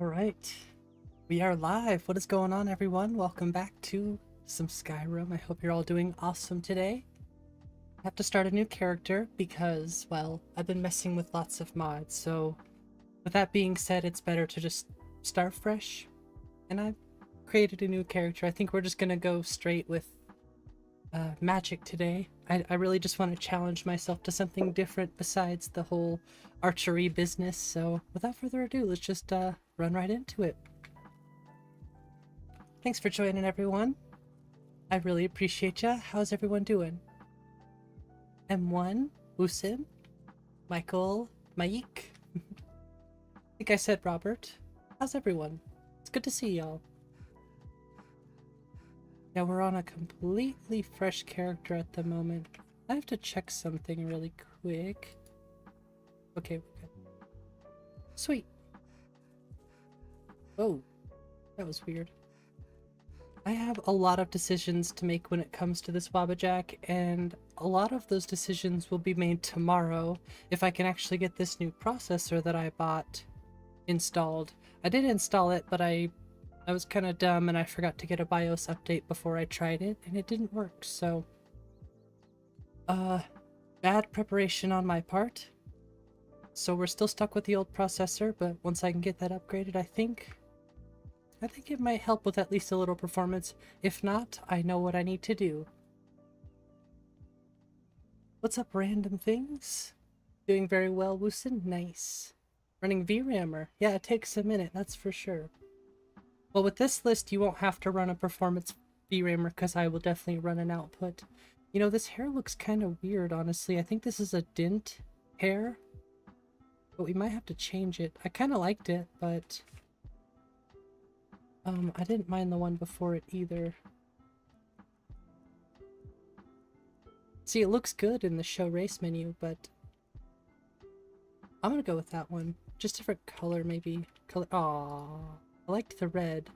Alright, we are live. What is going on, everyone? Welcome back to some Skyrim. I hope you're all doing awesome today. I have to start a new character because, well, I've been messing with lots of mods, so with that being said, it's better to just start fresh. And I've created a new character. I think we're just gonna go straight with magic today. I really just want to challenge myself to something different besides the whole archery business, so without further ado, let's just run right into it. Thanks for joining, everyone. I really appreciate ya. How's everyone doing? M1, Usim, Michael, Maik. I think I said Robert. How's everyone? It's good to see y'all. Now we're on a completely fresh character at the moment. I have to check something really quick. Okay, we're good. Sweet. Oh, that was weird. I have a lot of decisions to make when it comes to this WabbaJack, and a lot of those decisions will be made tomorrow if I can actually get this new processor that I bought installed. I did install it, but I was kind of dumb and I forgot to get a BIOS update before I tried it, and it didn't work, so bad preparation on my part. So we're still stuck with the old processor, but once I can get that upgraded, I think it might help with at least a little performance. If not, I know what I need to do. What's up, random things? Doing very well, Woosen? Nice. Running VRAMer. Yeah, it takes a minute, that's for sure. Well, with this list, you won't have to run a performance VRAMer because I will definitely run an output. You know, this hair looks kind of weird, honestly. I think this is a dint hair, but we might have to change it. I kind of liked it, but I didn't mind the one before it either. See, it looks good in the show race menu, but I'm gonna go with that one. Just different color, maybe. Color. Aww, I liked the red.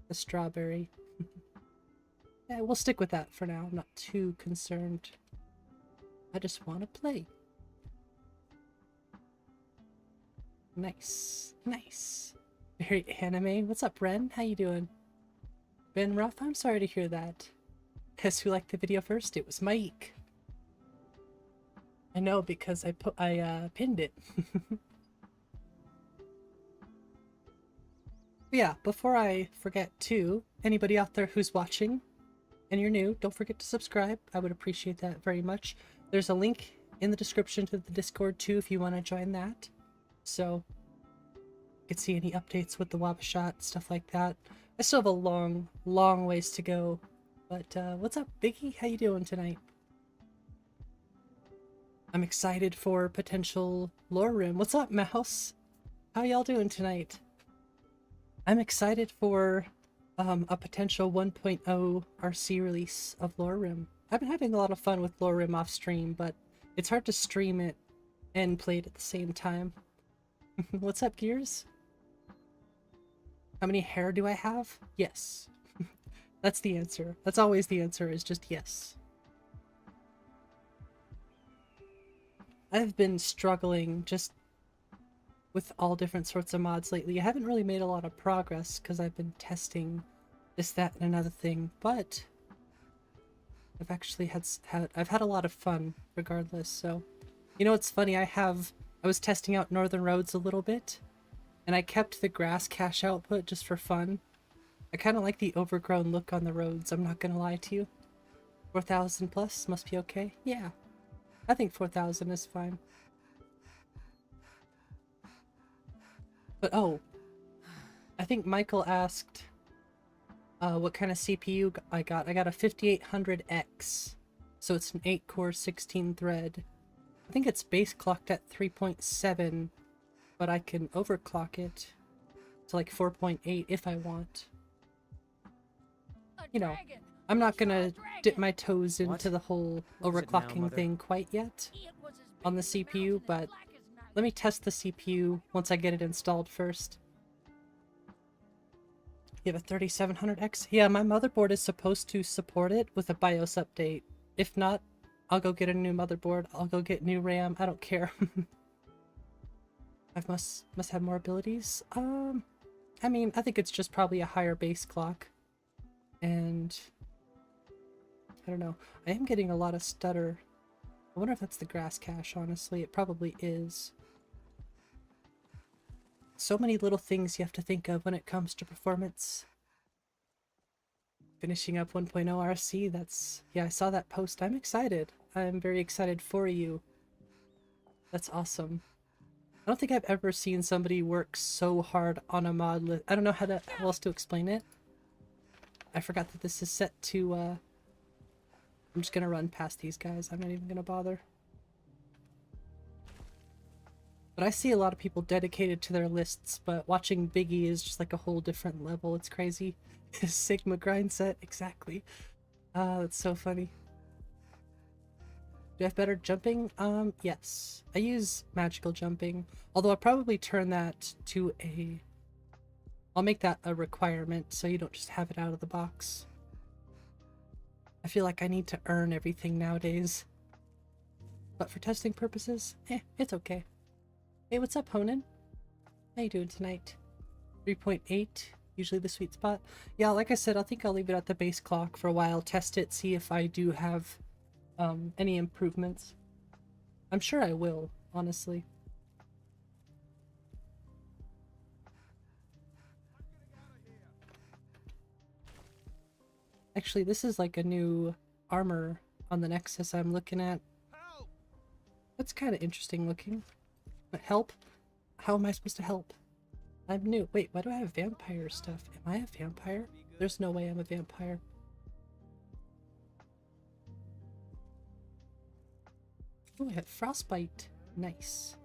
The strawberry. Yeah, we'll stick with that for now. I'm not too concerned. I just want to play. Nice. Nice. Very anime. What's up, Ren? How you doing? Been rough? I'm sorry to hear that. Guess who liked the video first? It was Mike. I know, because I pinned it. Yeah, before I forget too, anybody out there who's watching and you're new, don't forget to subscribe. I would appreciate that very much. There's a link in the description to the Discord too if you want to join that. So you can see any updates with the WabbaShot, stuff like that. I still have a long, long ways to go. But what's up, Biggie? How you doing tonight? I'm excited for potential lore room. What's up, Mouse? How y'all doing tonight? I'm excited for a potential 1.0 RC release of Lore Rim. I've been having a lot of fun with Lore Rim off stream, but it's hard to stream it and play it at the same time. What's up, Gears? How many hair do I have? Yes. That's the answer. That's always the answer, is just yes. I've been struggling just with all different sorts of mods lately. I haven't really made a lot of progress because I've been testing this, that, and another thing, but I've actually I've had a lot of fun regardless. So, you know what's funny? I was testing out Northern Roads a little bit, and I kept the grass cache output just for fun. I kind of like the overgrown look on the roads, I'm not gonna lie to you. 4,000 plus must be okay. Yeah, I think 4,000 is fine. But oh, I think Michael asked what kind of CPU I got. I got a 5800X, so it's an 8-core 16-thread. I think it's base clocked at 3.7, but I can overclock it to like 4.8 if I want. You know, I'm not gonna dip my toes into the whole overclocking thing quite yet on the CPU, but let me test the CPU once I get it installed first. You have a 3700X? Yeah, my motherboard is supposed to support it with a BIOS update. If not, I'll go get a new motherboard. I'll go get new RAM. I don't care. must have more abilities. I mean, I think it's just probably a higher base clock. And I don't know. I am getting a lot of stutter. I wonder if that's the grass cache, honestly. It probably is. So many little things you have to think of when it comes to performance. Finishing up 1.0 RC, that's... yeah, I saw that post. I'm excited. I'm very excited for you. That's awesome. I don't think I've ever seen somebody work so hard on a mod list. I don't know how else to explain it. I forgot that this is set to, I'm just gonna run past these guys. I'm not even gonna bother. But I see a lot of people dedicated to their lists, but watching Biggie is just like a whole different level. It's crazy. Sigma grind set, exactly. That's so funny. Do I have better jumping? Yes. I use magical jumping, although I'll probably turn that to a... I'll make that a requirement so you don't just have it out of the box. I feel like I need to earn everything nowadays. But for testing purposes, it's okay. Hey, what's up, Honan? How you doing tonight? 3.8, usually the sweet spot. Yeah, like I said, I think I'll leave it at the base clock for a while, test it, see if I do have any improvements. I'm sure I will, honestly. Actually, this is like a new armor on the Nexus I'm looking at. That's kind of interesting looking. But help? How am I supposed to help? I'm new. Wait, why do I have vampire stuff? Am I a vampire? There's no way I'm a vampire. Oh, I have frostbite. Nice.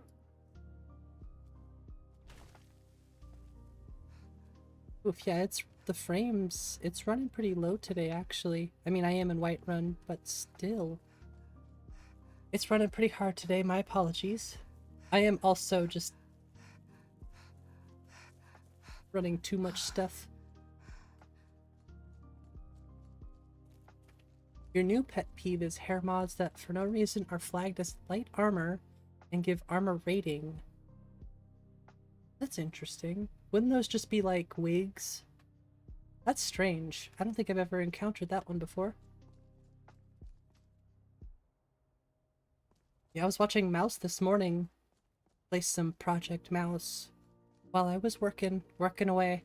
Oof, yeah, it's the frames. It's running pretty low today, actually. I mean, I am in Whiterun, but still. It's running pretty hard today. My apologies. I am also just running too much stuff. Your new pet peeve is hair mods that for no reason are flagged as light armor and give armor rating. That's interesting. Wouldn't those just be like wigs? That's strange. I don't think I've ever encountered that one before. Yeah, I was watching Mouse this morning play some Project Mouse while I was working away.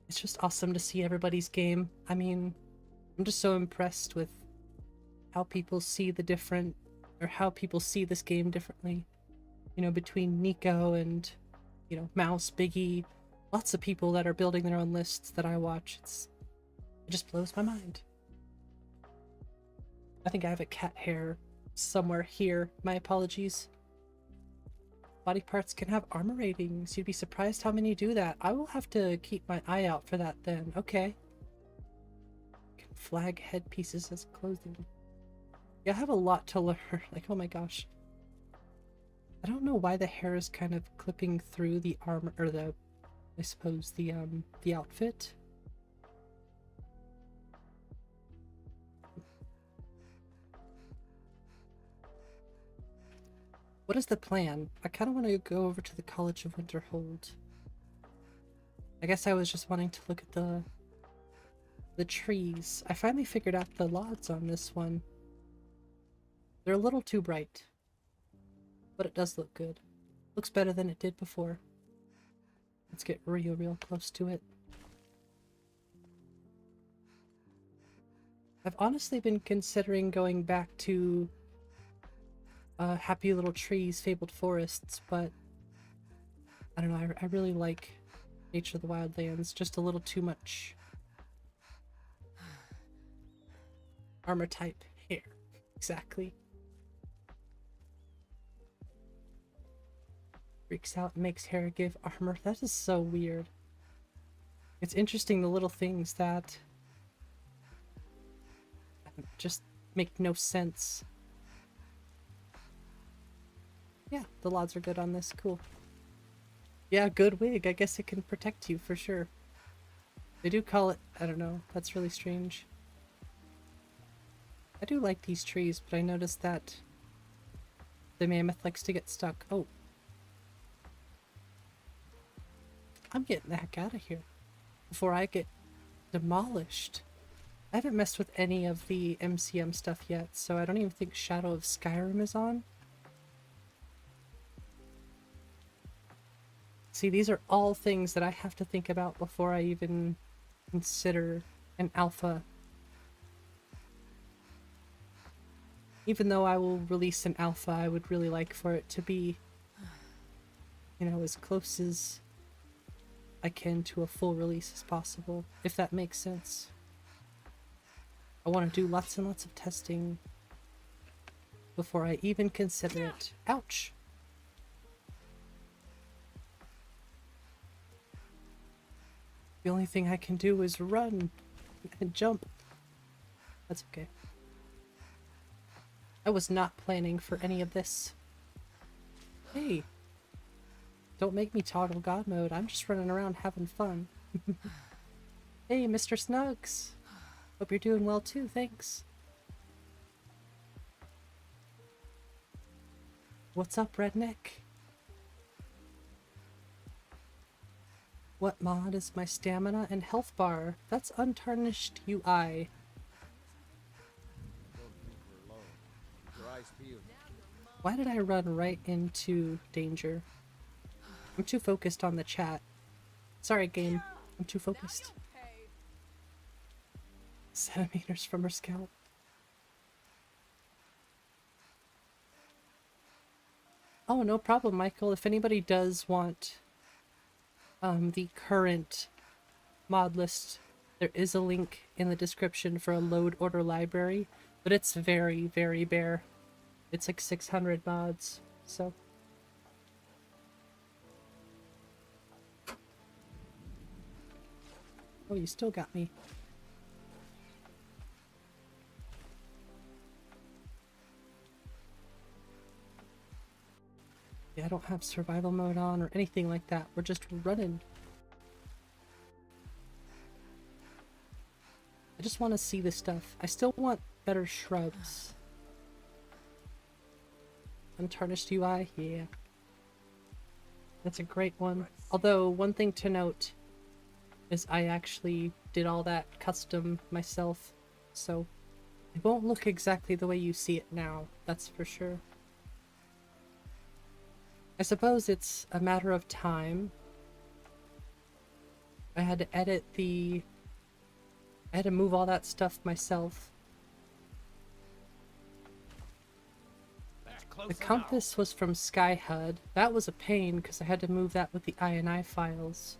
It's just awesome to see everybody's game. I mean, I'm just so impressed with how people see the different, or how people see this game differently. You know, between Nico and, you know, Mouse, Biggie, lots of people that are building their own lists that I watch. It just blows my mind. I think I have a cat hair somewhere here. My apologies. Body parts can have armor ratings. You'd be surprised how many do that. I will have to keep my eye out for that then. Okay. Can flag headpieces as clothing. Yeah, I have a lot to learn. Like, oh my gosh. I don't know why the hair is kind of clipping through the armor, or the, I suppose, the outfit. What is the plan? I kind of want to go over to the College of Winterhold. I guess I was just wanting to look at the trees. I finally figured out the LODs on this one. They're a little too bright, but it does look good. Looks better than it did before. Let's get real close to it. I've honestly been considering going back to Happy Little Trees, Fabled Forests, but I don't know, I really like Nature of the Wildlands, just a little too much armor type hair. Exactly. Freaks out and makes hair give armor. That is so weird. It's interesting, the little things that just make no sense. Yeah, the LODs are good on this. Cool. Yeah, good wig. I guess it can protect you for sure. They do call it... I don't know. That's really strange. I do like these trees, but I noticed that The mammoth likes to get stuck. Oh. I'm getting the heck out of here before I get demolished. I haven't messed with any of the MCM stuff yet, so I don't even think Shadow of Skyrim is on. See, these are all things that I have to think about before I even consider an alpha. Even though I will release an alpha, I would really like for it to be, you know, as close as I can to a full release as possible, if that makes sense. I want to do lots and lots of testing before I even consider it. Ouch! The only thing I can do is run and jump. That's okay. I was not planning for any of this. Hey! Don't make me toggle God mode. I'm just running around having fun. Hey, Mr. Snugs! Hope you're doing well too, thanks. What's up, redneck? What mod is my stamina and health bar? That's Untarnished UI. Why did I run right into danger? I'm too focused on the chat. Sorry, game. I'm too focused. Centimeters from her scalp. Oh, no problem, Michael. If anybody does want the current mod list, there is a link in the description for a load order library, but it's very, very bare. It's like 600 mods, so... Oh, you still got me. Yeah, I don't have survival mode on or anything like that. We're just running. I just want to see this stuff. I still want better shrubs. Untarnished UI? Yeah. That's a great one. Although, one thing to note is I actually did all that custom myself, so it won't look exactly the way you see it now, that's for sure. I suppose it's a matter of time. I had to edit the... I had to move all that stuff myself. The compass was from SkyHUD. That was a pain because I had to move that with the INI files.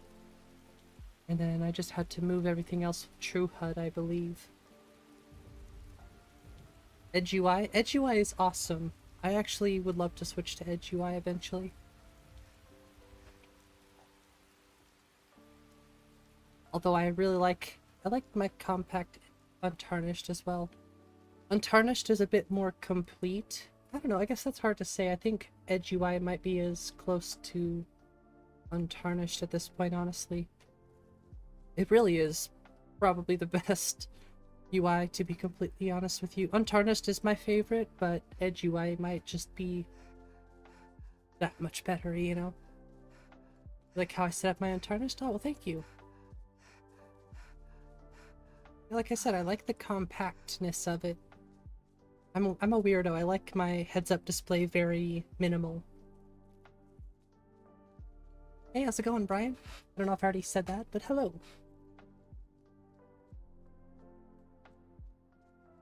And then I just had to move everything else with TrueHUD, I believe. Edge UI? Edge UI is awesome. I actually would love to switch to Edge UI eventually. Although I like my compact Untarnished as well. Untarnished is a bit more complete. I don't know, I guess that's hard to say. I think Edge UI might be as close to Untarnished at this point, honestly. It really is probably the best UI, to be completely honest with you. Untarnished is my favorite, but Edge UI might just be that much better, you know? Like how I set up my Untarnished? Oh, well, thank you. Like I said, I like the compactness of it. I'm a weirdo. I like my heads-up display very minimal. Hey, how's it going, Brian? I don't know if I already said that, but hello.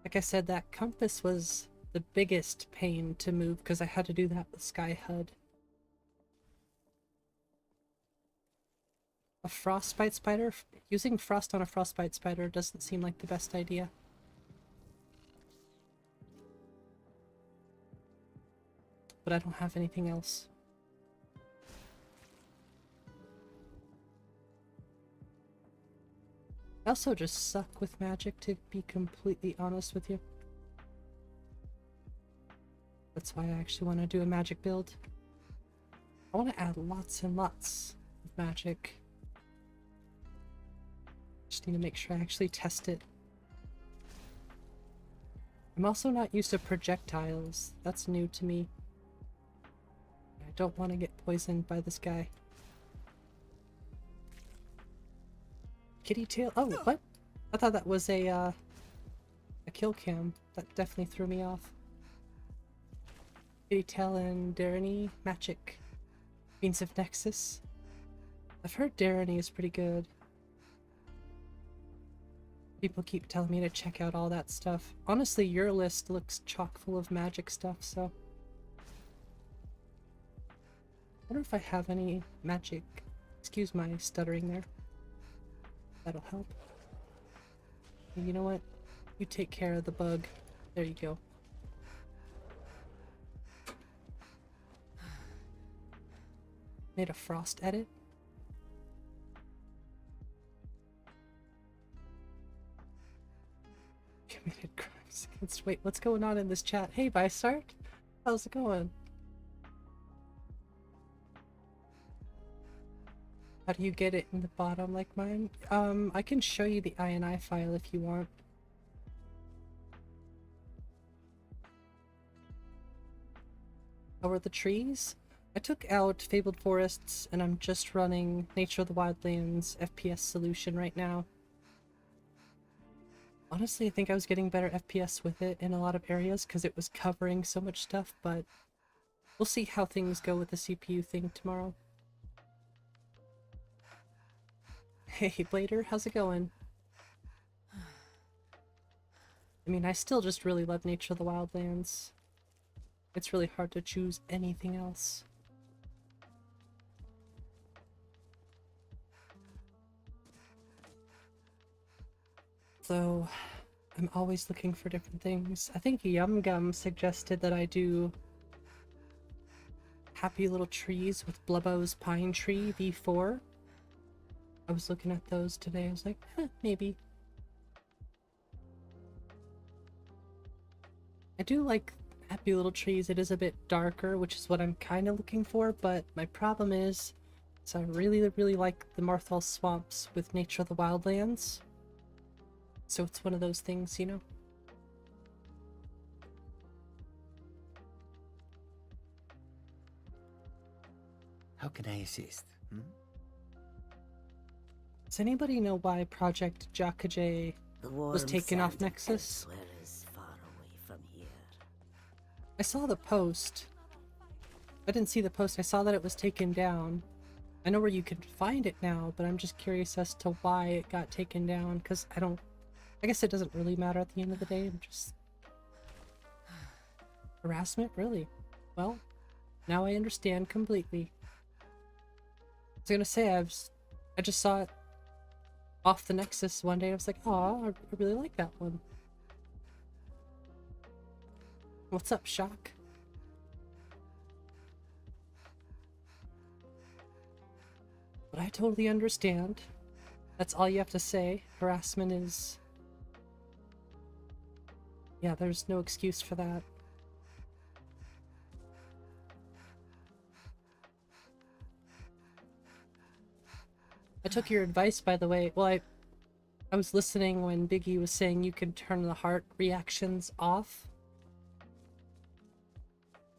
Like I said, that compass was the biggest pain to move because I had to do that with SkyHUD. A frostbite spider? Using frost on a frostbite spider doesn't seem like the best idea. But I don't have anything else. I also just suck with magic, to be completely honest with you. That's why I actually want to do a magic build. I want to add lots and lots of magic. Just need to make sure I actually test it. I'm also not used to projectiles. That's new to me. don't want to get poisoned by this guy. Kitty tail? Oh, what? I thought that was a kill cam. That definitely threw me off. Kitty tail and Darany magic. Beans of Nexus. I've heard Darany is pretty good. People keep telling me to check out all that stuff. Honestly, your list looks chock full of magic stuff, so... I wonder if I have any magic. Excuse my stuttering there. That'll help. And you know what? You take care of the bug. There you go. Made a frost edit. Committed crimes against... Wait, what's going on in this chat? Hey, Bystart! How's it going? How do you get it in the bottom like mine? I can show you the INI file if you want. How are the trees? I took out Fabled Forests and I'm just running Nature of the Wildlands FPS solution right now. Honestly, I think I was getting better FPS with it in a lot of areas because it was covering so much stuff, but we'll see how things go with the CPU thing tomorrow. Hey Blader, how's it going? I mean, I still just really love Nature of the Wildlands. It's really hard to choose anything else. So, I'm always looking for different things. I think Yum Gum suggested that I do Happy Little Trees with Blubbo's Pine Tree V4. I was looking at those today. I was like, maybe. I do like Happy Little Trees. It is a bit darker, which is what I'm kind of looking for, but my problem is I really, really like the Marthal Swamps with Nature of the Wildlands. So it's one of those things, you know? How can I assist? Does anybody know why Project Jakaje was taken off Nexus? Far away from here. I saw the post. I didn't see the post. I saw that it was taken down. I know where you can find it now, but I'm just curious as to why it got taken down, because I guess it doesn't really matter at the end of the day. I'm just... Harassment? Really? Well, now I understand completely. I was gonna say, I just saw it off the Nexus one day. I was like, oh, I really like that one. What's up, Shock? But I totally understand. That's all you have to say. Harassment is... Yeah, there's no excuse for that. I took your advice, by the way. Well, I was listening when Biggie was saying you can turn the heart reactions off.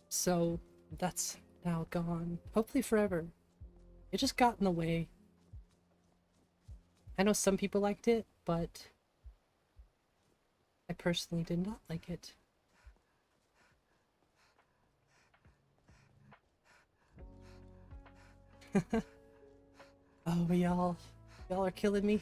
So that's now gone. Hopefully forever. It just got in the way. I know some people liked it, but I personally did not like it. Oh, y'all are killing me.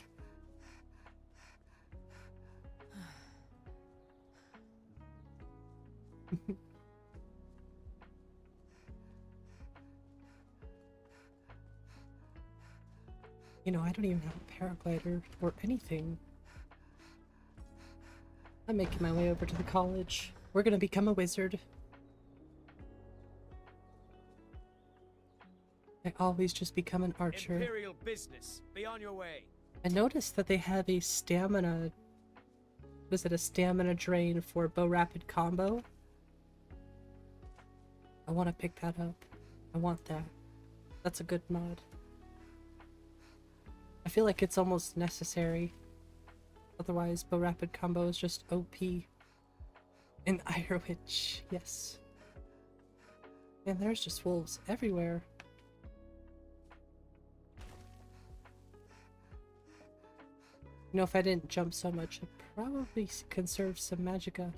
You know, I don't even have a paraglider or anything. I'm making my way over to the college. We're gonna become a wizard. I always just become an archer. Imperial business. Be on your way. I noticed that they have a stamina... What is it? A stamina drain for bow rapid combo? I want to pick that up. I want that. That's a good mod. I feel like it's almost necessary. Otherwise, bow rapid combo is just OP. And Irewitch, yes. And there's just wolves everywhere. You know, if I didn't jump so much, I'd probably conserve some magicka.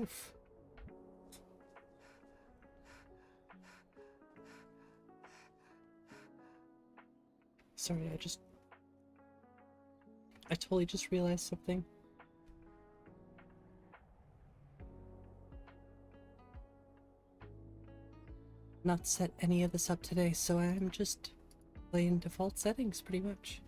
Oof. Sorry, I totally just realized something. Not set any of this up today, so I'm just playing default settings pretty much.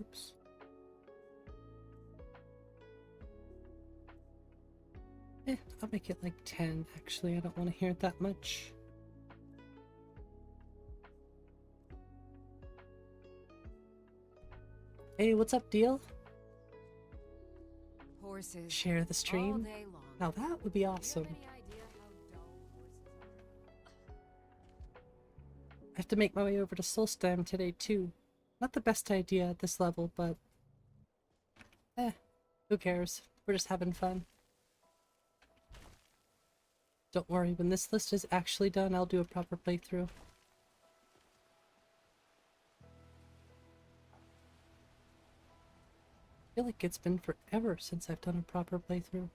Oops. I'll make it like 10 actually. I don't want to hear it that much. Hey, what's up, Deal? Horses Share the all stream. day long. Now that would be awesome. Do you have any idea how dull horses are? I have to make my way over to Solstheim today too. Not the best idea at this level, but who cares? We're just having fun. Don't worry, when this list is actually done, I'll do a proper playthrough. I feel like it's been forever since I've done a proper playthrough.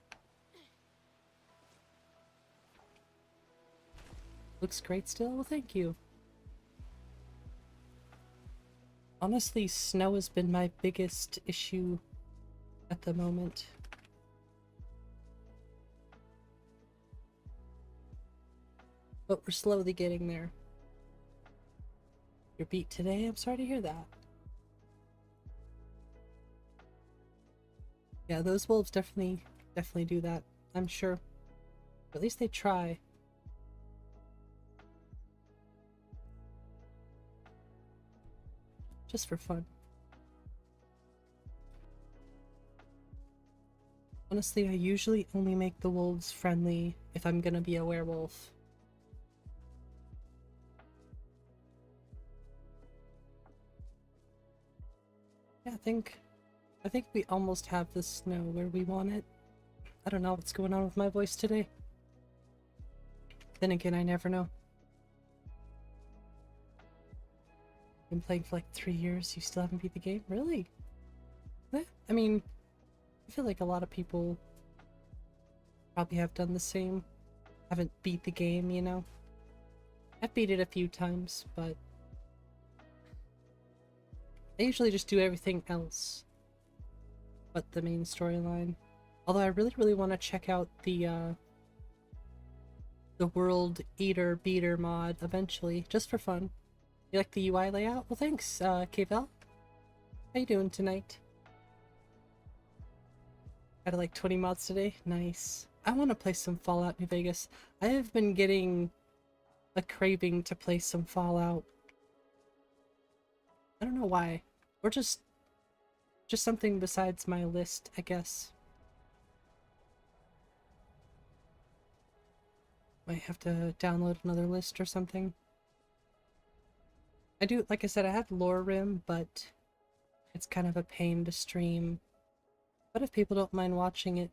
Looks great still? Well, thank you. Honestly, snow has been my biggest issue at the moment. But we're slowly getting there. You're beat today? I'm sorry to hear that. Yeah, those wolves definitely do that, I'm sure. But at least they try. Just for fun. Honestly, I usually only make the wolves friendly if I'm gonna be a werewolf. Yeah, I think we almost have the snow where we want it. I don't know what's going on with my voice today. Then again, I never know. Been playing for like 3 years, you still haven't beat the game? Really? I mean, I feel like a lot of people probably have done the same. Haven't beat the game, you know? I've beat it a few times, but I usually just do everything else but the main storyline. Although I really want to check out the World Eater Beater mod eventually, just for fun. You like the UI layout? Well, thanks, Kvel. How you doing tonight? Got like 20 mods today? Nice. I want to play some Fallout New Vegas. I have been getting a craving to play some Fallout. I don't know why. Or just something besides my list, I guess. Might have to download another list or something. I do, like I said, I have Lore Rim, but it's kind of a pain to stream. But if people don't mind watching it,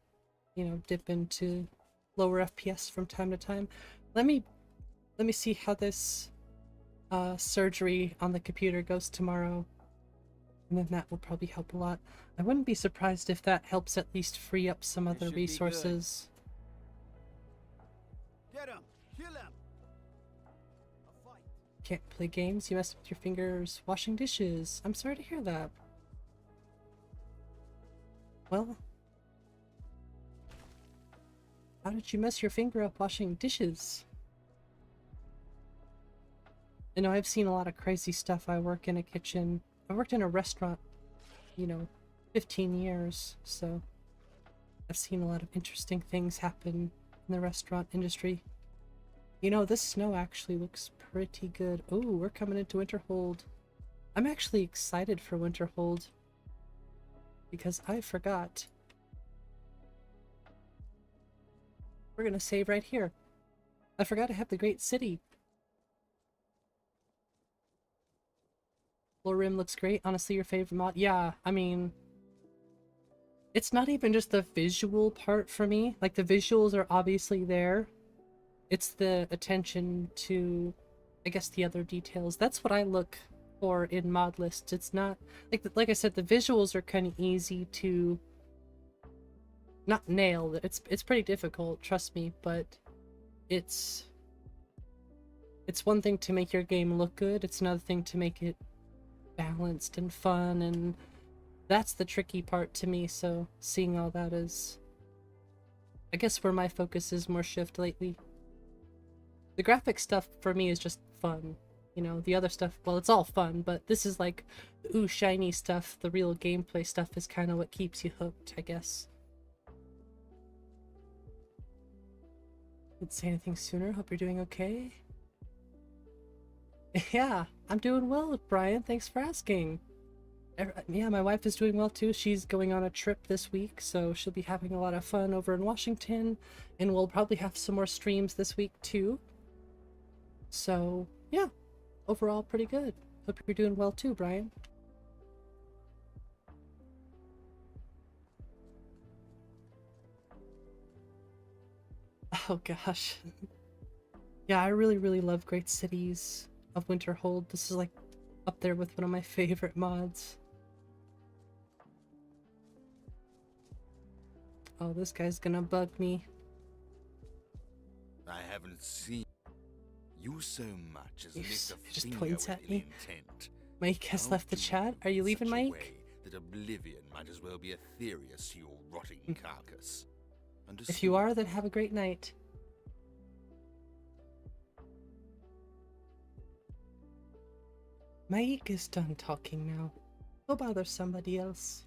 you know, dip into lower FPS from time to time. Let me see how this surgery on the computer goes tomorrow. And then that will probably help a lot. I wouldn't be surprised if that helps at least free up some other resources. Get him! Kill him! A fight. Can't play games? You messed with your fingers washing dishes. I'm sorry to hear that. Well, how did you mess your finger up washing dishes? I know I've seen a lot of crazy stuff. I work in a kitchen. I worked in a restaurant, you know, 15 years, so I've seen a lot of interesting things happen in the restaurant industry. You know, this snow actually looks pretty good. Oh, we're coming into Winterhold. I'm actually excited for Winterhold because I forgot We're gonna save right here. I forgot to have the Great City. Floor rim looks great. Honestly, your favorite mod? Yeah, I mean, it's not even just the visual part for me. Like, the visuals are obviously there. It's the attention to, I guess, the other details. That's what I look for in mod lists. It's not like I said, the visuals are kind of easy to not nail. It's pretty difficult, trust me, but it's one thing to make your game look good. It's another thing to make it balanced and fun, and that's the tricky part to me. So seeing all that is, I guess, where my focus is more shift lately. The graphic stuff for me is just fun. You know, the other stuff, well, it's all fun, but this is like the ooh shiny stuff. The real gameplay stuff is kind of what keeps you hooked, I guess. Didn't say anything sooner. Hope you're doing okay. Yeah, I'm doing well, Brian. Thanks for asking. Yeah, my wife is doing well too. She's going on a trip this week, so she'll be having a lot of fun over in Washington, and we'll probably have some more streams this week too. So, yeah, overall pretty good. Hope you're doing well too, Brian. Oh gosh. Yeah, I really love Great Cities of Winterhold. This is like up there with one of my favorite mods. Oh, this guy's gonna bug me. I haven't seen you so much as lift a Just finger points with at me. intent. Mike has I'll left the do chat. Are you in leaving, such a Mike? way that oblivion might as well be Aetherius to your rotting carcass. If you are, then have a great night. Mike is done talking now. Go bother somebody else.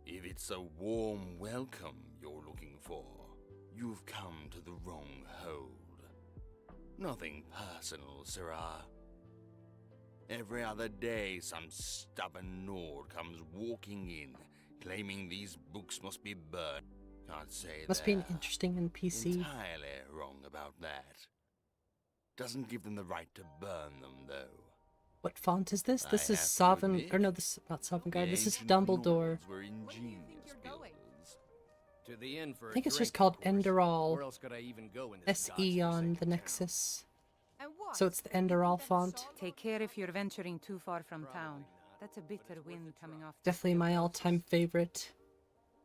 If it's a warm welcome you're looking for, you've come to the wrong hold. Nothing personal, sirrah. Every other day, some stubborn Nord comes walking in, claiming these books must be burned. I'd say Must be an they're interesting NPC. entirely wrong about that. Doesn't give them the right to burn them, though. What font is this? This I is have to Sovereign, admit, or no, this is not Sovereign Guard. The This is ancient Dumbledore. Nords were Where do you think ingenious you're going? builders. To the inn for I think a it's just drink, called of course. Enderal. Where else could I even go in this SE on godforsaken the town? Nexus. And what? So it's the You think Enderal that's font. Saul Take care if you're venturing too far from town. That's a bitter wind coming off. the Definitely my field all-time houses. favorite.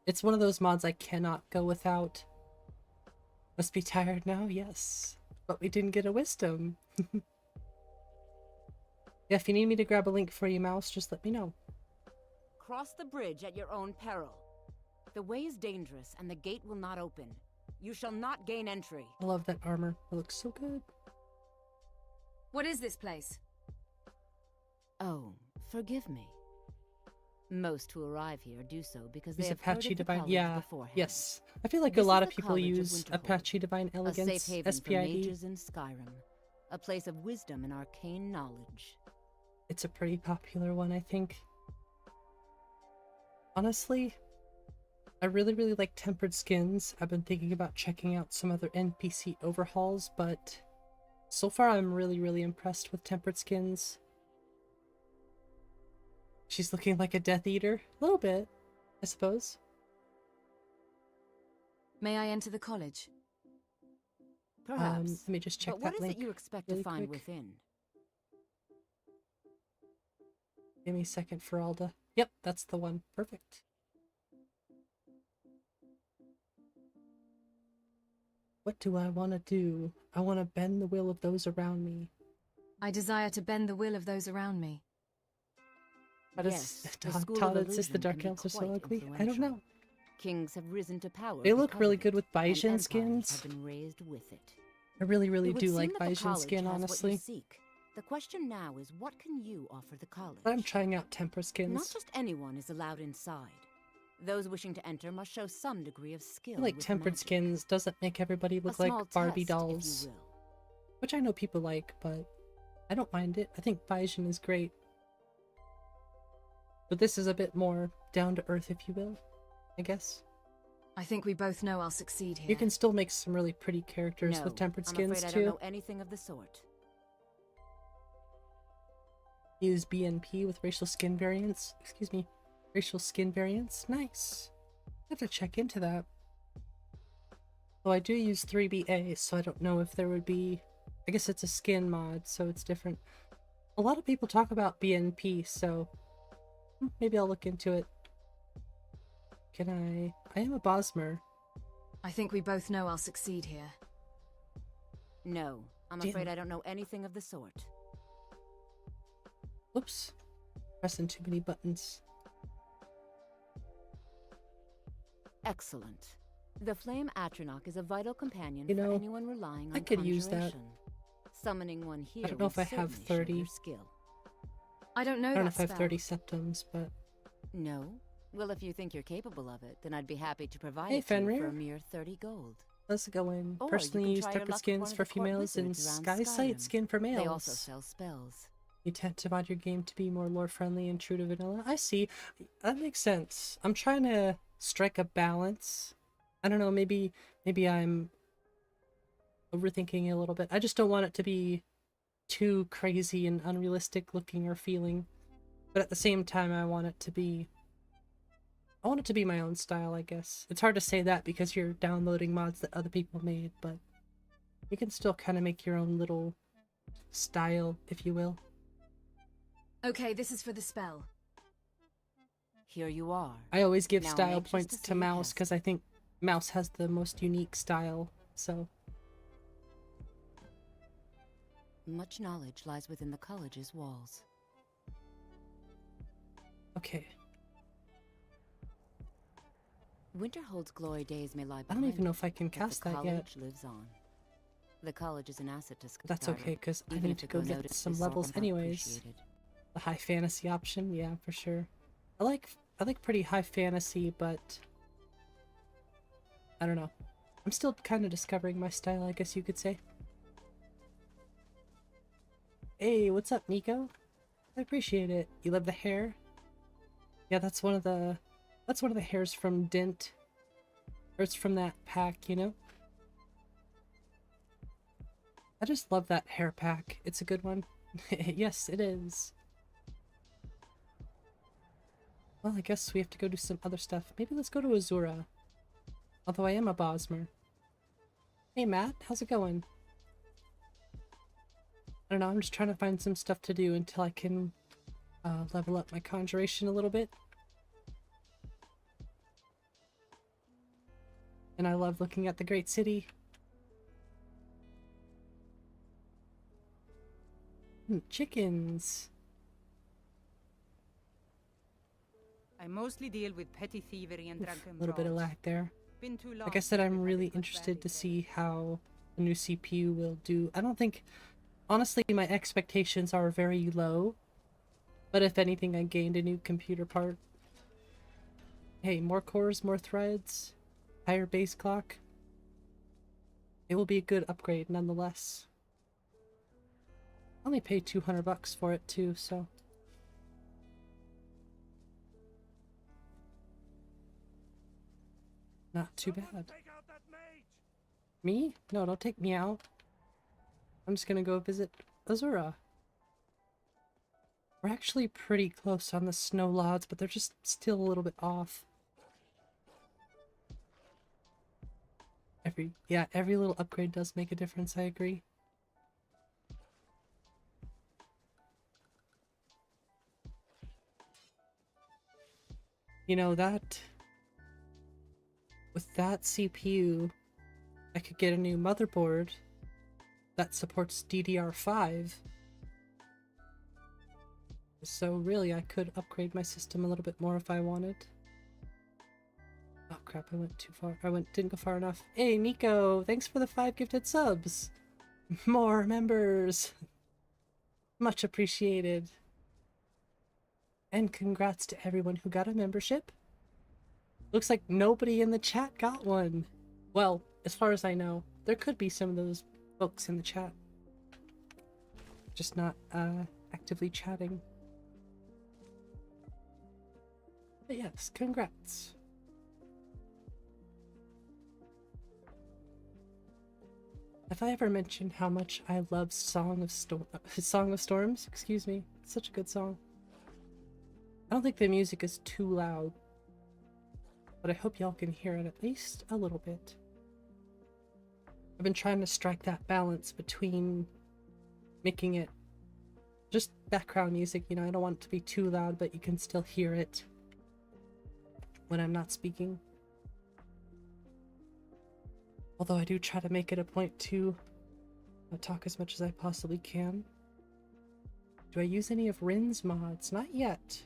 It's one of those mods I cannot go without. Must be tired now? Yes. But we didn't get a wisdom. Yeah, if you need me to grab a link for you, Mouse, just let me know. Cross the bridge at your own peril. The way is dangerous, and the gate will not open. You shall not gain entry. I love that armor. It looks so good. What is this place? Oh, forgive me. Most who arrive here do so because they Use have heard Apache of the Divine. college Yeah. beforehand. Yes. I feel like This a lot is of the people College of use Winterhold, Apache Divine A Elegance, safe haven for SPID. mages in Skyrim. A place of wisdom and arcane knowledge. It's a pretty popular one, I think. Honestly, I really like Tempered Skins. I've been thinking about checking out some other NPC overhauls, but so far I'm really impressed with Tempered Skins. She's looking like a Death Eater. A little bit, I suppose. May I enter the college? Perhaps. Let me just check but what that is link it you expect really to find quick. within? Give me a second for Alda. Yep, that's the one. Perfect. What do I want to do? I want to bend the will of those around me. I desire to bend the will of those around me. How Yes, the does School of Todd says the Illusion Dark can be Elves are so quite ugly? I don't influential. know. Kings have risen to power. They look because really of good it, with and Bijin empires skins. have been raised with it. I really It would do seem like that the Bijin college skin, has what you honestly. seek. The question now is, what can you offer the college? But I'm trying out Temper Not skins. just anyone is allowed inside. Those wishing to enter must show some degree of skill. I feel like with Tempered magic. skins doesn't make everybody A look like small Barbie test, if you dolls. will. Which I know people like, but I don't mind it. I think Bijin is great. But this is a bit more down to earth, if you will, I guess. I think we both know I'll succeed here. You can still make some really pretty characters No, with tempered I'm skins afraid I too. don't know anything of the sort. Use BNP with racial skin variants. Excuse me. Racial skin variants. Nice. I have to check into that. Well, I do use 3BA, so I don't know if there would be... I guess it's a skin mod, so it's different. A lot of people talk about BNP, so maybe I'll look into it. Can I... I am a Bosmer. I think we both know I'll succeed here. No, I'm Damn. afraid I don't know anything of the sort. Whoops. Pressing too many buttons. Excellent. The Flame Atronach is a vital companion You for know, anyone relying on I could use that. conjuration. Summoning one here I don't know would if I have certainly show 30. your skill. I don't know I don't know that if I have spell. 30 septums, but... No? Well, if you think you're capable of it, then I'd be happy to provide Hey, it to you Fenrir. for a mere 30 gold. Let's go in. Or you Personally can use try your tempered luck with skins one of for the court females and wizards Sky around Sight Skyrim. skin for males. They also sell spells. You tend to mod your game to be more lore-friendly and true to vanilla. I see. That makes sense. I'm trying to strike a balance. I don't know, maybe I'm overthinking it a little bit. I just don't want it to be too crazy and unrealistic looking or feeling. But at the same time, I want it to be my own style, I guess. It's hard to say that because you're downloading mods that other people made, but you can still kind of make your own little style, if you will. Okay, this is for the spell. Here you are. I always give Now I'm style anxious points to see to you Mouse test. because I think Mouse has the most unique style, so... Much knowledge lies within the college's walls. Okay. Winterhold's glory days may lie I behind don't even know it, if I can but cast the that college yet. lives on. The college is an asset to Skyrim. That's okay, because I even need if to it go go get noticed, some it's levels somehow anyways. appreciated. The high fantasy option, yeah, for sure. I like pretty high fantasy, but... I don't know. I'm still kind of discovering my style, I guess you could say. Hey, what's up, Nico? I appreciate it. You love the hair? Yeah, that's one of the hairs from Dint. Or it's from that pack, you know? I just love that hair pack. It's a good one. Yes, it is. Well, I guess we have to go do some other stuff. Maybe let's go to Azura. Although I am a Bosmer. Hey Matt, how's it going? I don't know, I'm just trying to find some stuff to do until I can level up my conjuration a little bit. And I love looking at the great city. Chickens. I mostly deal with petty thievery and drunken A little bit of brawls. lag there. Been too long Like I said, I'm since we've really had a good interested to valley see how the new CPU will do. I don't think... Honestly, my expectations are very low. But if anything, I gained a new computer part. Hey, more cores, more threads, higher base clock. It will be a good upgrade nonetheless. I only paid $200 for it too, so... Not too bad. Take out that mage! Me? No, don't take me out. I'm just gonna go visit Azura. We're actually pretty close on the snow lods, but they're just still a little bit off. Every little upgrade does make a difference, I agree. You know, with that CPU, I could get a new motherboard that supports DDR5. So really, I could upgrade my system a little bit more if I wanted. Oh crap, I went too far. Didn't go far enough. Hey, Nico, thanks for the 5 gifted subs. More members. Much appreciated. And congrats to everyone who got a membership. Looks like nobody in the chat got one. Well, as far as I know, there could be some of those folks in the chat. Just not actively chatting. But yes, congrats. If I ever mention how much I love Song of Storms, excuse me, it's such a good song. I don't think the music is too loud, but I hope y'all can hear it at least a little bit. I've been trying to strike that balance between making it just background music, you know, I don't want it to be too loud, but you can still hear it when I'm not speaking. Although I do try to make it a point to talk as much as I possibly can. Do I use any of Rin's mods? Not yet.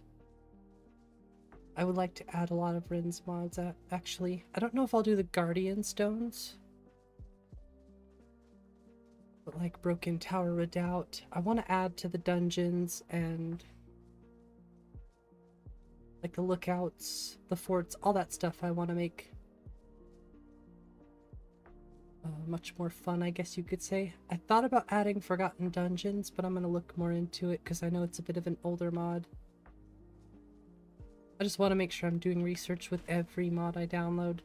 I would like to add a lot of Rin's mods, actually. I don't know if I'll do the Guardian Stones. But like Broken Tower Redoubt, I want to add to the dungeons and like the lookouts, the forts, all that stuff I want to make much more fun, I guess you could say. I thought about adding Forgotten Dungeons, but I'm going to look more into it because I know it's a bit of an older mod. I just want to make sure I'm doing research with every mod I download.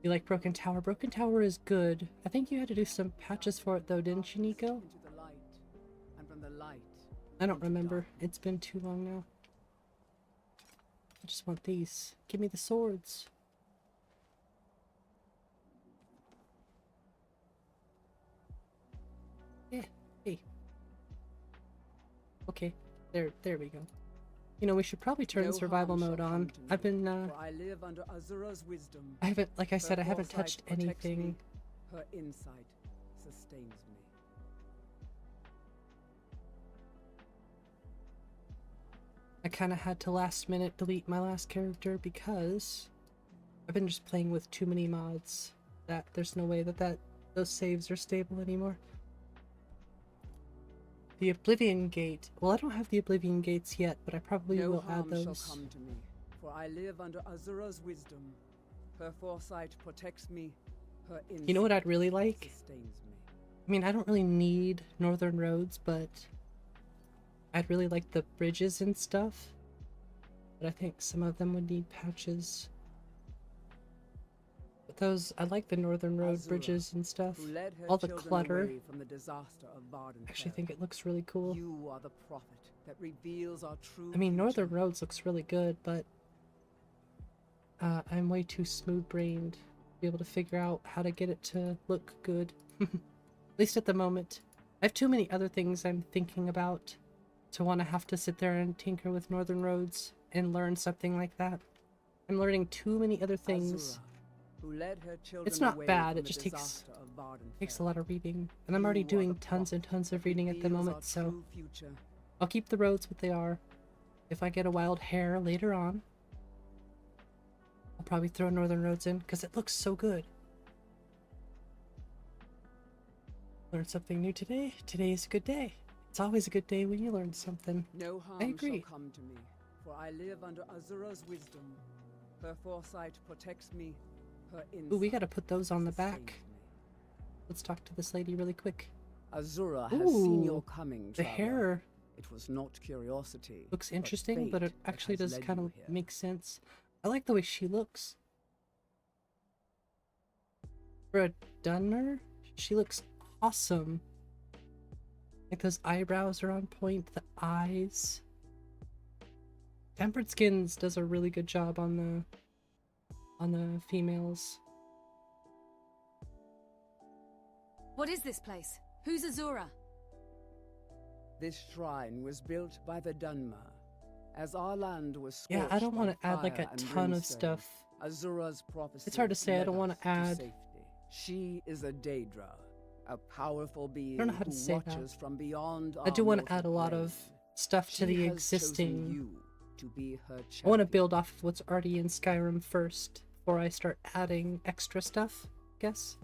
You like Broken Tower? Broken Tower is good. I think you had to do some patches for it though, didn't you, Nico? Into the light, and from the light, I don't remember. It's been too long now. I just want these. Give me the swords. Yeah, hey. Okay, there we go. You know, we should probably turn no survival harm mode shall on. come to me, I've been, for I live under Azura's wisdom. I haven't, like I said, Her I haven't foresight touched protects anything. me. Her insight sustains me. I kind of had to last minute delete my last character because I've been just playing with too many mods that there's no way that those saves are stable anymore. The Oblivion Gate. Well, I don't have the Oblivion Gates yet, but I probably No will add harm those. shall come to me, for I live under Azura's wisdom. Her foresight protects me. Her insight You know what I'd really like? sustains me. I mean, I don't really need Northern Roads, but I'd really like the bridges and stuff. But I think some of them would need patches. But those, I like the Northern Road Azura, bridges and stuff. who led her All the children clutter. away from the disaster of Varden I actually Fell. think it looks really cool. You are the prophet that reveals our true I mean, future. Northern Roads looks really good, but I'm way too smooth-brained to be able to figure out how to get it to look good. At least at the moment. I have too many other things I'm thinking about to want to have to sit there and tinker with Northern Roads and learn something like that. I'm learning too many other things. Azura, who led her children It's not away bad, from it the just takes disaster of Varden a Fell. lot of reading. And I'm already You are doing the tons and prophet tons of that reading at the reveals moment, our so true future. I'll keep the roads what they are. If I get a wild hair later on, I'll probably throw Northern Roads in, because it looks so good. Learned something new today. Today is a good day. It's always a good day when you learn something. No harm agree. shall come to me, for I live under Azura's wisdom. Her foresight protects me. Her insight Ooh, we gotta put those on the back. sustains me. Let's talk to this lady really quick. Azura has seen Ooh, your coming, The traveler. hair It was not curiosity. looks interesting, but fate it that actually has does led kind you of here. make sense. I like the way she looks. For a Dunmer, she looks awesome. Like those eyebrows are on point, the eyes. Tempered Skins does a really good job on the females. What is this place? Who's Azura? This shrine was built by the Dunmer. As our land was scorched Yeah, I don't by want to add like fire a and ton of brimstone, stuff. Azura's prophecy It's hard to say, I led don't wanna us to add- safety. She is a Daedra, a powerful being know how to who say that. watches from beyond I our do want to mortal add a lot of plane. stuff She to the has chosen existing. you to be her I want to champion. build off of what's already in Skyrim first before I start adding extra stuff, I guess.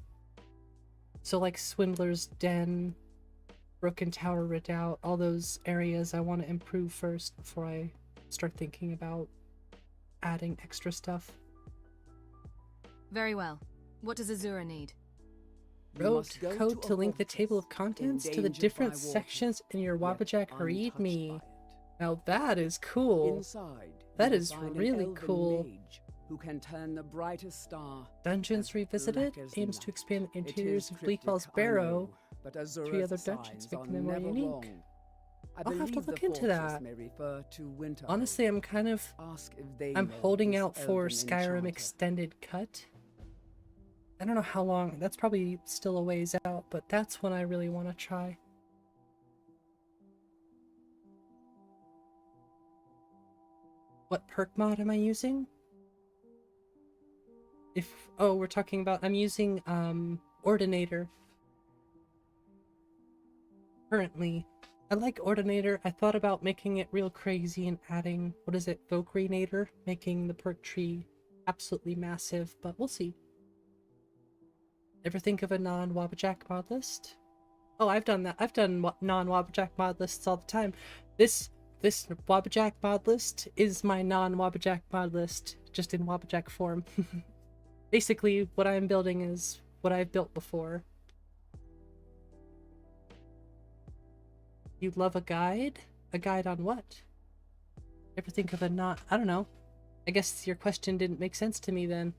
So like Swindler's Den, Broken Tower Redoubt, all those areas I want to improve first before I start thinking about adding extra stuff. Very well. What does Azura need? You Road must go code to to a link the table of fortress contents to the endangered different by water, sections in your yet WabbaShot untouched readme. by it. Now that is cool. Inside, That you will is find an really elven cool. mage who can turn the brightest star. Dungeons as Revisited black as aims to night. expand the It interiors is of Bleak cryptic, Falls I Barrow. know, but 3 Azura's other dungeons, signs making are them more never unique. wrong. I I'll have to believe look the into fortress that. may refer to Winterhold. Honestly, I'm kind of... Ask if they I'm know holding this out for elven Skyrim enchanter. Extended Cut. I don't know how long. That's probably still a ways out, but that's one I really want to try. What perk mod am I using? Oh, we're talking about... I'm using, Ordinator. Currently. I like Ordinator. I thought about making it real crazy and adding, what is it, Vocrenator? Making the perk tree absolutely massive, but we'll see. Ever think of a non-WabbaJack mod list? Oh, I've done that. I've done non-WabbaJack mod lists all the time. This WabbaJack mod list is my non-WabbaJack mod list, just in WabbaJack form. Basically, what I'm building is what I've built before. You'd love a guide? A guide on what? Ever think of a non... I don't know. I guess your question didn't make sense to me then.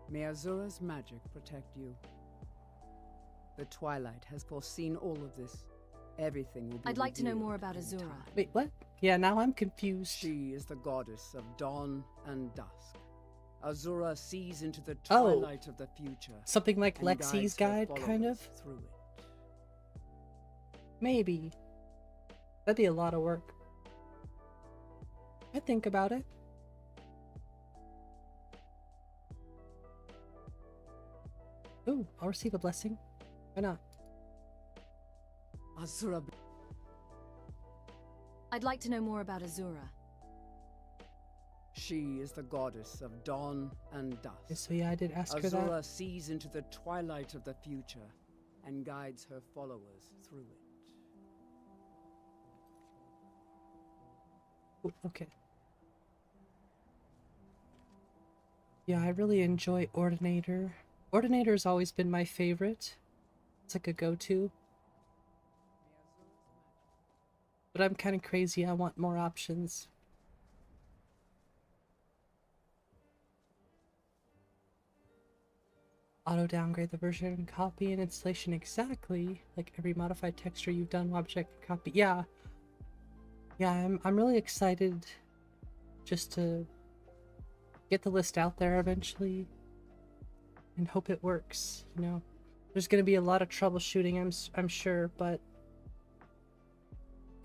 May Azura's magic protect you. The Twilight has foreseen all of this. Everything will be I'd like to know revealed more about in Azura. time. Wait, what? Yeah, now I'm confused. She is the goddess of dawn and dusk. Azura sees into the Oh. twilight of the future. Something like and Lexi's guides her guide, kind of? followers through it. Maybe. That'd be a lot of work. I'd think about it. Ooh, I'll receive a blessing. Why not? Azura. I'd like to know more about Azura. She is the goddess of dawn and dusk. Okay, so yeah, I did ask her Azura that. sees into the twilight of the future and guides her followers through it. Ooh, okay. Yeah, I really enjoy Ordinator. Ordinator's always been my favorite. It's like a go-to. But I'm kind of crazy. I want more options. Auto downgrade the version and copy and installation exactly like every modified texture you've done. WabbaShot copy. Yeah. Yeah, I'm really excited just to get the list out there eventually and hope it works, you know. There's going to be a lot of troubleshooting, I'm sure, but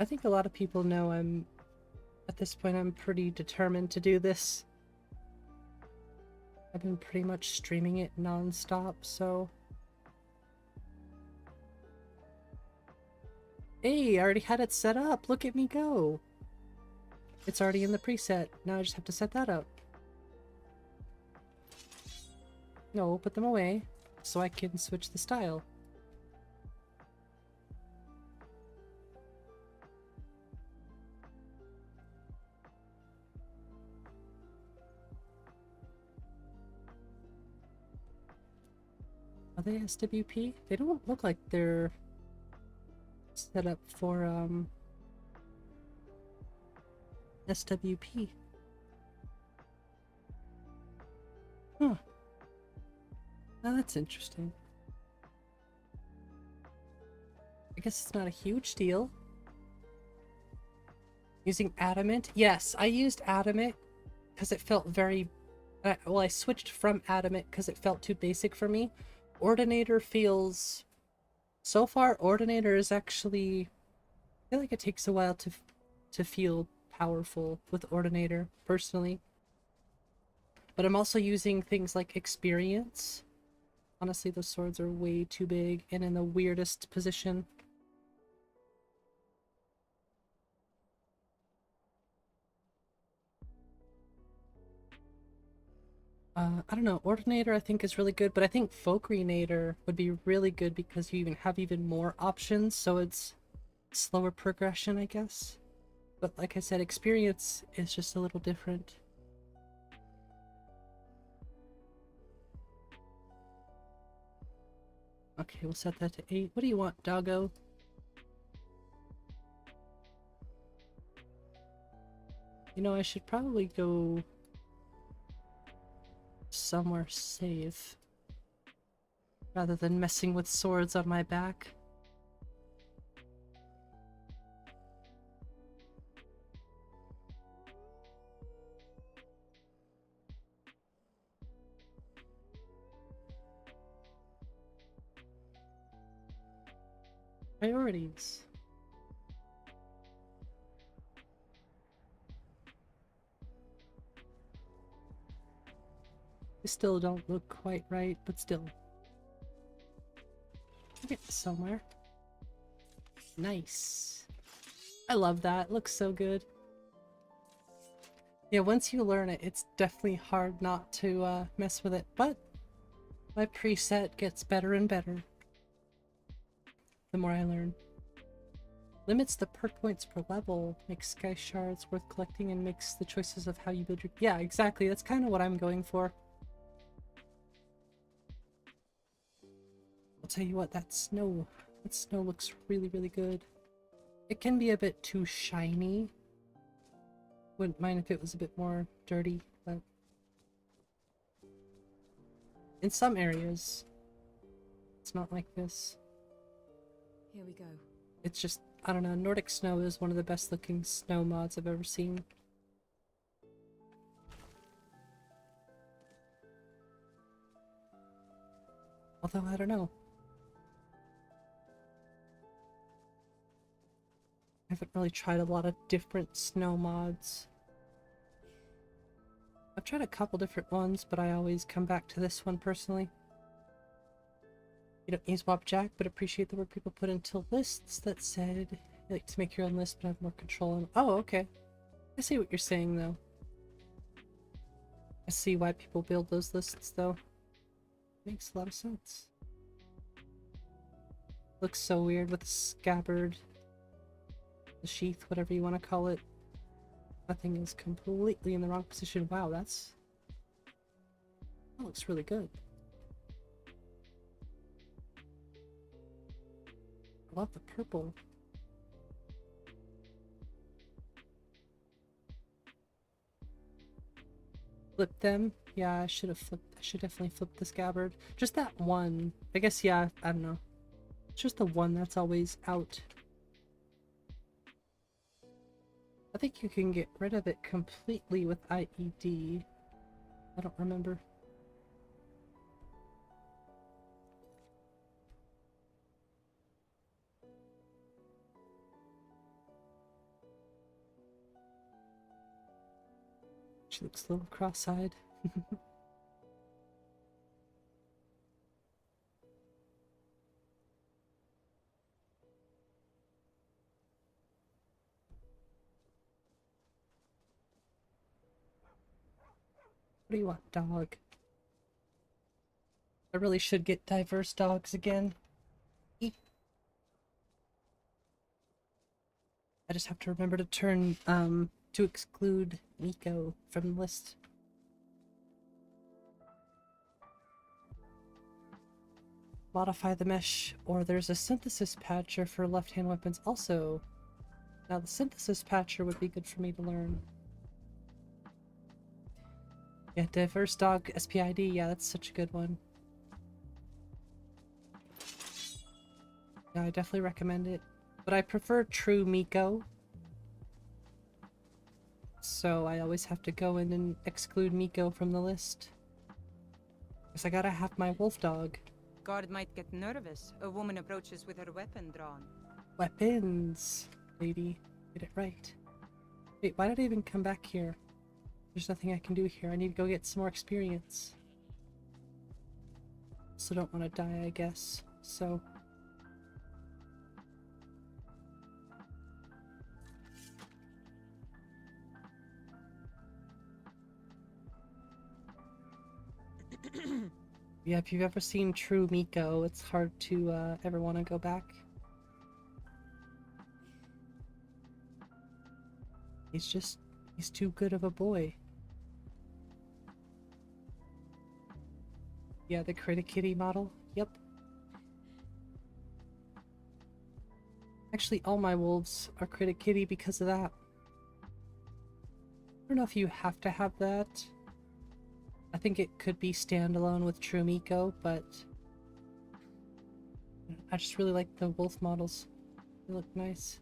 I think a lot of people know at this point I'm pretty determined to do this. I've been pretty much streaming it non-stop, so... Hey, I already had it set up! Look at me go! It's already in the preset. Now I just have to set that up. No, put them away, so I can switch the style. Are they SWP? They don't look like they're set up for SWP. Huh. Now that's interesting. I guess it's not a huge deal. Using Adamant? Yes, I used Adamant because it felt very... well, I switched from Adamant because it felt too basic for me. Ordinator feels... So far, Ordinator is actually... I feel like it takes a while to feel powerful with Ordinator, personally. But I'm also using things like Experience. Honestly, those swords are way too big and in the weirdest position. I don't know, Ordinator I think is really good, but I think Vocrenator would be really good because you have even more options, so it's slower progression, I guess. But like I said, Experience is just a little different. Okay, we'll set that to 8. What do you want, doggo? You know, I should probably go somewhere safe rather than messing with swords on my back. Priorities. They still don't look quite right, but still. I'll get somewhere. Nice. I love that. It looks so good. Yeah, once you learn it, it's definitely hard not to mess with it, but my preset gets better and better the more I learn. Limits the perk points per level, makes sky shards worth collecting, and makes the choices of how you build your... Yeah, exactly. That's kind of what I'm going for. I'll tell you what, that snow looks really, really good. It can be a bit too shiny. Wouldn't mind if it was a bit more dirty, but in some areas, it's not like this. Here we go. It's just, I don't know, Nordic snow is one of the best looking snow mods I've ever seen. Although, I don't know. I haven't really tried a lot of different snow mods. I've tried a couple different ones, but I always come back to this one personally. You don't use WabbaShot, but appreciate the work people put into lists that said you like to make your own list but have more control on... Oh, okay. I see what you're saying, though. I see why people build those lists, though. Makes a lot of sense. Looks so weird with the scabbard. The sheath, whatever you want to call it. That thing is completely in the wrong position. Wow, that looks really good. I love the purple. Flip them? Yeah, I should definitely flip the scabbard. Just that one. I guess, yeah, I don't know. It's just the one that's always out. I think you can get rid of it completely with IED. I don't remember. She looks a little cross-eyed. What do you want, dog? I really should get diverse dogs again. Eek. I just have to remember to turn, to exclude Nico from the list. Modify the mesh, or there's a synthesis patcher for left-hand weapons also. Now the synthesis patcher would be good for me to learn. Yeah, diverse dog SPID, yeah, that's such a good one. Yeah, I definitely recommend it. But I prefer true Miko. So I always have to go in and exclude Miko from the list. Because I gotta have my wolf dog. Guard might get nervous. A woman approaches with her weapon drawn. Weapons, lady. Get it right. Wait, why did I even come back here? There's nothing I can do here. I need to go get some more experience. Also don't want to die, I guess. So... yeah, if you've ever seen True Miko, it's hard to ever want to go back. He's too good of a boy. Yeah, the Critic Kitty model. Yep. Actually, all my wolves are Critic Kitty because of that. don't know if you have to have that. I think it could be standalone with True Miko, but I just really like the wolf models. They look nice.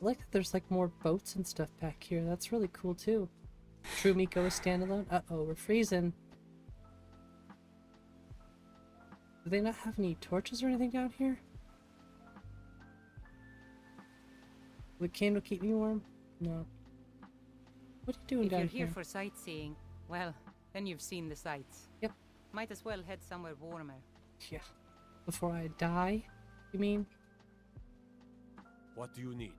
I like that there's like more boats and stuff back here. That's really cool too. True Miko is standalone. Uh-oh, we're freezing. Do they not have any torches or anything down here? The candle keep me warm? No. What are you doing If down you're here? here for sightseeing, well, then you've seen the sights. Yep. Might as well head somewhere warmer. Yeah. Before I die, you mean? What do you need?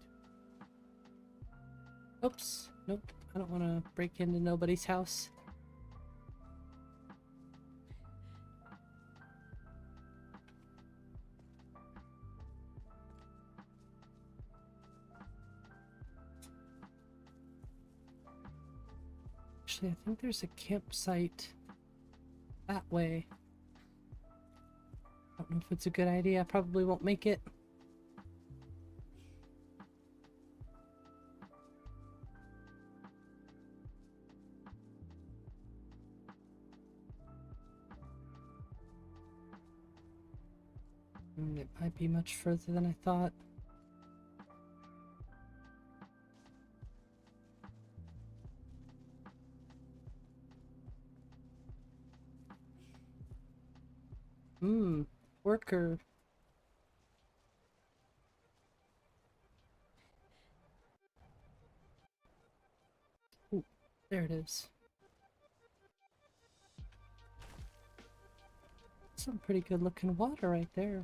Oops. Nope. I don't want to break into nobody's house. Actually, I think there's a campsite that way. I don't know if it's a good idea. I probably won't make it. It might be much further than I thought. Worker. Ooh, there it is. Some pretty good looking water right there.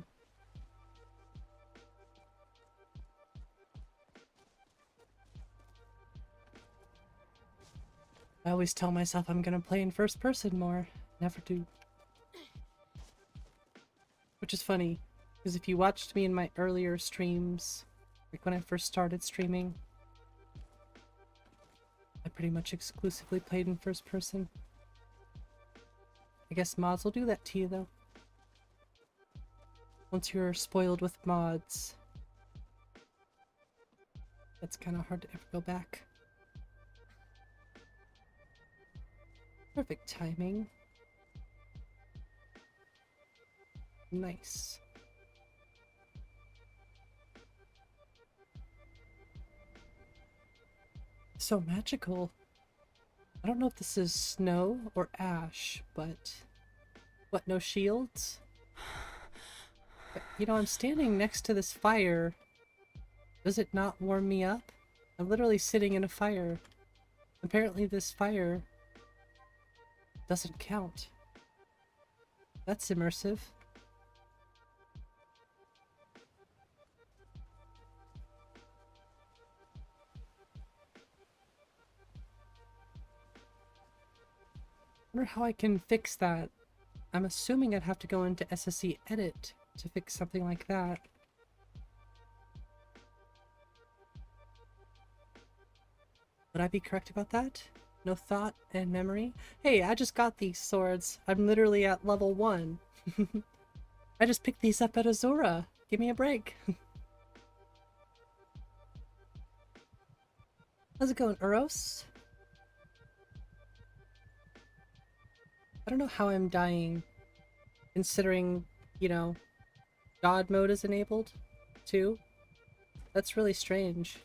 I always tell myself I'm gonna play in first person more. Never do. Which is funny, because if you watched me in my earlier streams, like when I first started streaming, I pretty much exclusively played in first person. I guess mods will do that to you though. Once you're spoiled with mods, it's kind of hard to ever go back. Perfect timing. Nice. So magical. I don't know if this is snow or ash, but... What, no shields? But, you know, I'm standing next to this fire. Does it not warm me up? I'm literally sitting in a fire. Apparently this fire doesn't count. That's immersive. I wonder how I can fix that. I'm assuming I'd have to go into SSE Edit to fix something like that. Would I be correct about that? No thought and memory? Hey, I just got these swords. I'm literally at level 1. I just picked these up at Azura. Give me a break. How's it going, Uros? I don't know how I'm dying, considering, you know, God mode is enabled, too. That's really strange.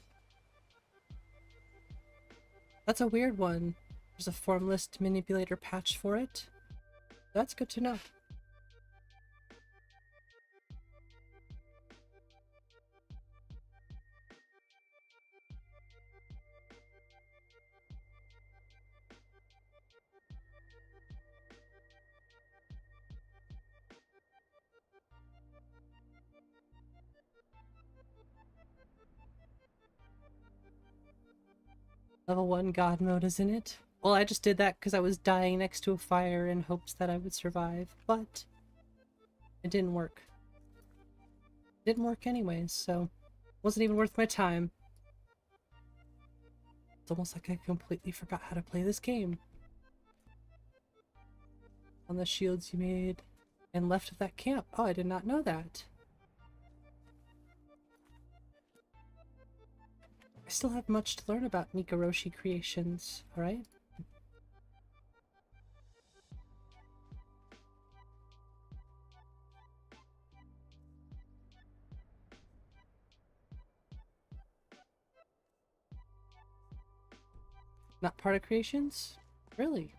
That's a weird one. There's a formless manipulator patch for it. That's good to know. Level 1 God mode is in it. Well, I just did that because I was dying next to a fire in hopes that I would survive, but it didn't work. It didn't work anyways, so wasn't even worth my time. It's almost like I completely forgot how to play this game. On the shields you made and left of that camp. Oh, I did not know that. I still have much to learn about Nikoroshi creations, alright? Not part of creations? Really?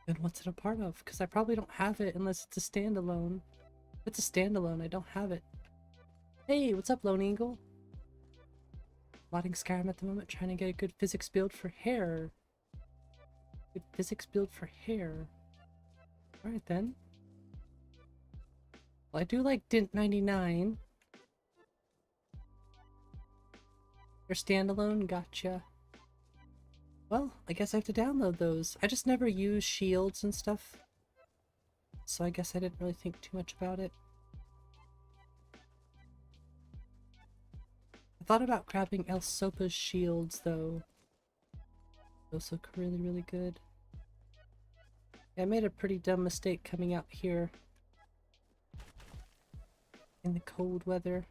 Then what's it a part of? Because I probably don't have it unless it's a standalone. If it's a standalone, I don't have it. Hey, what's up, Lone Eagle? Modding Skyrim at the moment, trying to get a good physics build for hair. Good physics build for hair. Alright then. Well, I do like Dint 99. You're standalone? Gotcha. Well, I guess I have to download those. I just never use shields and stuff. So I guess I didn't really think too much about it. I thought about grabbing El Sopa's shields though. Those look really, really good. Yeah, I made a pretty dumb mistake coming out here in the cold weather.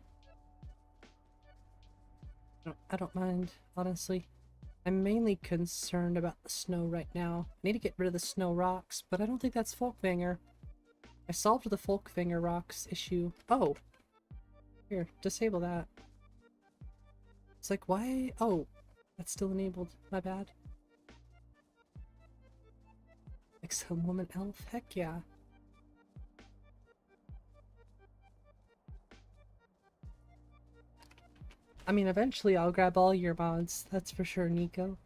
I don't mind, honestly. I'm mainly concerned about the snow right now. I need to get rid of the snow rocks, but I don't think that's Folkvanger. I solved the Folkvanger rocks issue. Oh! Here, disable that. It's like, why? Oh, that's still enabled. My bad. Like some woman elf? Heck yeah. I mean, eventually I'll grab all your mods, that's for sure, Nico.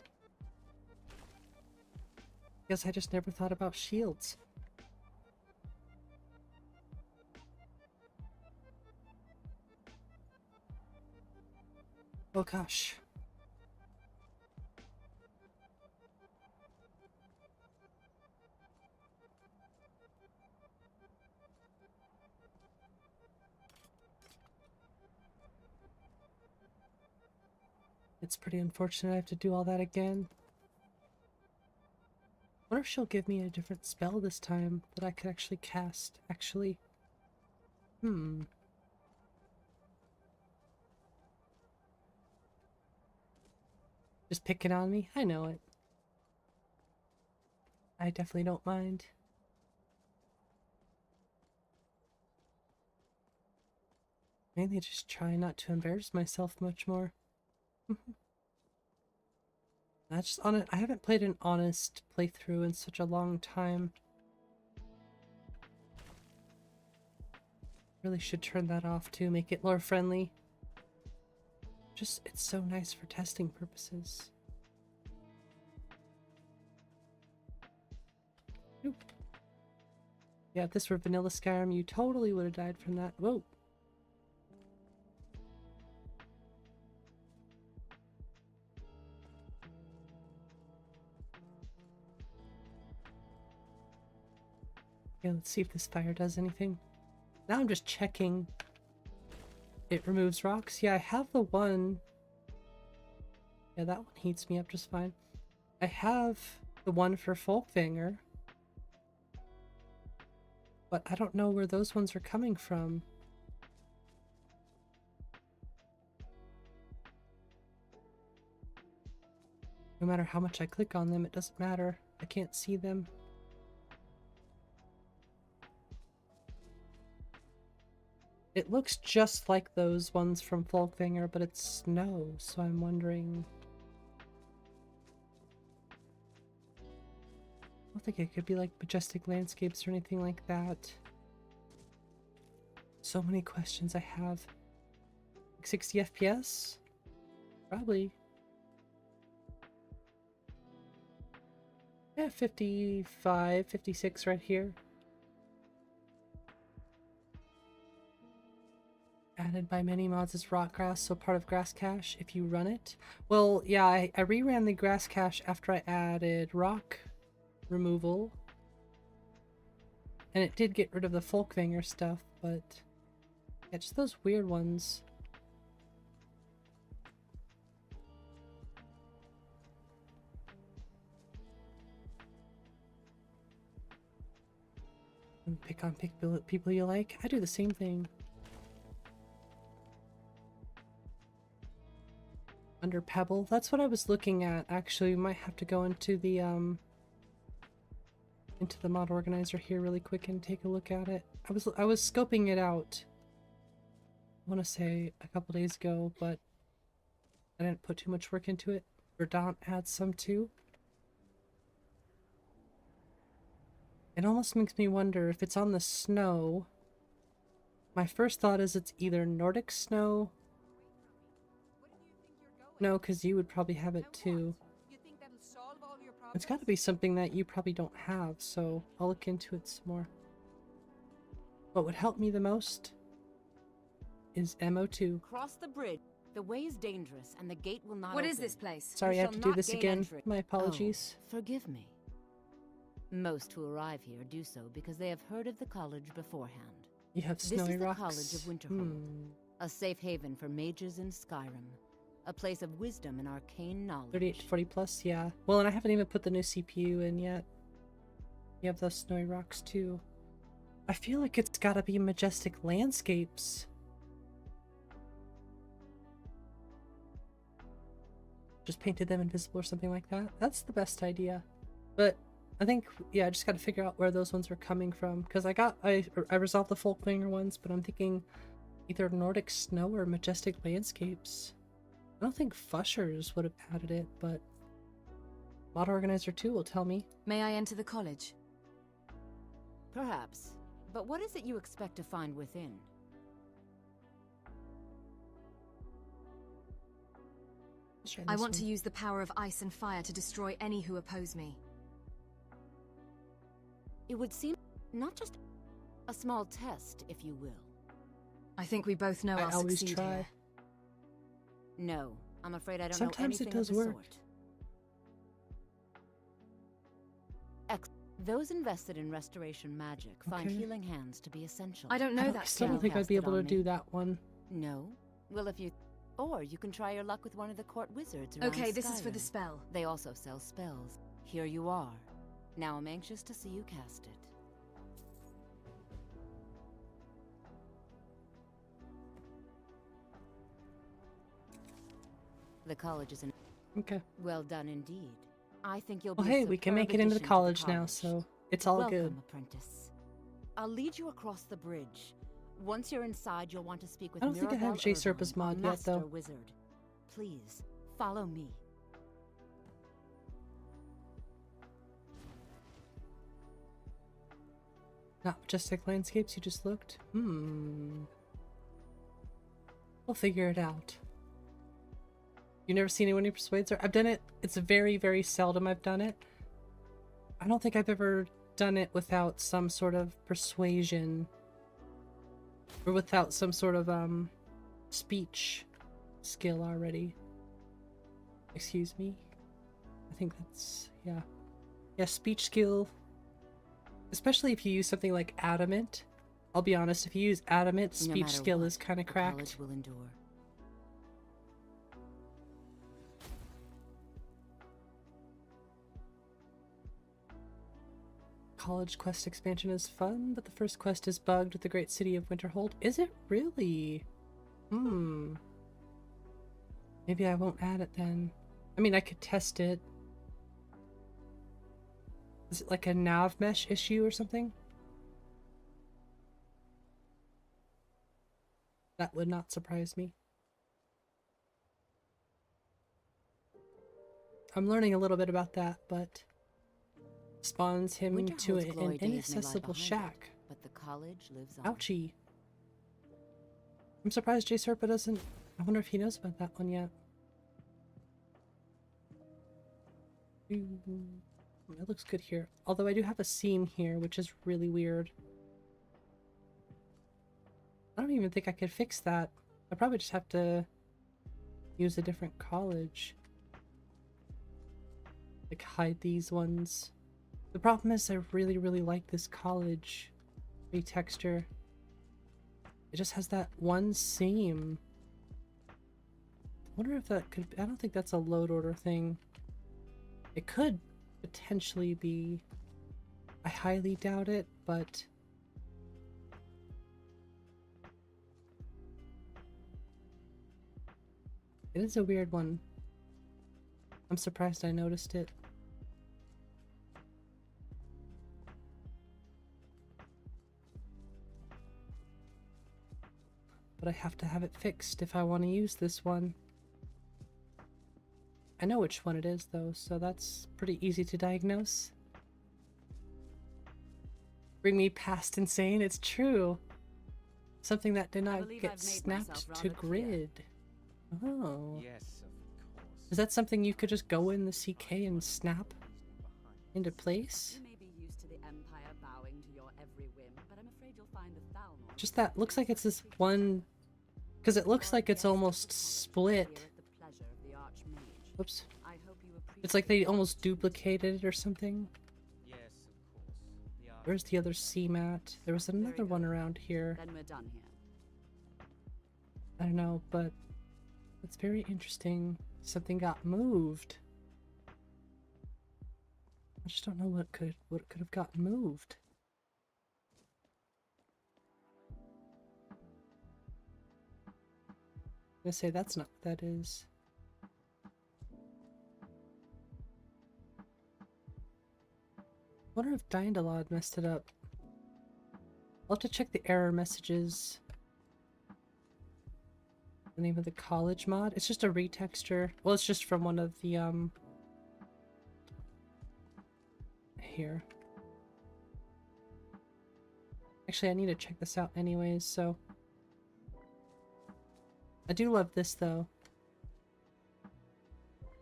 Guess I just never thought about shields. Oh gosh. It's pretty unfortunate I have to do all that again. I wonder if she'll give me a different spell this time that I could actually cast, actually. Just picking on me? I know it. I definitely don't mind. Mainly just try not to embarrass myself much more. That's just on it. I haven't played an honest playthrough in such a long time. Really should turn that off too, make it lore friendly. Just, it's so nice for testing purposes. Nope. Yeah, if this were vanilla Skyrim, you totally would have died from that. Whoa. Okay, let's see if this fire does anything. Now I'm just checking. It removes rocks. Yeah, I have the one. Yeah, that one heats me up just fine. I have the one for Folkvanger. But I don't know where those ones are coming from. No matter how much I click on them, it doesn't matter. I can't see them. It looks just like those ones from Folkvanger, but it's snow, so I'm wondering... I don't think it could be like Majestic Landscapes or anything like that. So many questions I have. Like 60 FPS? Probably. Yeah, 55, 56 right here. Added by many mods is rock grass, so part of grass cache if you run it. Well, yeah, I reran the grass cache after I added rock removal. And it did get rid of the Folkvanger stuff, but yeah, just those weird ones. And pick on people you like. I do the same thing. Under Pebble. That's what I was looking at. Actually, we might have to go into the mod organizer here really quick and take a look at it. I was scoping it out, I want to say a couple days ago, but I didn't put too much work into it. Verdant adds some too. It almost makes me wonder if it's on the snow. My first thought is it's either Nordic snow. No, because you would probably have it too. It's got to be something that you probably don't have, so I'll look into it some more. What would help me the most is MO2. Cross the bridge. The way is dangerous, and the gate will not What open. is this place? Sorry, I You have to shall do not this gain again. entry. My apologies. Oh, forgive me. Most who arrive here do so because they have heard of the college beforehand. You have This snowy is the rocks. College of Winterhold, a safe haven for mages in Skyrim, a place of wisdom and arcane knowledge. 38 to 40 plus, yeah. Well, and I haven't even put the new CPU in yet. You have those snowy rocks too. I feel like it's gotta be majestic landscapes. Just painted them invisible or something like that. That's the best idea. But I think, yeah, I just gotta figure out where those ones were coming from. Because I resolved the Folkvanger ones, but I'm thinking either Nordic snow or majestic landscapes. I don't think Fushers would have added it, but Mod Organizer 2 will tell me. May I enter the college? Perhaps. But what is it you expect to find within? Let's try I this want one. to use the power of ice and fire to destroy any who oppose me. It would seem not just a small test, if you will. I think we both know I I'll always succeed try. here. No, I'm afraid I don't Sometimes know it anything does of the work. sort. Those invested in restoration magic find Okay. healing hands to be essential. I don't know I that still skill. don't think I'd Cast be it able to on do me. that one. No? Well, if you... Or you can try your luck with one of the court wizards around Okay, this is for the Skyrim. spell. They also sell spells. Here you are. Now I'm anxious to see you cast it. The college is an... Okay. Well done indeed. I think you'll Well, be a hey, we can superb make it into the addition to college now, so it's all Welcome, good. apprentice. I'll lead you across the bridge. Once you're inside, you'll want to speak with I don't think I have Mirabelle J Serpa's Irvine, our mod yet, master though. wizard. Please, follow me. Not majestic landscapes, you just looked? We'll figure it out. You never seen anyone who persuades her? I've done it. It's very, very seldom I've done it. I don't think I've ever done it without some sort of persuasion. Or without some sort of, speech skill already. Excuse me? I think that's, yeah. Yeah, speech skill. Especially if you use something like adamant. I'll be honest, if you use adamant, No speech matter skill what, is kind of the cracked. college will endure. College quest expansion is fun, but the first quest is bugged with the great city of Winterhold. Is it really? Maybe I won't add it then. I mean, I could test it. Is it like a nav mesh issue or something? That would not surprise me. I'm learning a little bit about that, but spawns him to Winterhold's an glory days may lie inaccessible behind shack. it, but the college lives on. Ouchie. I'm surprised J Serpa doesn't... I wonder if he knows about that one yet. It looks good here. Although I do have a scene here, which is really weird. I don't even think I could fix that. I probably just have to use a different college. Like, hide these ones. The problem is I really, really like this college retexture. It just has that one seam. I wonder if that could... I don't think that's a load order thing. It could potentially be. I highly doubt it, but... It is a weird one. I'm surprised I noticed it. But I have to have it fixed if I want to use this one. I know which one it is though, so that's pretty easy to diagnose. Bring me past insane, it's true. Something that did not get snapped to grid. Oh. Yes, of course. Is that something you could just go in the CK and snap into place? You may be used to the Empire bowing to your every whim, but I'm afraid you'll find the Thalmor. Just that looks like it's this one, because it looks like it's almost split. Whoops. It's like they almost duplicated it or something. Yes, of course. Where's the other C mat? There was another one around here. Then we're done here. I don't know, but it's very interesting. Something got moved. I just don't know what could have gotten moved. I'm gonna say that's not what that is. I wonder if Dyndalod messed it up. I'll have to check the error messages. The name of the college mod? It's just a retexture. Well, it's just from one of the, here. Actually, I need to check this out anyways, so. I do love this, though.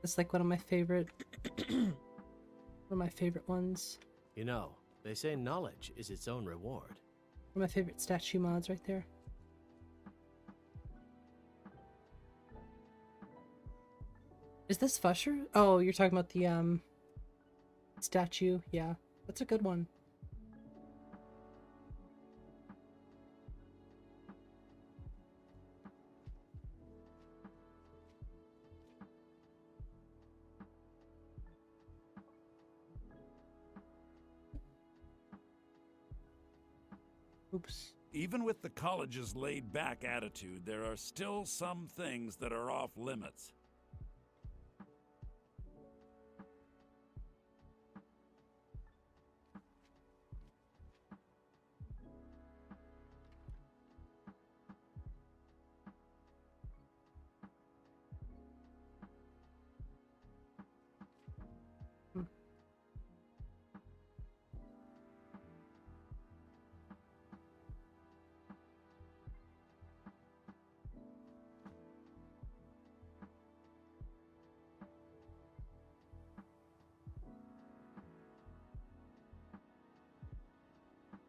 It's like one of my favorite, one of my favorite ones. You know, they say knowledge is its own reward. One of my favorite statue mods right there. Is this Fusher? Oh, you're talking about the, statue? Yeah, that's a good one. Oops. Even with the college's laid-back attitude, there are still some things that are off limits.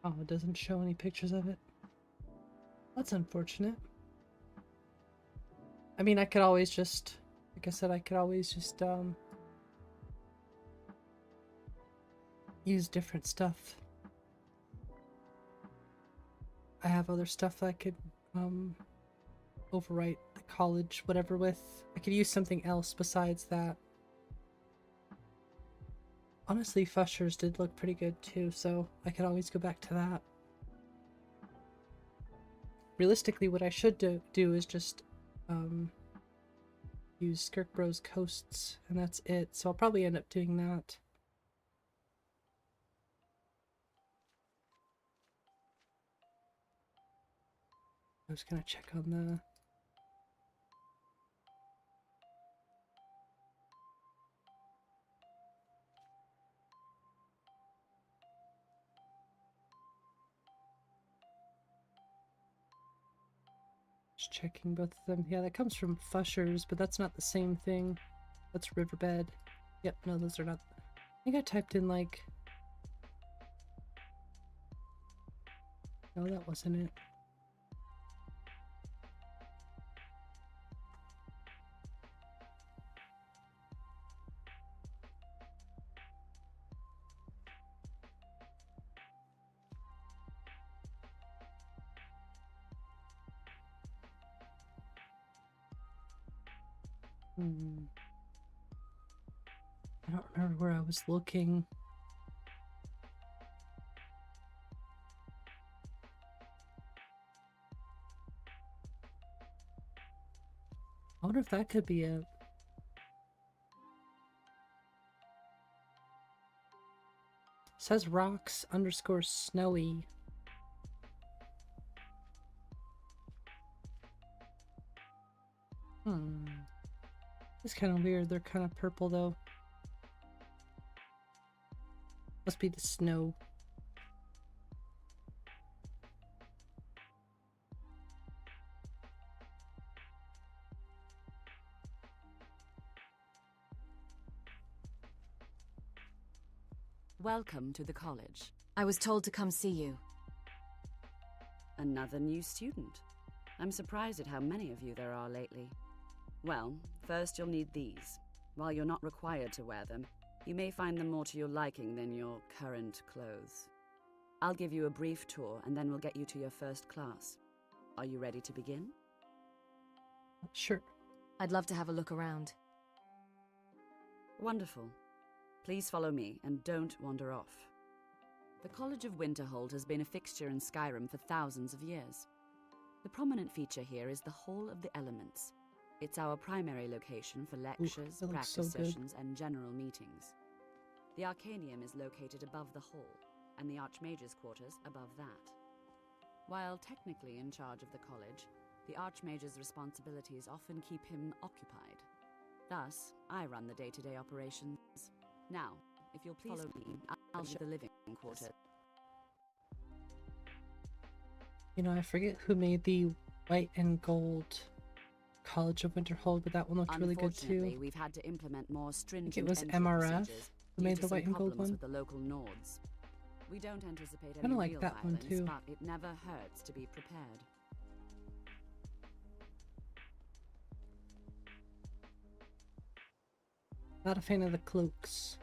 Oh, it doesn't show any pictures of it. That's unfortunate. I mean, I could always just, like I said, I could always just, use different stuff. I have other stuff that I could, overwrite the college, whatever with. I could use something else besides that. Honestly, Fushers did look pretty good too, so I could always go back to that. Realistically, what I should do is just use Skirkbro's Coasts, and that's it, so I'll probably end up doing that. I was gonna check on the... Checking both of them. Yeah, that comes from Fushers, but that's not the same thing. That's Riverbed. Yep, no, those are not. I think I typed in like... No, that wasn't it. I don't remember where I was looking. I wonder if that could be it. says rocks _ snowy. It's kind of weird. They're kind of purple though. Must be the snow. Welcome to the college. I was told to come see you. Another new student. I'm surprised at how many of you there are lately. Well, first you'll need these. While you're not required to wear them, you may find them more to your liking than your current clothes. I'll give you a brief tour and then we'll get you to your first class. Are you ready to begin? Sure. I'd love to have a look around. Wonderful. Please follow me and don't wander off. The College of Winterhold has been a fixture in Skyrim for thousands of years. The prominent feature here is the Hall of the Elements. It's our primary location for lectures, practice sessions, and general meetings. The Arcanium is located above the hall, and the Archmage's quarters above that. While technically in charge of the college, the Archmage's responsibilities often keep him occupied. Thus, I run the day-to-day operations. Now, if you'll please follow me, I'll show the living quarters. You know, I forget who made the white and gold College of Winterhold, but that one looked really good too. Unfortunately, we've had to implement more stringent I think it was entry MRF procedures who made due the to white some and gold problems one. with the local Nords. We don't anticipate any Kinda like real that one, violence, too. but it never hurts to be prepared. Not a fan of the cloaks.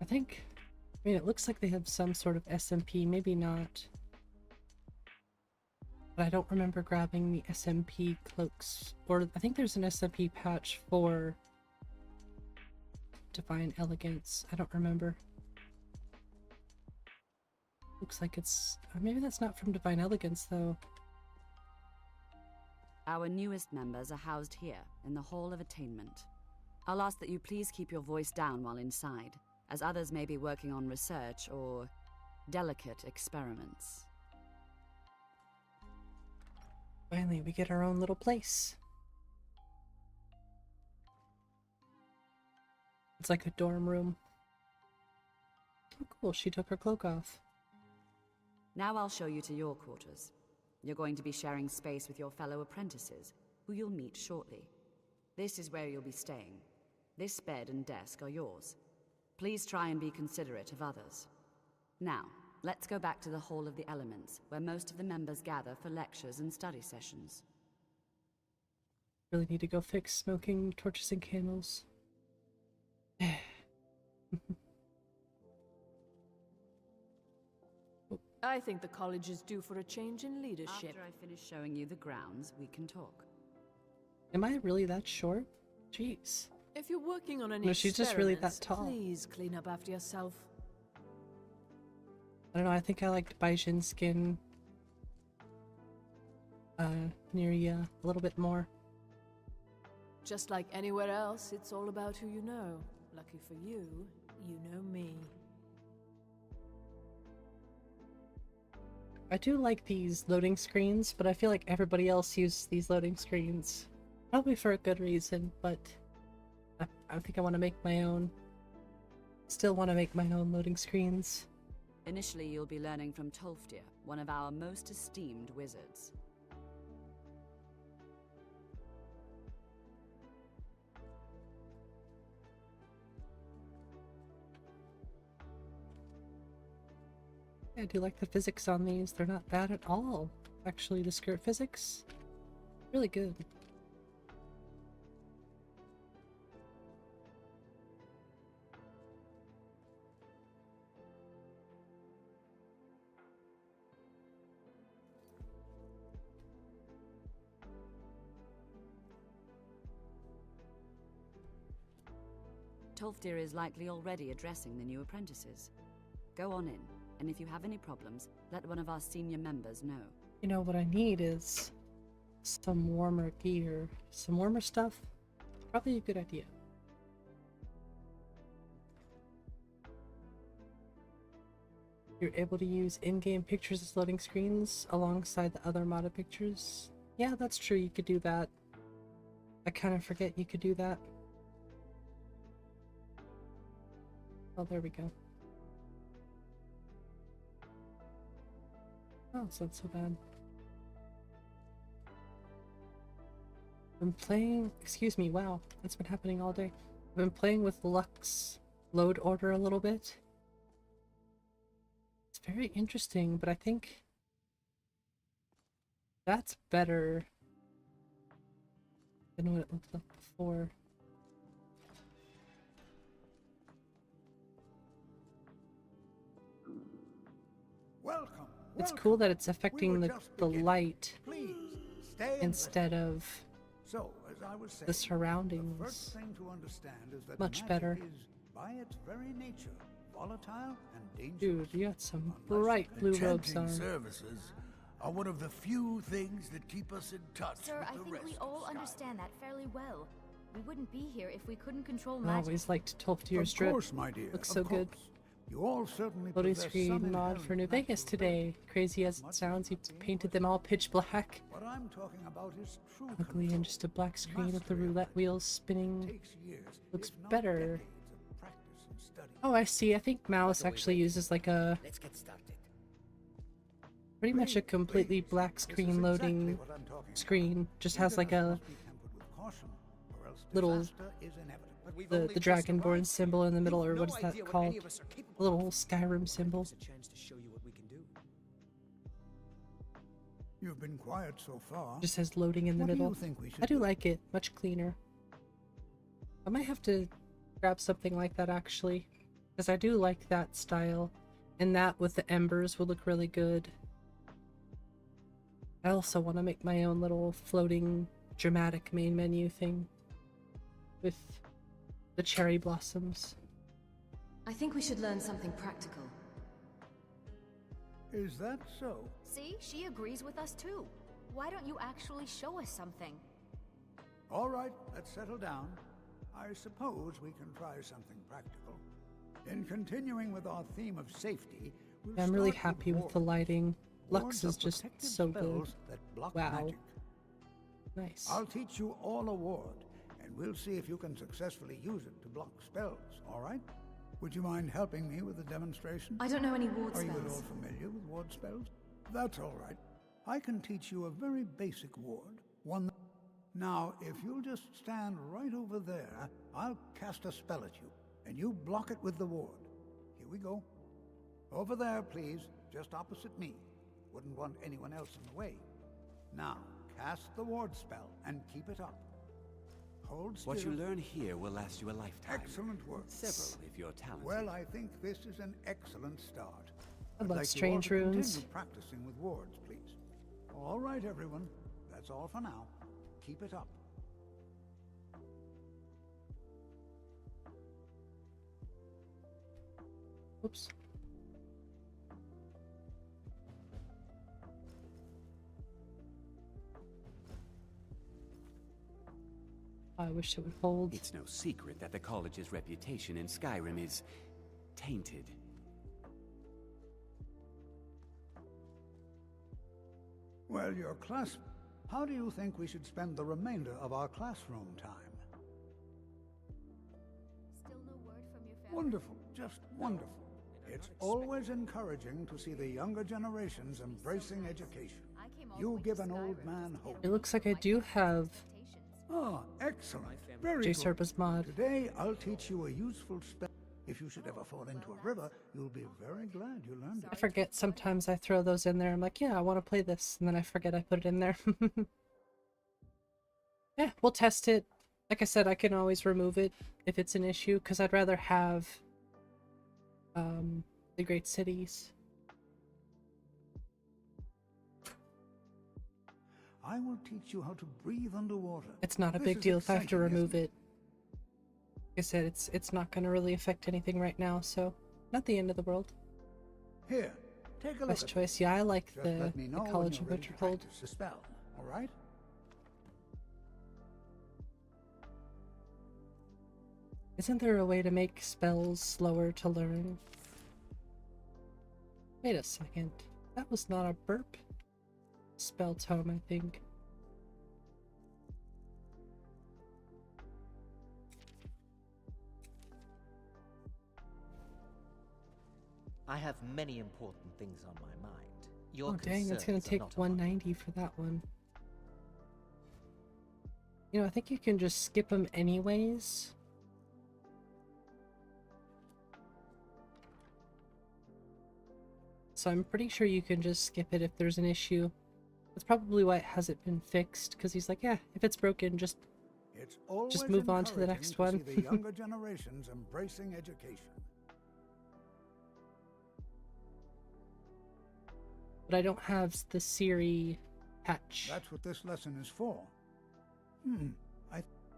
I mean, it looks like they have some sort of SMP, maybe not. But I don't remember grabbing the SMP cloaks. Or I think there's an SMP patch for Divine Elegance. I don't remember. Looks like it's... maybe that's not from Divine Elegance, though. Our newest members are housed here, in the Hall of Attainment. I'll ask that you please keep your voice down while inside, as others may be working on research or delicate experiments. Finally, we get our own little place. It's like a dorm room. Oh, cool. She took her cloak off. Now I'll show you to your quarters. You're going to be sharing space with your fellow apprentices, who you'll meet shortly. This is where you'll be staying. This bed and desk are yours. Please try and be considerate of others. Now, let's go back to the Hall of the Elements, where most of the members gather for lectures and study sessions. Really need to go fix smoking torches and candles. I think the college is due for a change in leadership. After I finish showing you the grounds, we can talk. Am I really that short? Jeez. If you're working on any No, she's just really that tall. please clean up after yourself. I don't know, I think I liked Baijin's skin near ya a little bit more. Just like anywhere else, it's all about who you know. Lucky for you, you know me. I do like these loading screens, but I feel like everybody else uses these loading screens. Probably for a good reason, but I think I want to make my own. Still want to make my own loading screens. Initially, you'll be learning from Tolfdir, one of our most esteemed wizards. I do like the physics on these. They're not bad at all. Actually, the skirt physics, really good. Tolfdir is likely already addressing the new apprentices. Go on in, and if you have any problems, let one of our senior members know. You know, what I need is some warmer gear. Some warmer stuff? Probably a good idea. You're able to use in-game pictures as loading screens alongside the other modded pictures. Yeah, that's true, you could do that. I kind of forget you could do that. Oh, there we go. Oh, it's not so bad. Been playing, excuse me, wow, that's been happening all day. I've been playing with Lux load order a little bit. It's very interesting, but I think that's better than what it looked like before. Welcome. It's cool that it's affecting the light Please stay instead of So, as I was saying, the surroundings. the first thing to understand is that Much magic better. is, by its very nature, volatile and dangerous. Dude, you got some bright blue robes on. Services are one of the few things that keep us in touch Sir, with I the think rest we of all Skyrim. understand that fairly well. We wouldn't be here if we couldn't control I magic. always liked 12 tier Of strip. course, my dear. Looks of so good. course. You all certainly Loading possess screen some mod for New inherent Vegas natural today. Crazy as it sounds, he painted them all pitch black. What I'm talking about is true Ugly and just a black screen with the roulette wheels spinning. takes years, Looks if not better. decades of practice and study. Oh, I see. I think Mouse actually uses like a Let's get started. pretty much a completely black screen loading screen. Just has like a little the Dragonborn symbol in the middle, or what is that called? A little Skyrim symbol. You've been quiet so far. Just has loading in the What do you middle. think we should I do do? like it. Much cleaner. I might have to grab something like that actually, because I do like that style, and that with the embers would look really good. I also want to make my own little floating dramatic main menu thing with the cherry blossoms. I think we should learn something practical. Is that so? See, she agrees with us too. Why don't you actually show us something? All right, let's settle down. I suppose we can try something practical. In continuing with our theme of safety, we'll I'm really start happy with wards. the lighting. Lux Wards is are just protective so good. spells that block Wow. magic. Nice. I'll teach you all a ward, and we'll see if you can successfully use it to block spells, all right? Would you mind helping me with the demonstration? I don't know any ward Are you at all spells. familiar with ward spells? That's all right. I can teach you a very basic ward. One. Now, if you'll just stand right over there, I'll cast a spell at you, and you block it with the ward. Here we go. Over there, please, just opposite me. Wouldn't want anyone else in the way. Now, cast the ward spell and keep it up. Hold still. What you learn here will last you a lifetime. Excellent work. Several if you're talented. Well, I think this is an excellent start. I I'd love like strange you all to runes. continue practicing with wards, please. All right, everyone. That's all for now. Keep it up. Oops. I wish it would hold. It's no secret that the college's reputation in Skyrim is tainted. Well, your class... How do you think we should spend the remainder of our classroom time? Still no word from your family? Wonderful. Just wonderful. It's always encouraging to see the younger generations embracing education. You give an old man hope. It looks like I do have Ah, excellent. Very J good. Serpa's mod. Today, I'll teach you a useful spell. If you should ever fall into a river, you'll be very glad you learned I it. forget sometimes I throw those in there. I'm like, yeah, I want to play this, and then I forget I put it in there. Yeah, we'll test it. Like I said, I can always remove it if it's an issue, because I'd rather have the great cities. I will teach you how to breathe underwater. It's not a This big is deal if I have to exciting, remove isn't it. Like I said, it's not going to really affect anything right now, so not the end of the world. Here, take a look Best at choice. Yeah, I like Just the let me know when College you're of ready to Winterhold. practice the spell, all right? Isn't there a way to make spells slower to learn? Wait a second. That was not a burp. Spell tome, I think. I have many important things on my mind. Your Oh dang, that's gonna concerns are take not 190 for that one. You know, I think you can just skip them anyways. So I'm pretty sure you can just skip it if there's an issue. That's probably why it hasn't been fixed, because he's like, yeah, if it's broken, just move on to the next one. See the younger generations embracing education. But I don't have the Siri patch. That's what this lesson is for.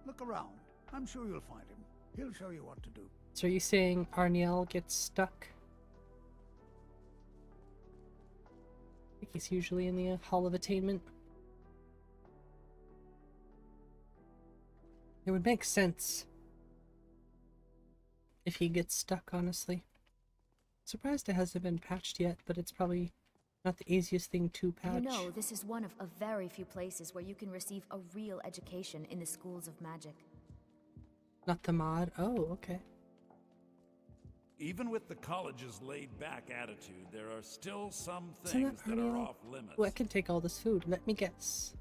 Look around. I'm sure you'll find him. He'll show you what to do. So are you saying Arniel gets stuck? I think he's usually in the Hall of Attainment. It would make sense if he gets stuck, honestly. Surprised it hasn't been patched yet, but it's probably not the easiest thing to patch. You know, this is one of a very few places where you can receive a real education in the schools of magic. Not the mod? Oh, okay. Even with the college's laid-back attitude, there are still some Isn't things that are Arniel? off limits. Oh, I can take all this food. Let me guess.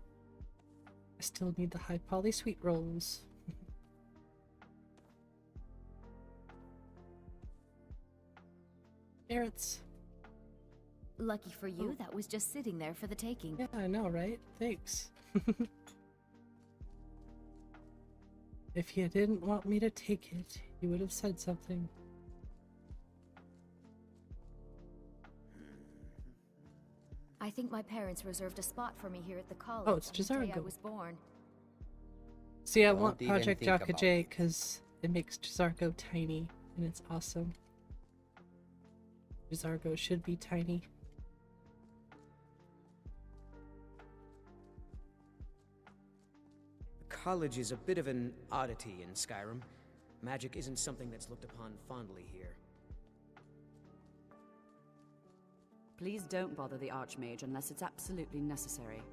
I still need the high poly sweet rolls. Carrots. Lucky for you, that was just sitting there for the taking. Yeah, I know, right? Thanks. If you didn't want me to take it, you would have said something. I think my parents reserved a spot for me here at the college. Oh, it's on the day I Jazargo. was born. See, I Don't want even Project think Jaka about J because it makes Jazargo tiny, and it's awesome. Jazargo should be tiny. College is a bit of an oddity in Skyrim. Magic isn't something that's looked upon fondly here. Please don't bother the Archmage unless it's absolutely necessary.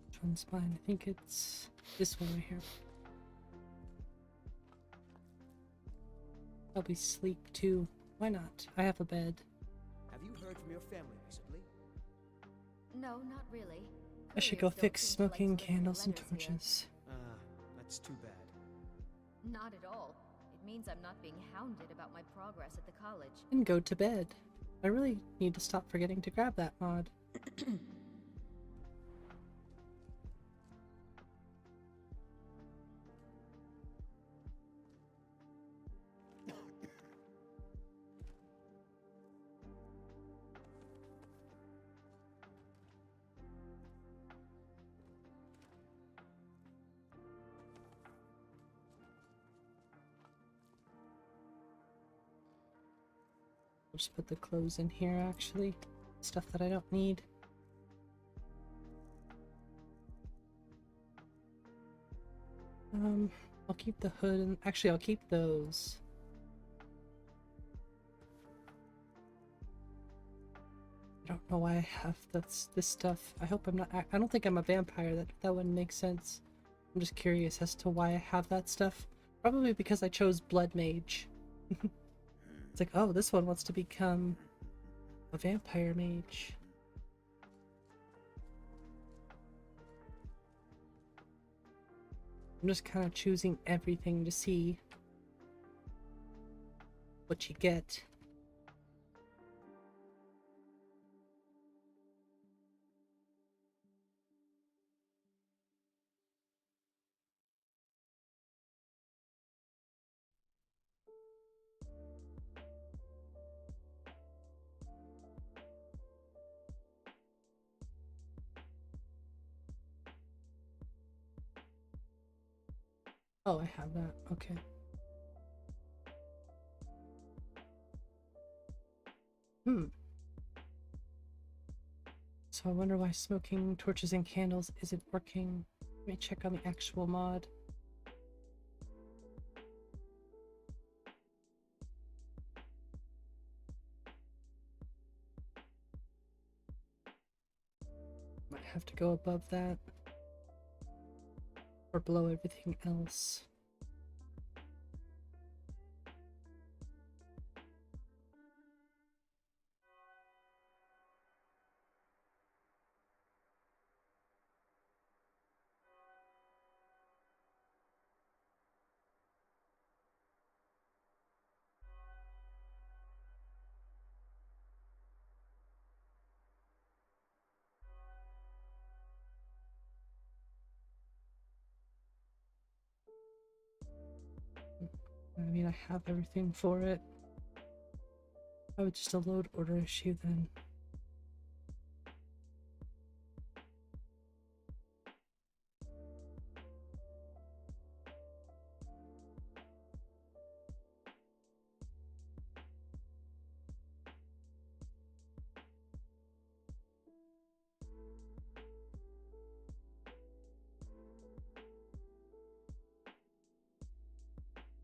Which one's mine? I think it's this one right here. I'll be sleep too. Why not? I have a bed. Have you heard from your family recently? No, not really. I should go Couriers don't fix seem to like smoking delivering candles and letters here. torches. That's too bad. Not at all. It means I'm not being hounded about my progress at the college. And go to bed. I really need to stop forgetting to grab that mod. I'll just put the clothes in here, actually. Stuff that I don't need. I'll keep the hood and actually I'll keep those. I don't know why I have this stuff. I hope I'm not. I don't think I'm a vampire. That wouldn't make sense. I'm just curious as to why I have that stuff. Probably because I chose Blood Mage. It's like, oh, this one wants to become a vampire mage. I'm just kind of choosing everything to see what you get. Oh, I have that. Okay. So I wonder why smoking torches and candles isn't working. Let me check on the actual mod. have to go above that. Or below everything else. I mean, I have everything for it. Oh, it's just a load order issue then.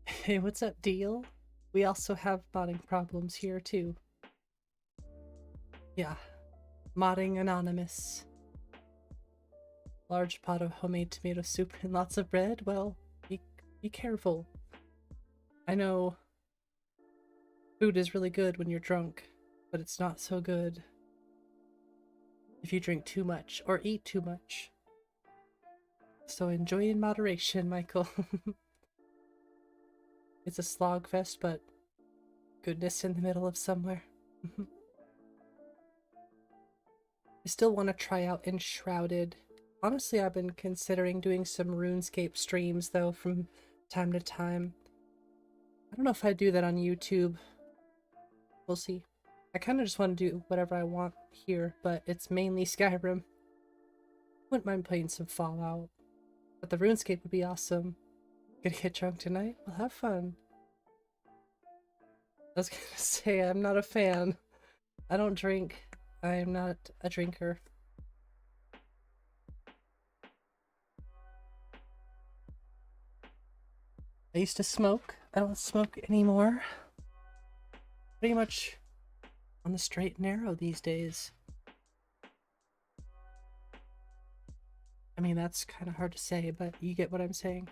Hey, what's up, Deal? We also have modding problems here, too. Yeah. Modding Anonymous. Large pot of homemade tomato soup and lots of bread? Well, be careful. I know food is really good when you're drunk, but it's not so good if you drink too much or eat too much. So enjoy in moderation, Michael. It's a slog fest, but goodness in the middle of somewhere. I still want to try out Enshrouded. Honestly, I've been considering doing some RuneScape streams, though, from time to time. I don't know if I'd do that on YouTube. We'll see. I kind of just want to do whatever I want here, but it's mainly Skyrim. Wouldn't mind playing some Fallout. But the RuneScape would be awesome. Gonna get drunk tonight? Well, have fun. I was gonna say, I'm not a fan. I don't drink. I am not a drinker. I used to smoke. I don't smoke anymore. Pretty much on the straight and narrow these days. I mean, that's kind of hard to say, but you get what I'm saying.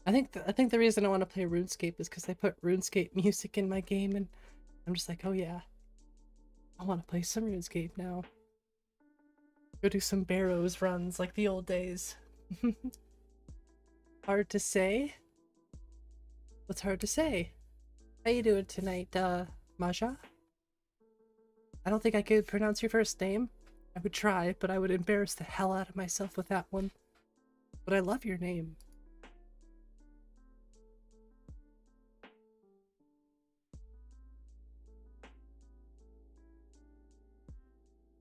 I think the reason I want to play RuneScape is because they put RuneScape music in my game, and I'm just like, oh yeah, I want to play some RuneScape now. Go do some Barrows runs like the old days. Hard to say. What's hard to say? How you doing tonight, Maja? I don't think I could pronounce your first name. I would try, but I would embarrass the hell out of myself with that one. But I love your name.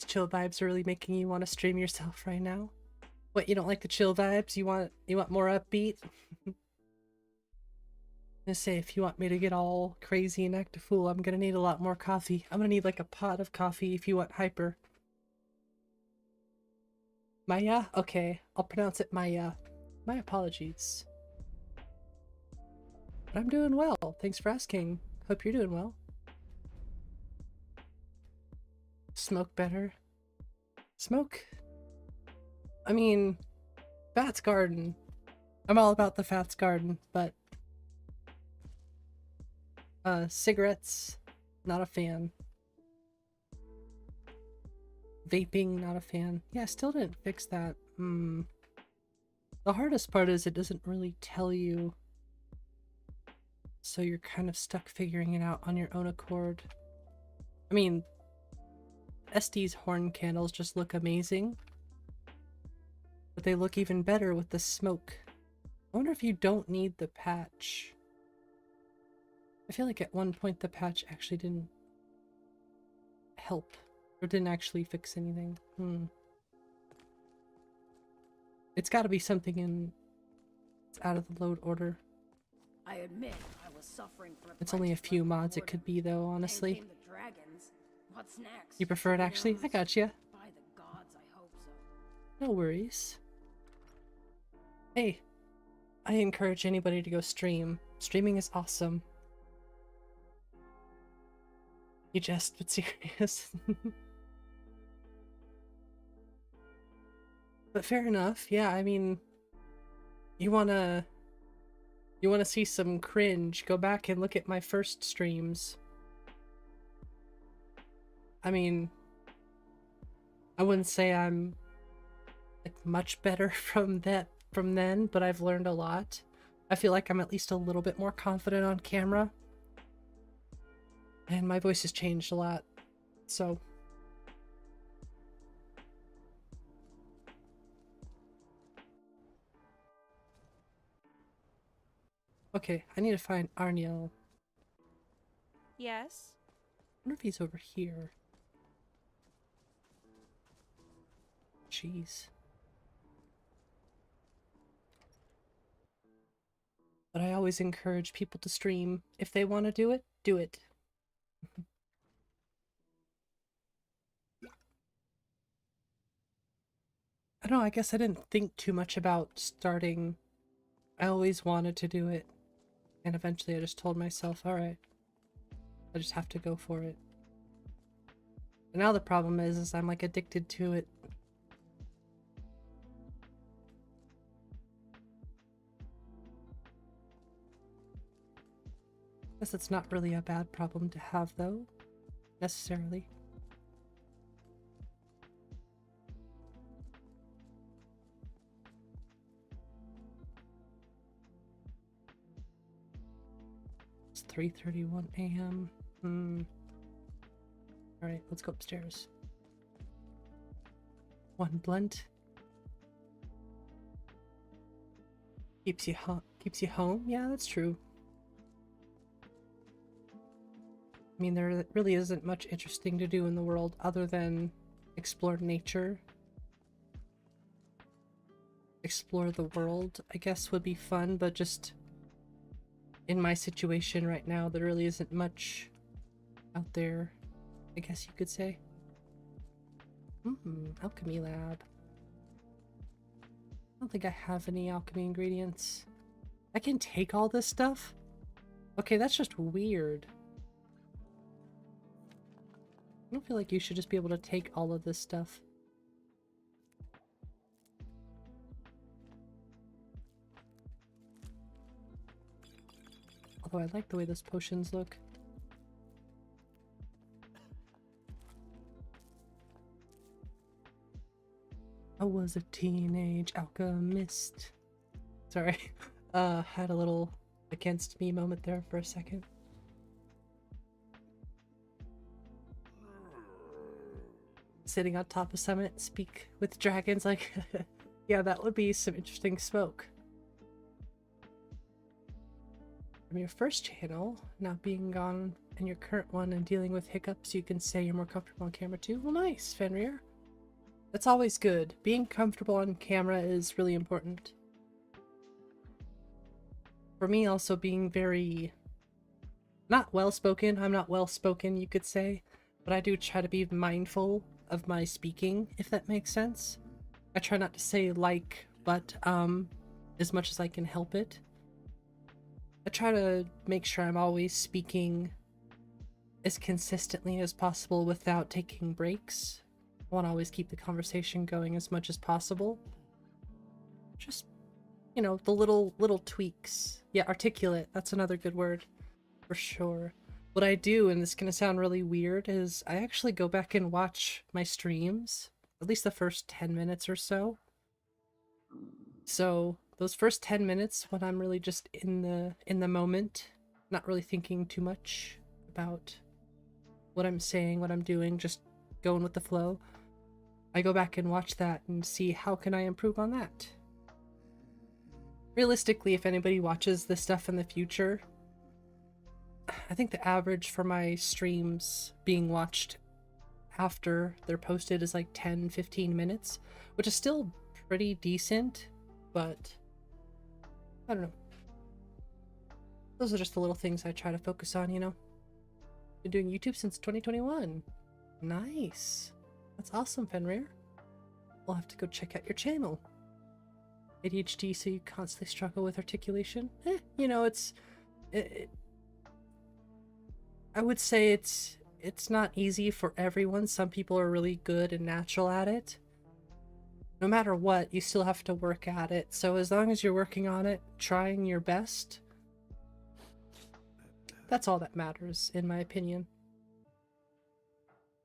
Chill vibes are really making you want to stream yourself right now. What, you don't like the chill vibes? You want more upbeat? I'm gonna say, if you want me to get all crazy and act a fool, I'm gonna need a lot more coffee. I'm gonna need like a pot of coffee if you want hyper. Maya? Okay, I'll pronounce it Maya. My apologies. But I'm doing well. Thanks for asking. Hope you're doing well. Smoke better. Smoke? I mean, Fats Garden. I'm all about the Fats Garden, but cigarettes, not a fan. Vaping, not a fan. Yeah, I still didn't fix that. The hardest part is it doesn't really tell you, so you're kind of stuck figuring it out on your own accord. I mean, SD's horn candles just look amazing, but they look even better with the smoke. I wonder if you don't need the patch. I feel like at one point the patch actually didn't help, or didn't actually fix anything. It's gotta be something it's out of the load order. I admit I was suffering from It's only a few mods it could be though, honestly. Came the dragons. What's next? You prefer it actually? I gotcha. By the gods, I hope so. No worries. Hey, I encourage anybody to go stream. Streaming is awesome. You jest, but serious. But fair enough. Yeah, I mean, you wanna see some cringe, go back and look at my first streams. I mean, I wouldn't say I'm like much better from then, but I've learned a lot. I feel like I'm at least a little bit more confident on camera. And my voice has changed a lot. So okay, I need to find Arniel. Yes? I wonder if he's over here. Jeez. But I always encourage people to stream. If they want to do it, do it. I don't know, I guess I didn't think too much about starting. I always wanted to do it. And eventually I just told myself, alright, I just have to go for it. And now the problem is I'm like addicted to it. Guess it's not really a bad problem to have though, necessarily. It's 3:31 a.m. Alright, let's go upstairs. One blunt. Keeps you home? Yeah, that's true. I mean, there really isn't much interesting to do in the world other than explore nature. Explore the world, I guess, would be fun, but just in my situation right now, there really isn't much out there, I guess you could say. Alchemy lab. I don't think I have any alchemy ingredients. I can take all this stuff? Okay, that's just weird. I don't feel like you should just be able to take all of this stuff. Although I like the way those potions look. I was a teenage alchemist. Sorry. Had a little against me moment there for a second. Sitting on top of summit, speak with dragons, like, yeah, that would be some interesting smoke. From your first channel, not being gone, and your current one and dealing with hiccups, you can say you're more comfortable on camera too. Well, nice, Fenrir. That's always good. Being comfortable on camera is really important. For me, also being very, not well-spoken. I'm not well-spoken, you could say, but I do try to be mindful of my speaking, if that makes sense. I try not to say like, but, as much as I can help it. I try to make sure I'm always speaking as consistently as possible without taking breaks. I want to always keep the conversation going as much as possible. Just, you know, the little tweaks. Yeah, articulate, that's another good word, for sure. What I do, and this is going to sound really weird, is I actually go back and watch my streams, at least the first 10 minutes or so. So those first 10 minutes when I'm really just in the moment, not really thinking too much about what I'm saying, what I'm doing, just going with the flow, I go back and watch that and see how can I improve on that. Realistically, if anybody watches this stuff in the future, I think the average for my streams being watched after they're posted is like 10-15 minutes, which is still pretty decent, but I don't know. Those are just the little things I try to focus on, you know? Been doing YouTube since 2021. Nice. That's awesome, Fenrir. We'll have to go check out your channel. ADHD, so you constantly struggle with articulation? You know, I would say it's not easy for everyone. Some people are really good and natural at it. no matter what, you still have to work at it. So as long as you're working on it, trying your best, that's all that matters, in my opinion.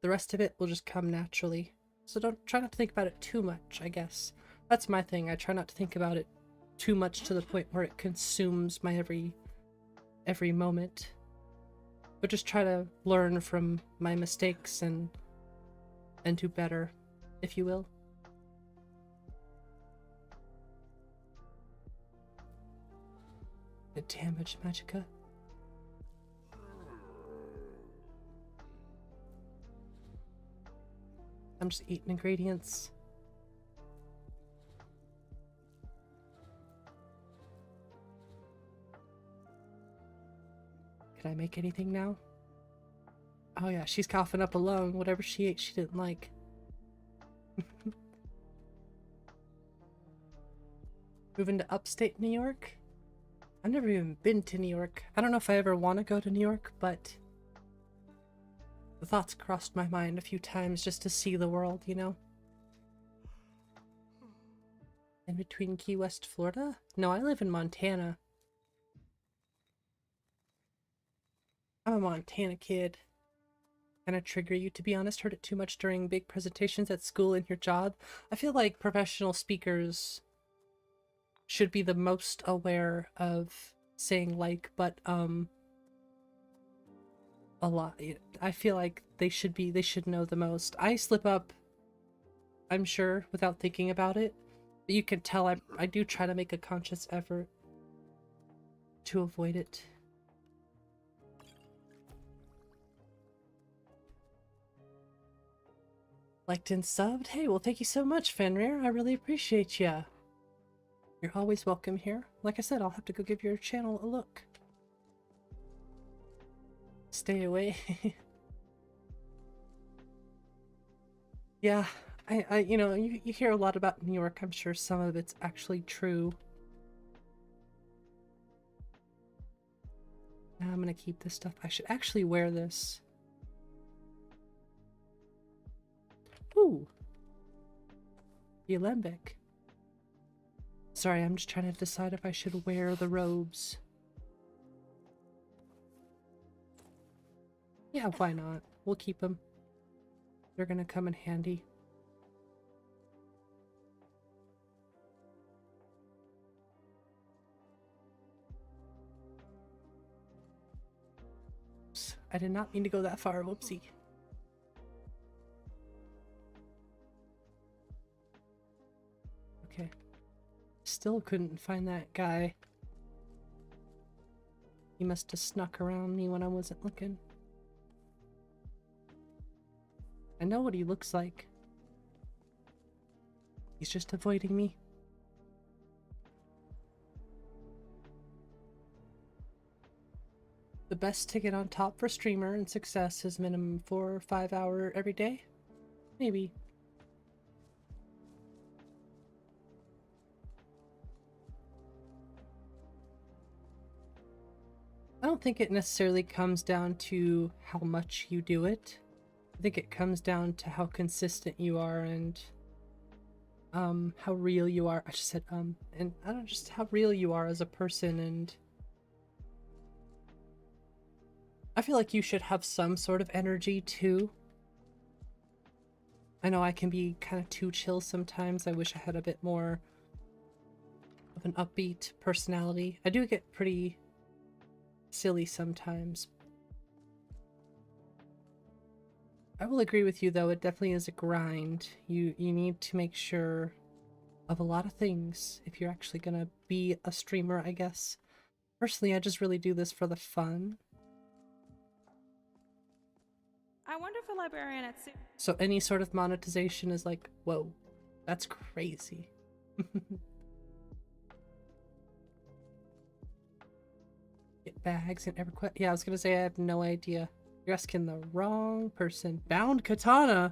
The rest of it will just come naturally. So try not to think about it too much, I guess. That's my thing. I try not to think about it too much to the point where it consumes my every moment. But just try to learn from my mistakes and do better, if you will. Good damage, Magica. I'm just eating ingredients. Can I make anything now? Oh yeah, she's coughing up a lung. Whatever she ate she didn't like. Moving to upstate New York? I've never even been to New York. I don't know if I ever want to go to New York, but the thoughts crossed my mind a few times just to see the world, you know? In between Key West, Florida? No, I live in Montana. I'm a Montana kid. Kinda trigger you, to be honest. Heard it too much during big presentations at school and your job. I feel like professional speakers should be the most aware of saying like, but a lot. I feel like they should know the most. I slip up, I'm sure, without thinking about it. But you can tell I do try to make a conscious effort to avoid it. Liked and subbed? Hey, well thank you so much, Fenrir. I really appreciate ya. You're always welcome here. Like I said, I'll have to go give your channel a look. Stay away. Yeah, you know, you hear a lot about New York. I'm sure some of it's actually true. Now I'm gonna keep this stuff. I should actually wear this. Ooh. The alembic. Sorry, I'm just trying to decide if I should wear the robes. Yeah, why not? We'll keep them. They're gonna come in handy. Oops, I did not mean to go that far, whoopsie. Okay. Still couldn't find that guy. He must have snuck around me when I wasn't looking. I know what he looks like. He's just avoiding me. The best ticket on top for streamer and success is minimum 4 or 5 hour every day? Maybe. I don't think it necessarily comes down to how much you do it. I think it comes down to how consistent you are and how real you are. I just said and I don't know, just how real you are as a person. And I feel like you should have some sort of energy too. I know I can be kind of too chill sometimes. I wish I had a bit more of an upbeat personality. I do get pretty silly sometimes. I will agree with you though, it definitely is a grind. You need to make sure of a lot of things if you're actually gonna be a streamer, I guess. Personally, I just really do this for the fun. I wonder if a librarian at So any sort of monetization is like, whoa, that's crazy. Get bags and EverQuest. Yeah, I was gonna say I have no idea. You're asking the wrong person. Bound katana?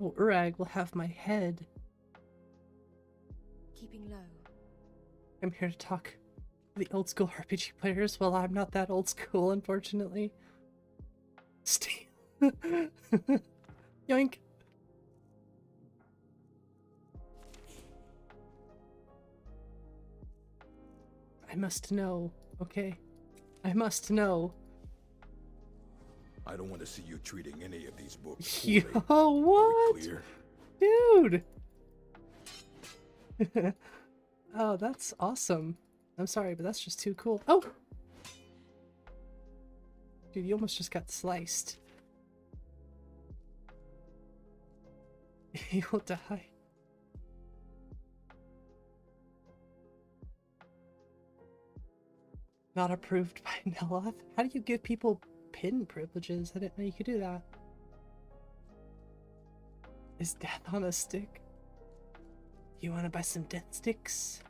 Oh, Urag will have my head. Keeping low. I'm here to talk to the old school RPG players. Well, I'm not that old school, unfortunately. Steve. Yoink. I must know, okay? I must know. I don't want to see you treating any of these books Yo, poorly. what? Clear? Dude! Oh, that's awesome. I'm sorry, but that's just too cool. Oh! Dude, you almost just got sliced. You'll die. Not approved by Neloth? How do you give people pin privileges? I didn't know you could do that. Is death on a stick? You wanna buy some death sticks?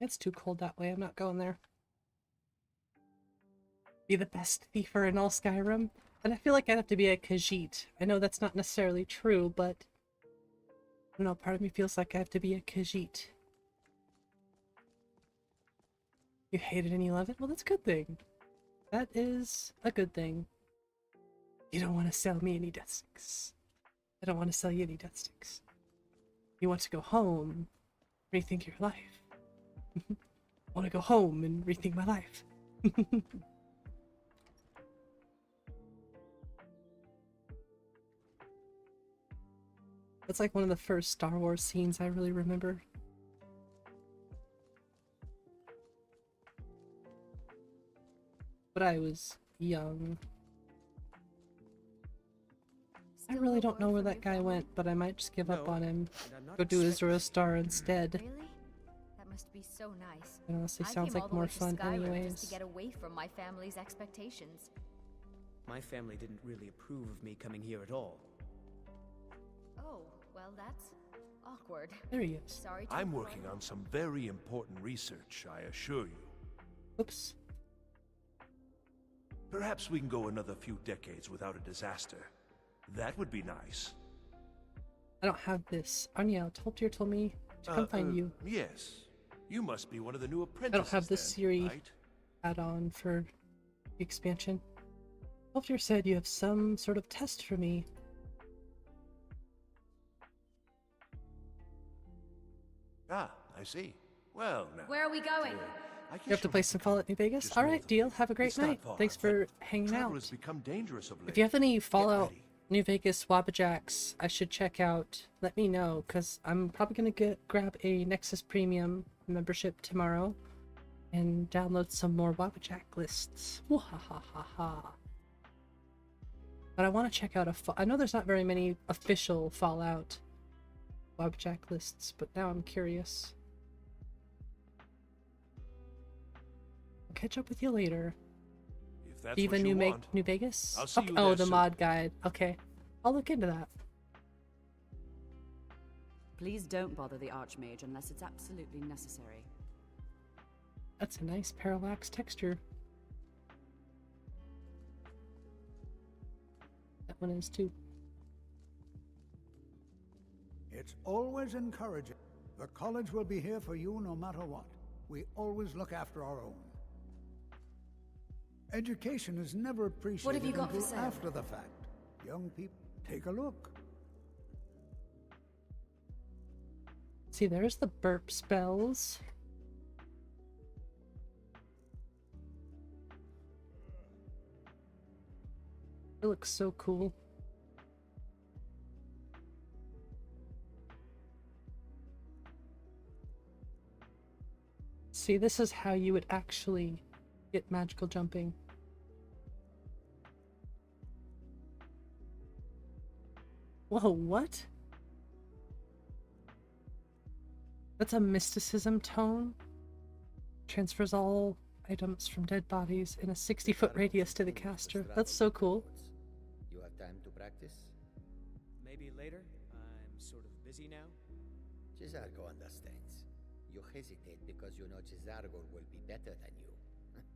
It's too cold that way, I'm not going there. Be the best thiefer in all Skyrim? And I feel like I'd have to be a Khajiit. I know that's not necessarily true, but I don't know, part of me feels like I have to be a Khajiit. You hate it and you love it? Well, that's a good thing. That is a good thing. You don't want to sell me any death sticks. I don't want to sell you any death sticks. You want to go home, rethink your life. I want to go home and rethink my life. That's like one of the first Star Wars scenes I really remember. But I was young. I really don't know where that guy went, but I might just give up on him. Go do Azura Star instead. Really? That must be so nice. It honestly I sounds came all like the more way to fun Skyrim anyways. just to get away from my family's expectations. My family didn't really approve of me coming here at all. Oh, well, that's awkward. There he is. Sorry to I'm working on some very important research, I assure you. Oops. Perhaps we can go another few decades without a disaster. That would be nice. I don't have this. Anya, Toltier told me to come find you. Yes. You must be one of the new I apprentices. don't have this then, Siri right? add-on for the expansion. Toltier said you have some sort of test for me. Ah, I see. Well, now. Where are we going? You have to play some Fallout New Vegas? Alright, deal. Have a great night. Thanks for hanging out. Has become dangerous of late. If you have any Fallout New Vegas WabbaJacks I should check out, let me know, because I'm probably going to grab a Nexus Premium membership tomorrow and download some more WabbaJack lists. Wahahaha. But I want to check out I know there's not very many official Fallout WabbaJack lists, but now I'm curious. I'll catch up with you later. If that's Diva what you want. New Vegas? I'll see Okay. you Oh, there the soon. mod guide. Okay. I'll look into that. Please don't bother the Archmage unless it's absolutely necessary. That's a nice parallax texture. That one is too. It's always encouraging. The college will be here for you no matter what. We always look after our own. Education is never appreciated What have you got for until sale? after the fact. Young people, take a look. See, there's the burp spells. It looks so cool. See, this is how you would actually get magical jumping. Whoa, what? That's a mysticism tone. Transfers all items from dead bodies in a 60-foot radius to the caster. That's so cool. You have time to practice? Maybe later. I'm sort of busy now. Cesargo understands. You hesitate because you know Cesargo will be better than you.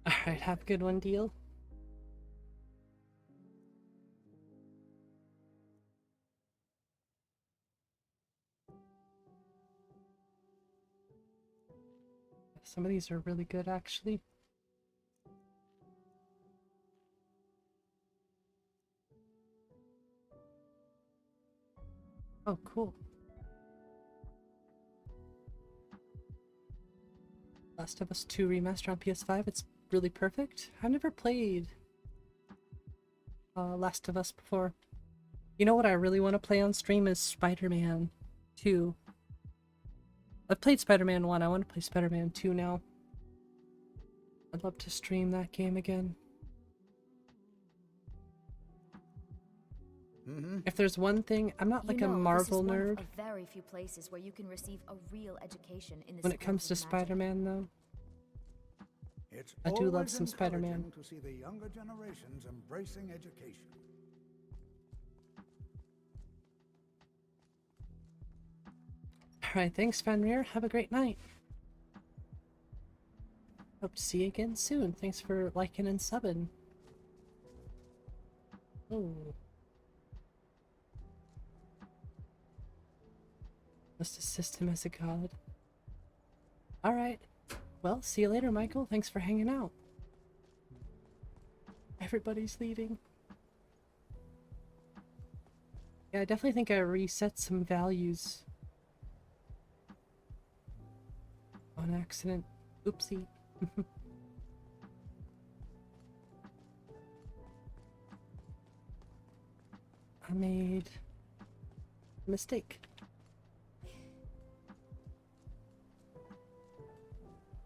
Alright, have a good one, deal. Some of these are really good, actually. Oh, cool. Last of Us 2 Remaster on PS5. It's really perfect. I've never played Last of Us before. You know what I really want to play on stream is Spider-Man 2. I've played Spider-Man 1. I want to play Spider-Man 2 now. I'd love to stream that game again. If there's one thing, I'm not like a Marvel nerd. This is one of very few places where you can receive a real education in the When it comes to Spider-Man, though, I do love some Spider-Man. To see the younger generations embracing education. Alright, thanks, Fenrir. Have a great night. Hope to see you again soon. Thanks for liking and subbing. Oh. Must assist him as a god. Alright. Well, see you later, Michael. Thanks for hanging out. Everybody's leaving. Yeah, I definitely think I reset some values on accident. Oopsie. I made a mistake.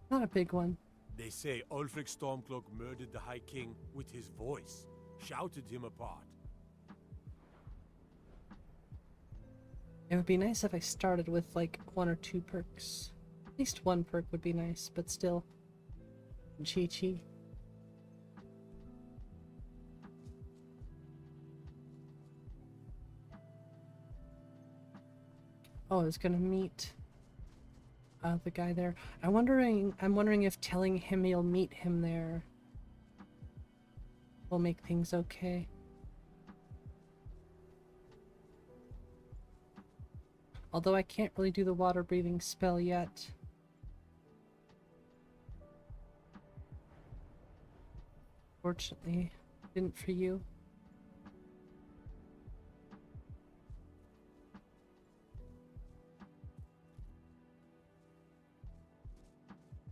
Not a big one. They say Ulfric Stormcloak murdered the High King with his voice, shouted him apart. It would be nice if I started with like 1 or 2 perks. At least 1 perk would be nice, but still. Chi-Chi. Oh, I was gonna meet the guy there. I'm wondering if telling him you'll meet him there will make things okay. Although I can't really do the water breathing spell yet. Fortunately, didn't for you.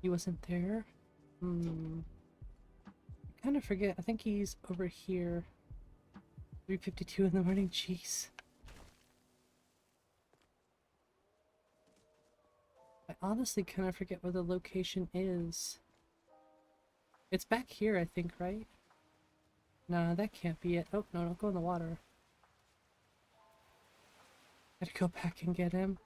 He wasn't there? I kind of forget. I think he's over here. 3:52 in the morning, jeez. I honestly kind of forget where the location is. It's back here, I think, right? No, that can't be it. Oh, no, don't go in the water. Gotta go back and get him.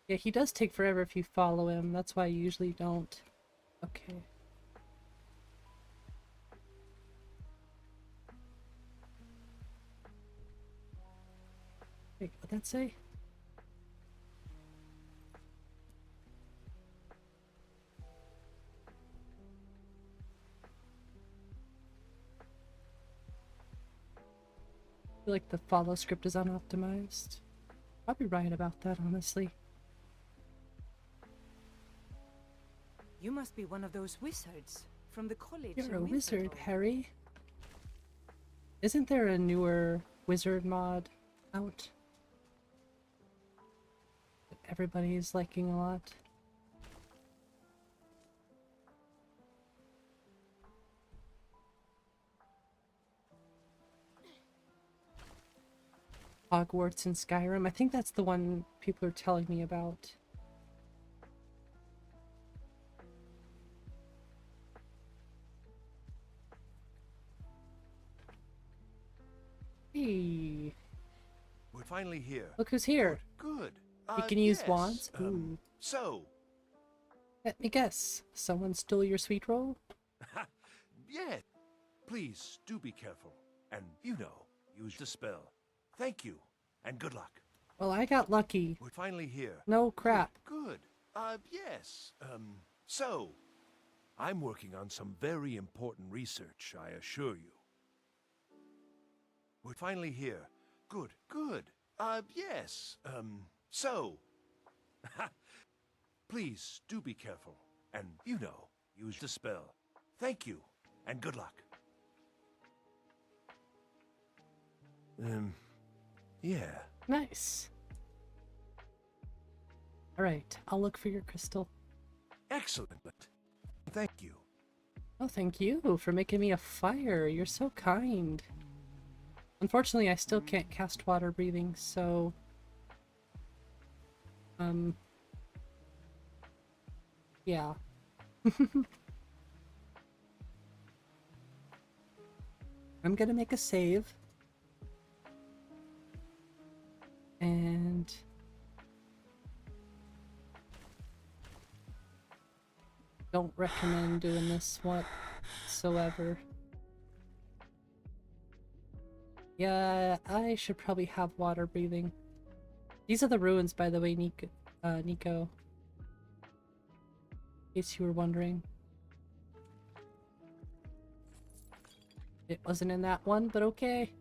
Yeah, he does take forever if you follow him. That's why I usually don't. Okay. Wait, what'd that say? I feel like the follow script is unoptimized. Probably right about that, honestly. You must be one of those wizards from the college. You're a in wizard, Winterhold. Harry. Isn't there a newer wizard mod out that everybody is liking a lot? Hogwarts and Skyrim. I think that's the one people are telling me about. Hey. We're finally here. Look who's here. Good. You can use yes. wands? Ooh. So? Let me guess. Someone stole your sweet roll? Yeah. Please, do be careful. And, you know, use the spell. Thank you. And good luck. Well, I got lucky. We're finally here. No crap. Good. Yes. So? I'm working on some very important research, I assure you. We're finally here. Good, good. Yes. So? Please, do be careful. And, you know, use the spell. Thank you, and good luck. Yeah. Nice. Alright, I'll look for your crystal. Excellent. Thank you. Oh, thank you for making me a fire. You're so kind. Unfortunately, I still can't cast water breathing, so... yeah. I'm gonna make a save. And... don't recommend doing this whatsoever. Yeah, I should probably have water breathing. These are the ruins, by the way, Nico. In case you were wondering. It wasn't in that one, but okay.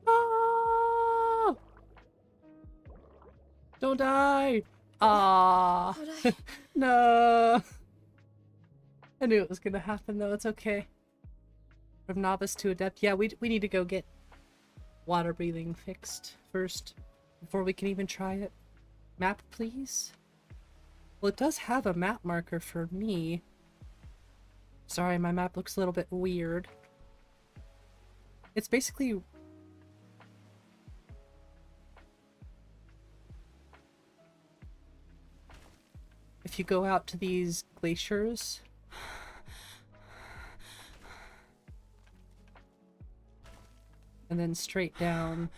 Ah! Don't die! Ah! No! I knew it was gonna happen though, it's okay. From novice to adept. Yeah, we need to go get water breathing fixed first, before we can even try it. Map, please? Well, it does have a map marker for me. Sorry, my map looks a little bit weird. It's basically... if you go out to these glaciers... and then straight down...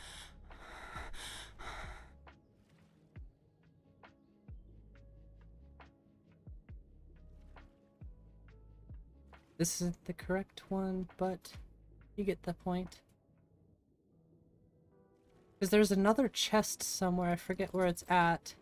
this isn't the correct one, but you get the point. Because there's another chest somewhere, I forget where it's at.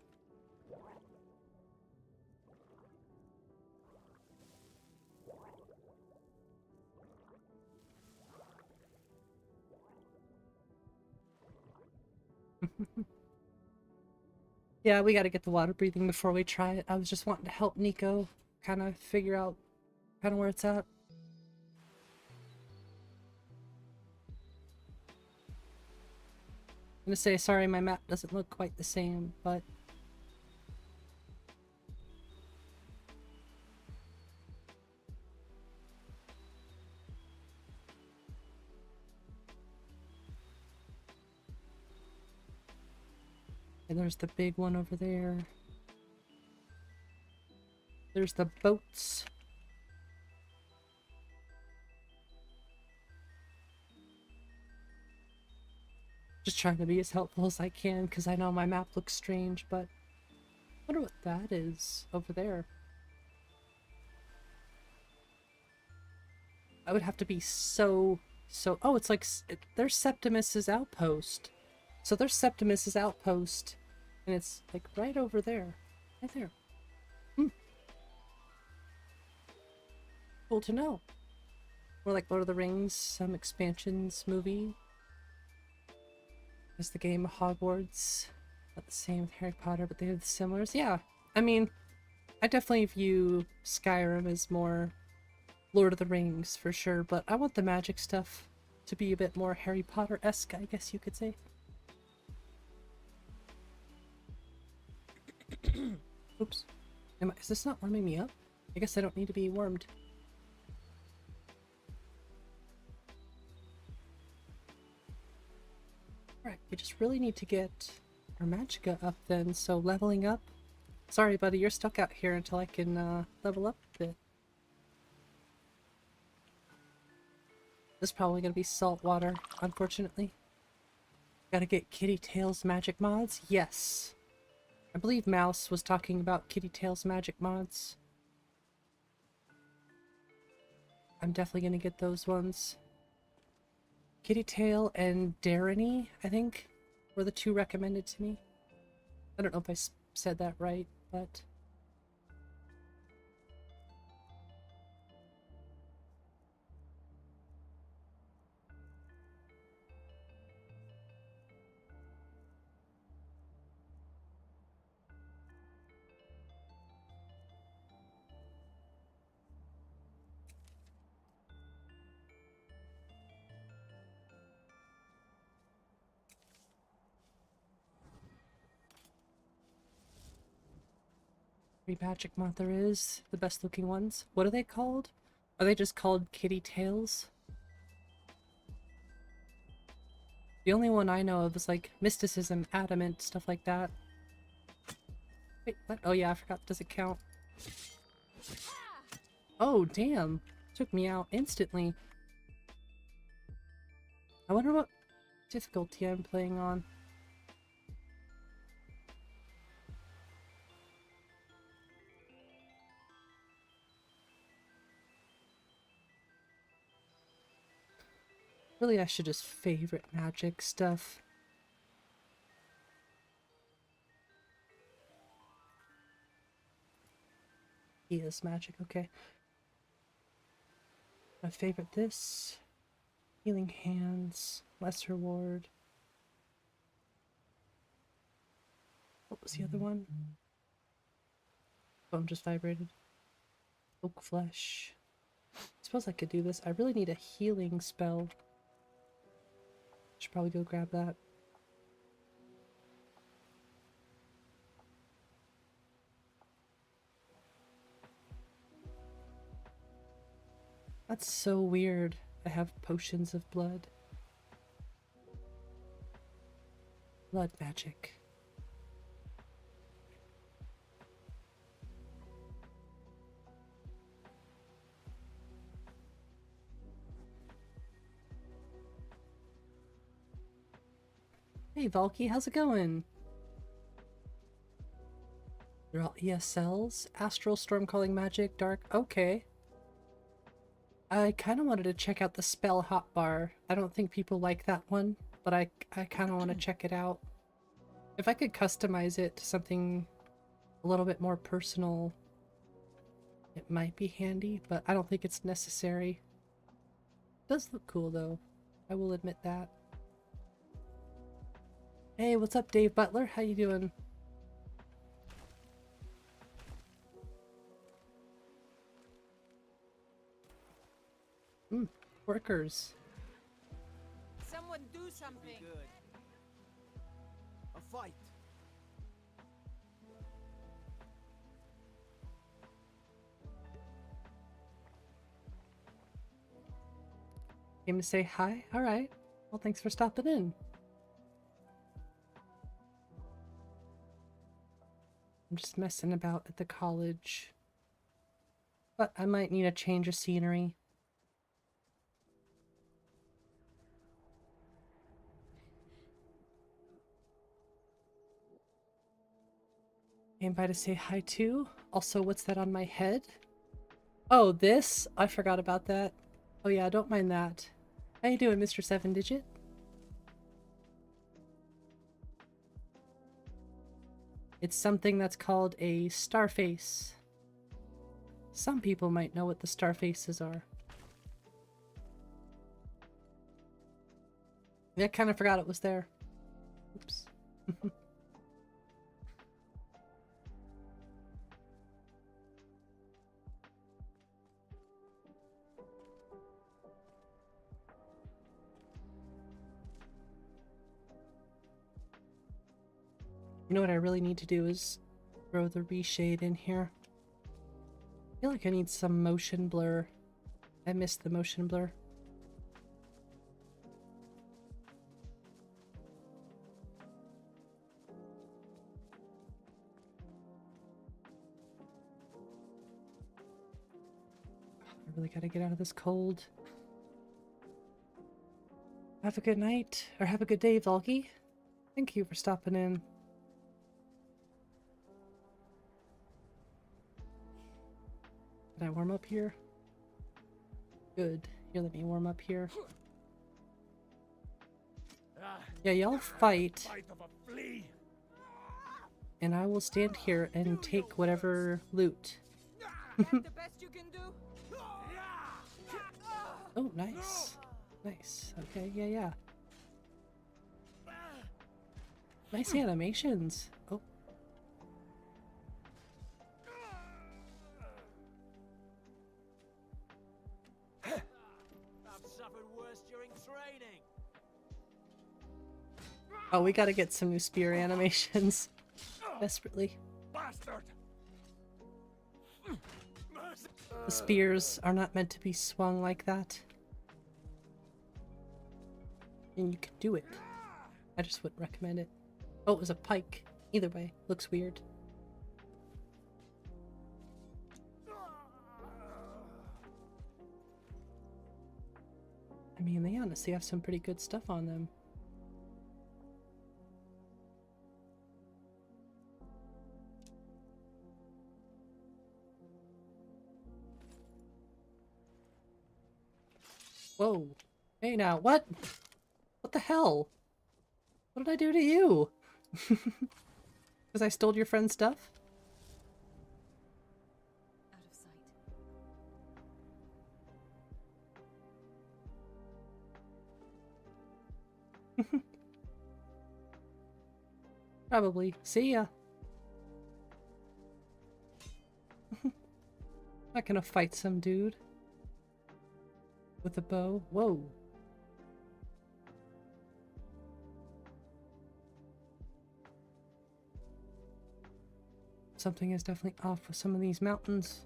Yeah, we gotta get the water breathing before we try it. I was just wanting to help Nico kind of figure out kind of where it's at. I'm gonna say sorry, my map doesn't look quite the same, but and there's the big one over there. There's the boats. Just trying to be as helpful as I can, because I know my map looks strange, but I wonder what that is over there. I would have to be so... oh, it's like... there's Septimus's outpost. So there's Septimus's outpost, and it's like right over there. Right there. Cool to know. More like Lord of the Rings, some expansions movie. Is the game Hogwarts. Not the same with Harry Potter, but they have the similars. Yeah, I mean, I definitely view Skyrim as more Lord of the Rings for sure, but I want the magic stuff to be a bit more Harry Potter-esque, I guess you could say. Oops. Is this not warming me up? I guess I don't need to be warmed. Alright, we just really need to get our magicka up then, so leveling up. Sorry buddy, you're stuck out here until I can level up a bit. This is probably gonna be salt water, unfortunately. Gotta get Kitty Tail's magic mods? Yes. I believe Mouse was talking about Kitty Tail's magic mods. I'm definitely gonna get those ones. Kitty Tail and Darony, I think, were the two recommended to me. I don't know if I said that right, but... Every magic mod there is. The best looking ones. What are they called? Are they just called kitty tails? The only one I know of is like mysticism, adamant, stuff like that. Wait, what? Oh yeah, I forgot. Does it count? Oh, damn. Took me out instantly. I wonder what difficulty I'm playing on. Really, I should just favorite magic stuff. He is magic, okay. My favorite this. Healing hands. Less reward. What was the other one? Phone just vibrated. Oak flesh. I suppose I could do this. I really need a healing spell. Should probably go grab that. That's so weird. I have potions of blood. Blood magic. Hey Valky, how's it going? They're all ESLs? Astral Storm Calling Magic, Dark, okay. I kind of wanted to check out the spell hotbar. I don't think people like that one, but I kind of want to check it out. If I could customize it to something a little bit more personal, it might be handy, but I don't think it's necessary. It does look cool though, I will admit that. Hey, what's up, Dave Butler? How you doing? Workers. Someone do something. Good. A fight. Came to say hi? Alright. Well, thanks for stopping in. I'm just messing about at the college. But I might need a change of scenery. Came by to say hi too. Also, what's that on my head? Oh, this? I forgot about that. Oh yeah, don't mind that. How you doing, Mr. 7-Digit? It's something that's called a star face. Some people might know what the star faces are. I kind of forgot it was there. Oops. You know what I really need to do is throw the reshade in here. I feel like I need some motion blur. I missed the motion blur. I really gotta get out of this cold. Have a good night, or have a good day, Valky. Thank you for stopping in. Can I warm up here? Good. Here, let me warm up here. Yeah, y'all fight. And I will stand here and take whatever loot. Oh, nice. Nice. Okay, yeah. Nice animations. Oh. Oh, we gotta get some new spear animations. Desperately. Bastard! The spears are not meant to be swung like that. And you can do it. I just wouldn't recommend it. Oh, it was a pike. Either way, looks weird. I mean, they honestly have some pretty good stuff on them. Whoa. Hey now, what? What the hell? What did I do to you? Because I stole your friend's stuff? Out of sight. Probably. See ya. Not gonna fight some dude with a bow. Whoa. Something is definitely off with some of these mountains.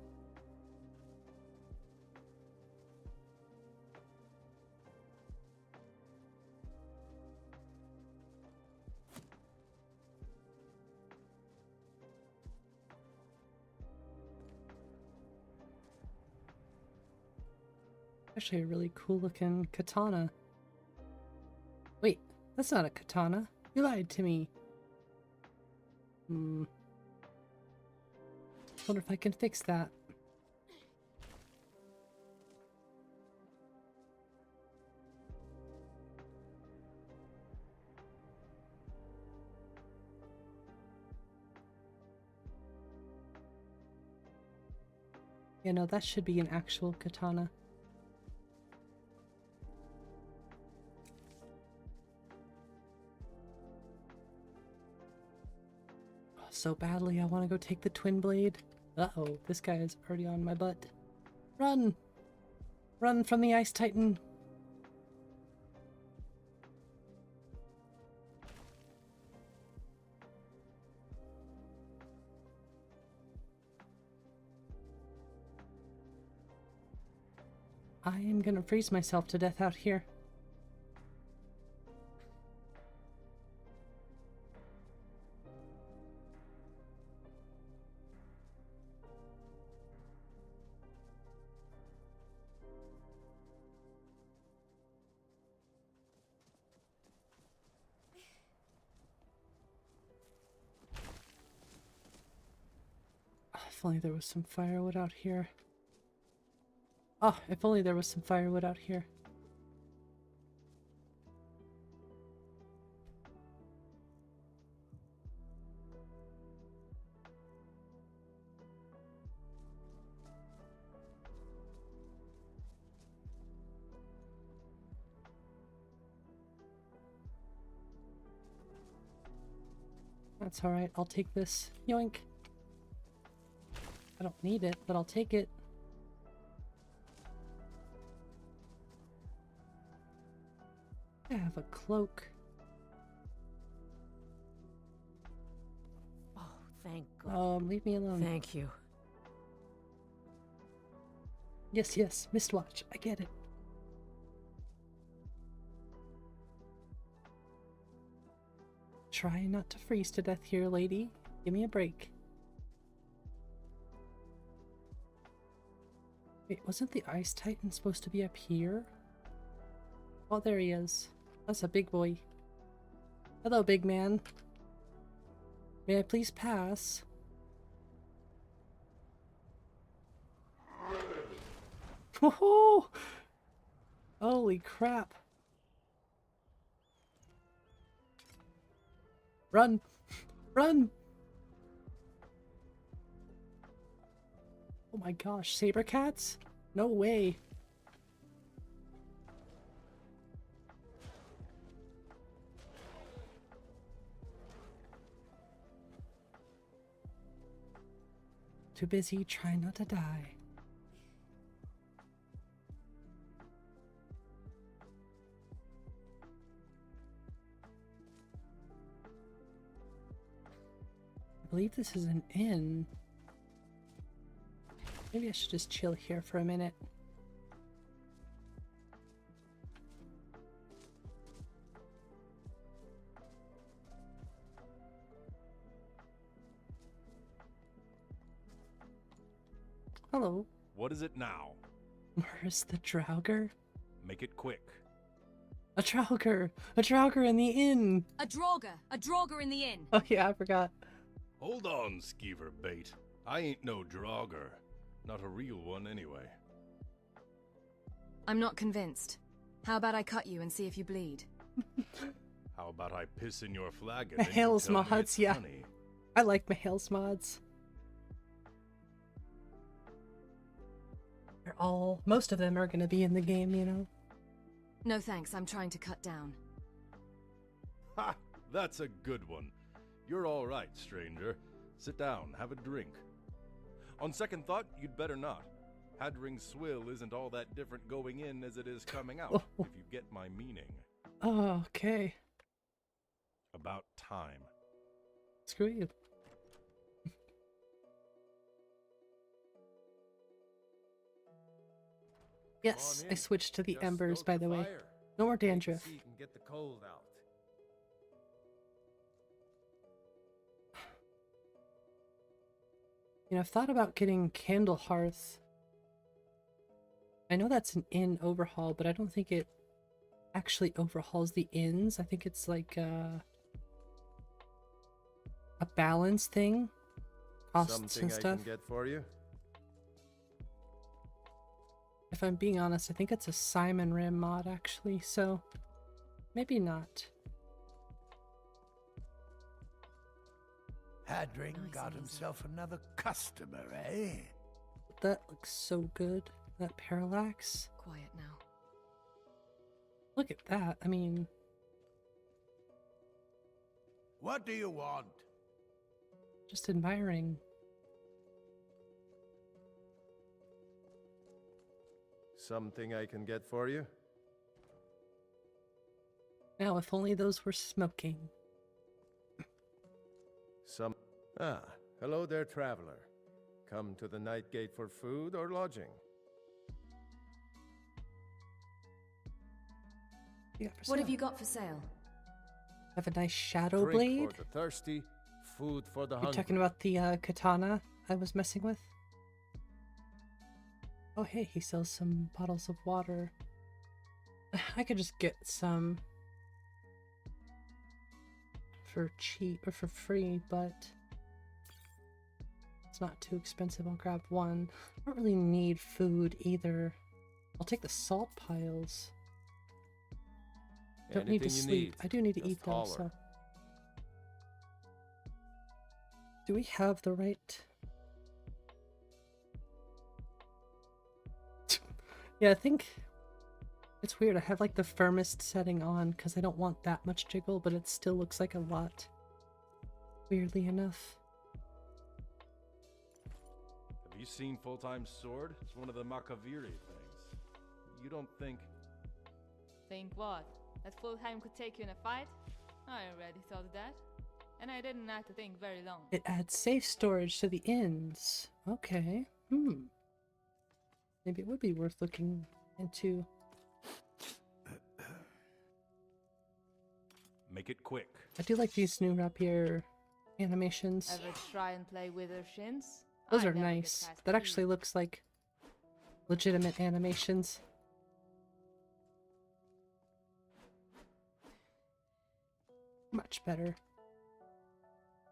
Actually a really cool looking katana. Wait, that's not a katana. You lied to me. Wonder if I can fix that. Yeah, no, that should be an actual katana. So badly I want to go take the twin blade. Uh-oh, this guy is already on my butt. Run! Run from the Ice Titan! I am gonna freeze myself to death out here. If only there was some firewood out here. Oh, if only there was some firewood out here. That's alright, I'll take this. Yoink! I don't need it, but I'll take it. I have a cloak. Oh, thank God. Leave me alone. Thank you. Yes, yes, Mistwatch. I get it. Try not to freeze to death here, lady. Give me a break. Wait, wasn't the Ice Titan supposed to be up here? Oh, there he is. That's a big boy. Hello, big man. May I please pass? Woohoo! Holy crap. Run! Run! Oh my gosh, saber cats? No way. Too busy trying not to die. I believe this is an inn. Maybe I should just chill here for a minute. Hello. What is it now? Where's the Draugr? Make it quick. A Draugr! A Draugr in the inn! A Draugr in the inn! Oh yeah, I forgot. Hold on, skeever bait. I ain't no Draugr. Not a real one, anyway. I'm not convinced. How about I cut you and see if you bleed? How about I piss in your flagon? Mahale's and you tell me mods, it's yeah. honey? I like Mahale's mods. They're all, most of them are gonna be in the game, you know? No thanks, I'm trying to cut down. Ha! That's a good one. You're all right, stranger. Sit down, have a drink. On second thought, you'd better not. Hadring's swill isn't all that different going in as it is coming out, if you get my meaning. Oh, okay. About time. Screw you. Yes, I switched to the embers, by the way. No more dandruff. So you can get the cold out. You know, I've thought about getting Candle Hearth. I know that's an inn overhaul, but I don't think it actually overhauls the inns. I think it's like a balance thing. Costs Something and stuff. I can get for you? If I'm being honest, I think it's a Simon Rim mod actually, so maybe not. Hadring got himself another customer, eh? That looks so good. That parallax. Quiet now. Look at that. I mean, What do you want? just admiring. Something I can get for you? Now, if only those were smoking. Hello there, traveler. Come to the Night Gate for food or lodging? What have you got for sale? Have a nice shadow Drink blade. for the thirsty, food for the You're hungry. talking about the katana I was messing with? Oh hey, he sells some bottles of water. I could just get some for cheap or for free, but it's not too expensive. I'll grab one. I don't really need food either. I'll take the salt piles. Don't need to Anything you sleep. need, I do need to just eat though, holler. so. Do we have the right? Yeah, I think it's weird. I have like the firmest setting on because I don't want that much jiggle, but it still looks like a lot. Weirdly enough. Have you seen Full-Time Sword? It's one of the Makaviri things. You don't think... Think what? That full-time could take you in a fight? I already thought of that. And I didn't have to think very long. It adds safe storage to the inns. Okay. Maybe it would be worth looking into. Make it quick. I do like these new rapier animations. Ever try and play with her shins? Those I are never get nice. past That three. actually looks like legitimate animations. Much better.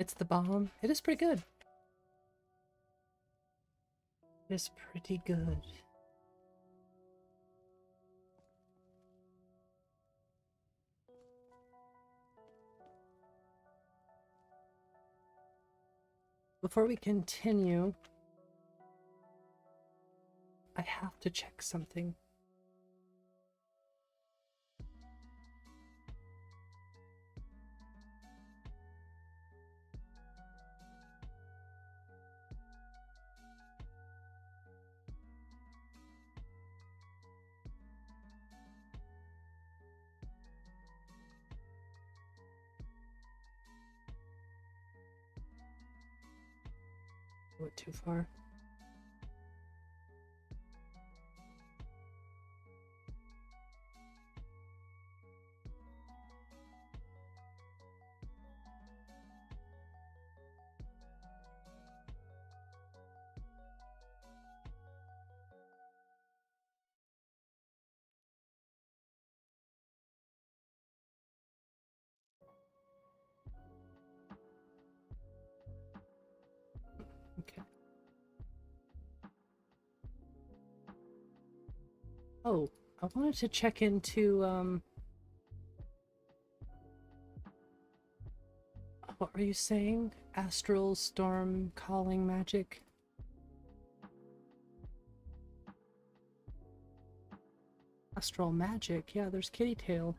It's the bomb. It is pretty good. It is pretty good. Before we continue, I have to check something. Went too far. Oh, I wanted to check into, what were you saying? Astral storm calling magic? Astral magic? Yeah, there's Kitty Tail.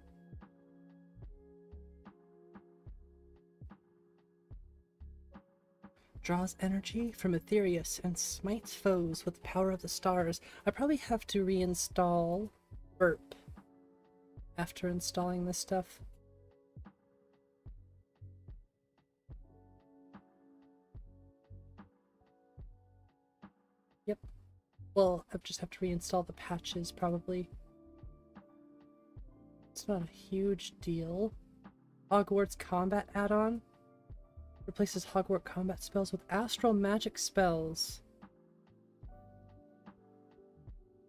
Draws energy from Aetherius and smites foes with the power of the stars. I probably have to reinstall Burp after installing this stuff. Yep. Well, I just have to reinstall the patches probably. It's not a huge deal. Hogwarts combat add-on. Replaces Hogwarts combat spells with astral magic spells.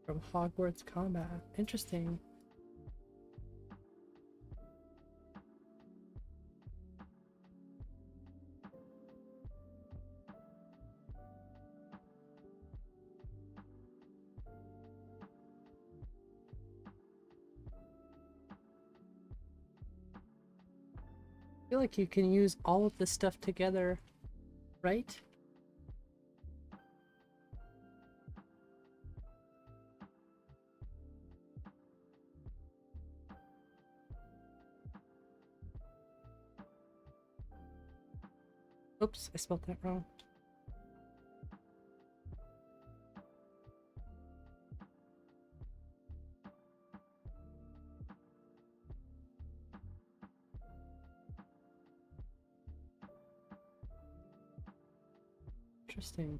From Hogwarts combat. Interesting. I feel like you can use all of this stuff together, right? Oops, I spelled that wrong. Interesting.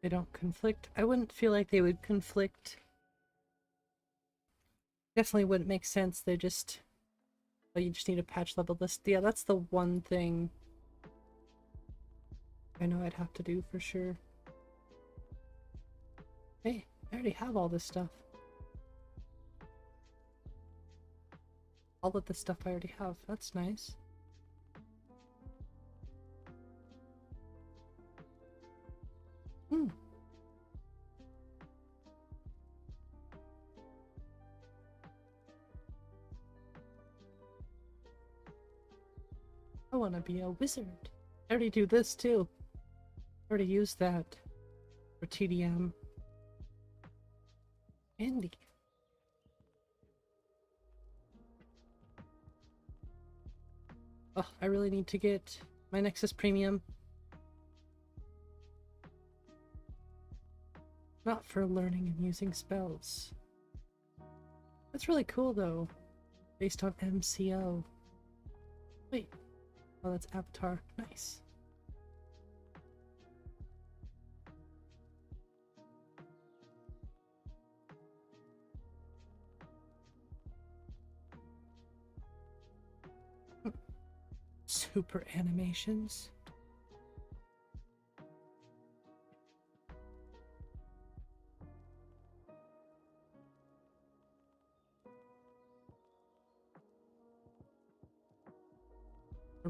They don't conflict. I wouldn't feel like they would conflict. Definitely wouldn't make sense. They just... Oh, you just need a patch level list. Yeah, that's the one thing I know I'd have to do for sure. Hey, I already have all this stuff. All of this stuff I already have. That's nice. Hmm. I want to be a wizard. I already do this too. I already used that for TDM. Andy. Oh, I really need to get my Nexus Premium. Not for learning and using spells. That's really cool though. Based on MCO. Wait. Oh, that's Avatar. Nice. Super animations.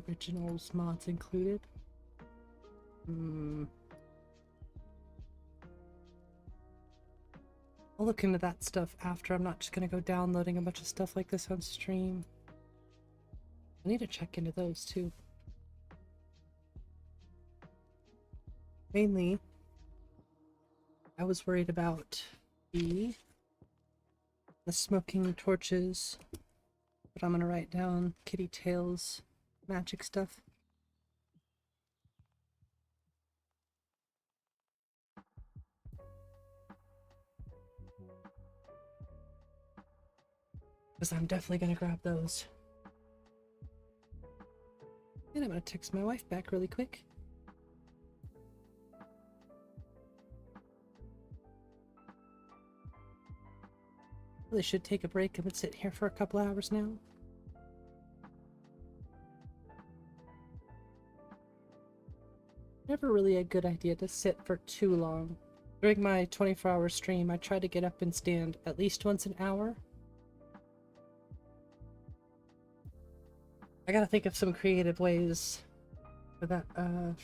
Originals mods included. I'll look into that stuff after. I'm not just gonna go downloading a bunch of stuff like this on stream. I need to check into those too. Mainly, I was worried about the smoking torches, but I'm gonna write down Kitty Tail's magic stuff. Because I'm definitely gonna grab those. And I'm gonna text my wife back really quick. Really should take a break. I've been sitting here for a couple hours now. Never really a good idea to sit for too long. During my 24-hour stream, I try to get up and stand at least once an hour. I gotta think of some creative ways for that,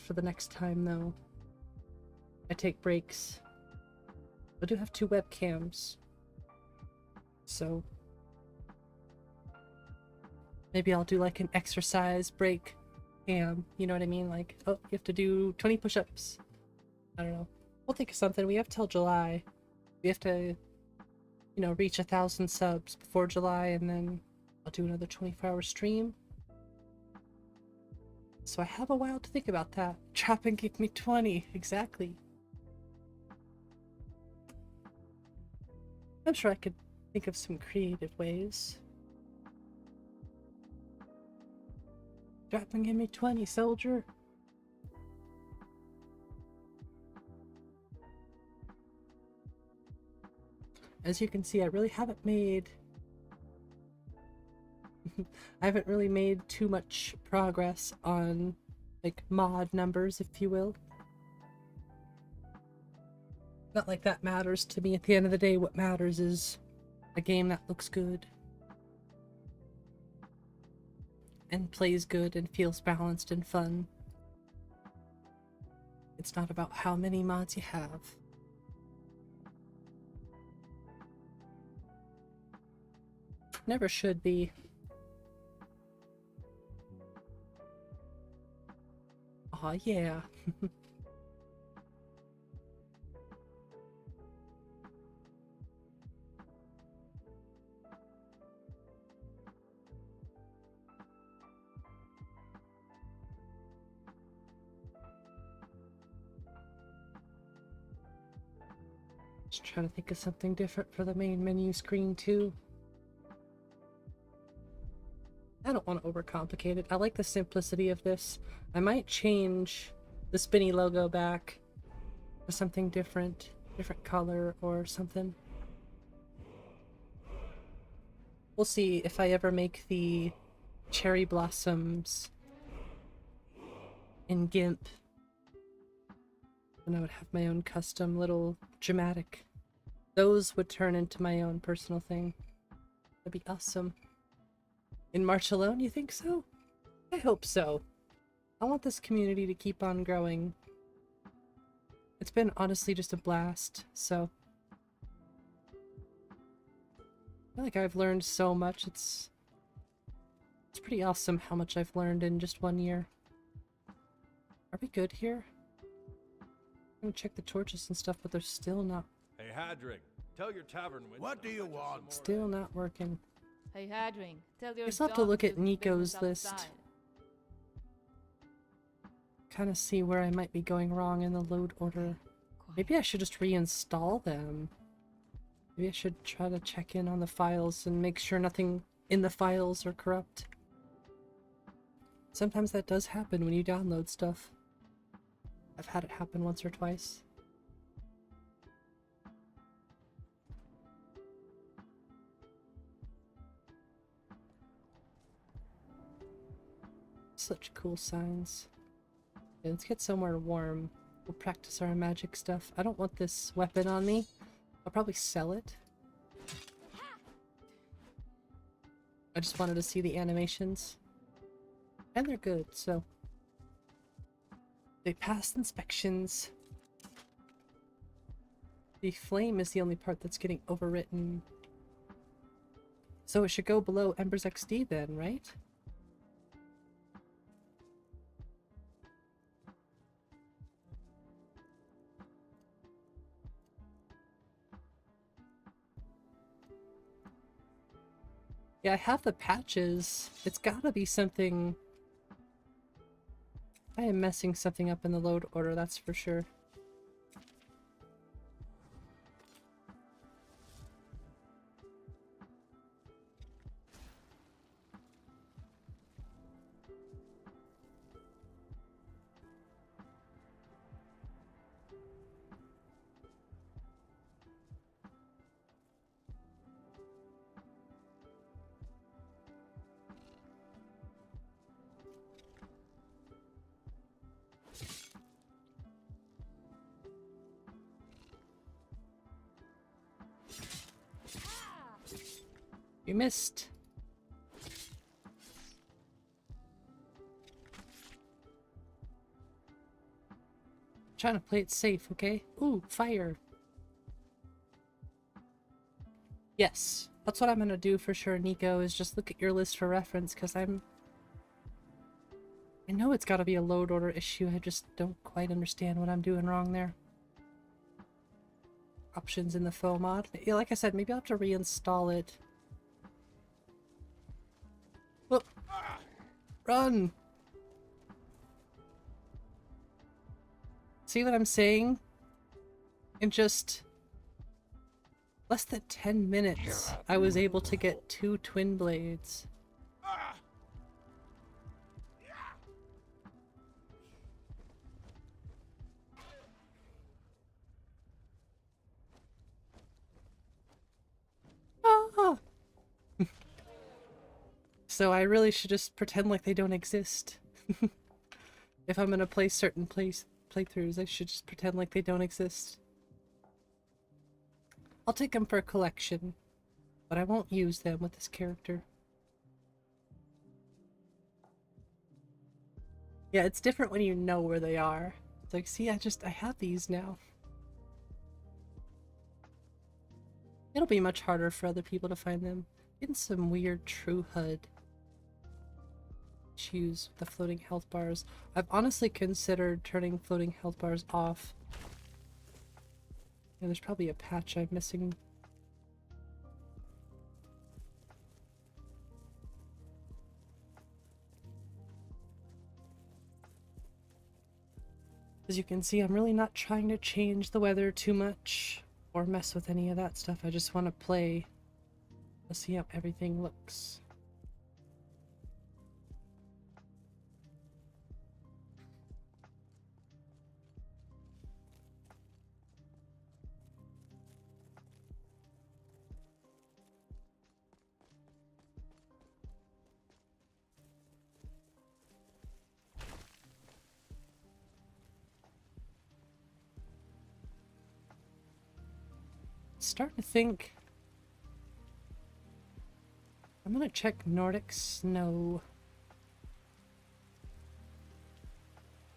for the next time though. I take breaks. I do have 2 webcams. So maybe I'll do like an exercise break cam, you know what I mean? Like, oh, you have to do 20 push-ups. I don't know. We'll think of something. We have till July. We have to, you know, reach 1,000 subs before July, and then I'll do another 24-hour stream. So I have a while to think about that. Drop and give me 20, exactly. I'm sure I could think of some creative ways. Drop and give me 20, soldier. As you can see, I really haven't made I haven't really made too much progress on like mod numbers, if you will. Not like that matters to me. At the end of the day, what matters is a game that looks good and plays good and feels balanced and fun. It's not about how many mods you have. Never should be. Aw, yeah. Just trying to think of something different for the main menu screen too. I don't want to overcomplicate it. I like the simplicity of this. I might change the spinny logo back to something different, different color or something. We'll see if I ever make the cherry blossoms in GIMP. And I would have my own custom little dramatic. Those would turn into my own personal thing. That'd be awesome. In March alone, you think so? I hope so. I want this community to keep on growing. It's been honestly just a blast, so I feel like I've learned so much. It's pretty awesome how much I've learned in just 1 year. Are we good here? I'm gonna check the torches and stuff, but they're still not. Hey, Hadrig, tell your tavern window. What do you want? Still not working. Hey, Hadring, tell your I still have to dog look at do business Nico's list. outside. Kind of see where I might be going wrong in the load order. Maybe I should just reinstall them. Maybe I should try to check in on the files and make sure nothing in the files are corrupt. Sometimes that does happen when you download stuff. I've had it happen once or twice. Such cool signs. Okay, let's get somewhere warm. We'll practice our magic stuff. I don't want this weapon on me. I'll probably sell it. I just wanted to see the animations. And they're good, so they passed inspections. The flame is the only part that's getting overwritten. So it should go below Embers XD then, right? Yeah, I have the patches. It's gotta be something. I am messing something up in the load order, that's for sure. You missed. Trying to play it safe, okay? Ooh, fire. Yes, that's what I'm gonna do for sure, Nico, is just look at your list for reference, because I know it's gotta be a load order issue, I just don't quite understand what I'm doing wrong there. Options in the foe mod. Yeah, like I said, maybe I'll have to reinstall it. Whoop! Run! See what I'm saying? In just less than 10 minutes, I was able to get 2 twin blades. Ah! So I really should just pretend like they don't exist. If I'm gonna play certain playthroughs, I should just pretend like they don't exist. I'll take them for a collection, but I won't use them with this character. Yeah, it's different when you know where they are. It's like, see, I have these now. It'll be much harder for other people to find them. Getting some weird true HUD. Choose the floating health bars. I've honestly considered turning floating health bars off. Yeah, there's probably a patch I'm missing. As you can see, I'm really not trying to change the weather too much or mess with any of that stuff. I just want to play to see how everything looks. Starting to think I'm gonna check Nordic snow.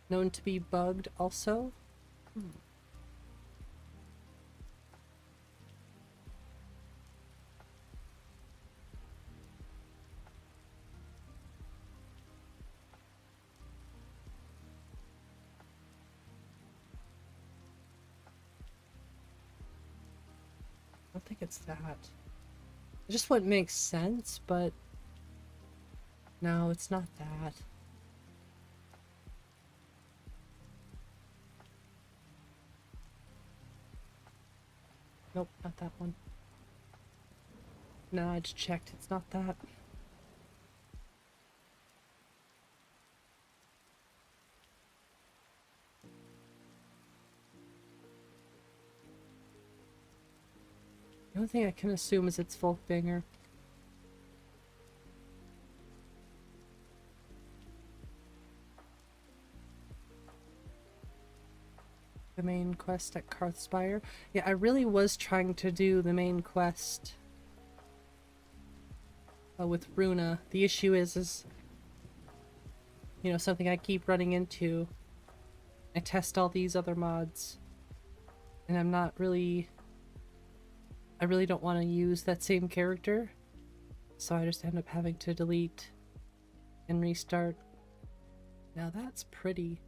Known to be bugged also. I don't think it's that. It just wouldn't make sense, but no, it's not that. Nope, not that one. No, I just checked. It's not that. The only thing I can assume is it's Folkbanger. The main quest at Karthspire. Yeah, I really was trying to do the main quest with Runa. The issue is, you know, something I keep running into. I test all these other mods, and I'm not really... I really don't want to use that same character, so I just end up having to delete and restart. Now that's pretty.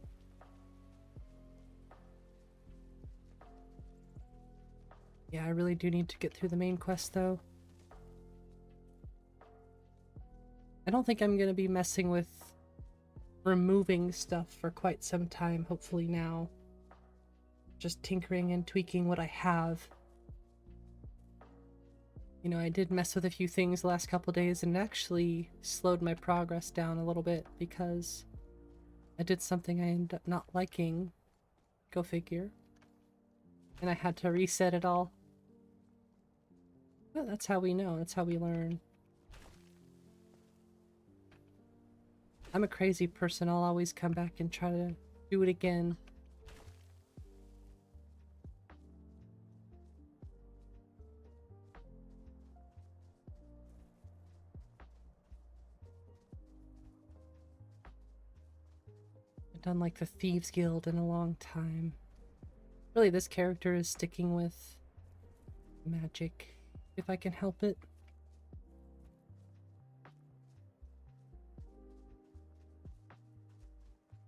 Yeah, I really do need to get through the main quest though. I don't think I'm going to be messing with removing stuff for quite some time, hopefully now. Just tinkering and tweaking what I have. You know, I did mess with a few things the last couple days and actually slowed my progress down a little bit because I did something I ended up not liking. Go figure. And I had to reset it all. Well, that's how we know. That's how we learn. I'm a crazy person. I'll always come back and try to do it again. done like the Thieves Guild in a long time. Really, this character is sticking with magic, if I can help it.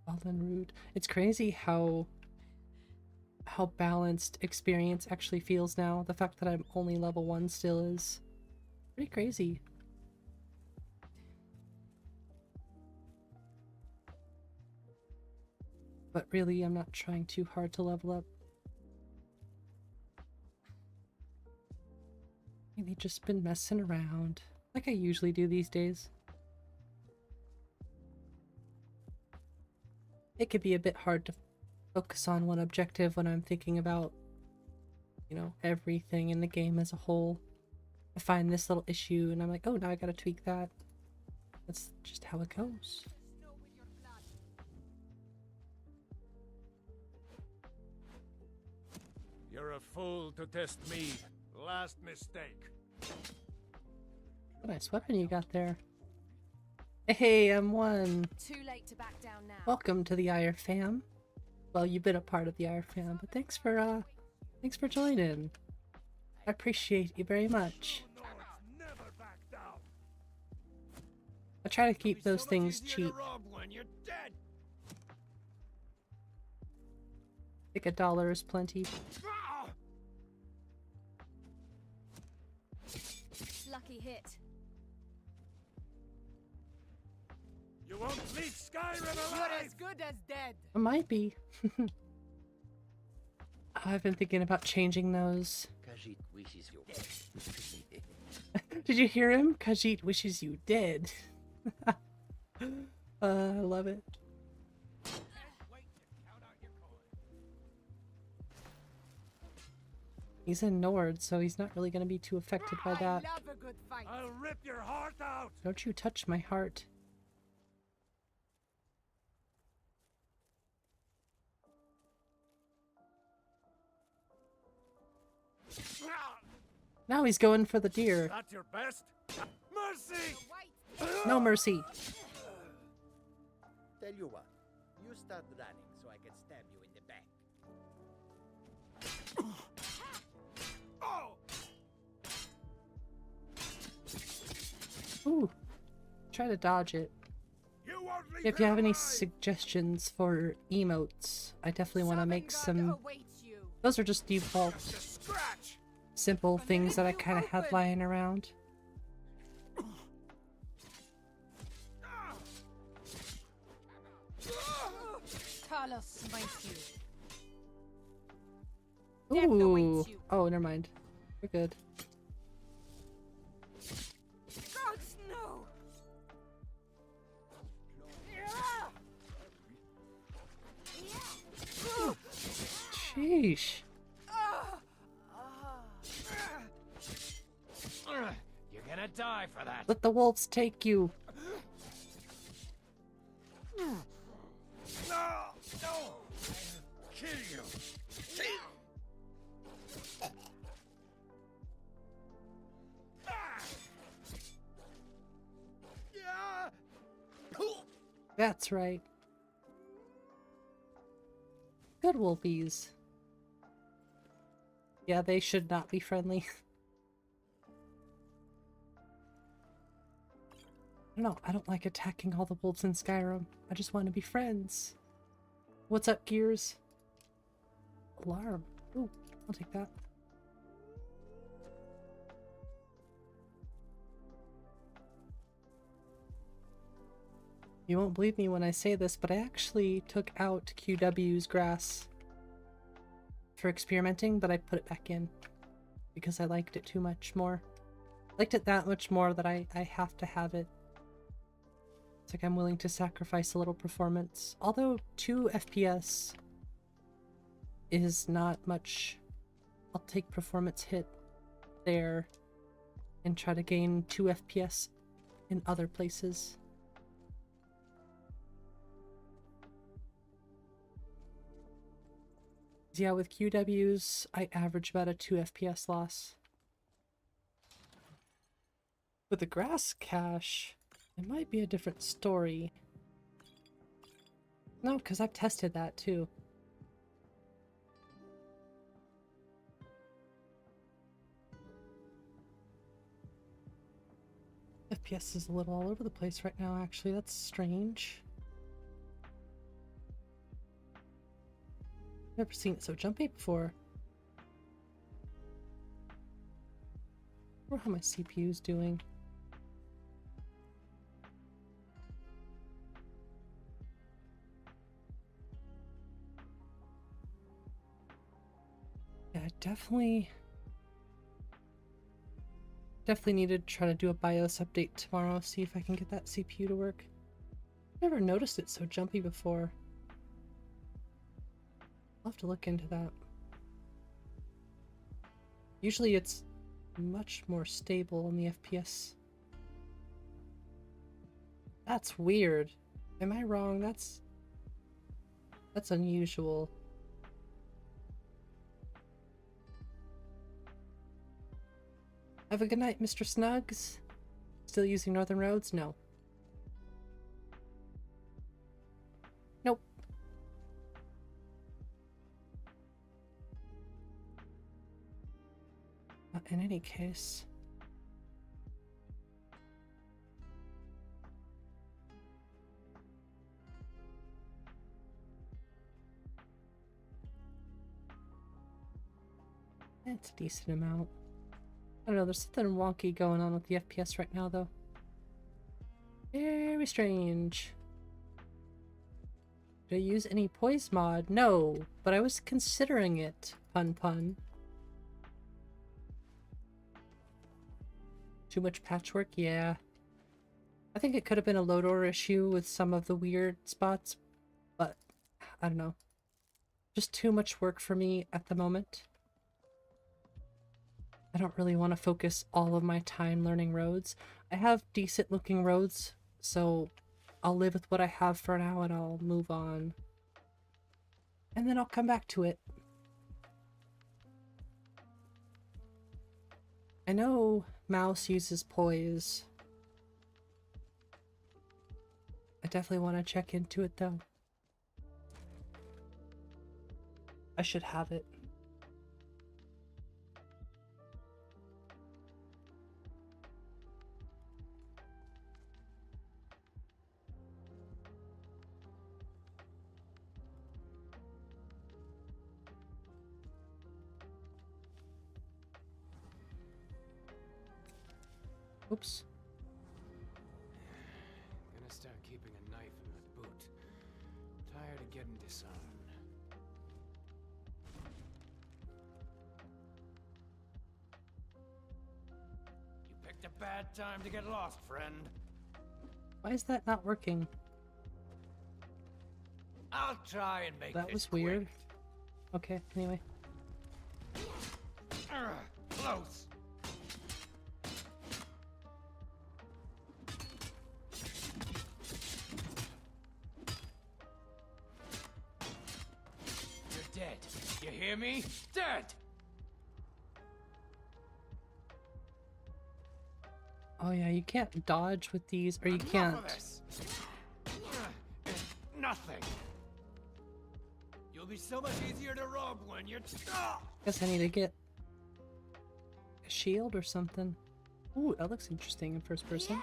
Fallen Rude. It's crazy how balanced experience actually feels now. The fact that I'm only level 1 still is pretty crazy. But really, I'm not trying too hard to level up. Maybe just been messing around, like I usually do these days. It could be a bit hard to focus on one objective when I'm thinking about, you know, everything in the game as a whole. I find this little issue and I'm like, oh, now I gotta tweak that. That's just how it goes. You're a fool to test me. Last mistake. What a nice weapon you got there. Hey, M1. Too late to back down now. Welcome to the IR fam. Well, you've been a part of the IR fam, but thanks for joining. I appreciate you very much. I try to keep those things cheap. I think $1 is plenty. Lucky hit. You won't leave Skyrim alive! You're as good as dead. I might be. I've been thinking about changing those. Khajiit wishes you. Did you hear him? Khajiit wishes you dead. I love it. He's in Nord, so he's not really going to be too affected by that. I love a good fight. I'll rip your heart out! Don't you touch my heart. Now he's going for the deer. That's your best? Mercy! No mercy. Tell you what, you start running so I can stab you in the back. Ooh. Try to dodge it. If you have any suggestions for emotes, I definitely want to make some. Those are just default, simple things that I kind of had lying around. Carlos smites you. Ooh. Oh, never mind. We're good. Gods, no! Sheesh. You're gonna die for that. Let the wolves take you. No! No! Kill you! That's right. Good wolfies. Yeah, they should not be friendly. No, I don't like attacking all the wolves in Skyrim. I just want to be friends. What's up, Gears? Alarm. Ooh, I'll take that. You won't believe me when I say this, but I actually took out QW's grass for experimenting, but I put it back in because I liked it too much more. Liked it that much more that I have to have it. It's like I'm willing to sacrifice a little performance. Although 2 FPS is not much, I'll take performance hit there and try to gain 2 FPS in other places. Yeah, with QWs, I average about a 2 FPS loss. With the grass cache, it might be a different story. No, because I've tested that too. FPS is a little all over the place right now, actually. That's strange. Never seen it so jumpy before. I wonder how my CPU's doing. Yeah, definitely need to try to do a BIOS update tomorrow, see if I can get that CPU to work. Never noticed it so jumpy before. I'll have to look into that. Usually it's much more stable in the FPS. That's weird. Am I wrong? That's unusual. Have a good night, Mr. Snugs. Still using Northern Roads? No. Nope. In any case. It's a decent amount. I don't know, there's something wonky going on with the FPS right now, though. Very strange. Did I use any poise mod? No, but I was considering it. Pun pun. Too much patchwork? Yeah. I think it could have been a load order issue with some of the weird spots, but I don't know. Just too much work for me at the moment. I don't really want to focus all of my time learning roads. I have decent looking roads, so I'll live with what I have for now and I'll move on. And then I'll come back to it. I know Mouse uses poise. I definitely want to check into it though. I should have it. Oops. Gonna start keeping a knife in my boot. Tired of getting disarmed. You picked a bad time to get lost, friend. Why is that not working? I'll try and make That this was weird. Okay, anyway. Close. You're dead. You hear me? Dead. Oh yeah, you can't dodge with these, or you can't. Enough of this. Nothing. You'll be so much easier to rob when you're. Guess I need to get a shield or something. Ooh, that looks interesting in first person.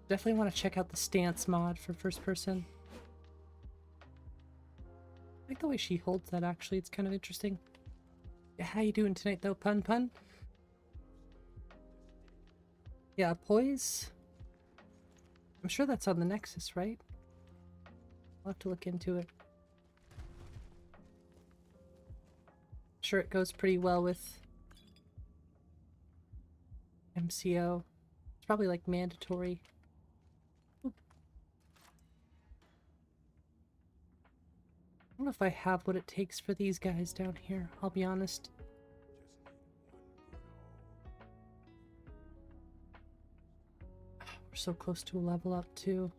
Definitely want to check out the stance mod for first person. I like the way she holds that, actually. It's kind of interesting. Yeah, how you doing tonight, though, Pun Pun? Yeah, poise. I'm sure that's on the Nexus, right? I'll have to look into it. Sure, it goes pretty well with MCO. It's probably like mandatory. Oop. I don't know if I have what it takes for these guys down here, I'll be honest. We're so close to a level up, too.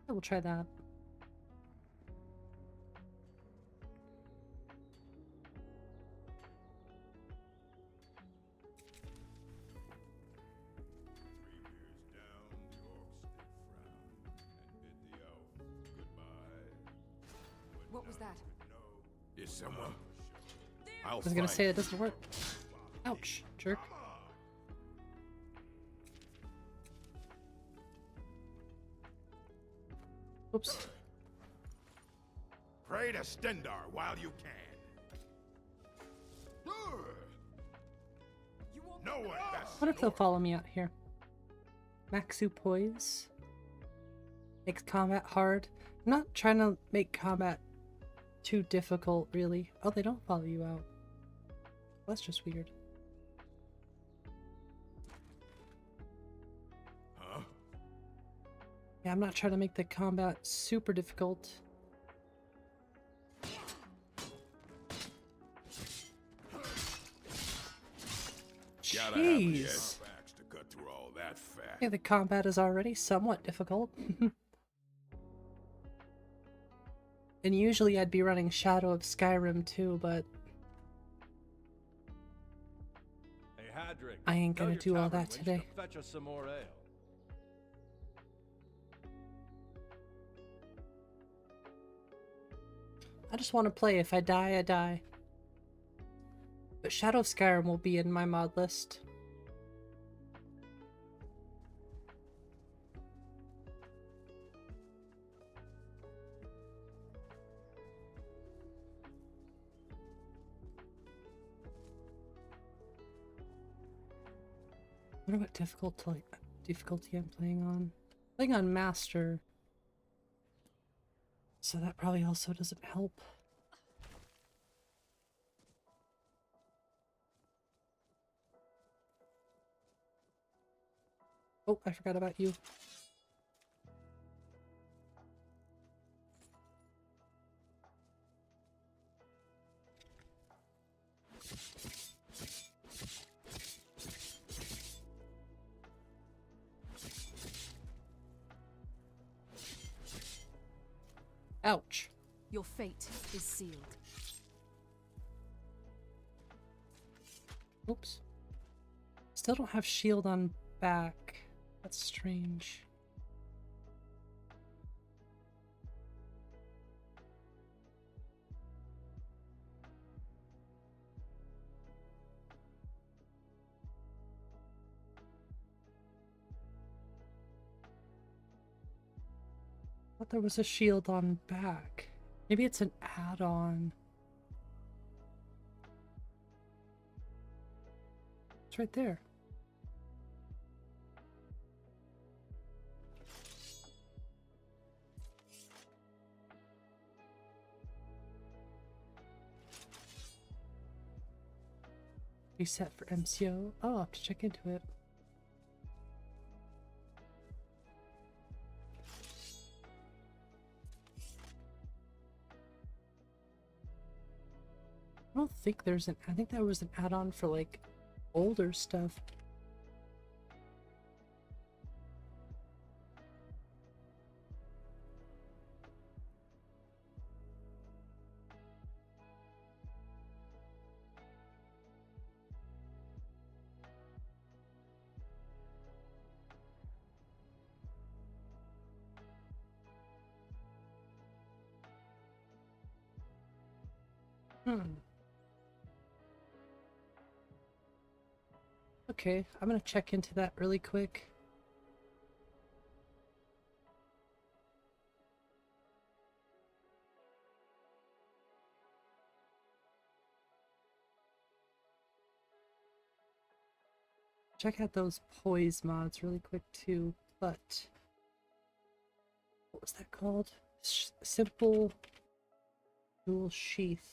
We'll try that. that? Is someone? I was gonna say it doesn't work. Ouch, jerk. Oops. Pray to Stendar while you can. No one best. What if they'll follow me out here? Maxu poise. Makes combat hard. I'm not trying to make combat too difficult, really. Oh, they don't follow you out. That's just weird. Huh? Yeah, I'm not trying to make the combat super difficult. Gotta have a Jeez. sharp axe to cut through all that fat. Yeah, the combat is already somewhat difficult. And usually I'd be running Shadow of Skyrim too, but Hey, Hadrick, I ain't tell gonna your do all tavern that wench today. to fetch us some more ale. I just want to play. If I die, I die. But Shadow of Skyrim will be in my mod list. I wonder what difficulty I'm playing on. Playing on Master. So that probably also doesn't help. Oh, I forgot about you. Ouch. Your fate is sealed. Oops. Still don't have shield on back. That's strange. I thought there was a shield on back. Maybe it's an add-on. It's right there. Reset for MCO. Oh, I'll have to check into it. I don't think there's an. I think that was an add-on for like older stuff. Okay, I'm gonna check into that really quick. Check out those poise mods really quick too, but what was that called? Simple dual sheath.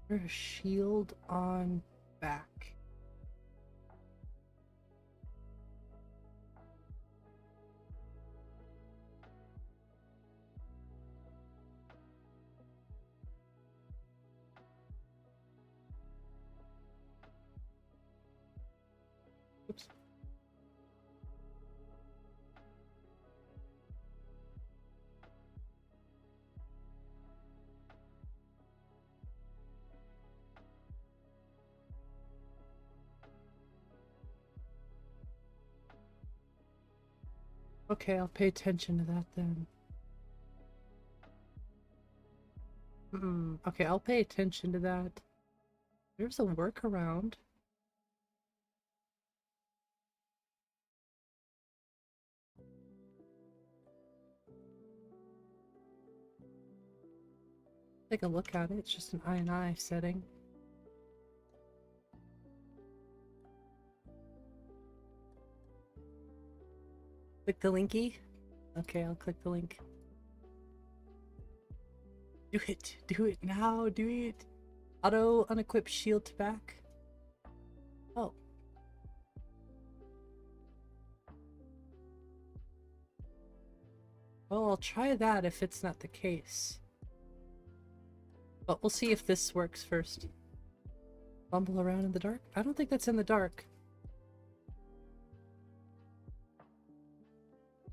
There's a shield on back. Oops. Okay, I'll pay attention to that then. Okay, I'll pay attention to that. There's a workaround. Take a look at it. It's just an I setting. Click the linky? Okay, I'll click the link. Do it now, do it. Auto unequip shield to back. Oh. Well, I'll try that if it's not the case. But we'll see if this works first. Bumble around in the dark? I don't think that's in the dark.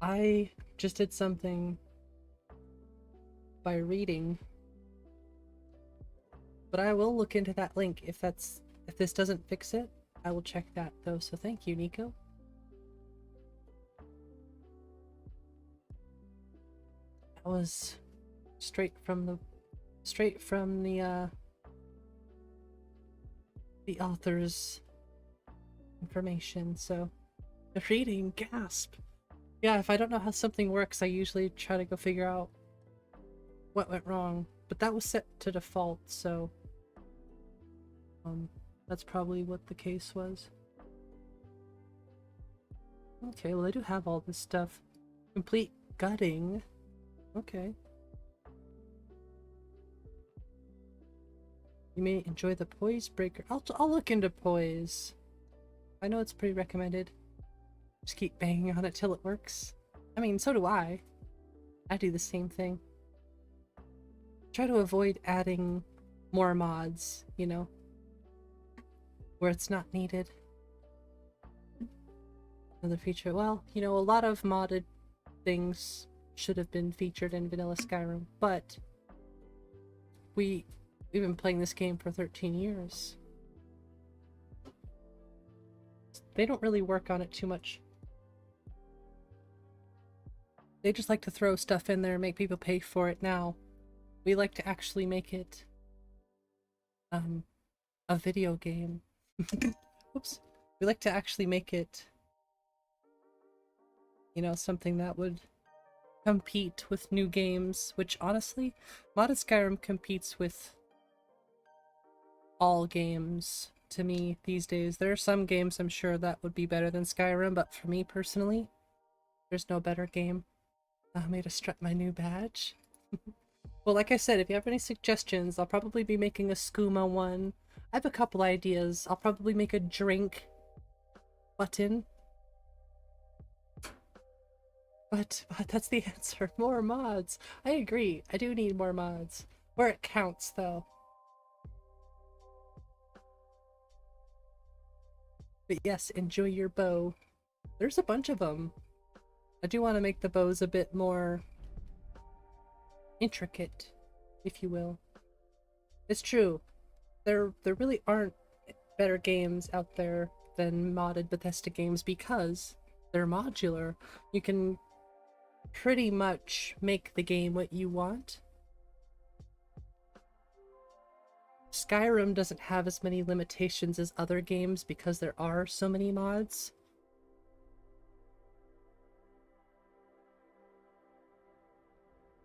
I just did something by reading. But I will look into that link if this doesn't fix it. I will check that though, so thank you, Nico. That was straight from the author's information, so the reading, gasp. Yeah, if I don't know how something works, I usually try to go figure out what went wrong. But that was set to default, so that's probably what the case was. Okay, well I do have all this stuff. Complete gutting. Okay. You may enjoy the Poise Breaker. I'll look into Poise. I know it's pretty recommended. Just keep banging on it till it works. I mean, so do I. I do the same thing. Try to avoid adding more mods, you know, where it's not needed. Another feature. Well, you know, a lot of modded things should have been featured in vanilla Skyrim, but we've been playing this game for 13 years. They don't really work on it too much. They just like to throw stuff in there and make people pay for it now. We like to actually make it a video game. Oops. We like to actually make it, you know, something that would compete with new games, which honestly, modded Skyrim competes with all games to me these days. There are some games I'm sure that would be better than Skyrim, but for me personally, there's no better game. I made to strut my new badge. Well, like I said, if you have any suggestions, I'll probably be making a skooma one. I have a couple ideas. I'll probably make a drink button. But that's the answer. More mods. I agree. I do need more mods. Where it counts, though. But yes, enjoy your bow. There's a bunch of them. I do want to make the bows a bit more intricate, if you will. It's true. There really aren't better games out there than modded Bethesda games because they're modular. You can pretty much make the game what you want. Skyrim doesn't have as many limitations as other games because there are so many mods.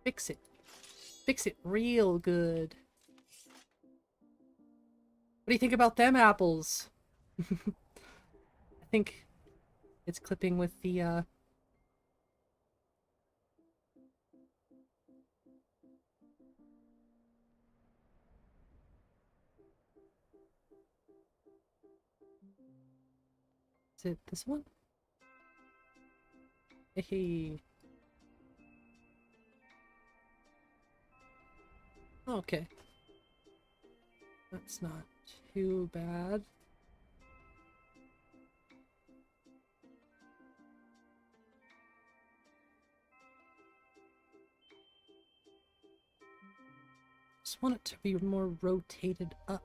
Fix it. Fix it real good. What do you think about them apples? I think it's clipping with the is it this one? Hey. Okay. That's not too bad. Just want it to be more rotated up.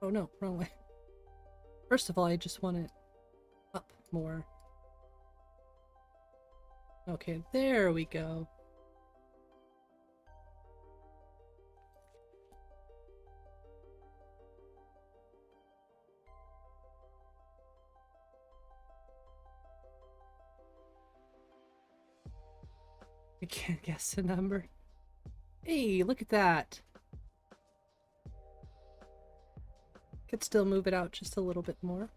Oh no, wrong way. First of all, I just want it up more. Okay, there we go. I can't guess the number. Hey, look at that. Could still move it out just a little bit more.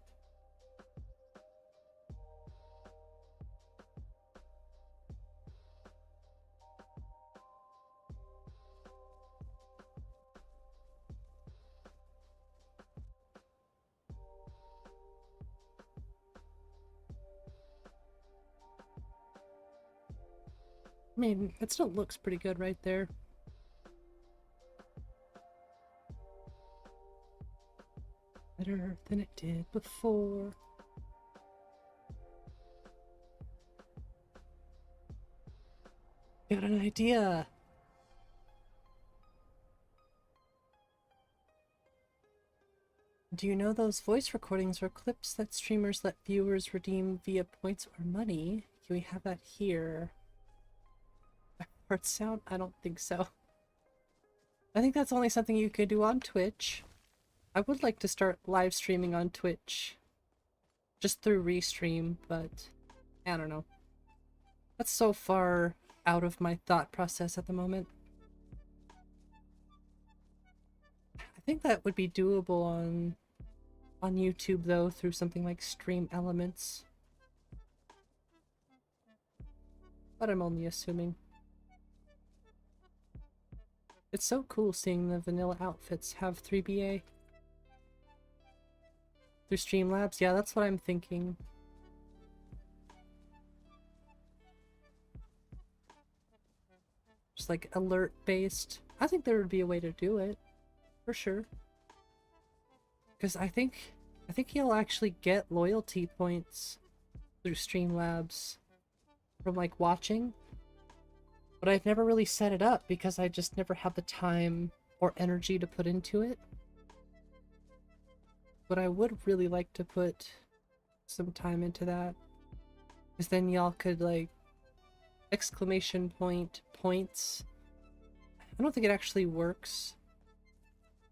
I mean, it still looks pretty good right there. Better than it did before. Got an idea. Do you know those voice recordings or clips that streamers let viewers redeem via points or money? Can we have that here? Heart sound? I don't think so. I think that's only something you could do on Twitch. I would like to start live streaming on Twitch. Just through Restream, but I don't know. That's so far out of my thought process at the moment. I think that would be doable on YouTube though, through something like Stream Elements. But I'm only assuming. It's so cool seeing the vanilla outfits have 3BA. Through Streamlabs? Yeah, that's what I'm thinking. Just like alert based. I think there would be a way to do it. For sure. Because I think you'll actually get loyalty points through Streamlabs from like watching. But I've never really set it up because I just never had the time or energy to put into it. But I would really like to put some time into that. Because then y'all could like exclamation point points. I don't think it actually works.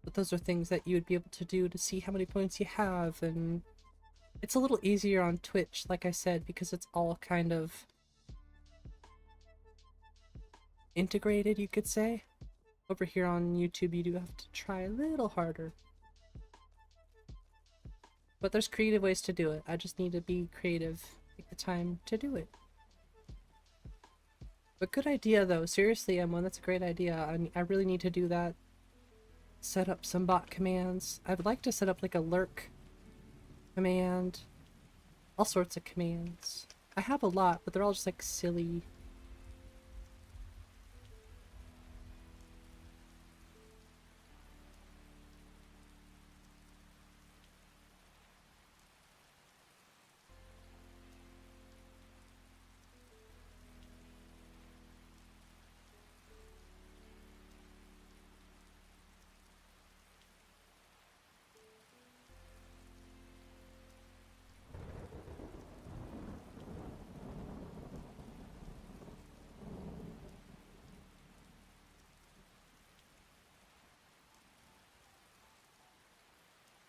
But those are things that you would be able to do to see how many points you have, and it's a little easier on Twitch, like I said, because it's all kind of integrated, you could say. Over here on YouTube, you do have to try a little harder. But there's creative ways to do it. I just need to be creative, take the time to do it. But good idea, though. Seriously, M1, that's a great idea. I really need to do that. Set up some bot commands. I would like to set up like a lurk command. All sorts of commands. I have a lot, but they're all just like silly.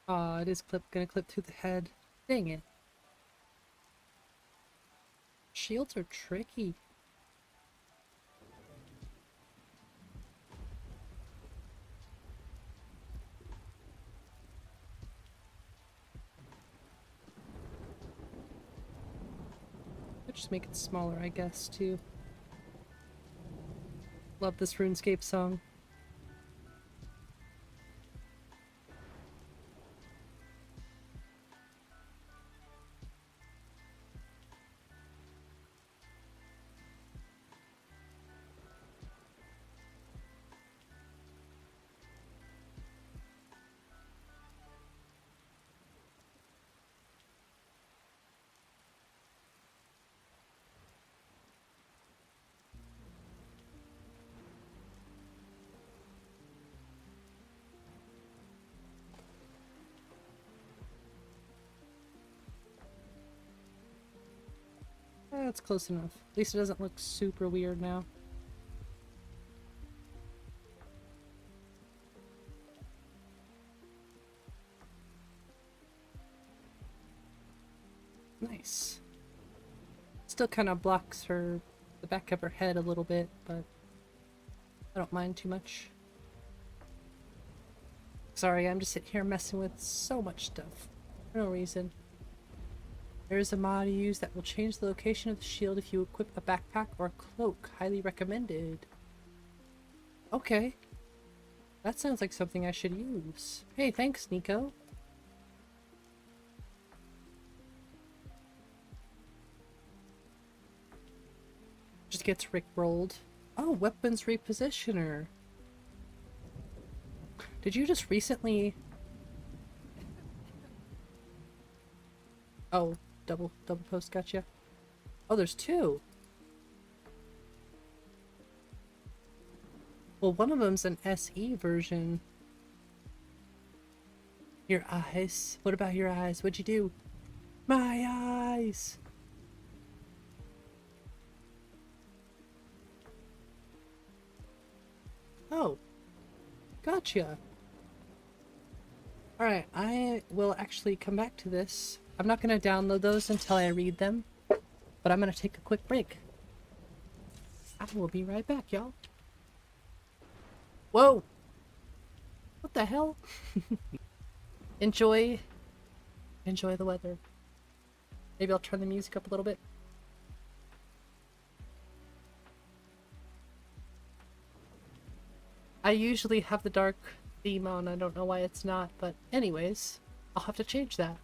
Aw, it is gonna clip through the head. Dang it. Shields are tricky. I'll just make it smaller, I guess, too. Love this RuneScape song. That's close enough. At least it doesn't look super weird now. Nice. Still kind of blocks her, the back of her head a little bit, but I don't mind too much. Sorry, I'm just sitting here messing with so much stuff for no reason. There is a mod you use that will change the location of the shield if you equip a backpack or a cloak. Highly recommended. Okay. That sounds like something I should use. Hey, thanks, Nico. Just gets rickrolled. Oh, weapons repositioner. Did you just recently... Oh, double post, gotcha. Oh, there's two. Well, one of them's an SE version. Your eyes. What about your eyes? What'd you do? My eyes! Oh. Gotcha. Alright, I will actually come back to this. I'm not going to download those until I read them, but I'm going to take a quick break. I will be right back, y'all. Whoa! What the hell? Enjoy the weather. Maybe I'll turn the music up a little bit. I usually have the dark theme on, I don't know why it's not, but anyways, I'll have to change that.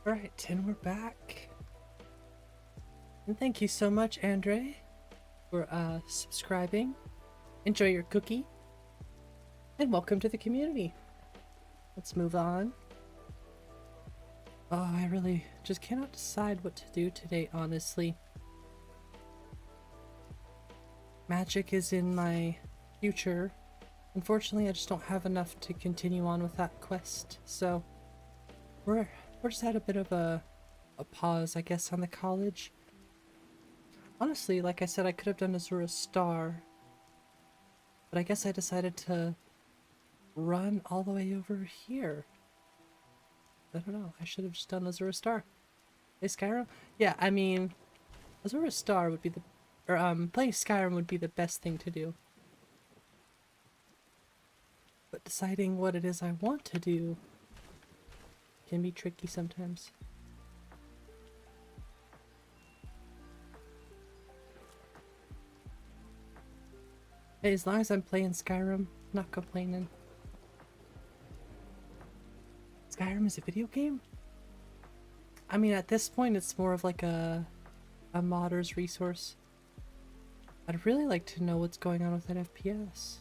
Alright, and we're back. And thank you so much, Andre, for subscribing. Enjoy your cookie. And welcome to the community. Let's move on. Oh, I really just cannot decide what to do today, honestly. Magic is in my future. Unfortunately, I just don't have enough to continue on with that quest, so we're just at a bit of a pause, I guess, on the college. Honestly, like I said, I could have done Azura Star, but I guess I decided to run all the way over here. I don't know, I should have just done Azura Star. Hey, Skyrim? Yeah, I mean, Azura Star would be the, or playing Skyrim would be the best thing to do. But deciding what it is I want to do can be tricky sometimes. Hey, as long as I'm playing Skyrim, not complaining. Skyrim is a video game? I mean, at this point, it's more of like a modder's resource. I'd really like to know what's going on with that FPS.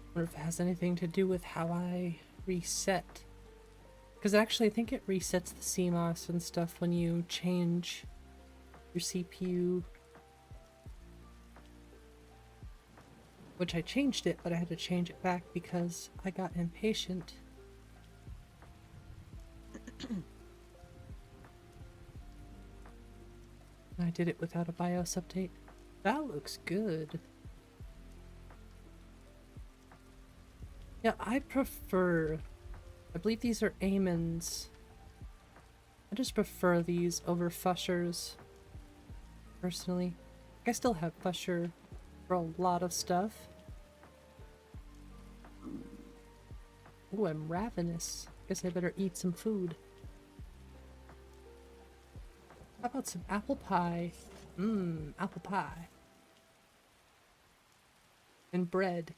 I wonder if it has anything to do with how I reset. Because actually I think it resets the CMOS and stuff when you change your CPU. Which I changed it, but I had to change it back because I got impatient. And I did it without a BIOS update. That looks good. Yeah, I prefer, I believe these are Amons. I just prefer these over Fushers, personally. I still have Fusher for a lot of stuff. Ooh, I'm ravenous. Guess I better eat some food. How about some apple pie? Mmm, apple pie. And bread.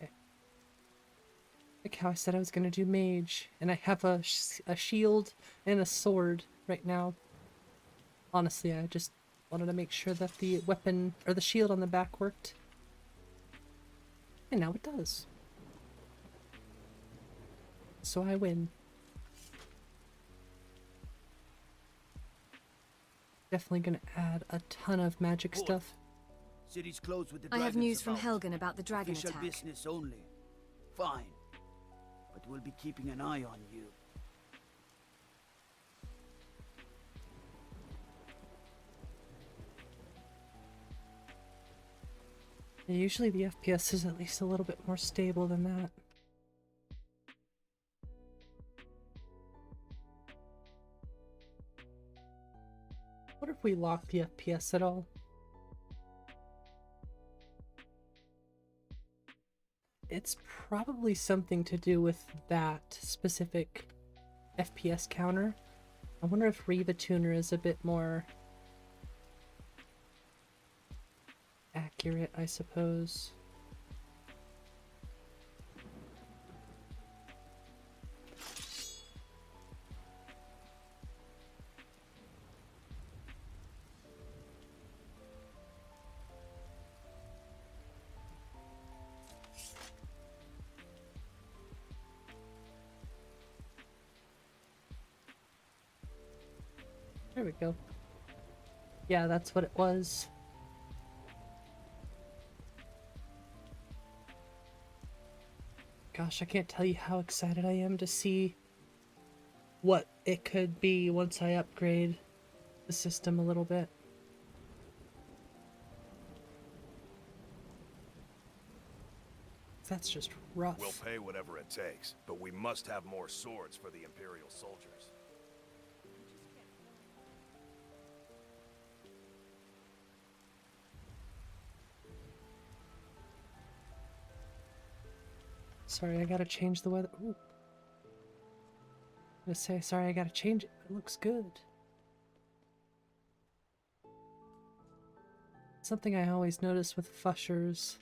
Okay. Like how I said I was gonna do mage, and I have a shield and a sword right now. Honestly, I just wanted to make sure that the weapon, or the shield on the back worked. And now it does. So I win. Definitely gonna add a ton of magic stuff. City's closed with the I have dragons news from about. Helgen about the dragon Official attack. business only. Fine. But we'll be keeping an eye on you. Yeah, usually the FPS is at least a little bit more stable than that. What if we lock the FPS at all? It's probably something to do with that specific FPS counter. I wonder if Riva Tuner is a bit more accurate, I suppose. There we go. Yeah, that's what it was. Gosh, I can't tell you how excited I am to see what it could be once I upgrade the system a little bit. That's just rough. We'll pay whatever it takes, but we must have more swords for the Imperial soldiers. Sorry, I gotta change the weather. Ooh. I'm gonna say, sorry, I gotta change it, but it looks good. Something I always notice with fushers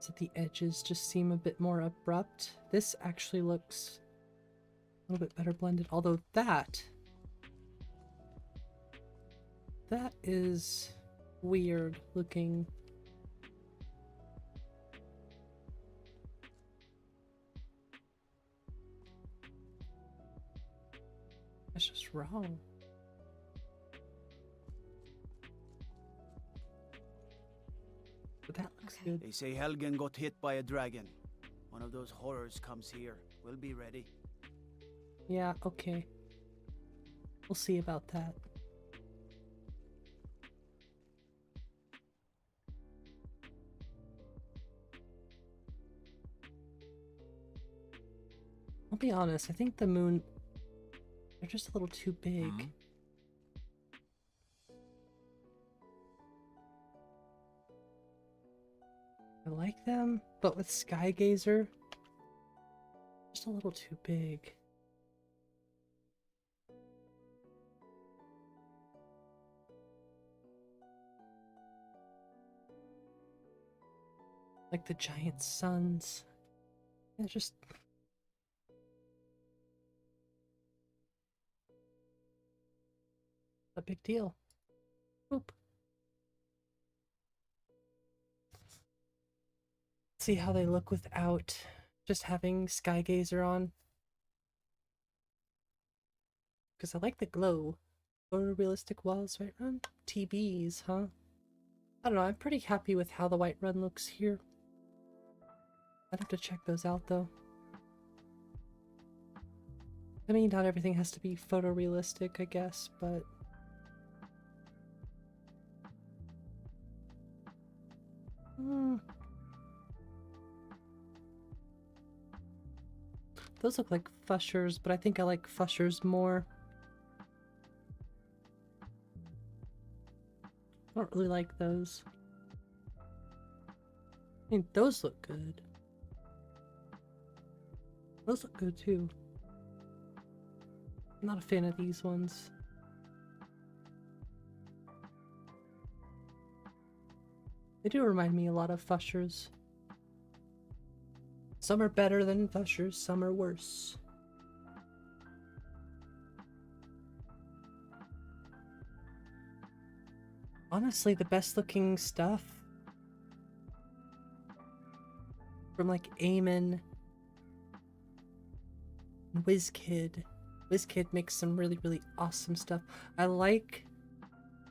is that the edges just seem a bit more abrupt. This actually looks a little bit better blended, although that is weird looking. That's just wrong. But that looks good. They say Helgen got hit by a dragon. One of those horrors comes here. We'll be ready. Yeah, okay. We'll see about that. I'll be honest, I think the moon... they're just a little too big. I like them, but with Skygazer, just a little too big. Like the giant suns. They're just... a big deal. Oop. See how they look without just having Skygazer on. Because I like the glow. Photorealistic walls, Whiterun? TBs, huh? I don't know, I'm pretty happy with how the Whiterun looks here. I'd have to check those out though. I mean, not everything has to be photorealistic, I guess, but... those look like fushers, but I think I like fushers more. I don't really like those. I mean, those look good. Those look good too. I'm not a fan of these ones. They do remind me a lot of fushers. Some are better than fushers, some are worse. Honestly, the best looking stuff from like Eamon and WizKid. WizKid makes some really, really awesome stuff. I like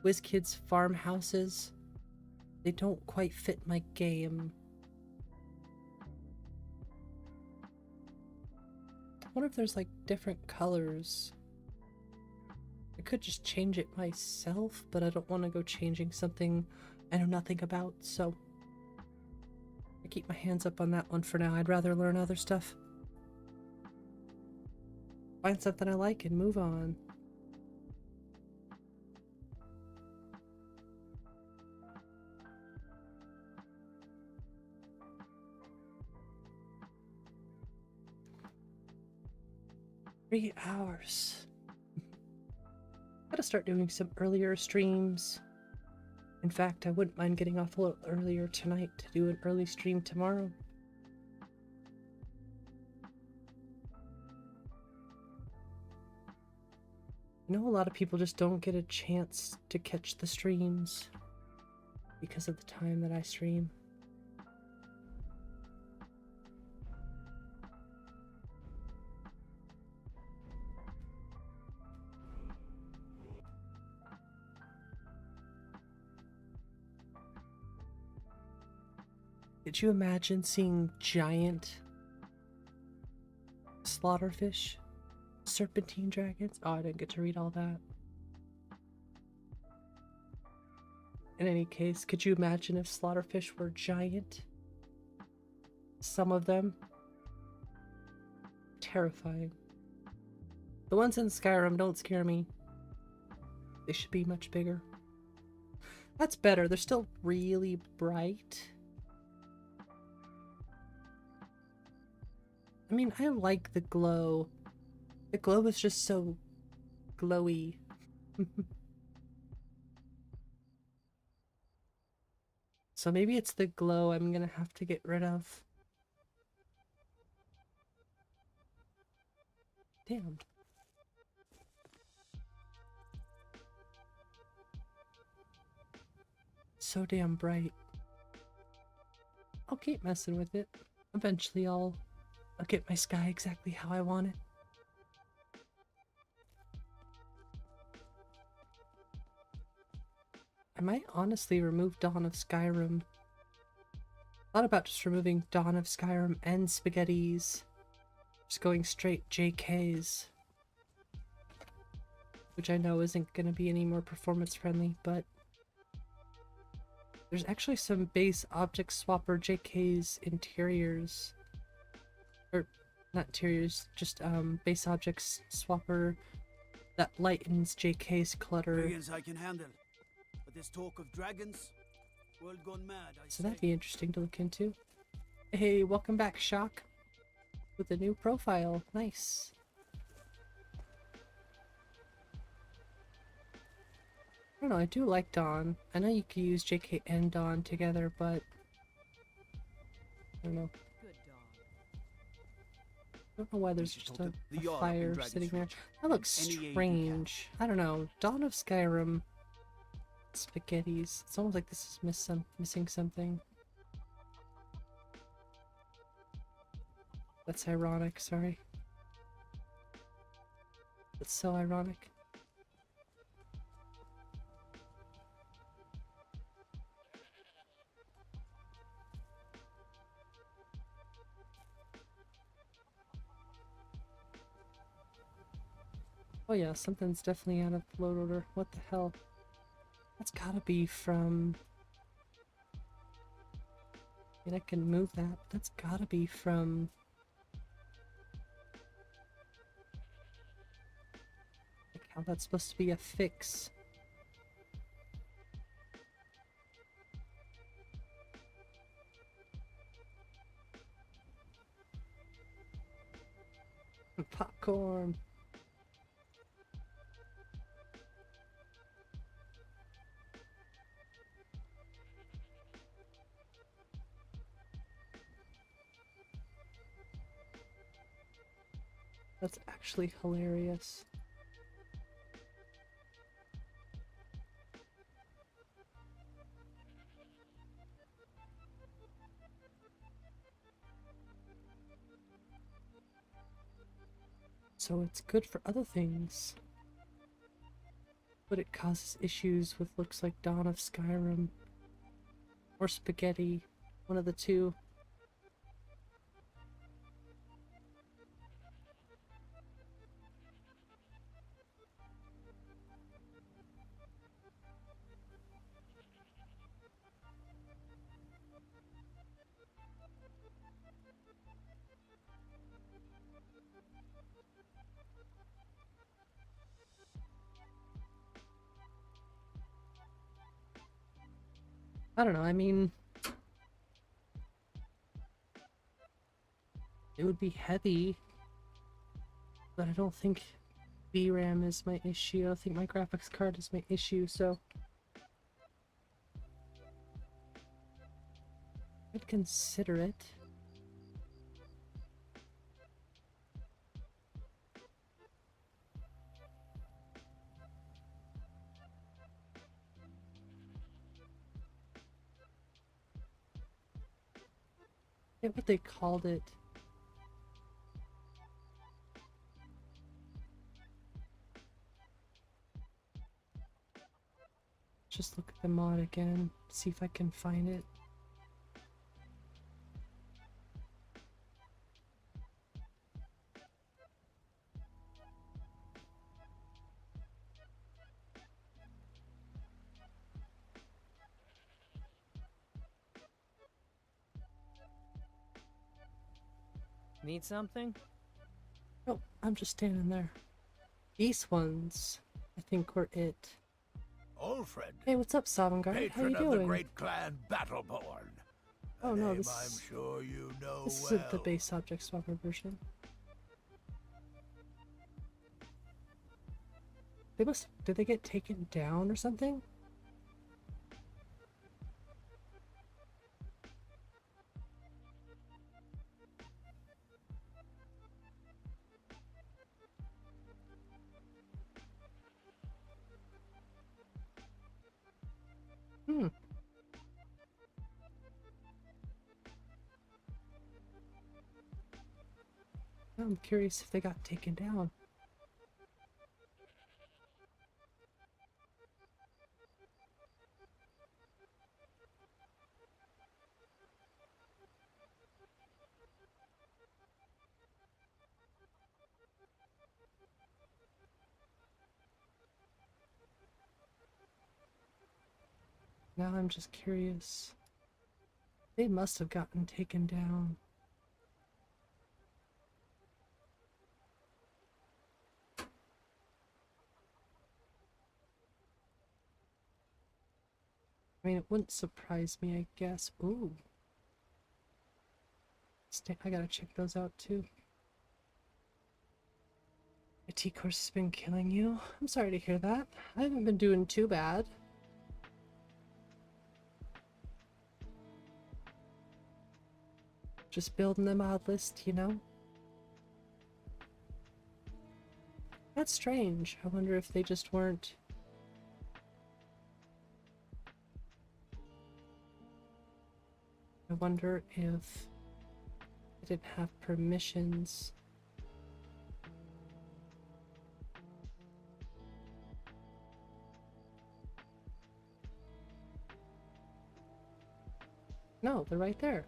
WizKid's farmhouses. They don't quite fit my game. I wonder if there's like different colors. I could just change it myself, but I don't want to go changing something I know nothing about, so I keep my hands up on that one for now. I'd rather learn other stuff. Find something I like and move on. Three hours. Gotta start doing some earlier streams. In fact, I wouldn't mind getting off a little earlier tonight to do an early stream tomorrow. I know a lot of people just don't get a chance to catch the streams because of the time that I stream. Could you imagine seeing giant slaughterfish? Serpentine dragons? Oh, I didn't get to read all that. In any case, could you imagine if slaughterfish were giant? Some of them. Terrifying. The ones in Skyrim don't scare me. They should be much bigger. That's better. They're still really bright. I mean, I like the glow The glow is just so glowy. So maybe it's the glow I'm gonna have to get rid of. Damn. So damn bright. I'll keep messing with it. Eventually I'll get my sky exactly how I want it. I might honestly remove Dawn of Skyrim. Thought about just removing Dawn of Skyrim and Spaghetti's. Just going straight JK's. Which I know isn't going to be any more performance friendly, but there's actually some base object swapper JK's interiors. Or, not interiors, just base objects swapper that lightens JK's clutter. Dragons I can handle. But this talk of dragons, world gone mad, So that'd be interesting to look into. Hey, welcome back, Shock. With a new profile. Nice. I don't know, I do like Dawn. I know you could use JK and Dawn together, but I don't know. I don't know why there's just a fire sitting there. That looks strange. I don't know. Dawn of Skyrim. Spaghetti's. It's almost like this is missing something. That's ironic, sorry. That's so ironic. Oh yeah, something's definitely out of load order. What the hell? That's gotta be from... I mean, I can move that. That's gotta be from... Like how that's supposed to be a fix. Popcorn. That's actually hilarious. So it's good for other things. But it causes issues with looks like Dawn of Skyrim. Or Spaghetti. One of the two. I don't know, I mean... It would be heavy. But I don't think VRAM is my issue. I don't think my graphics card is my issue, so... I'd consider it. I forget what they called it. Just look at the mod again, see if I can find it. Need something? Oh, I'm just standing there. These ones, I think, were it. Alfred. Hey, what's up, Sovngarde? How you Patron doing? of the great clan Battleborn. Oh no, Name this I'm sure you know this well. isn't the base object swapper version. Did they get taken down or something? Hmm. I'm curious if they got taken down. Now I'm just curious. They must have gotten taken down. I mean, it wouldn't surprise me, I guess. Ooh. I gotta check those out too. IT course has been killing you. I'm sorry to hear that. I haven't been doing too bad. Just building the mod list, you know? That's strange. I wonder if they just weren't... I wonder if I didn't have permissions. No, they're right there.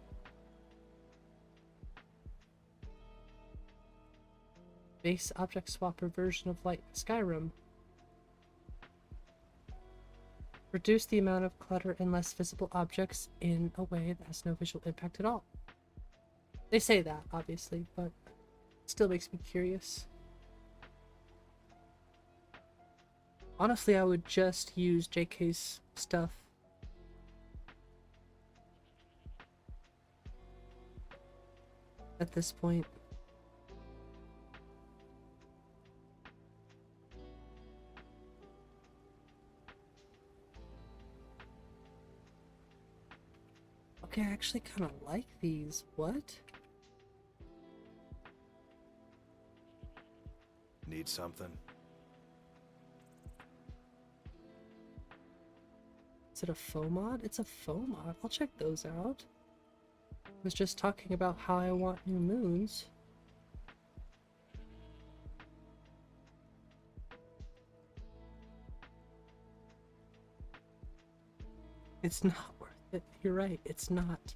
Base object swapper version of Light Skyrim. Reduce the amount of clutter and less visible objects in a way that has no visual impact at all. They say that, obviously, but it still makes me curious. Honestly, I would just use JK's stuff. At this point. Okay, I actually kind of like these. What? Need something? Is it a faux mod? It's a faux mod. I'll check those out. I was just talking about how I want new moons. It's not worth it. You're right, it's not.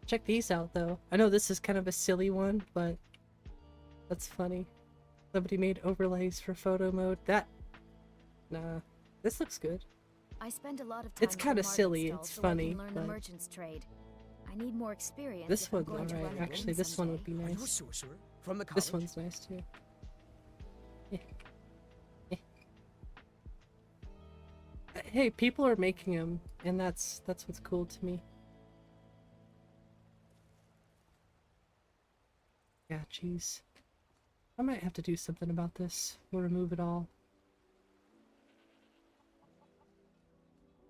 Check these out though. I know this is kind of a silly one, but that's funny. Somebody made overlays for photo mode. Nah, this looks good. I spend a lot of time It's kind of silly, it's funny, I can learn the but merchant's trade. I need more experience. this if I'm one's going to alright. run a Actually, inn this one would someday. be Are you a nice. sorcerer? From the college? This one's nice too. Yeah. Yeah. Hey, people are making them, and that's what's cool to me. Yeah, jeez. I might have to do something about this. We'll remove it all.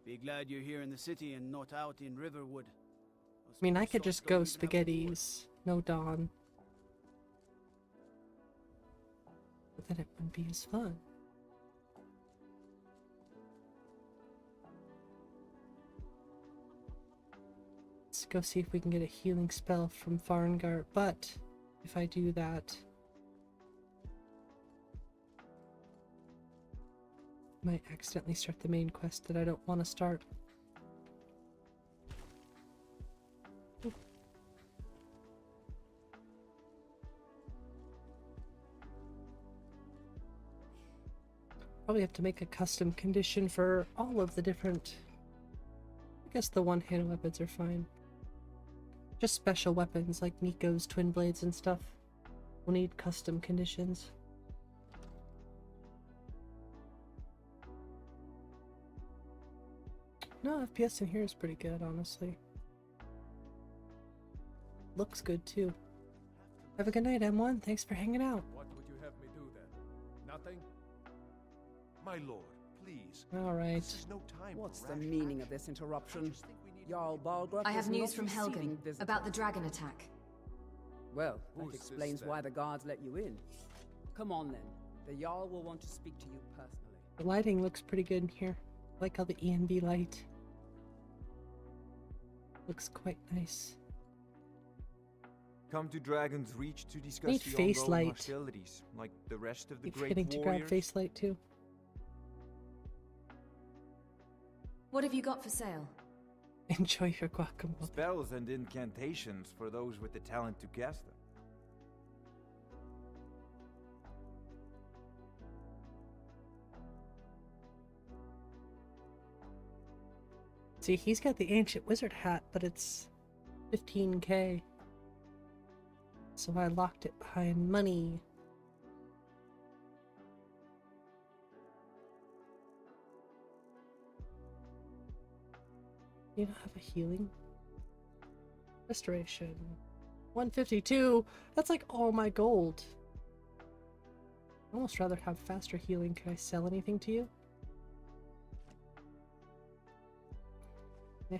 Be glad you're here in the city and not out in Riverwood. I mean, I could just go spaghettis. No Dawn. But then it wouldn't be as fun. Let's go see if we can get a healing spell from Farngart, but if I do that, I might accidentally start the main quest that I don't want to start. Probably have to make a custom condition for all of the different... I guess the one-hand weapons are fine. Just special weapons like Nico's twin blades and stuff will need custom conditions. No, FPS in here is pretty good, honestly. Looks good too. Have a good night, M1. Thanks for hanging out. What would you have me do then? Nothing? My lord, please. All right. This is no time What's for the rash meaning action. of this interruption? Jarl Balgruuf I have is news not from receiving Helgen visitors. about the dragon attack. Well, Who's that this explains then? why the guards let you in. Come on then. The Jarl will want to speak to you personally. The lighting looks pretty good in here. I like how the ENB light looks quite nice. Come to Dragon's Reach to discuss Need the face ongoing light. hostilities, like the rest of the Keep great forgetting to warriors. grab face light too. What have you got for sale? Enjoy your guacamole. Spells and incantations for those with the talent to cast them. See, he's got the ancient wizard hat, but it's 15k. So I locked it behind money. You don't have a healing? Restoration. 152! That's like all my gold. I'd almost rather have faster healing. Can I sell anything to you? Eh.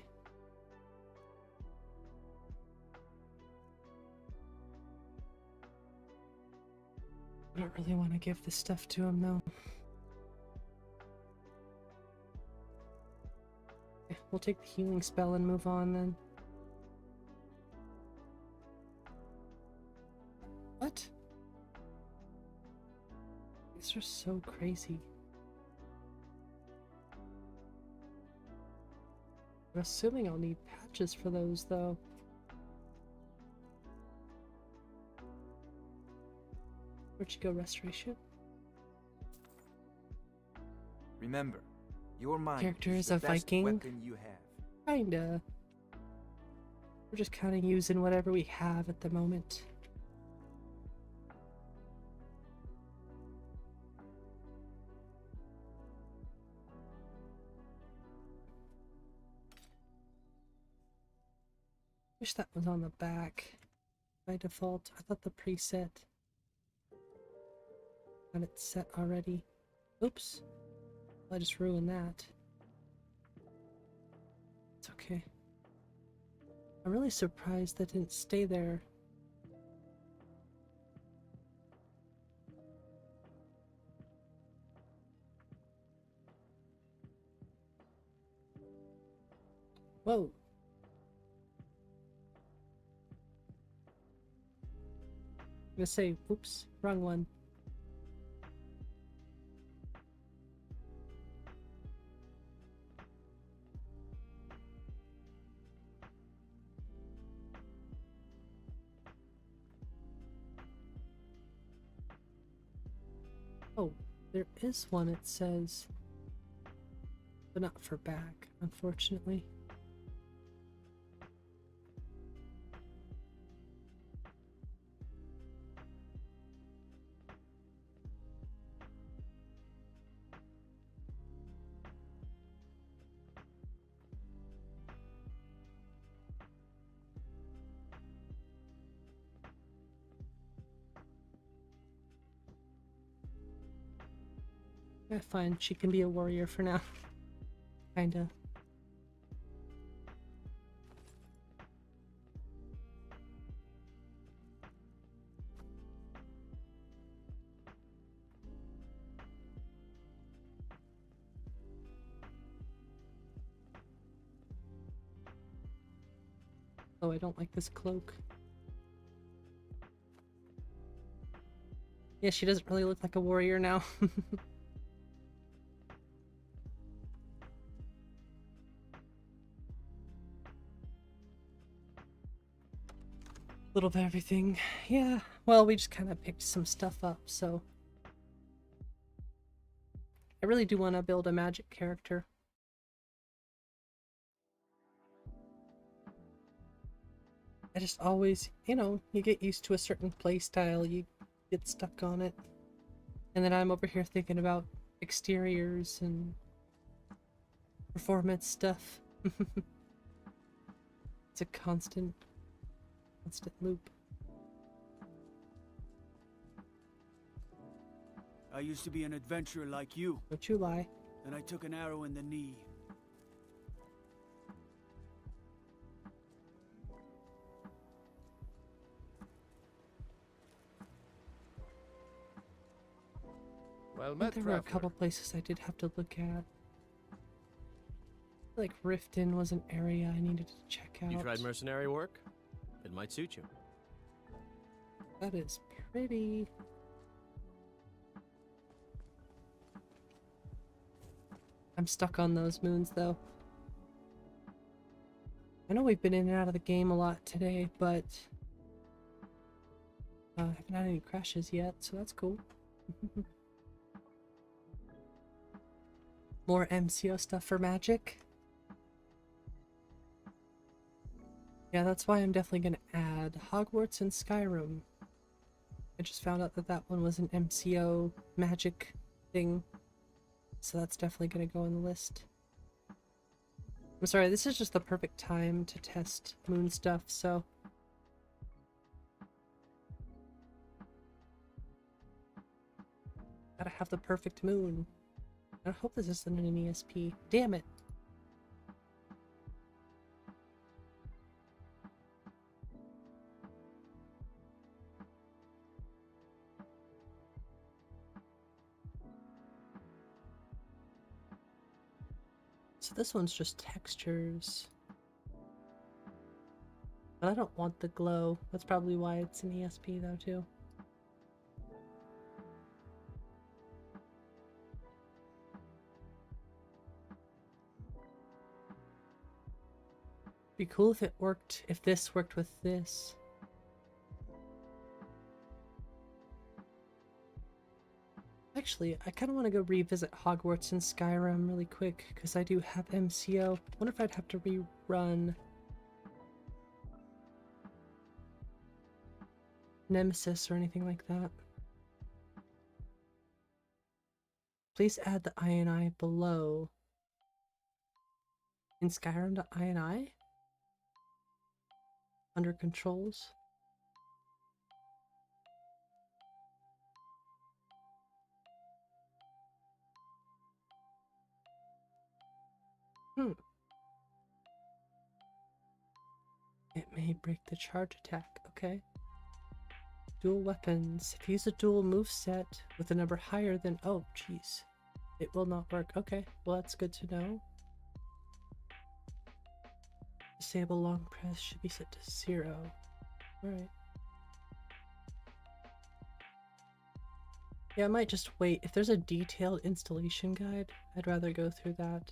I don't really want to give this stuff to him though. Okay, we'll take the healing spell and move on then. What? These are so crazy. I'm assuming I'll need patches for those though. Where'd you go, restoration? Remember, your mind Character is is the a best Viking? weapon you have. Kinda. We're just kinda using whatever we have at the moment. Wish that was on the back by default. I thought the preset had it set already. Oops. I just ruined that. It's okay. I'm really surprised that didn't stay there. Whoa. I'm gonna say, oops, wrong one. Oh, there is one it says, but not for back, unfortunately. Yeah, fine. She can be a warrior for now. Kinda. Oh, I don't like this cloak. Yeah, she doesn't really look like a warrior now. Little bit of everything. Yeah, well, we just kind of picked some stuff up, so I really do want to build a magic character. I just always, you know, you get used to a certain play style, you get stuck on it. And then I'm over here thinking about exteriors and performance stuff. It's a constant loop. I used to be an adventurer like you. Don't you lie. Then I took an arrow in the knee. Well I met, think there were a traveler. couple places I did have to look at. Like Rifton was an area I needed to check out. You tried mercenary work? It might suit you. That is pretty. I'm stuck on those moons though. I know we've been in and out of the game a lot today, but I haven't had any crashes yet, so that's cool. More MCO stuff for Magic. Yeah, that's why I'm definitely going to add Hogwarts and Skyrim. I just found out that that one was an MCO Magic thing. So that's definitely going to go on the list. I'm sorry, this is just the perfect time to test moon stuff, so... Gotta have the perfect moon. I hope this isn't an ESP. Damn it! So this one's just textures. But I don't want the glow. That's probably why it's an ESP though too. Be cool if it worked, if this worked with this. Actually, I kind of want to go revisit Hogwarts and Skyrim really quick, because I do have MCO. I wonder if I'd have to rerun Nemesis or anything like that. Please add the INI below. In Skyrim, the INI? Under controls? It may break the charge attack, okay. Dual weapons. If you use a dual moveset with a number higher than... Oh, jeez. It will not work. Okay, well that's good to know. Disable long press should be set to 0. Alright. Yeah, I might just wait. If there's a detailed installation guide, I'd rather go through that.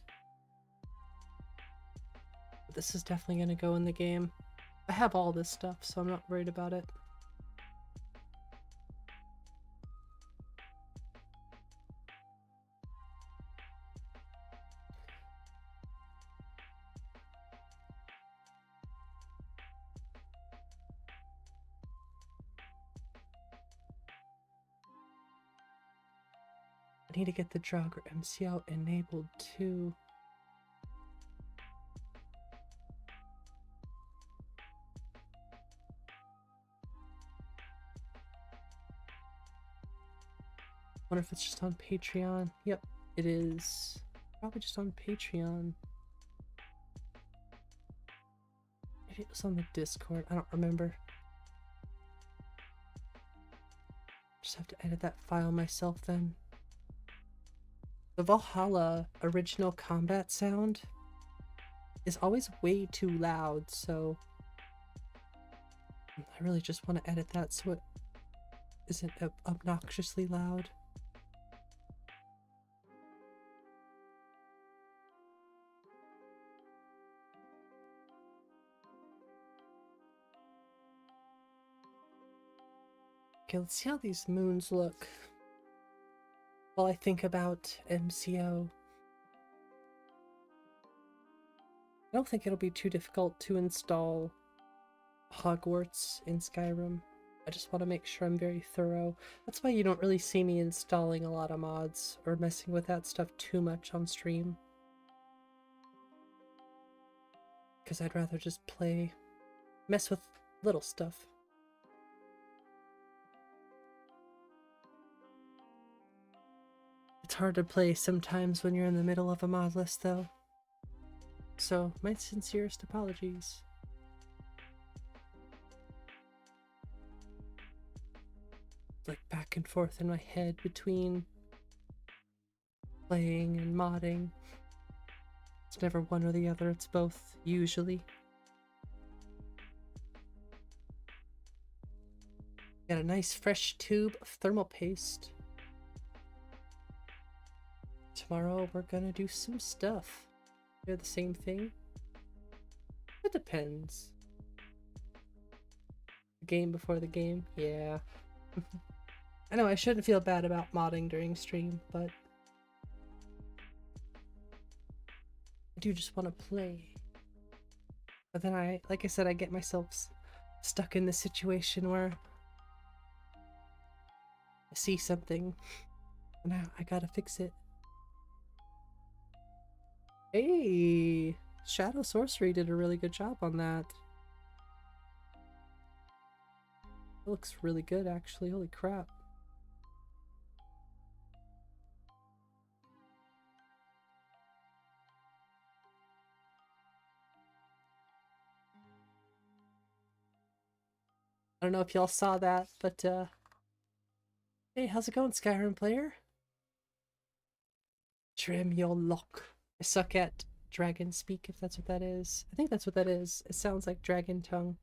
But this is definitely going to go in the game. I have all this stuff, so I'm not worried about it. I need to get the drug or MCO enabled too. Wonder if it's just on Patreon. Yep, it is. Probably just on Patreon. Maybe it was on the Discord. I don't remember. Just have to edit that file myself then. The Valhalla original combat sound is always way too loud, so I really just want to edit that so it isn't obnoxiously loud. Okay, let's see how these moons look while I think about MCO. I don't think it'll be too difficult to install Hogwarts in Skyrim. I just want to make sure I'm very thorough. That's why you don't really see me installing a lot of mods or messing with that stuff too much on stream. Because I'd rather just mess with little stuff. It's hard to play sometimes when you're in the middle of a mod list, though. So, my sincerest apologies. Like back and forth in my head between playing and modding. It's never one or the other, it's both, usually. Got a nice fresh tube of thermal paste. Tomorrow we're gonna do some stuff. They're the same thing? It depends. The game before the game? Yeah. I know I shouldn't feel bad about modding during stream, but I do just want to play. But then like I said, I get myself stuck in the situation where I see something and I gotta fix it. Hey! Shadow Sorcery did a really good job on that. It looks really good, actually. Holy crap. I don't know if y'all saw that, but hey, how's it going, Skyrim player? Trim your lock. I suck at dragon speak, if that's what that is. I think that's what that is. It sounds like dragon tongue.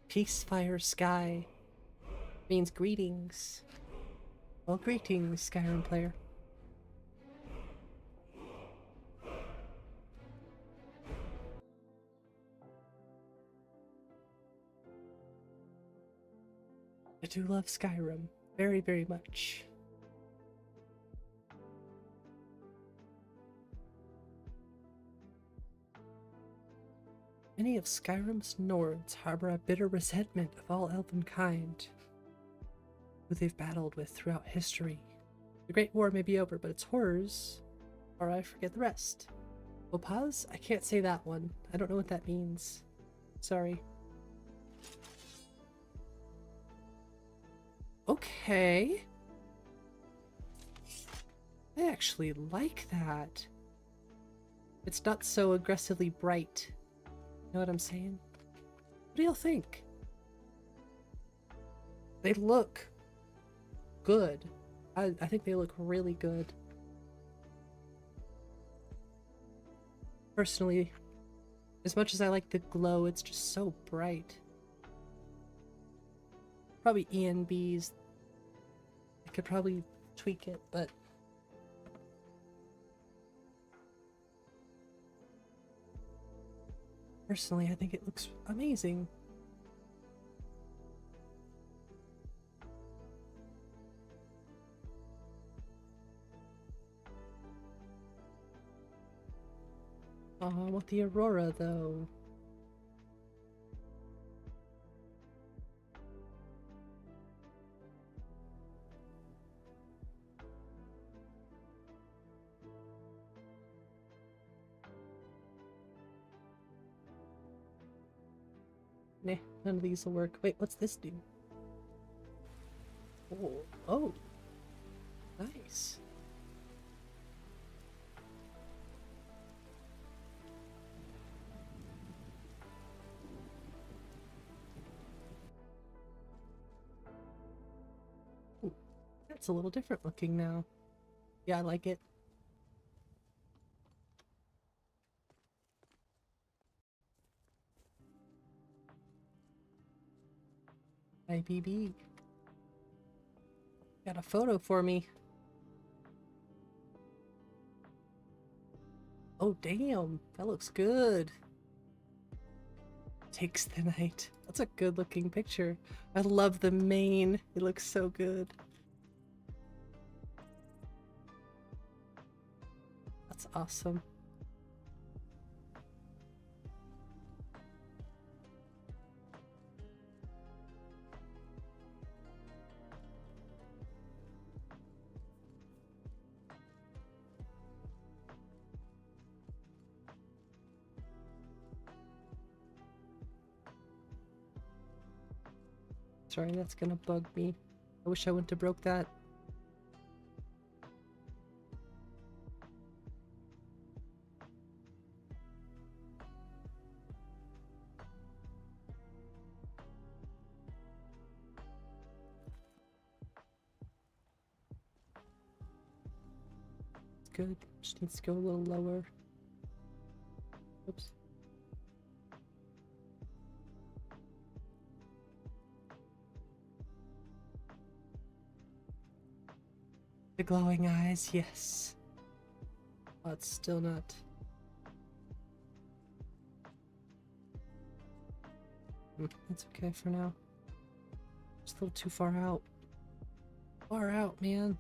Peacefire Sky means greetings. Well, greetings, Skyrim player. I do love Skyrim very, very much. Many of Skyrim's Nords harbor a bitter resentment of all elvenkind, who they've battled with throughout history. The Great War may be over, but its horrors, or I forget the rest. Well, pause? I can't say that one. I don't know what that means. Sorry. Okay. I actually like that. It's not so aggressively bright. You know what I'm saying? What do y'all think? They look good. I think they look really good. Personally, as much as I like the glow, it's just so bright. Probably ENBs. I could probably tweak it, but personally, I think it looks amazing. I want the Aurora, though. Nah, none of these will work. Wait, what's this do? Oh, nice. Ooh, that's a little different looking now. Yeah, I like it. IBB. Got a photo for me. Oh, damn. That looks good. Takes the night. That's a good looking picture. I love the mane. It looks so good. That's awesome. Sorry, that's gonna bug me. I wish I wouldn't have broke that. It's good. Just needs to go a little lower. Oops. The glowing eyes, yes. Oh, it's still not. That's okay for now. Just a little too far out. Far out, man.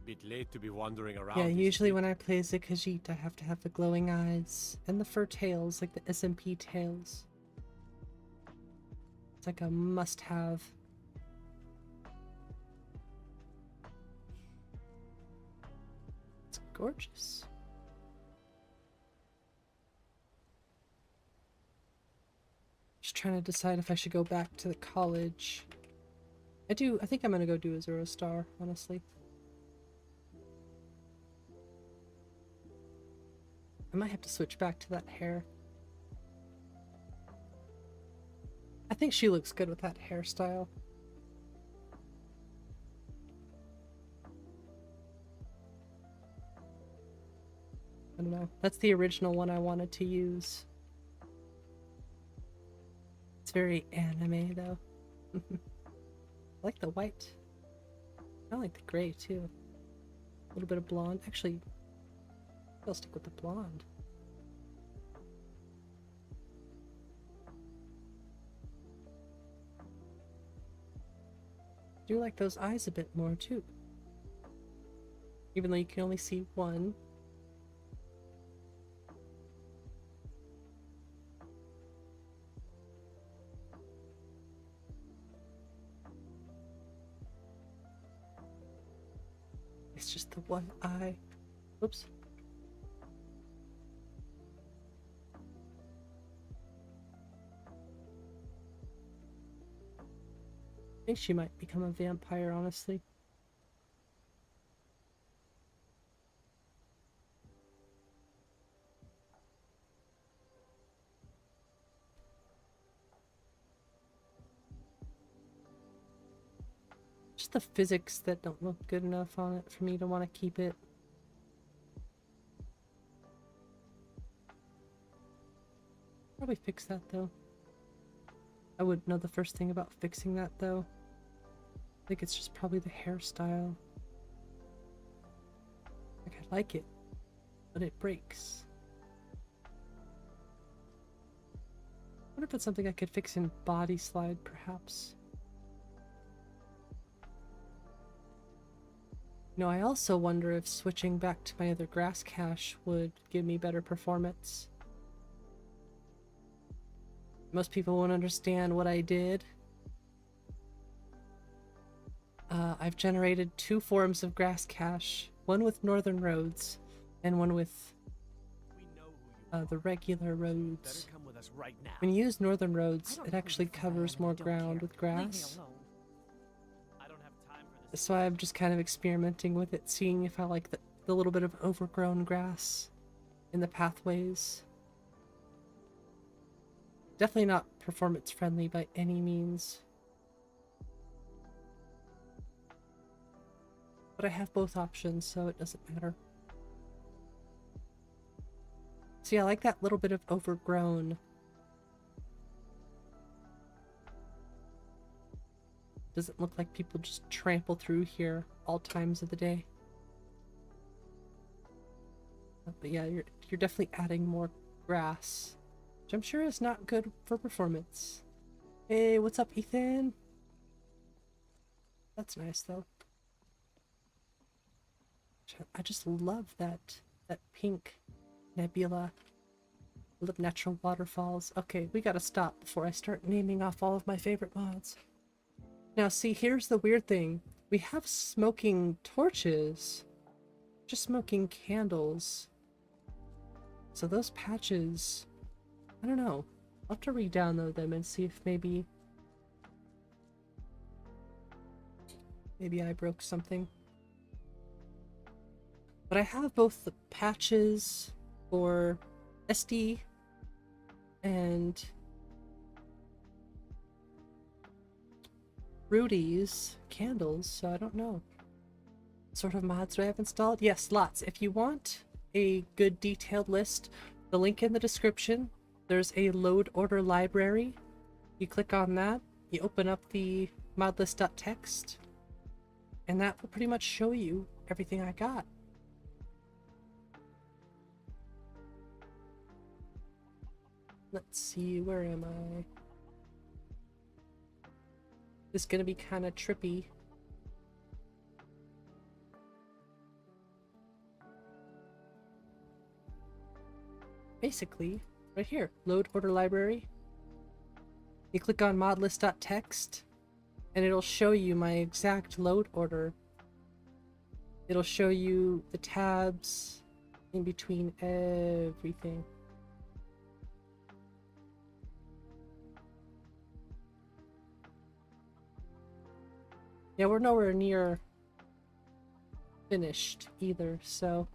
Bit late to be wandering around. Yeah, usually when I play as a Khajiit, I have to have the glowing eyes and the fur tails, like the SMP tails. It's like a must-have. It's gorgeous. Just trying to decide if I should go back to the college. I think I'm gonna go do a Zero Star, honestly. I might have to switch back to that hair. I think she looks good with that hairstyle. I don't know. That's the original one I wanted to use. It's very anime though. I like the white. I like the gray too. A little bit of blonde. Actually, I'll stick with the blonde. I do like those eyes a bit more too. Even though you can only see one. It's just the one eye. Oops. I think she might become a vampire, honestly. Just the physics that don't look good enough on it for me to want to keep it. Probably fix that though. I wouldn't know the first thing about fixing that though. I think it's just probably the hairstyle. Like, I like it, but it breaks. I wonder if it's something I could fix in body slide, perhaps. You know, I also wonder if switching back to my other grass cache would give me better performance. Most people won't understand what I did. I've generated 2 forms of grass cache, one with northern roads and one with the regular roads. When you use northern roads, it actually covers more ground with grass. So I'm just kind of experimenting with it, seeing if I like the little bit of overgrown grass in the pathways. Definitely not performance friendly by any means. But I have both options, so it doesn't matter. See, I like that little bit of overgrown. Doesn't look like people just trample through here all times of the day. But yeah, you're definitely adding more grass, which I'm sure is not good for performance. Hey, what's up, Ethan? That's nice though. I just love that pink nebula Love natural waterfalls. Okay, we gotta stop before I start naming off all of my favorite mods. Now see, here's the weird thing. We have smoking torches. Just smoking candles. So those patches... I don't know. I'll have to re-download them and see if maybe I broke something. But I have both the patches for SD and Rudy's candles, so I don't know. What sort of mods do I have installed? Yes, lots. If you want a good detailed list, the link in the description, there's a load order library. You click on that, you open up the modlist.txt, and that will pretty much show you everything I got. Let's see, where am I? This is gonna be kind of trippy. Basically, right here, load order library. You click on modlist.txt, and it'll show you my exact load order. It'll show you the tabs in between everything. Yeah, we're nowhere near finished either, so...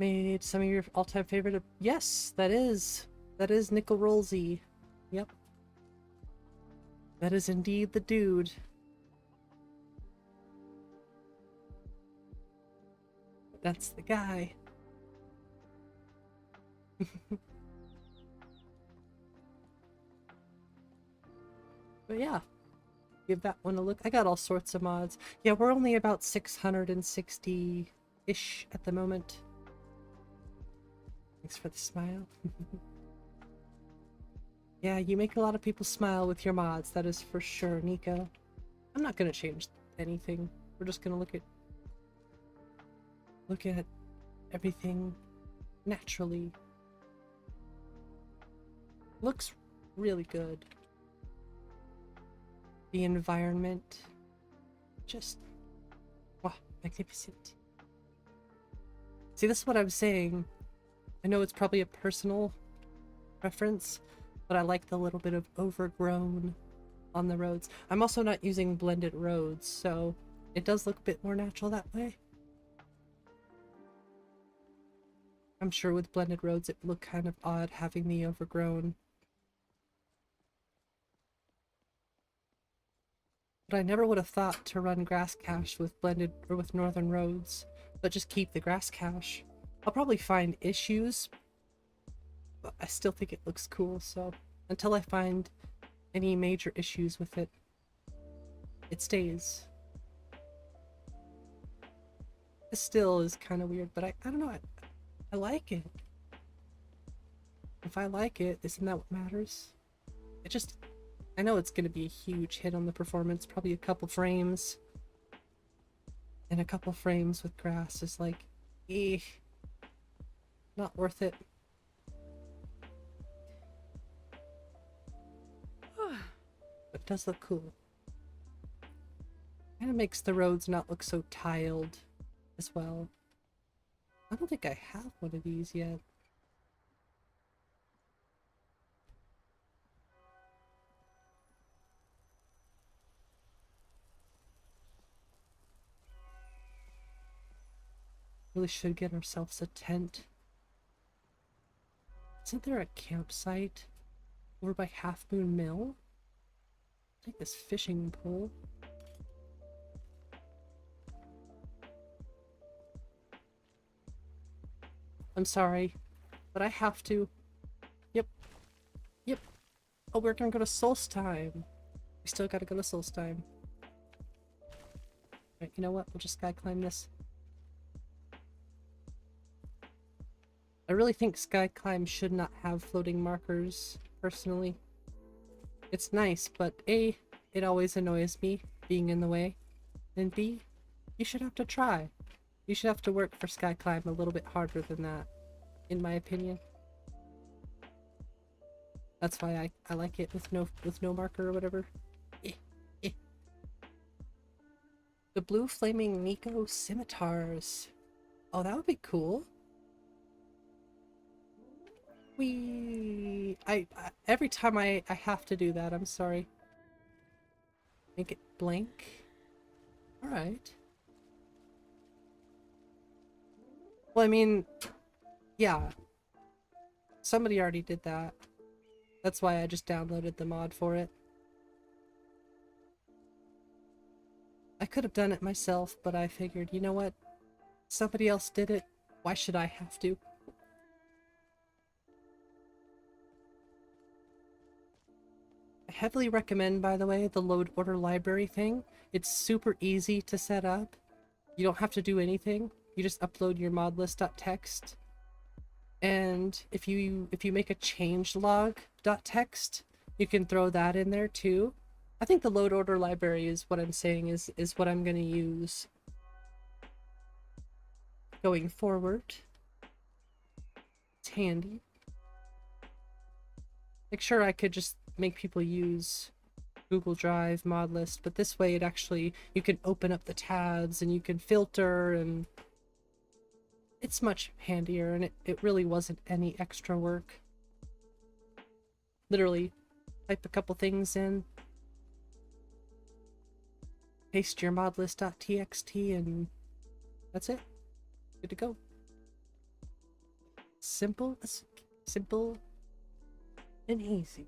Made some of your all-time favorite... Yes, that is Nickel Rollsy. Yep. That is indeed the dude. That's the guy. But yeah, give that one a look. I got all sorts of mods. Yeah, we're only about 660-ish at the moment. Thanks for the smile. Yeah, you make a lot of people smile with your mods, that is for sure, Nico. I'm not gonna change anything. We're just gonna look at everything naturally. Looks really good. The environment, just, wow, magnificent. See, this is what I'm saying. I know it's probably a personal preference, but I like the little bit of overgrown on the roads. I'm also not using blended roads, so it does look a bit more natural that way. I'm sure with blended roads it would look kind of odd having the overgrown. But I never would have thought to run grass cache with blended or with northern roads, but just keep the grass cache. I'll probably find issues, but I still think it looks cool, so until I find any major issues with it, it stays. This still is kind of weird, but I don't know, I like it. If I like it, isn't that what matters? I know it's going to be a huge hit on the performance, probably a couple frames. And a couple frames with grass is like, not worth it. But it does look cool. Kind of makes the roads not look so tiled as well. I don't think I have one of these yet. Really should get ourselves a tent. Isn't there a campsite over by Half Moon Mill? Take this fishing pole. I'm sorry, but I have to. Yep. Oh, we're gonna go to Solstheim. We still gotta go to Solstheim. Right, you know what? We'll just sky climb this. I really think sky climb should not have floating markers, personally. It's nice, but A, it always annoys me being in the way, and B, you should have to try. You should have to work for sky climb a little bit harder than that. in my opinion. That's why I like it with no marker or whatever. The blue flaming Nico scimitars. Oh, that would be cool. I every time I have to do that, I'm sorry. Make it blank. Alright. Well, I mean, yeah. Somebody already did that. That's why I just downloaded the mod for it. I could have done it myself, but I figured, you know what? Somebody else did it. Why should I have to? I heavily recommend, by the way, the load order library thing. It's super easy to set up. You don't have to do anything. You just upload your modlist.txt. And if you make a changelog.txt, you can throw that in there too. I think the load order library is what I'm saying is what I'm going to use going forward. It's handy. Like, sure, I could just make people use Google Drive mod list, but this way it actually, you can open up the tabs and you can filter, and it's much handier, and it really wasn't any extra work. Literally type a couple things in, paste your modlist.txt, and that's it. Good to go. Simple and easy.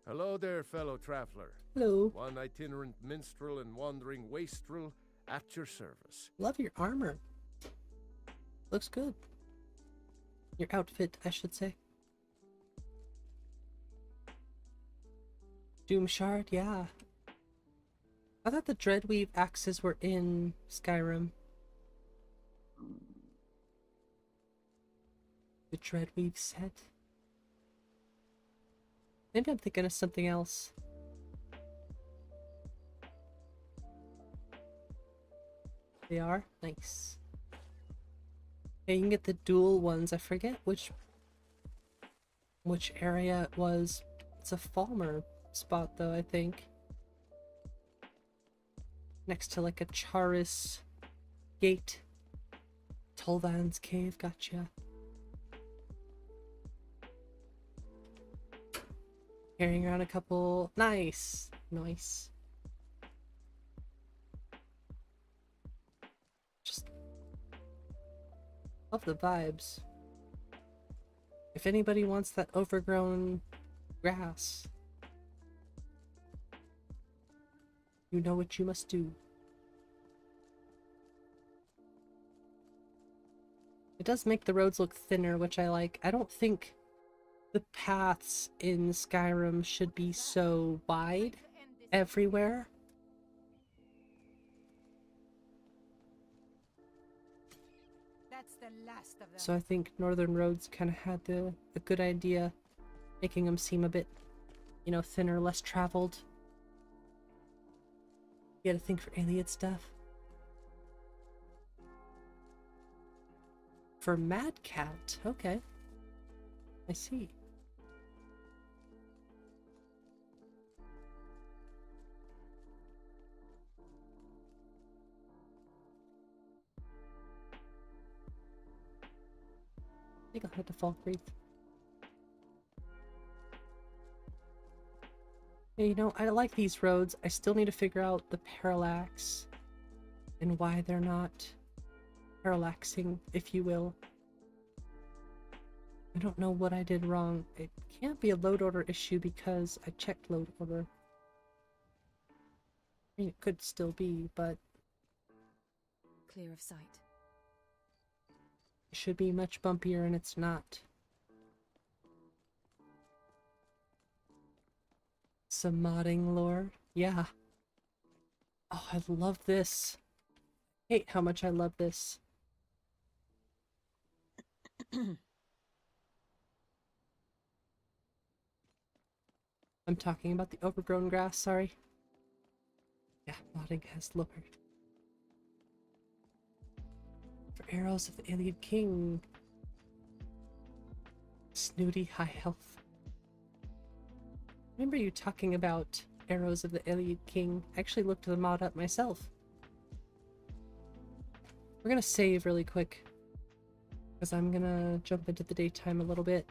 Hello there, fellow traveler. Hello. One itinerant minstrel and wandering wastrel at your service. Love your armor. Looks good. Your outfit, I should say. Doom Shard, yeah. I thought the Dreadweave axes were in Skyrim. The Dreadweave set. Maybe I'm thinking of something else. They are? Nice. Yeah, you can get the dual ones. I forget which area it was. It's a Falmer spot though, I think. Next to like a Charis gate. Tolvan's cave, gotcha. Carrying around a couple. Nice. Nice. Just love the vibes. If anybody wants that overgrown grass, you know what you must do. It does make the roads look thinner, which I like. I don't think the paths in Skyrim should be so wide everywhere. That's the last of them. So I think Northern Roads kind of had a good idea, making them seem a bit, you know, thinner, less traveled. You gotta think for Iliad stuff. For Mad Cat, okay. I see. I think I'll head to Falkreath. Yeah, you know, I like these roads. I still need to figure out the parallax and why they're not parallaxing, if you will. I don't know what I did wrong. It can't be a load order issue because I checked load order. I mean, it could still be, but clear of sight. It should be much bumpier and it's not. Some modding lore. Yeah. Oh, I love this. I hate how much I love this. I'm talking about the overgrown grass, sorry. Yeah, modding has lowered. For arrows of the Alien King. Snooty high health. Remember you talking about arrows of the Alien King? I actually looked the mod up myself. We're gonna save really quick, because I'm gonna jump into the daytime a little bit.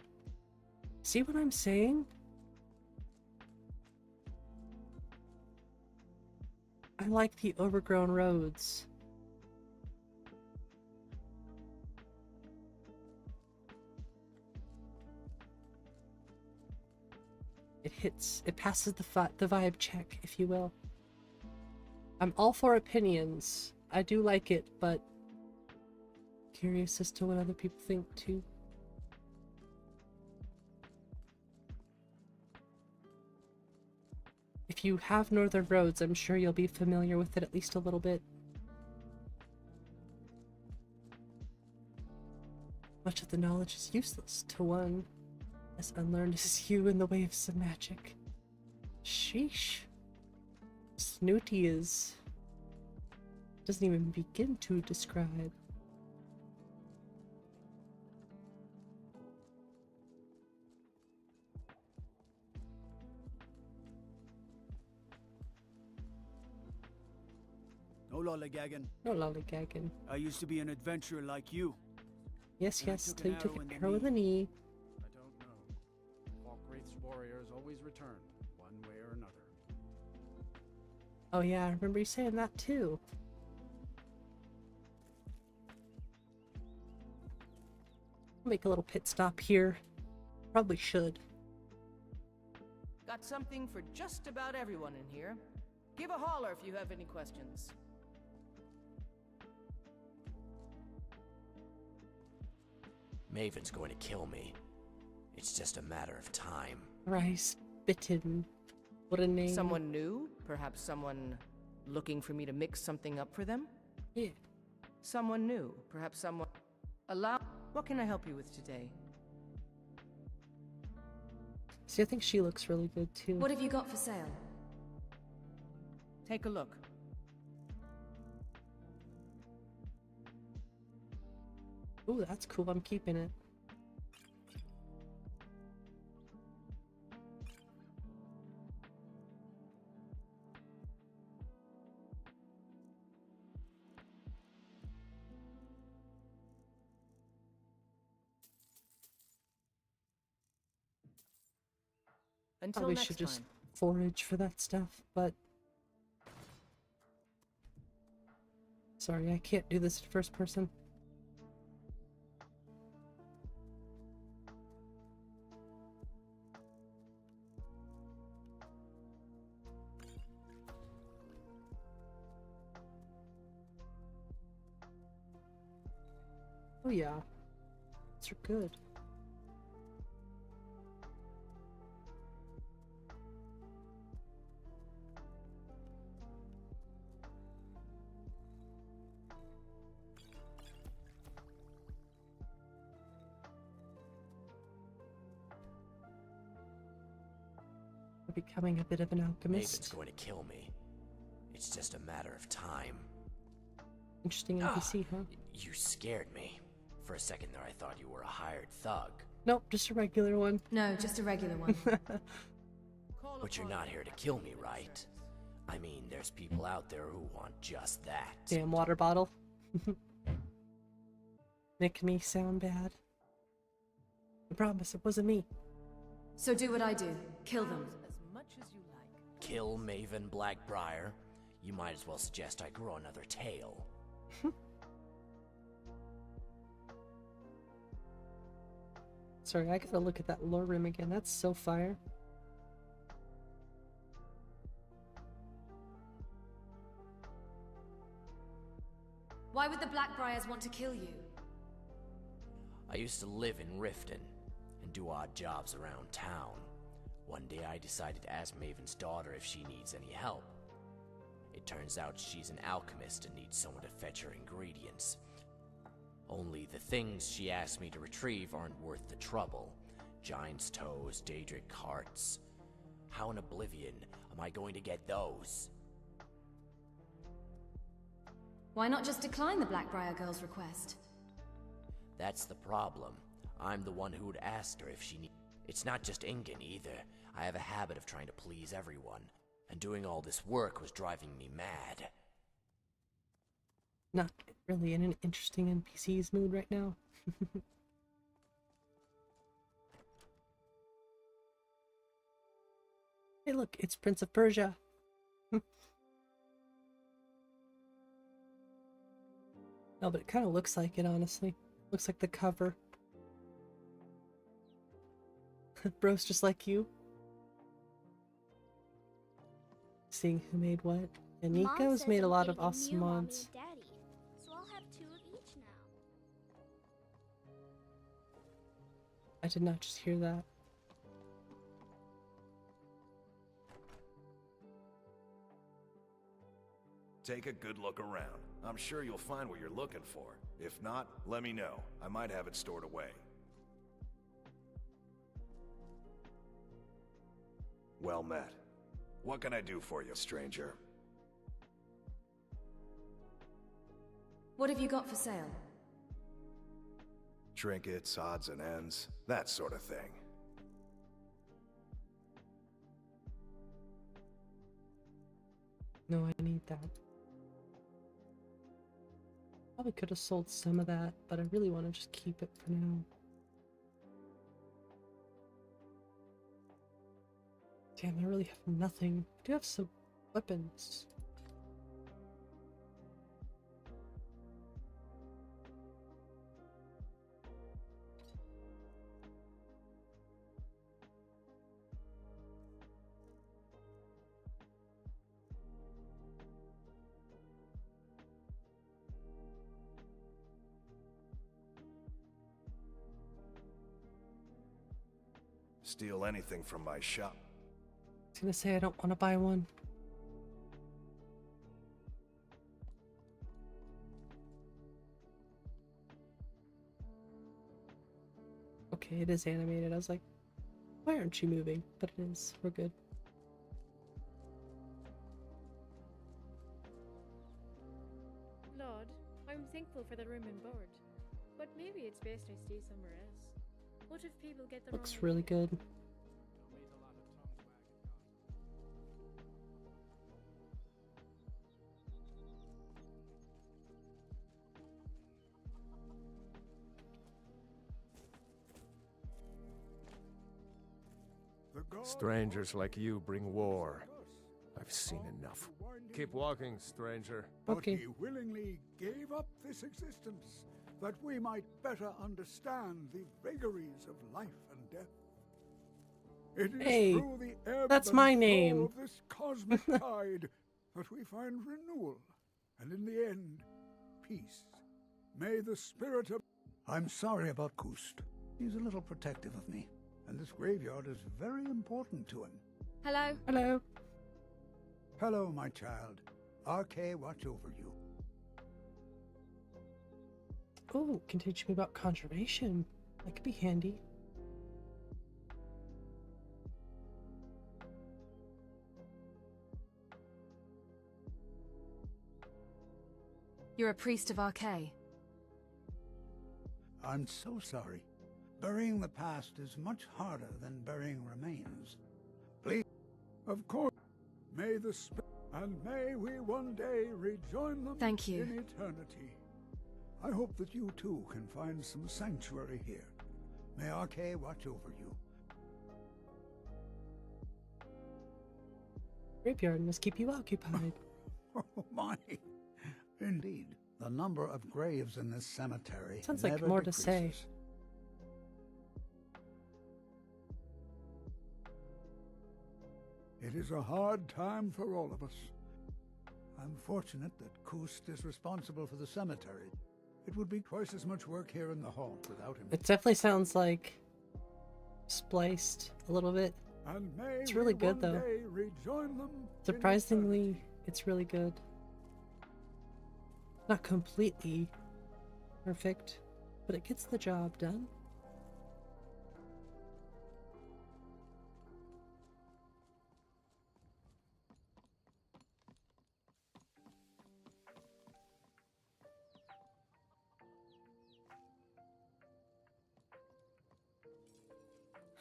See what I'm saying? I like the overgrown roads. It passes the vibe check, if you will. I'm all for opinions. I do like it, but curious as to what other people think too. If you have northern roads, I'm sure you'll be familiar with it at least a little bit. Much of the knowledge is useless to one as unlearned as you in the way of some magic. Sheesh. Snooty doesn't even begin to describe. No lollygagging. No lollygagging. I used to be an adventurer like you. Yes, And I yes, took till an you took arrow an in the arrow in the knee. I don't know. Falkwraith's warriors always return, one way or another. Oh yeah, I remember you saying that too. I'll make a little pit stop here. Probably should. Got something for just about everyone in here. Give a holler if you have any questions. Maven's going to kill me. It's just a matter of time. Rice bitten. What a name. Someone new? Perhaps someone looking for me to mix something up for them? Yeah. Someone new. Perhaps someone... What can I help you with today? See, I think she looks really good too. What have you got for sale? Take a look. Ooh, that's cool. I'm keeping it. Until Probably next should time. just forage for that stuff, but... Sorry, I can't do this in first person. Oh yeah, these are good. Becoming a bit of an alchemist. Maven's going to kill me. It's just a matter of time. Interesting NPC, huh? You scared me. For a second there I thought you were a hired thug. Nope, just a regular one. No, just a regular one. But you're not here to kill me, right? I mean, there's people out there who want just that. Damn water bottle. Make me sound bad. I promise it wasn't me. So do what I do. Kill them. As much as you like. Kill Maven Blackbriar? You might as well suggest I grow another tail. Sorry, I gotta look at that lore room again. That's so fire. Why would the Blackbriars want to kill you? I used to live in Rifton and do odd jobs around town. One day I decided to ask Maven's daughter if she needs any help. It turns out she's an alchemist and needs someone to fetch her ingredients. Only the things she asked me to retrieve aren't worth the trouble. Giant's toes, Daedric hearts. How in oblivion am I going to get those? Why not just decline the Blackbriar girl's request? That's the problem. I'm the one who'd asked her if she need. It's not just Ingen either. I have a habit of trying to please everyone, and doing all this work was driving me mad. Not really in an interesting NPC's mood right now. Hey look, it's Prince of Persia. No, but it kind of looks like it, honestly. Looks like the cover. Bro's just like you. Seeing who made what. And Nico's made a lot of awesome mods. Daddy, so I'll have 2 of each now. I did not just hear that. Take a good look around. I'm sure you'll find what you're looking for. If not, let me know. I might have it stored away. Well met. What can I do for you, stranger? What have you got for sale? Trinkets, odds and ends, that sort of thing. No, I need that. Probably could have sold some of that, but I really want to just keep it for now. Damn, I really have nothing. I do have some weapons. Steal anything from my shop. I was gonna say I don't want to buy one. Okay, it is animated. I was like, why aren't you moving? But it is. We're good. Lord, I'm thankful for the room and board, but maybe it's best I stay somewhere else. What if people get the Looks wrong really idea? good. Strangers like you bring war. I've seen enough. Keep walking, stranger. But he willingly gave up this existence, that we might better understand the vagaries of life and death. It is Hey, through the ebb that's and my flow name. of this cosmic tide that we find renewal, and in the end, peace. May the spirit of... I'm sorry about Kust. He's a little protective of me, and this graveyard is very important to him. Hello? Hello. Hello, my child. RK, watch over you. Oh, can teach me about conservation. That could be handy. You're a priest of Archay. I'm so sorry. Burying the past is much harder than burying remains. Please, of course, may the spirit, and may we one day rejoin them Thank you. in eternity. I hope that you too can find some sanctuary here. May RK watch over you. Graveyard must keep you occupied. Oh my! Indeed, the number of graves in this cemetery Sounds like never more to say. decreases. It is a hard time for all of us. I'm fortunate that Kust is responsible for the cemetery. It would be twice as much work here in the hall without him. It definitely sounds like spliced a little bit. And may It's really we good one though. day rejoin them in Surprisingly, it's really good. Not completely perfect, but it gets the job done.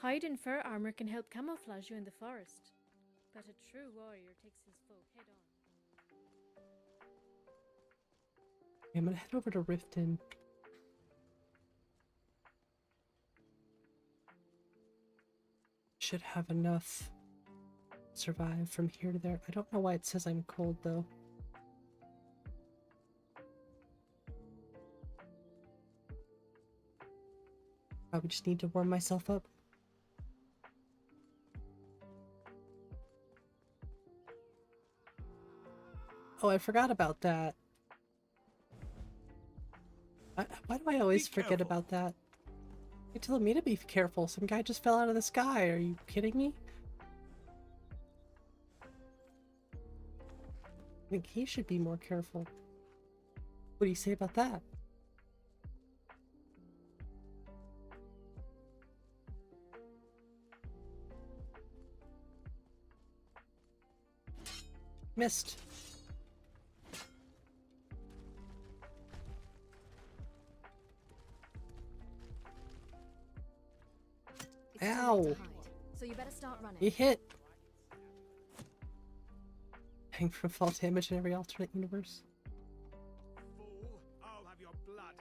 Hide in fur armor can help camouflage you in the forest, but a true warrior takes his foe head on. I'm gonna head over to Rifton. Should have enough to survive from here to there. I don't know why it says I'm cold though. Probably just need to warm myself up. Oh, I forgot about that. Why do I always forget about that? You're telling me to be careful. Some guy just fell out of the sky. Are you kidding me? I think he should be more careful. What do you say about that? Missed. Ow! So you better start running. He hit! Hang from fall damage in every alternate universe. Fool, I'll have your blood.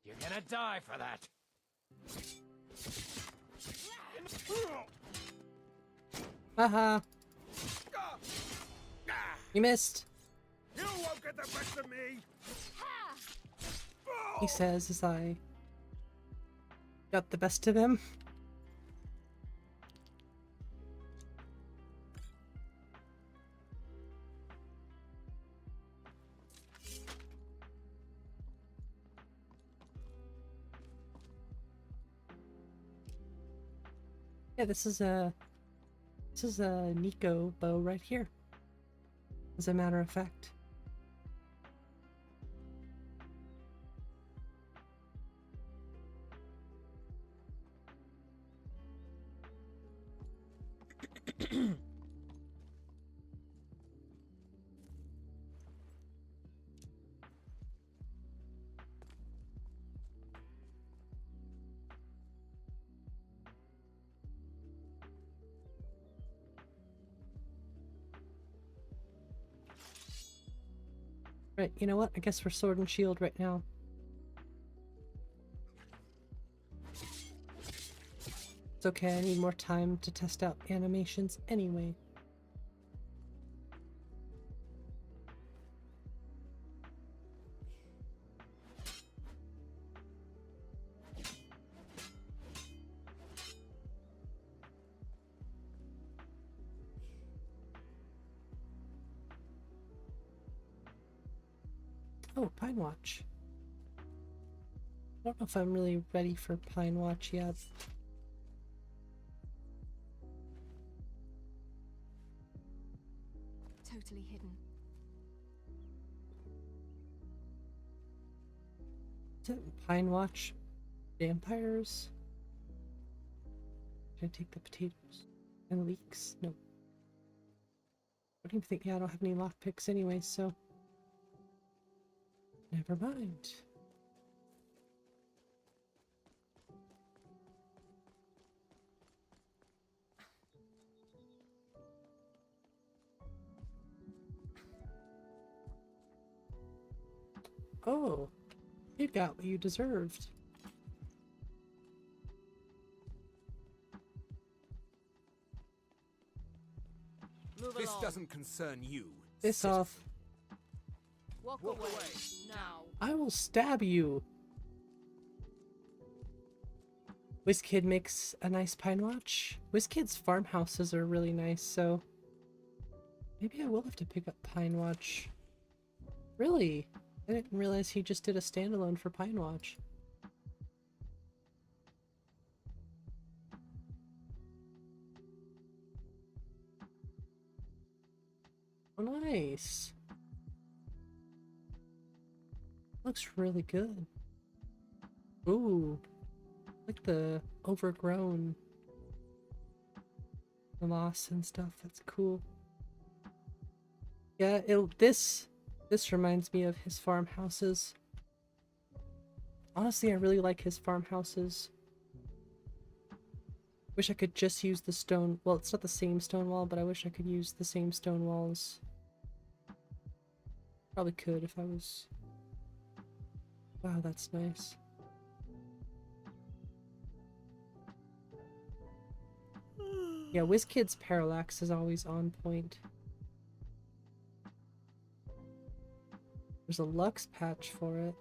You're gonna die for that. Haha! You missed! You won't get the best of me. He says as I got the best of him. Yeah, this is a Nico bow right here. As a matter of fact. Right, you know what? I guess we're sword and shield right now. It's okay, I need more time to test out animations anyway. Oh, Pine Watch. I don't know if I'm really ready for Pine Watch yet. Totally hidden. Is it Pine Watch? Vampires? Did I take the potatoes? And leeks? No. I don't even think, yeah, I don't have any lockpicks anyway, so... Never mind. Oh, you got what you deserved. This doesn't concern you. Piss off. Walk away now. I will stab you. WizKid makes a nice Pine Watch. WizKid's farmhouses are really nice, so maybe I will have to pick up Pine Watch. Really? I didn't realize he just did a standalone for Pine Watch. Oh, nice. Looks really good. Ooh, like the overgrown moss and stuff. That's cool. Yeah, this This reminds me of his farmhouses. Honestly, I really like his farmhouses. Wish I could just use the stone. Well, it's not the same stone wall, but I wish I could use the same stone walls. Probably could if I was... Wow, that's nice. Yeah, WizKid's parallax is always on point. There's a Lux patch for it.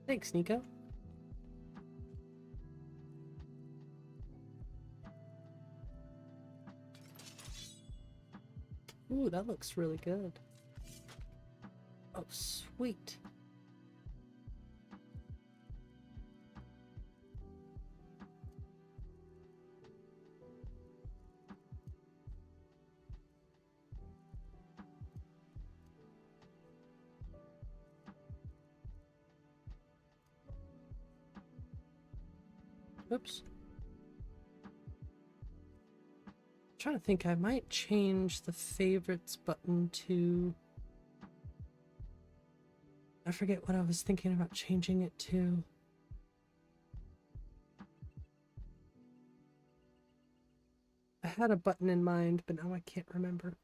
Thanks, Nico. Ooh, that looks really good. Oh, sweet. Oops. Trying to think, I might change the favorites button to... I forget what I was thinking about changing it to. I had a button in mind, but now I can't remember.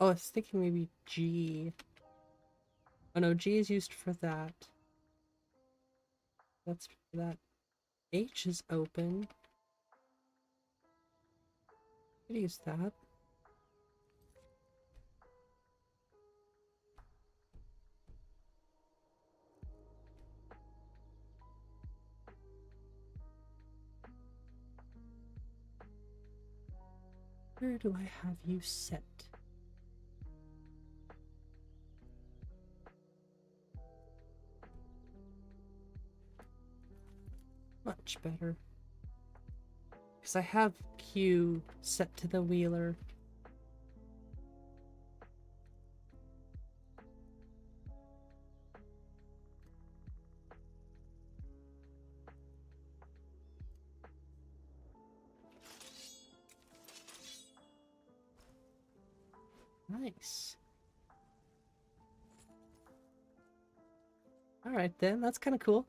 Oh, I was thinking maybe G. Oh no, G is used for that. That's for that. H is open. Could use that. Where do I have you set? Much better. Because I have Q set to the wheeler. Nice. Alright then, that's kind of cool.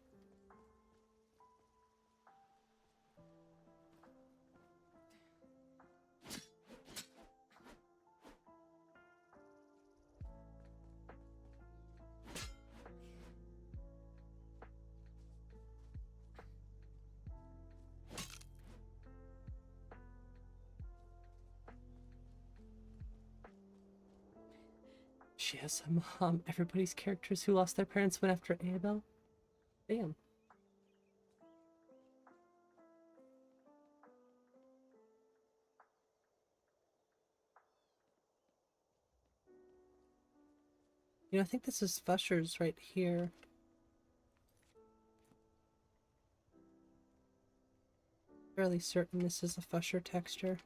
She has a mom. Everybody's characters who lost their parents went after Annabelle. Damn. You know, I think this is Fusher's right here. Fairly certain this is a Fusher texture.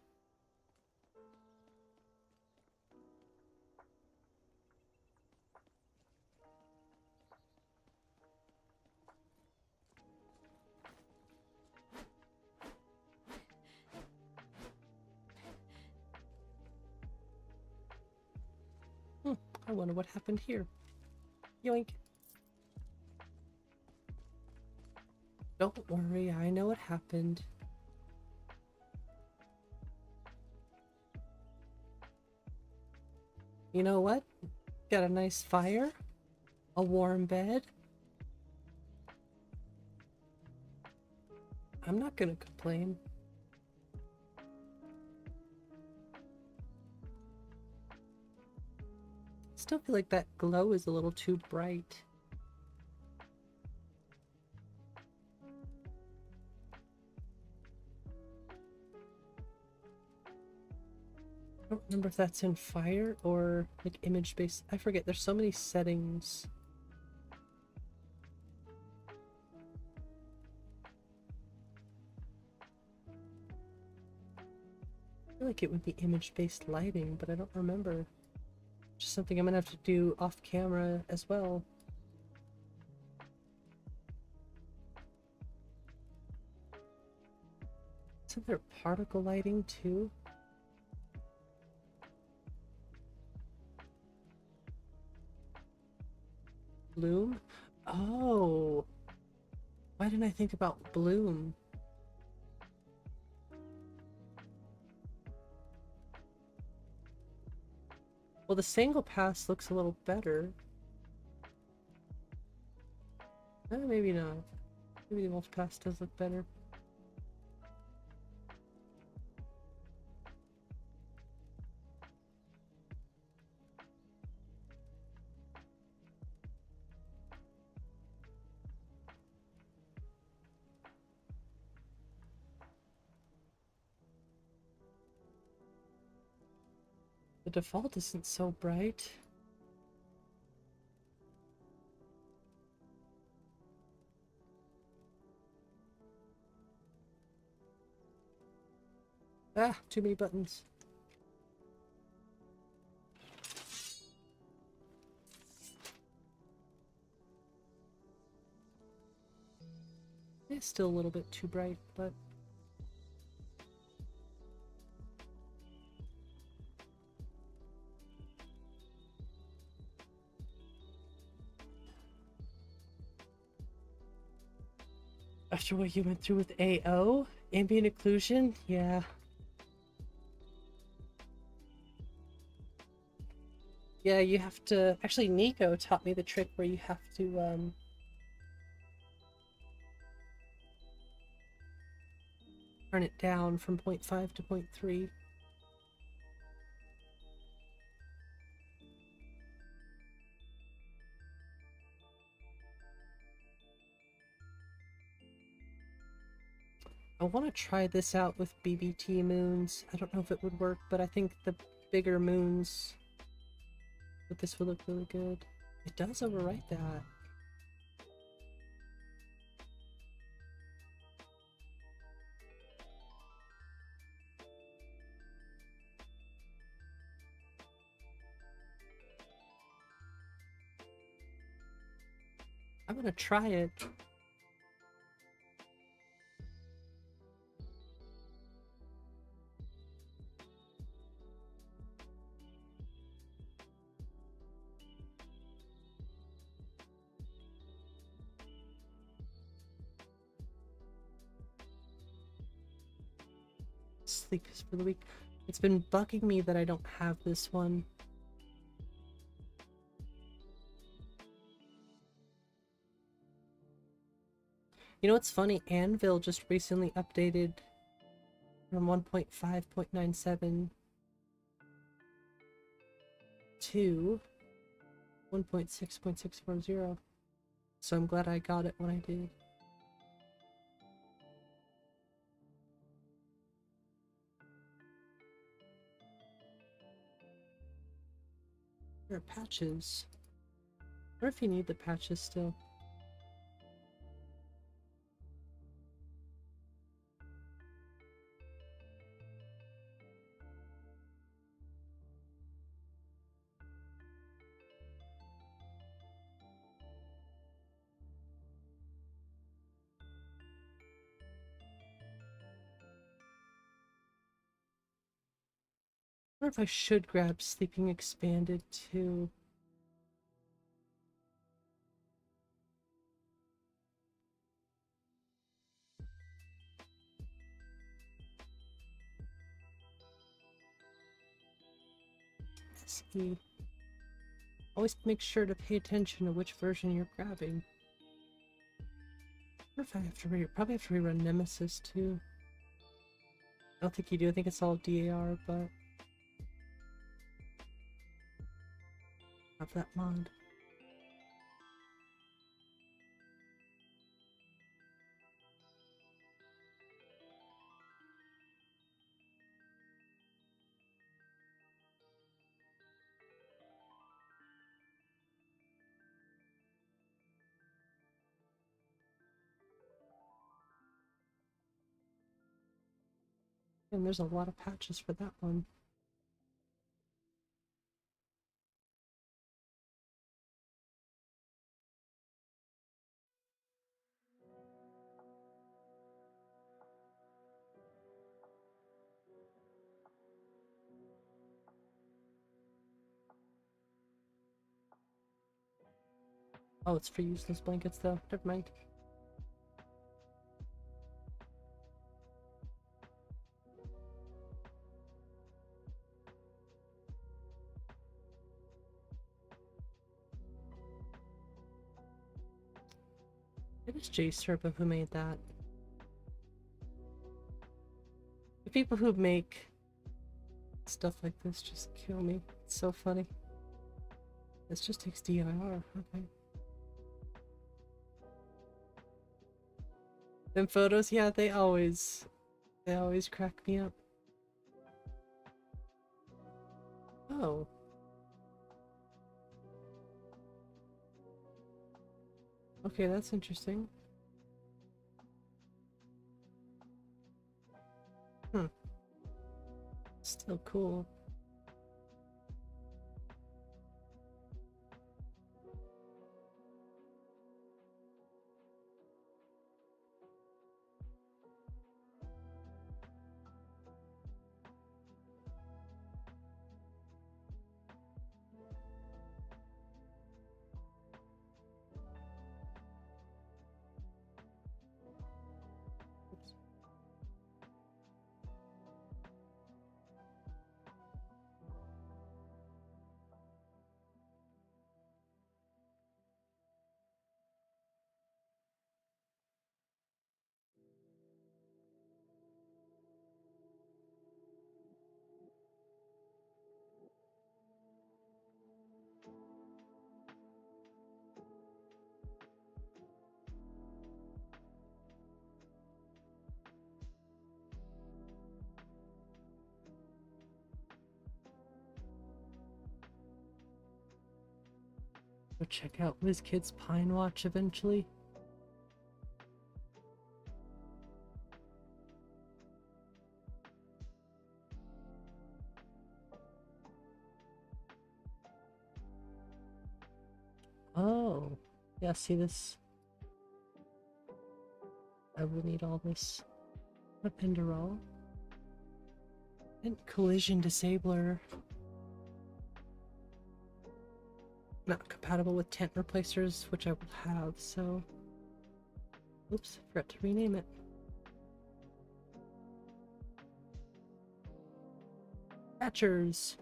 I wonder what happened here. Yoink. Don't worry, I know what happened. You know what? Got a nice fire, a warm bed. I'm not gonna complain. Still feel like that glow is a little too bright. I don't remember if that's in fire or like image based. I forget, there's so many settings. feel like it would be image-based lighting, but I don't remember. Just something I'm gonna have to do off camera as well. Isn't there particle lighting too? Bloom? Oh! Why didn't I think about bloom? Well, the single pass looks a little better. Maybe not. Maybe the multi-pass does look better. The default isn't so bright. Ah, too many buttons. It's still a little bit too bright, but after what you went through with AO, ambient occlusion, yeah. Yeah, you have to... Actually, Nico taught me the trick where you have to, turn it down from 0.5 to 0.3. I want to try this out with BBT moons. I don't know if it would work, but I think the bigger moons with this would look really good. It does overwrite that. I'm gonna try it. Sleep is for the week. It's been bugging me that I don't have this one. You know what's funny? Anvil just recently updated from 1.5.97 to 1.6.640. So I'm glad I got it when I did. There are patches. I wonder if you need the patches still. I wonder if I should grab Sleeping Expanded too. Let's see. Always make sure to pay attention to which version you're grabbing. I wonder if I have to probably have to rerun Nemesis too. I don't think you do. I think it's all DAR, but have that mod. And there's a lot of patches for that one. Oh, it's for useless blankets though. Never mind. It is Jay Serpa who made that. The people who make stuff like this just kill me. It's so funny. This just takes DIR. Okay. Them photos, yeah, they always crack me up. Oh. Okay, that's interesting. Still cool. Go check out WizKid's Pine Watch eventually. Oh, yeah, see this? I will need all this. A Pinderall. And collision disabler. Not compatible with tent replacers, which I will have, so... Oops, forgot to rename it. Patchers!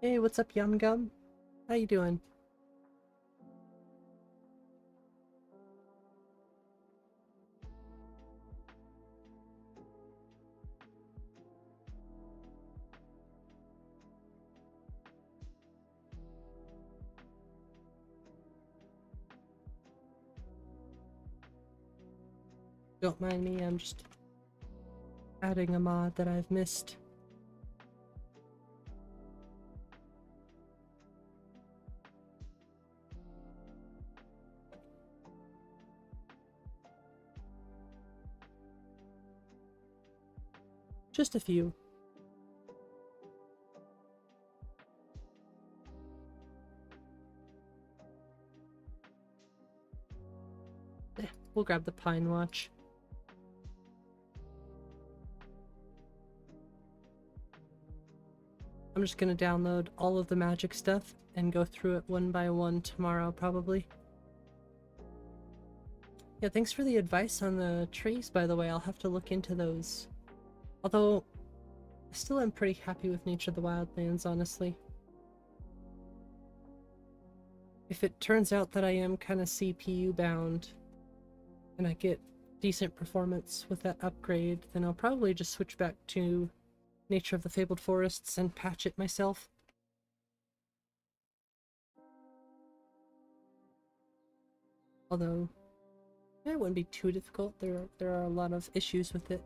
Hey, what's up, Yum Gum? How you doing? Don't mind me, I'm just adding a mod that I've missed. Just a few. We'll grab the Pine Watch. I'm just gonna download all of the magic stuff and go through it one by one tomorrow, probably. Yeah, thanks for the advice on the trees, by the way. I'll have to look into those. Although, I still am pretty happy with Nature of the Wildlands, honestly. If it turns out that I am kind of CPU bound, and I get decent performance with that upgrade, then I'll probably just switch back to Nature of the Fabled Forests and patch it myself. Although, it wouldn't be too difficult. There are a lot of issues with it.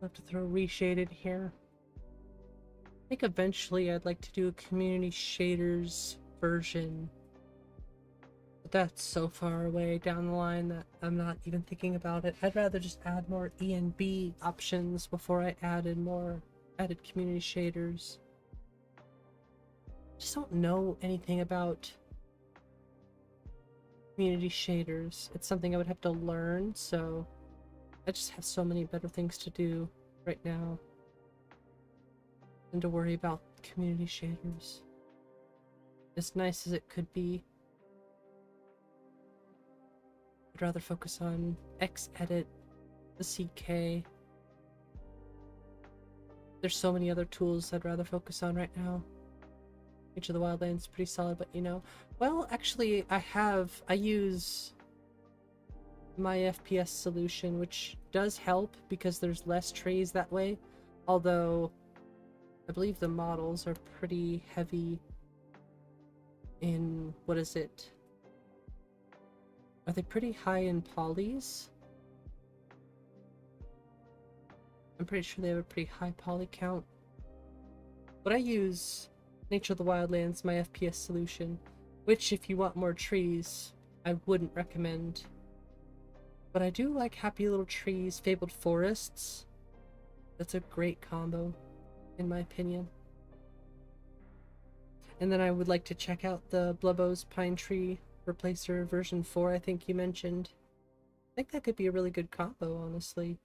I'll have to throw reshaded here. I think eventually I'd like to do a community shaders version. But that's so far away down the line that I'm not even thinking about it. I'd rather just add more E and B options before I added community shaders. Just don't know anything about community shaders. It's something I would have to learn, so I just have so many better things to do right now than to worry about community shaders. As nice as it could be, I'd rather focus on Xedit, the CK. There's so many other tools I'd rather focus on right now. Each of the Wildlands is pretty solid, but you know, well, actually, I use my FPS solution, which does help because there's less trees that way. Although, I believe the models are pretty heavy in, what is it? Are they pretty high in polys? I'm pretty sure they have a pretty high poly count. But I use Nature of the Wildlands, my FPS solution, which if you want more trees, I wouldn't recommend. But I do like Happy Little Trees, Fabled Forests. That's a great combo, in my opinion. And then I would like to check out the Blubbo's Pine Tree Replacer version 4 I think you mentioned. I think that could be a really good combo, honestly.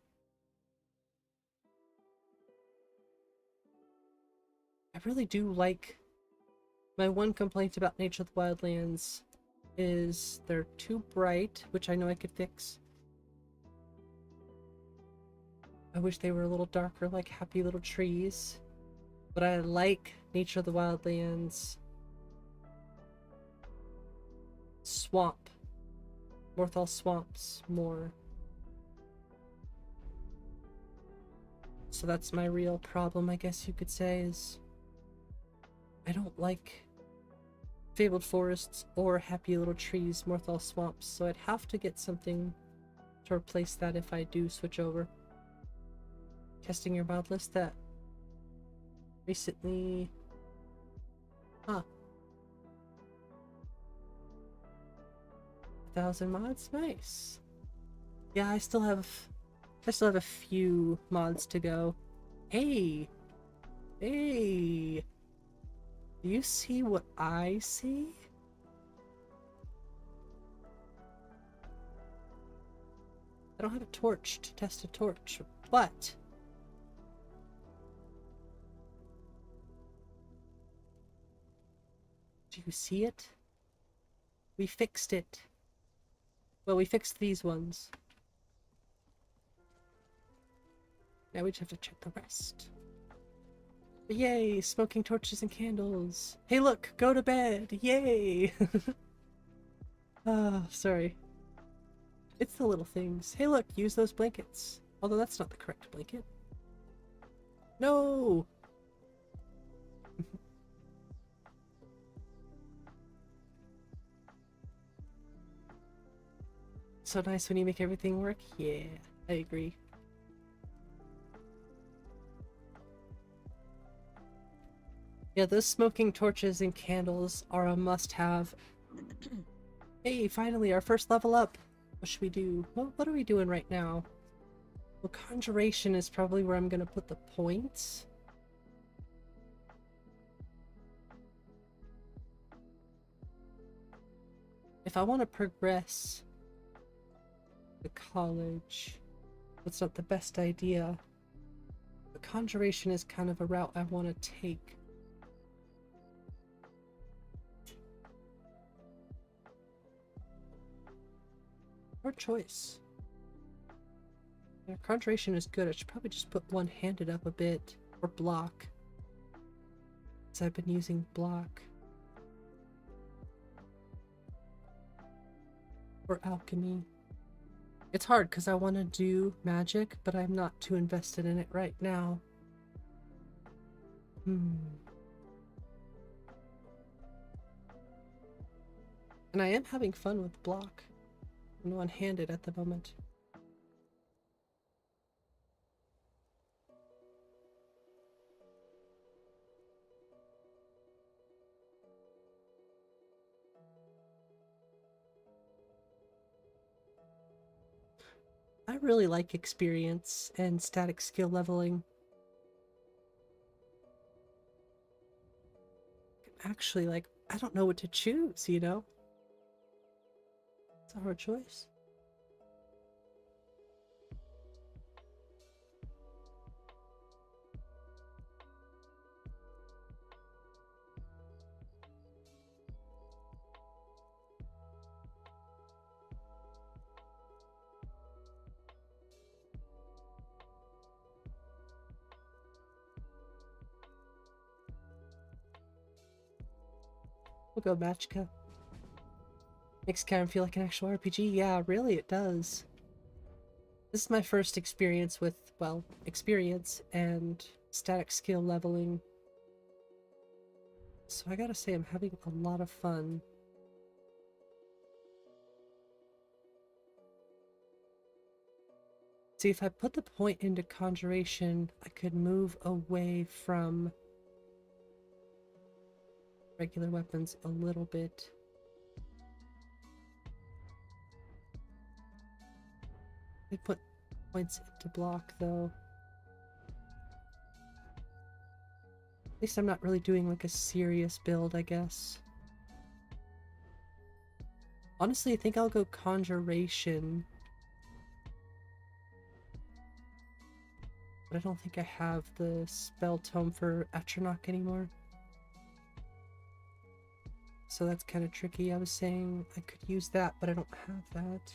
I really do like... My one complaint about Nature of the Wildlands is they're too bright, which I know I could fix. I wish they were a little darker like Happy Little Trees. But I like Nature of the Wildlands Swamp. Morthal Swamps more. So that's my real problem, I guess you could say, is I don't like Fabled Forests or Happy Little Trees, Morthal Swamps, so I'd have to get something to replace that if I do switch over. Testing your mod list that recently... Huh. 1,000 mods? Nice. Yeah, I still have a few mods to go. Hey! Hey! Do you see what I see? I don't have a torch to test a torch, but... Do you see it? We fixed it. Well, we fixed these ones. Now we just have to check the rest. But yay! Smoking torches and candles. Hey look! Go to bed! Yay! Ah, sorry. It's the little things. Hey look! Use those blankets. Although that's not the correct blanket. No! So nice when you make everything work? Yeah, I agree. Yeah, those smoking torches and candles are a must-have. Hey, finally, our first level up! What should we do? What are we doing right now? Well, Conjuration is probably where I'm gonna put the points. If I want to progress the college, that's not the best idea. But Conjuration is kind of a route I want to take. Hard choice. Yeah, Conjuration is good. I should probably just put one-handed up a bit, or block, because I've been using block. Or Alchemy. It's hard because I want to do magic, but I'm not too invested in it right now. And I am having fun with block. I'm one-handed at the moment. I really like experience and static skill leveling. Actually, like, I don't know what to choose, you know? It's a hard choice. We'll go Matchka. Makes Skyrim feel like an actual RPG. Yeah, really, it does. This is my first experience with, well, experience and static skill leveling. So I gotta say, I'm having a lot of fun. See, if I put the point into Conjuration, I could move away from regular weapons a little bit. They put points into block, though. At least I'm not really doing like a serious build, I guess. Honestly, I think I'll go Conjuration. But I don't think I have the spell tome for Atronach anymore. So that's kind of tricky. I was saying I could use that, but I don't have that.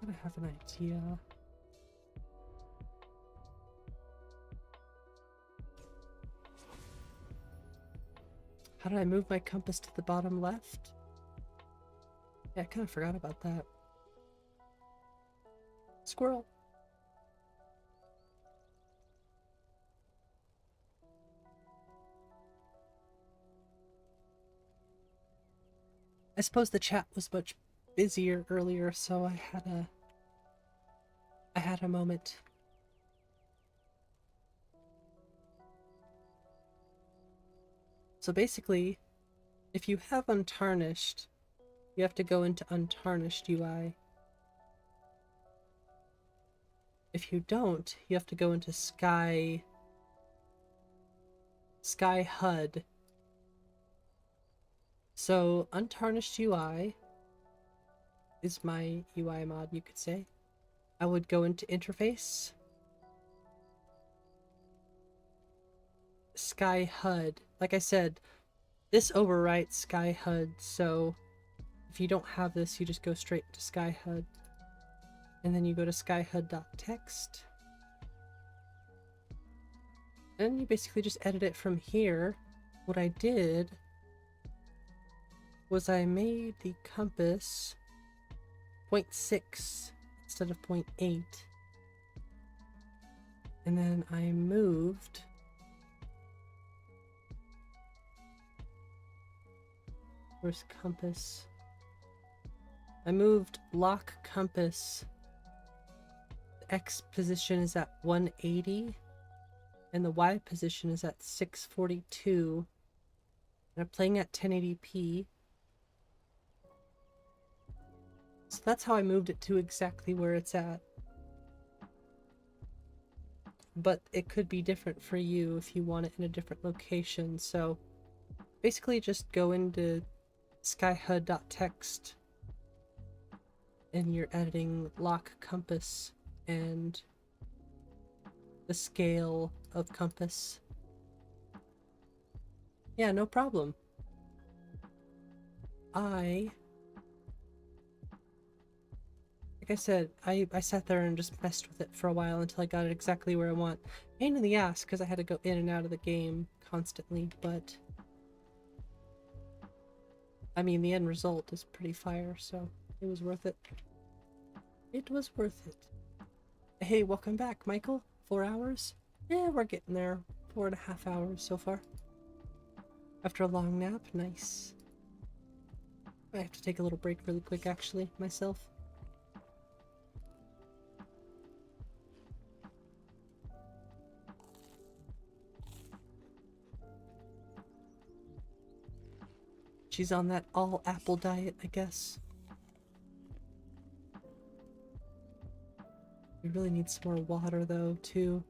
I have an idea. How did I move my compass to the bottom left? Yeah, I kind of forgot about that. Squirrel. I suppose the chat was much busier earlier, so I had a moment. So basically, if you have Untarnished, you have to go into Untarnished UI. If you don't, you have to go into Sky HUD. So Untarnished UI is my UI mod, you could say. I would go into Interface, Sky HUD. Like I said, this overwrites Sky HUD, so if you don't have this, you just go straight to Sky HUD. And then you go to skyhud.text. And you basically just edit it from here. What I did was I made the compass 0.6 instead of 0.8. And then I moved where's compass? I moved lock compass. The X position is at 180 and the Y position is at 642. And I'm playing at 1080p. So that's how I moved it to exactly where it's at. But it could be different for you if you want it in a different location. So basically just go into skyhud.text and you're editing lock compass and the scale of compass. Yeah, no problem. Like I said, I sat there and just messed with it for a while until I got it exactly where I want. Pain in the ass because I had to go in and out of the game constantly, but I mean, the end result is pretty fire, so it was worth it. It was worth it. Hey, welcome back, Michael. 4 hours? Yeah, we're getting there. 4.5 hours so far. After a long nap, nice. I have to take a little break really quick, actually, myself. She's on that all-apple diet, I guess. We really need some more water, though, too.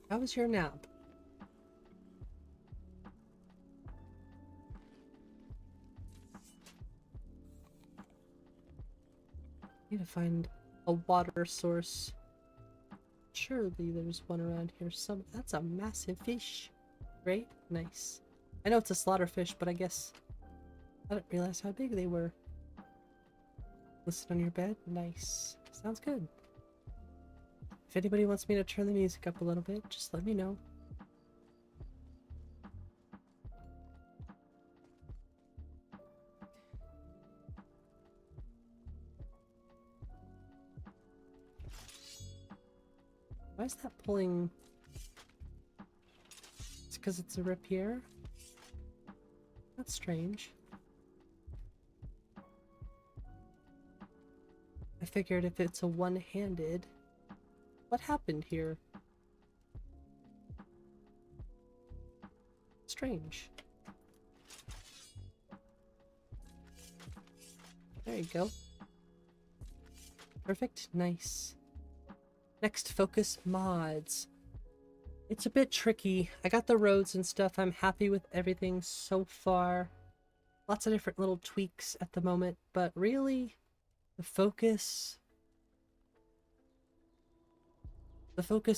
How was your nap? Need to find a water source. Surely there's one around here. That's a massive fish. Great, nice. I know it's a slaughter fish, but I guess I didn't realize how big they were. Listen on your bed? Nice. Sounds good. If anybody wants me to turn the music up a little bit, just let me know. Why is that pulling? It's because it's a rapier? That's strange. I figured if it's a one-handed... What happened here? Strange. There you go. Perfect. Nice. Next, focus mods. It's a bit tricky. I got the roads and stuff. I'm happy with everything so far. Lots of different little tweaks at the moment, but really, the focus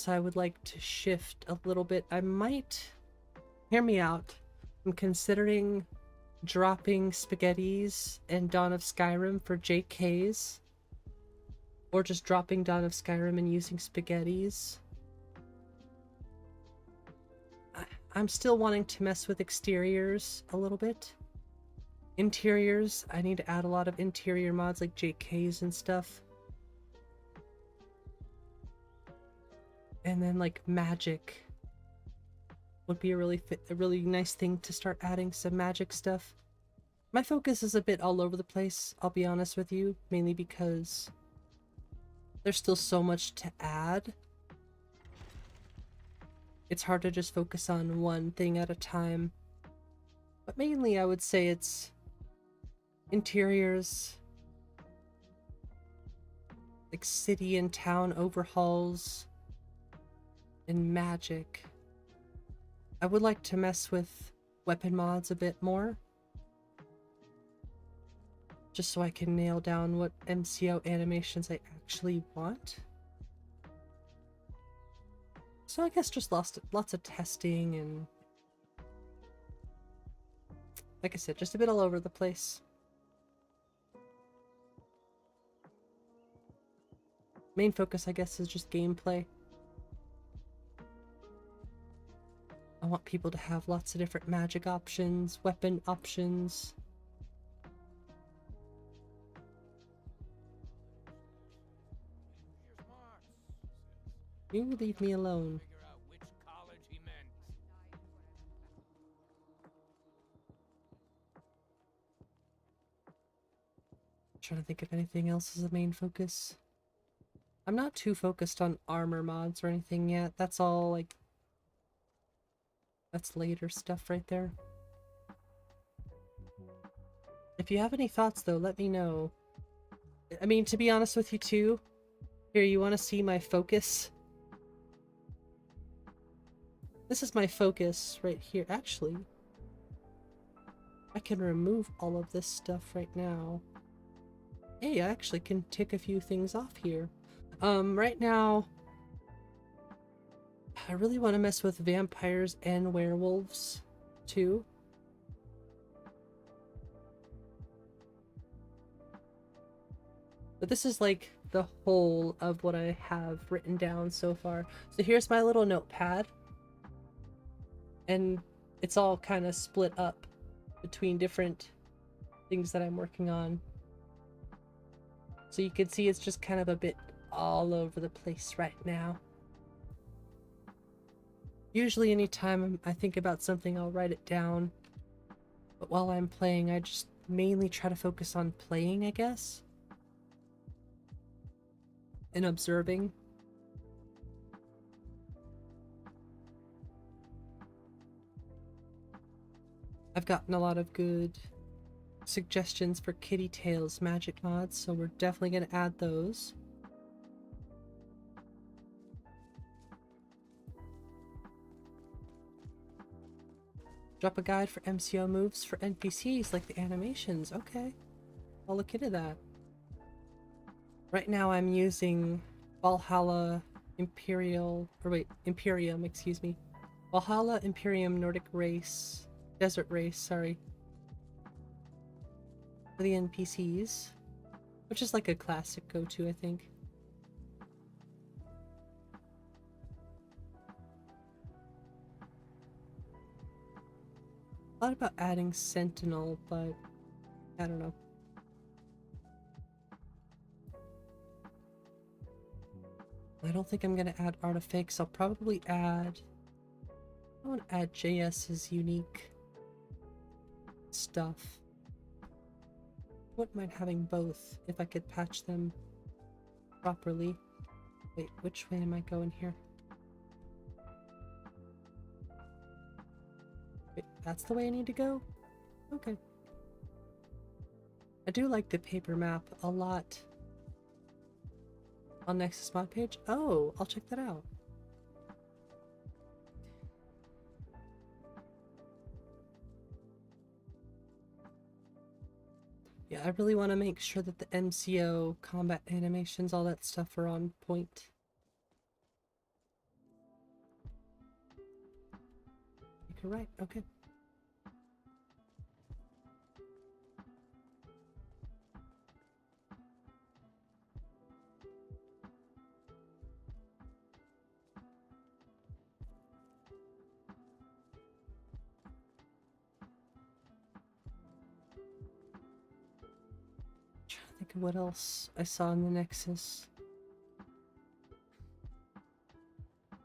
I would like to shift a little bit. I might... Hear me out. I'm considering dropping Spaghettis and Dawn of Skyrim for JKs. Or just dropping Dawn of Skyrim and using Spaghettis. I'm still wanting to mess with exteriors a little bit. Interiors, I need to add a lot of interior mods like JKs and stuff. And then like magic would be a really nice thing to start adding some magic stuff. My focus is a bit all over the place, I'll be honest with you, mainly because there's still so much to add. It's hard to just focus on one thing at a time. But mainly I would say it's interiors, like city and town overhauls, and magic. I would like to mess with weapon mods a bit more. Just so I can nail down what MCO animations I actually want. So I guess just lots of testing and... Like I said, just a bit all over the place. Main focus, I guess, is just gameplay. I want people to have lots of different magic options, weapon options. You leave me alone. Trying to think if anything else is the main focus. I'm not too focused on armor mods or anything yet. That's all like... That's later stuff right there. If you have any thoughts though, let me know. I mean, to be honest with you too, here, you want to see my focus? This is my focus right here. Actually, I can remove all of this stuff right now. Hey, I actually can tick a few things off here. Right now, I really want to mess with vampires and werewolves, too. But this is like the whole of what I have written down so far. So here's my little notepad. And it's all kind of split up between different things that I'm working on. So you can see it's just kind of a bit all over the place right now. Usually anytime I think about something, I'll write it down. But while I'm playing, I just mainly try to focus on playing, I guess. And observing. I've gotten a lot of good suggestions for Kitty Tails magic mods, so we're definitely going to add those. Drop a guide for MCO moves for NPCs, like the animations. Okay, I'll look into that. Right now I'm using Valhalla Imperium, excuse me. Valhalla Imperium Nordic race, desert race, sorry. For the NPCs, which is like a classic go-to, I think. Thought about adding Sentinel, but I don't know. I don't think I'm gonna add artifacts. I'll probably add... I want to add JS's unique stuff. Wouldn't mind having both if I could patch them properly. Wait, which way am I going here? Wait, that's the way I need to go? Okay. I do like the paper map a lot on Nexus mod page. Oh, I'll check that out. Yeah, I really want to make sure that the MCO, combat animations, all that stuff are on point. You're right, okay. Think of what else I saw in the Nexus.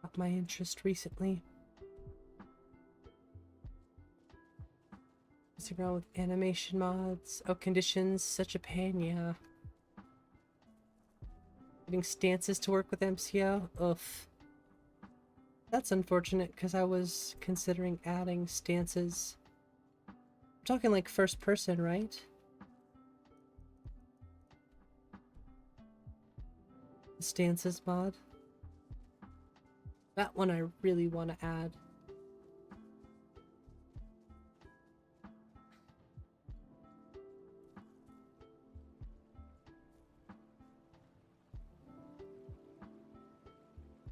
Got my interest recently. Messing around with animation mods. Oh, conditions, such a pain, yeah. Getting stances to work with MCO? Oof. That's unfortunate because I was considering adding stances. I'm talking like first person, right? The stances mod. That one I really want to add.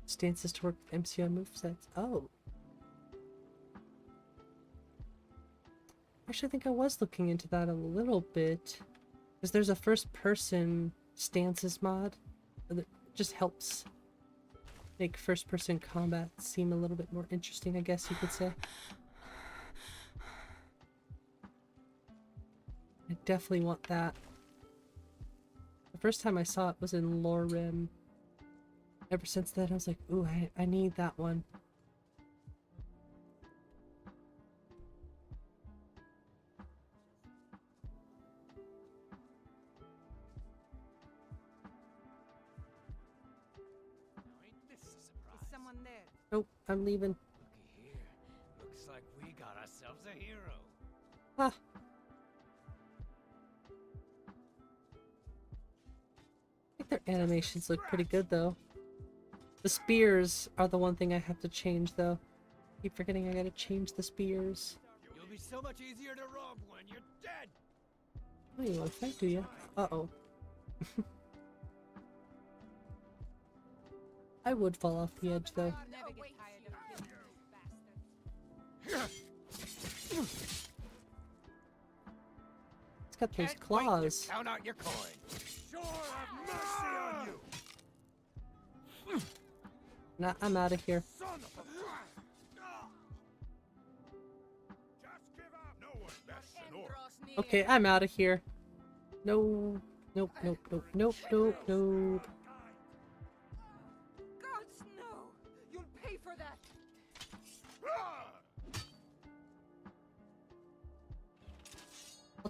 Stances to work with MCO movesets. Oh. Actually, I think I was looking into that a little bit. Because there's a first person stances mod that just helps make first person combat seem a little bit more interesting, I guess you could say. I definitely want that. The first time I saw it was in Lorem. Ever since then I was like, ooh, I need that one. Nope, I'm leaving. Looky here. Looks like we got ourselves a hero. Ah. I think their animations look pretty good though. The spears are the one thing I have to change though. Keep forgetting I gotta change the spears. You'll be so much easier to rob when you're dead. Oh, you want to fight, do you? Uh-oh. I would fall off the edge though. It's got those claws. Count out your coin. Sure have mercy on you. Nah, I'm out of here. Son of a... Just give up. No one bests an orc. Okay, I'm out of here. No. Nope, nope, nope, nope, nope, nope. Gods, no! You'll pay for that!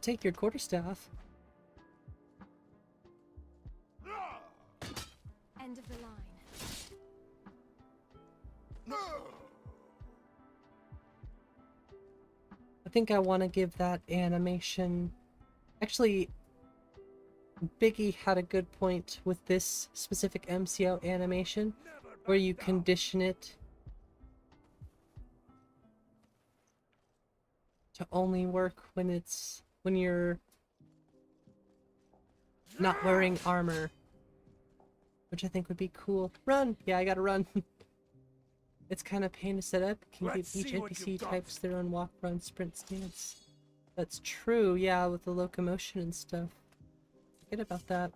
take your quarterstaff. End of the line. I think I want to give that animation... Actually, Biggie had a good point with this specific MCO animation, where you condition it to only work when you're not wearing armor, which I think would be cool. Run! Yeah, I gotta run. It's kind of pain to set up. Can give each NPC types their own walk, run, sprint, stance. That's true, yeah, with the locomotion and stuff. Forget about that.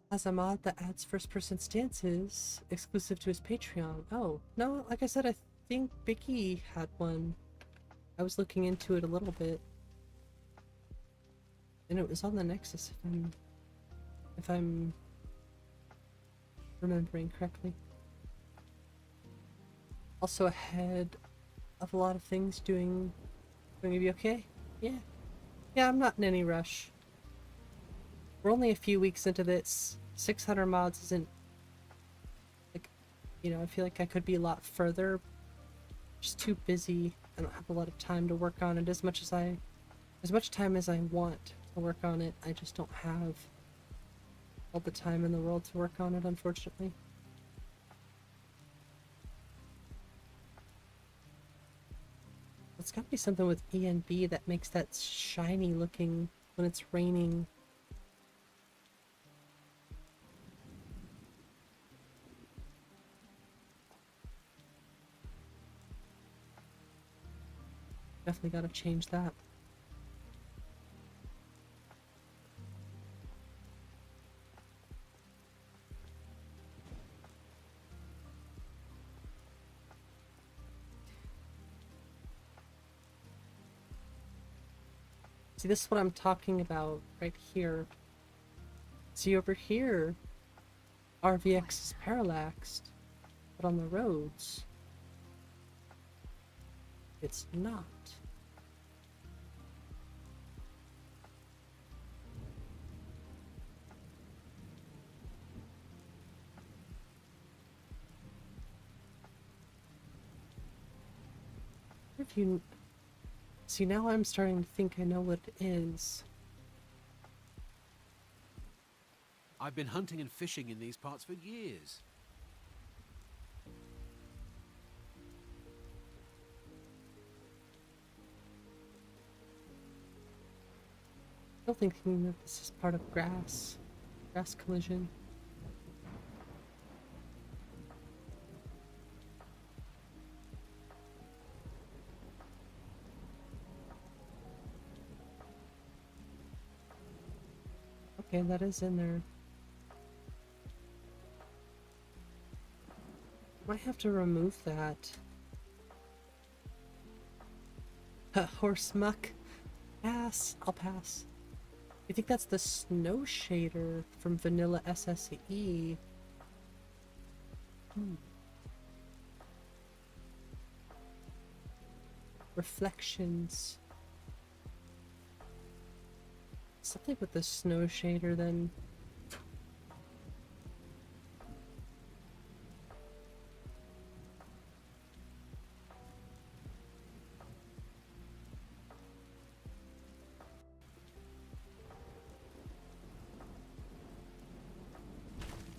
Has a mod that adds first-person stances exclusive to his Patreon. Oh, no, like I said, I think Bicky had one. I was looking into it a little bit. And it was on the Nexus, if I'm remembering correctly. Also ahead of a lot of things doing... Going to be okay? Yeah. Yeah, I'm not in any rush. We're only a few weeks into this. 600 mods isn't... Like, you know, I feel like I could be a lot further. Just too busy. I don't have a lot of time to work on it as much time as I want to work on it. I just don't have all the time in the world to work on it, unfortunately. It's gotta be something with ENB that makes that shiny looking when it's raining. Definitely gotta change that. See, this is what I'm talking about right here. See, over here, RVX is parallaxed, but on the roads, it's not. If you... See, now I'm starting to think I know what it is. I've been hunting and fishing in these parts for years. Still thinking that this is part of grass collision. Okay, that is in there. Might have to remove that. Horse muck. Pass. I'll pass. I think that's the snow shader from Vanilla SSE. Reflections. Something with the snow shader then.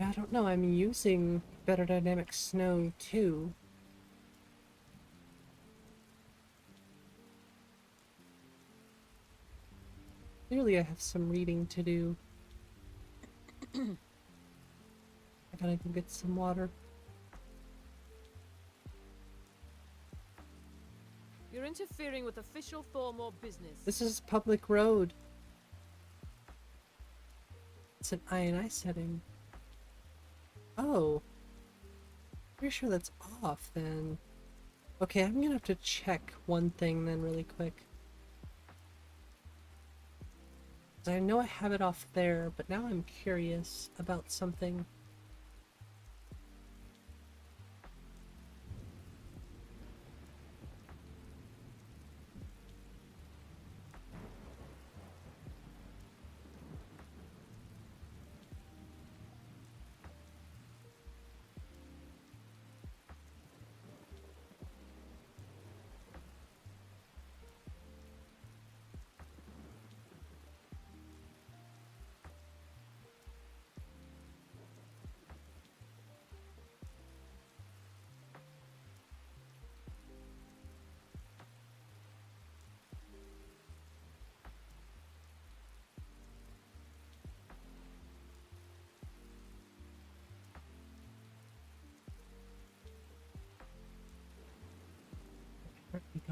Yeah, I don't know, I'm using Better Dynamic Snow too. Clearly I have some reading to do. I gotta go get some water. You're interfering with official Thormore business. This is public road. It's an INI setting. Oh. Pretty sure that's off then. Okay, I'm gonna have to check one thing then really quick. I know I have it off there, but now I'm curious about something.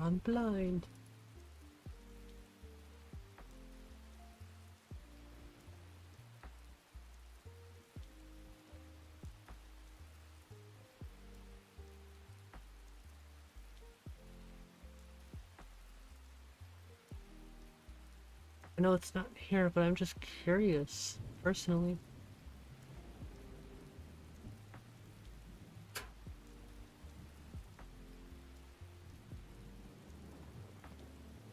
gone blind. I know it's not here, but I'm just curious, personally.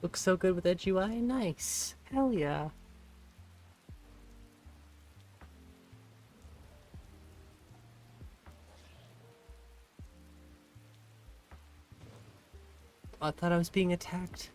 Looks so good with Edge UI. Nice. Hell yeah. I thought I was being attacked.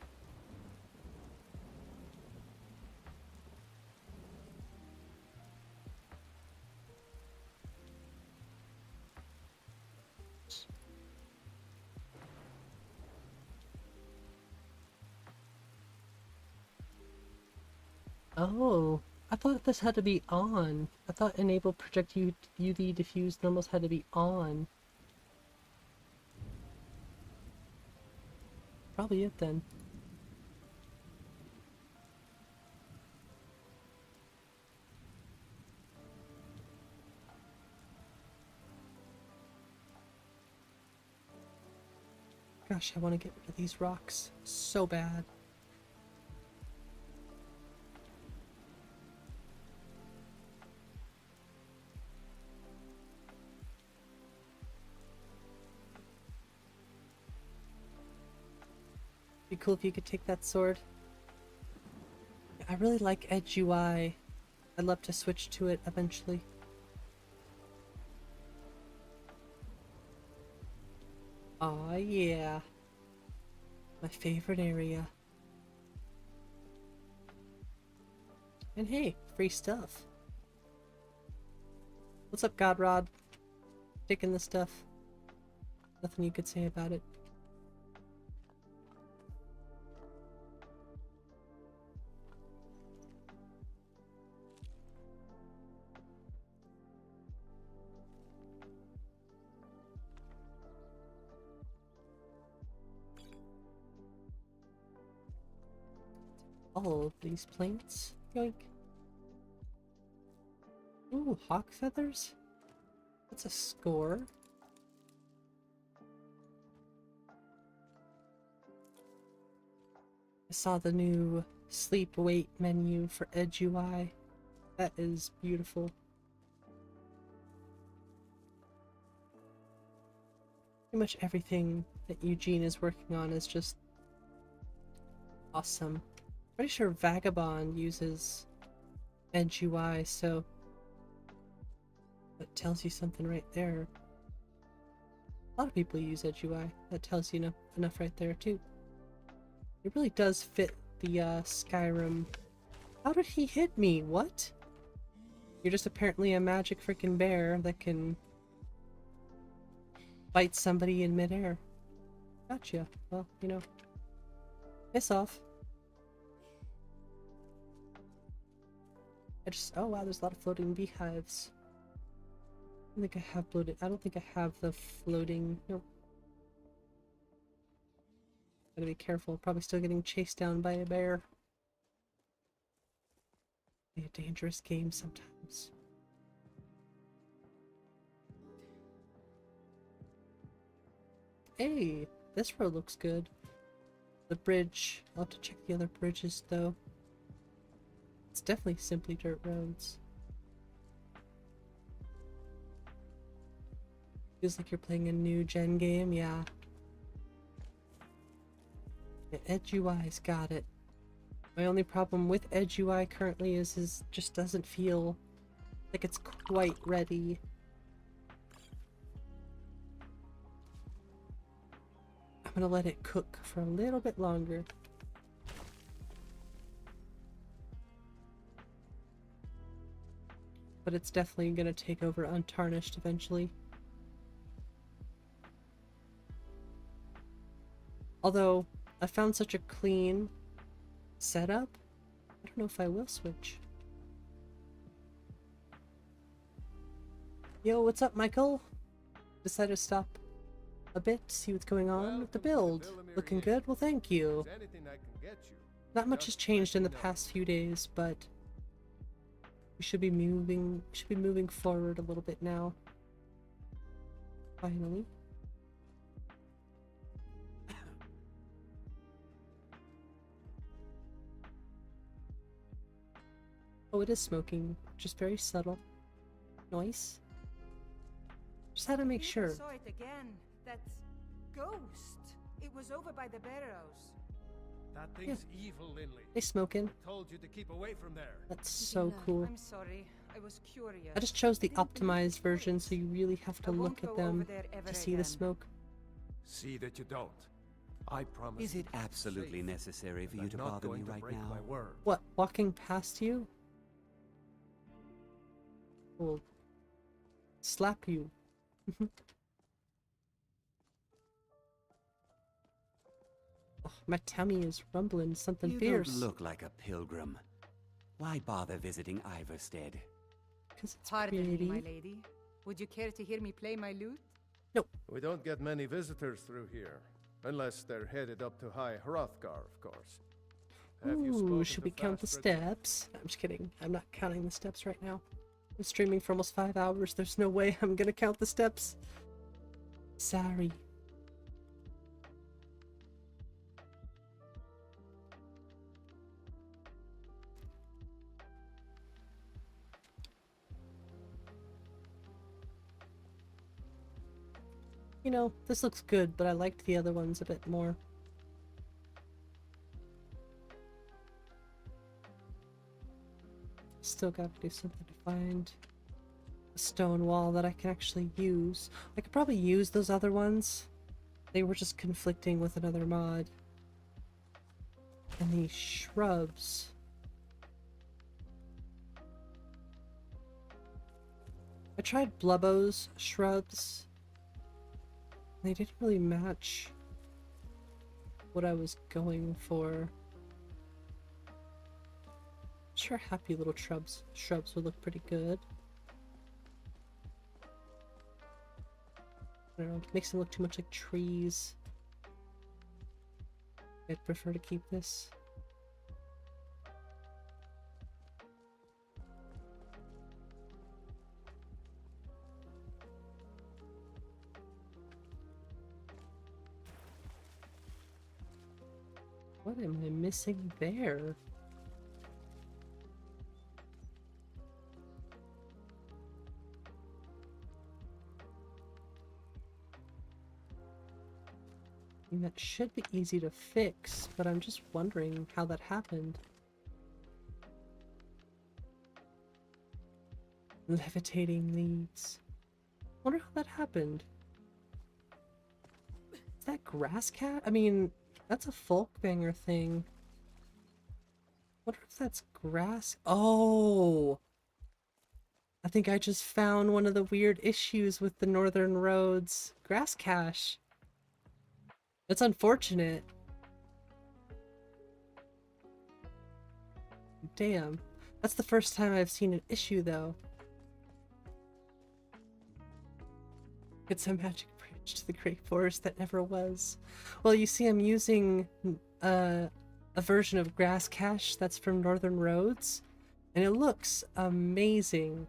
Oh, I thought this had to be on. I thought enable projectile UV diffuse thermals had to be on. Probably it then. Gosh, I want to get rid of these rocks so bad. Be cool if you could take that sword. I really like Edge UI. I'd love to switch to it eventually. Aw, yeah. My favorite area. And hey, free stuff. What's up, Godrod? Taking the stuff. Nothing you could say about it. All of these plants. Yoink. Ooh, hawk feathers? That's a score. I saw the new sleep wait menu for Edge UI. That is beautiful. Pretty much everything that Eugene is working on is just awesome. Pretty sure Vagabond uses Edge UI, so that tells you something right there. A lot of people use Edge UI. That tells you enough right there too. It really does fit the Skyrim. How did he hit me? What? You're just apparently a magic freaking bear that can bite somebody in midair. Gotcha. Well, you know, piss off. Oh wow, there's a lot of floating beehives. I don't think I have floated. I don't think I have the floating. Nope. Gotta be careful. Probably still getting chased down by a bear. Be a dangerous game sometimes. Hey, this road looks good. The bridge. I'll have to check the other bridges though. It's definitely simply dirt roads. Feels like you're playing a new gen game, yeah. Yeah, Edge UI's got it. My only problem with Edge UI currently is it just doesn't feel like it's quite ready. I'm gonna let it cook for a little bit longer. But it's definitely gonna take over Untarnished eventually. Although, I found such a clean setup, I don't know if I will switch. Yo, what's up, Michael? Decided to stop a bit, see what's going on with the build. Looking good? Well, thank you. Not much has changed in the past few days, but we should be moving forward a little bit now. Finally. Oh, it is smoking, just very subtle. Nice. Just had to make sure. I saw it again. That ghost. It was over by the barrows. That thing's evil, Lindley. They smoking. I told you to keep away from there. That's so cool. I'm sorry. I was curious. I just chose the optimized version, so you really have to look at them to see the smoke. See that you don't. I promise. Is it absolutely necessary for you to bother me right now? What, walking past you? Will slap you. Oh, my tummy is rumbling something You fierce. don't look like a pilgrim. Why bother visiting Iverstead? Because it's Pardon me, pretty. my lady. Would you care to hear me play my lute? Nope. We don't get many visitors through here. Unless they're headed up to High Hrothgar, of course. Ooh, should we count the steps? I'm just kidding. I'm not counting the steps right now. I'm streaming for almost 5 hours. There's no way I'm gonna count the steps. Sorry. You know, this looks good, but I liked the other ones a bit more. Still gotta do something to find a stone wall that I can actually use. I could probably use those other ones. They were just conflicting with another mod. And these shrubs. I tried Blubbo's shrubs. They didn't really match what I was going for. Sure, happy little shrubs would look pretty good. I don't know, it makes them look too much like trees. I'd prefer to keep this. What am I missing there? I mean, that should be easy to fix, but I'm just wondering how that happened. Levitating leads. Wonder how that happened. Is that grass cat? I mean, that's a folk banger thing. Wonder if that's grass. Oh! I think I just found one of the weird issues with the Northern Roads grass cache. It's unfortunate. Damn. That's the first time I've seen an issue, though. It's a magic bridge to the Great Forest that never was. Well, you see, I'm using a version of Grass Cache that's from Northern Roads, and it looks amazing.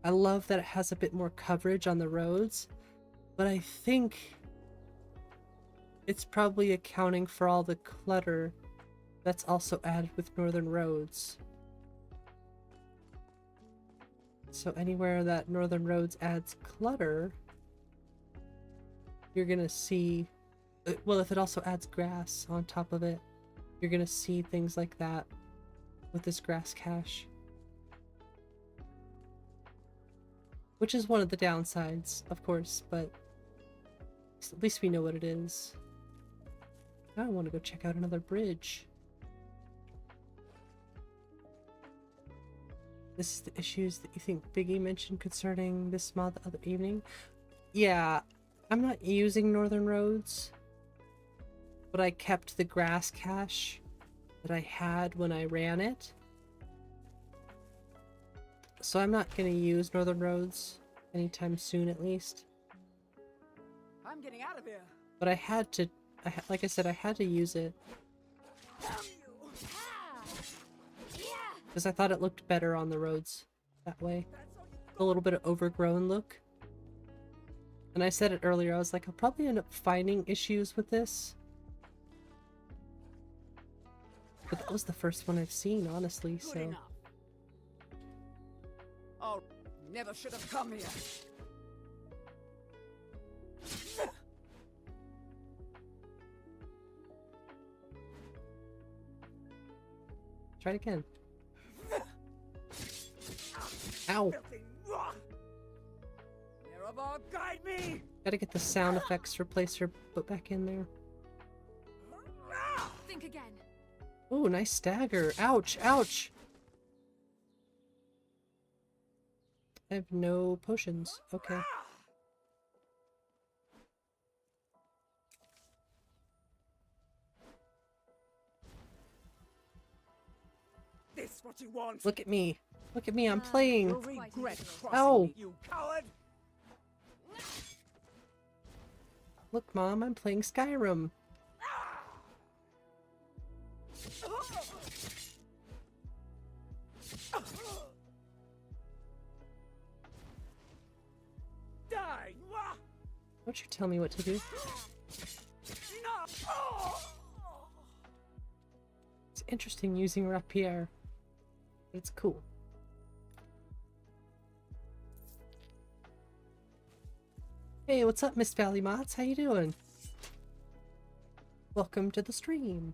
I love that it has a bit more coverage on the roads, but I think it's probably accounting for all the clutter that's also added with Northern Roads. So anywhere that Northern Roads adds clutter, you're gonna see, well, if it also adds grass on top of it, you're gonna see things like that with this grass cache. Which is one of the downsides, of course, but at least we know what it is. Now I want to go check out another bridge. This is the issues that you think Biggie mentioned concerning this mod the other evening. Yeah, I'm not using Northern Roads, but I kept the grass cache that I had when I ran it. So I'm not going to use Northern Roads anytime soon, at least. I'm getting out of here. But I had to, like I said, I had to use it. Because I thought it looked better on the roads that way. A little bit of overgrown look. And I said it earlier, I was like, I'll probably end up finding issues with this. But that was the first one I've seen, honestly, so... Oh, never should have come here. Try it again. Ow! Guide me. Gotta get the sound effects replacer put back in there. Think again. Ooh, nice stagger. Ouch, ouch! I have no potions. Okay. This what you want? Look at me. Look at me, I'm playing. You'll regret crossing Ow! me, you coward! Look, Mom, I'm playing Skyrim. Die! Don't you tell me what to do. It's interesting using rapier. It's cool. Hey, what's up, Mist Valley Mods? How you doing? Welcome to the stream.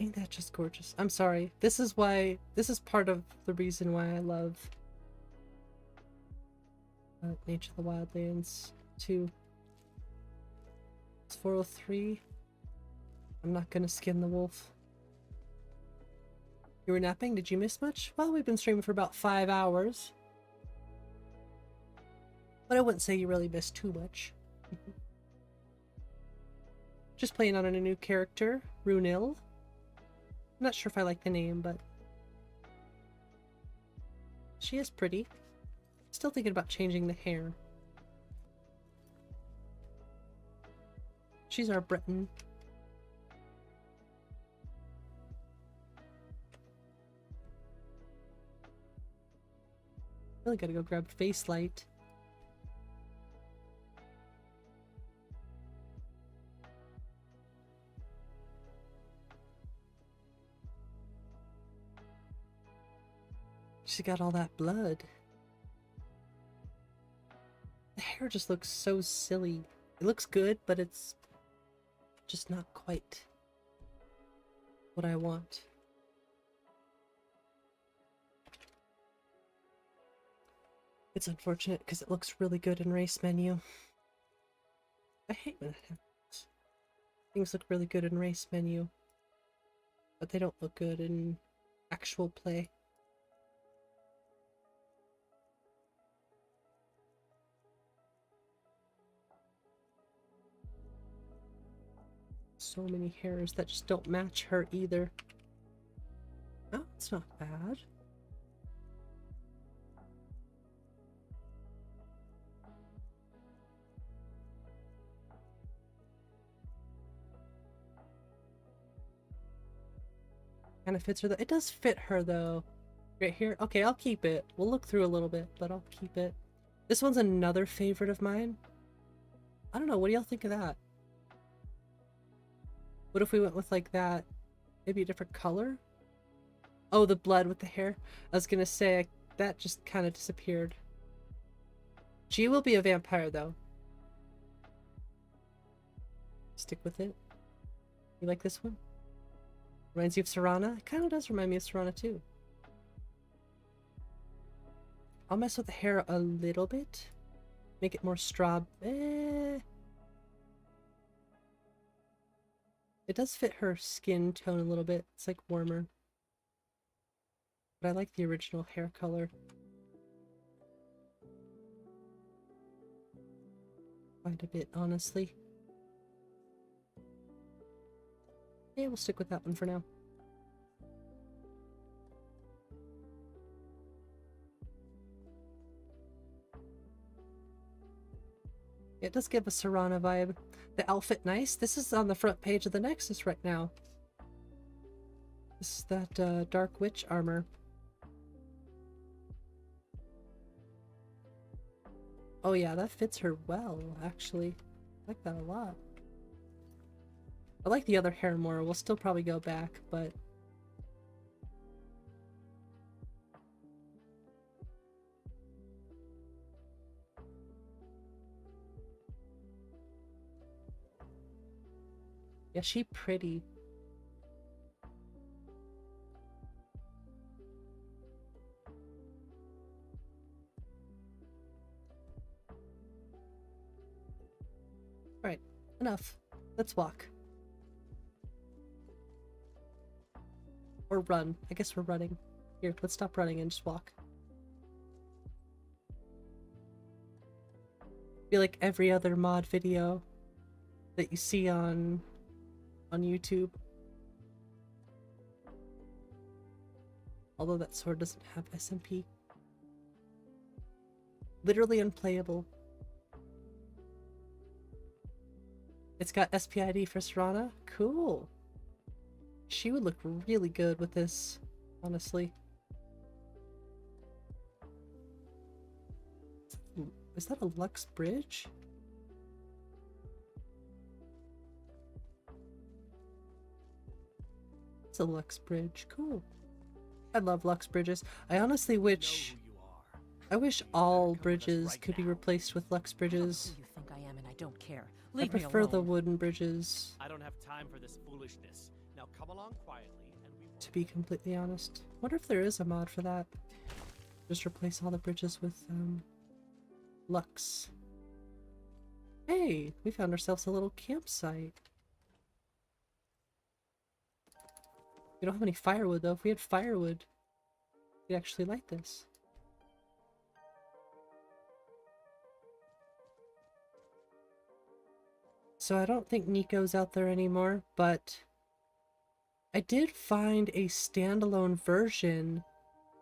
Ain't that just gorgeous? I'm sorry. This is part of the reason why I love Nature of the Wildlands 2. It's 403. I'm not gonna skin the wolf. You were napping? Did you miss much? Well, we've been streaming for about 5 hours. But I wouldn't say you really missed too much. Just playing on a new character, Runil. I'm not sure if I like the name, but she is pretty. Still thinking about changing the hair. She's our Breton. Really gotta go grab face light. She got all that blood. The hair just looks so silly. It looks good, but it's just not quite what I want. It's unfortunate because it looks really good in race menu. I hate when that happens. Things look really good in race menu, but they don't look good in actual play. So many hairs that just don't match her either. Oh, it's not bad. Kind of fits her though. It does fit her though. Right here. Okay, I'll keep it. We'll look through a little bit, but I'll keep it. This one's another favorite of mine. I don't know. What do y'all think of that? What if we went with like that? Maybe a different color? Oh, the blood with the hair. I was gonna say, that just kind of disappeared. She will be a vampire though. Stick with it. You like this one? Reminds you of Serana? It kind of does remind me of Serana too. I'll mess with the hair a little bit. Make it more straw. It does fit her skin tone a little bit. It's like warmer. But I like the original hair color. Quite a bit, honestly. Yeah, we'll stick with that one for now. It does give a Serana vibe. The outfit nice. This is on the front page of the Nexus right now. This is that Dark Witch armor. Oh yeah, that fits her well, actually. I like that a lot. I like the other hair more. We'll still probably go back, but... yeah, she pretty. Alright, enough. Let's walk. Or run. I guess we're running. Here, let's stop running and just walk. Be like every other mod video that you see on YouTube. Although that sword doesn't have SMP. Literally unplayable. It's got SPID for Serana? Cool. She would look really good with this, honestly. Ooh, is that a Lux bridge? It's a Lux bridge. Cool. I love Lux bridges. I honestly wish... I wish all bridges could be replaced with Lux bridges. You think I am and I don't care. I Leave me prefer alone. the wooden bridges, I don't have time for this foolishness. Now come along quietly and we will... to be completely honest. Wonder if there is a mod for that. Just replace all the bridges with, Lux. Hey, we found ourselves a little campsite. We don't have any firewood though. If we had firewood, we'd actually light this. So I don't think Nico's out there anymore, but I did find a standalone version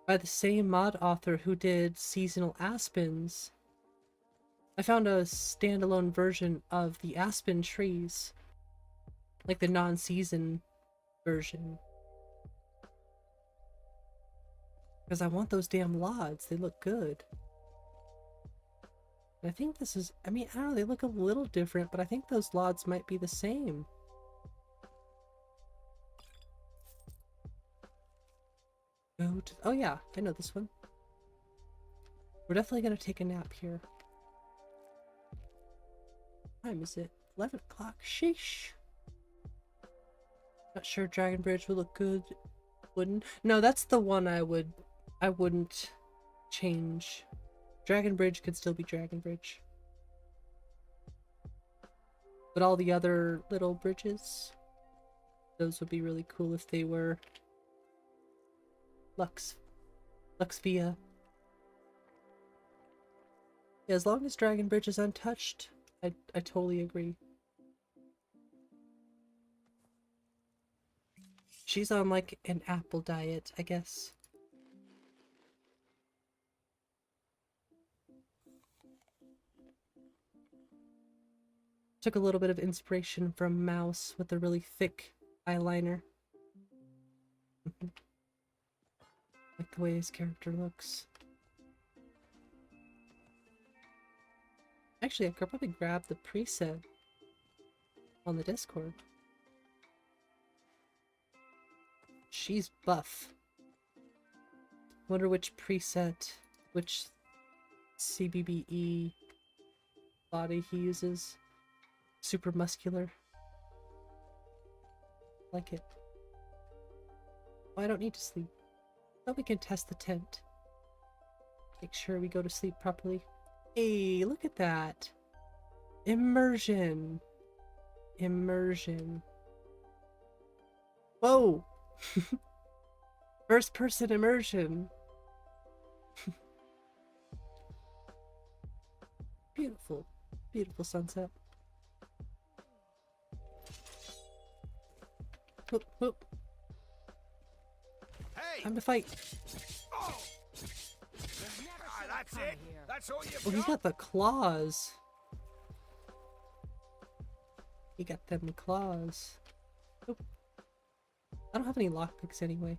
by the same mod author who did Seasonal Aspens. I found a standalone version of the aspen trees, like the non-season version. Because I want those damn lods, they look good. I think this is, I mean, I don't know, they look a little different, but I think those lods might be the same. Go to, oh yeah, I know this one. We're definitely gonna take a nap here. What time is it? 11 o'clock, sheesh. Not sure Dragon Bridge would look good. Wouldn't? No, that's the one I wouldn't change. Dragon Bridge could still be Dragon Bridge. But all the other little bridges, those would be really cool if they were Lux Via. Yeah, as long as Dragon Bridge is untouched, I totally agree. She's on like an apple diet, I guess. Took a little bit of inspiration from Mouse with the really thick eyeliner. Like the way his character looks. Actually, I could probably grab the preset on the Discord. She's buff. Wonder which preset, which CBBE body he uses. Super muscular. Like it. Oh, I don't need to sleep. But we can test the tent. Make sure we go to sleep properly. Hey, look at that! Immersion! Immersion. Whoa! First person immersion! Beautiful. Beautiful sunset. Whoop, whoop. Hey! Time to fight. Oh! That's it? That's all you've Oh, he's got the claws. You got them claws. Nope. I don't have any lockpicks anyway.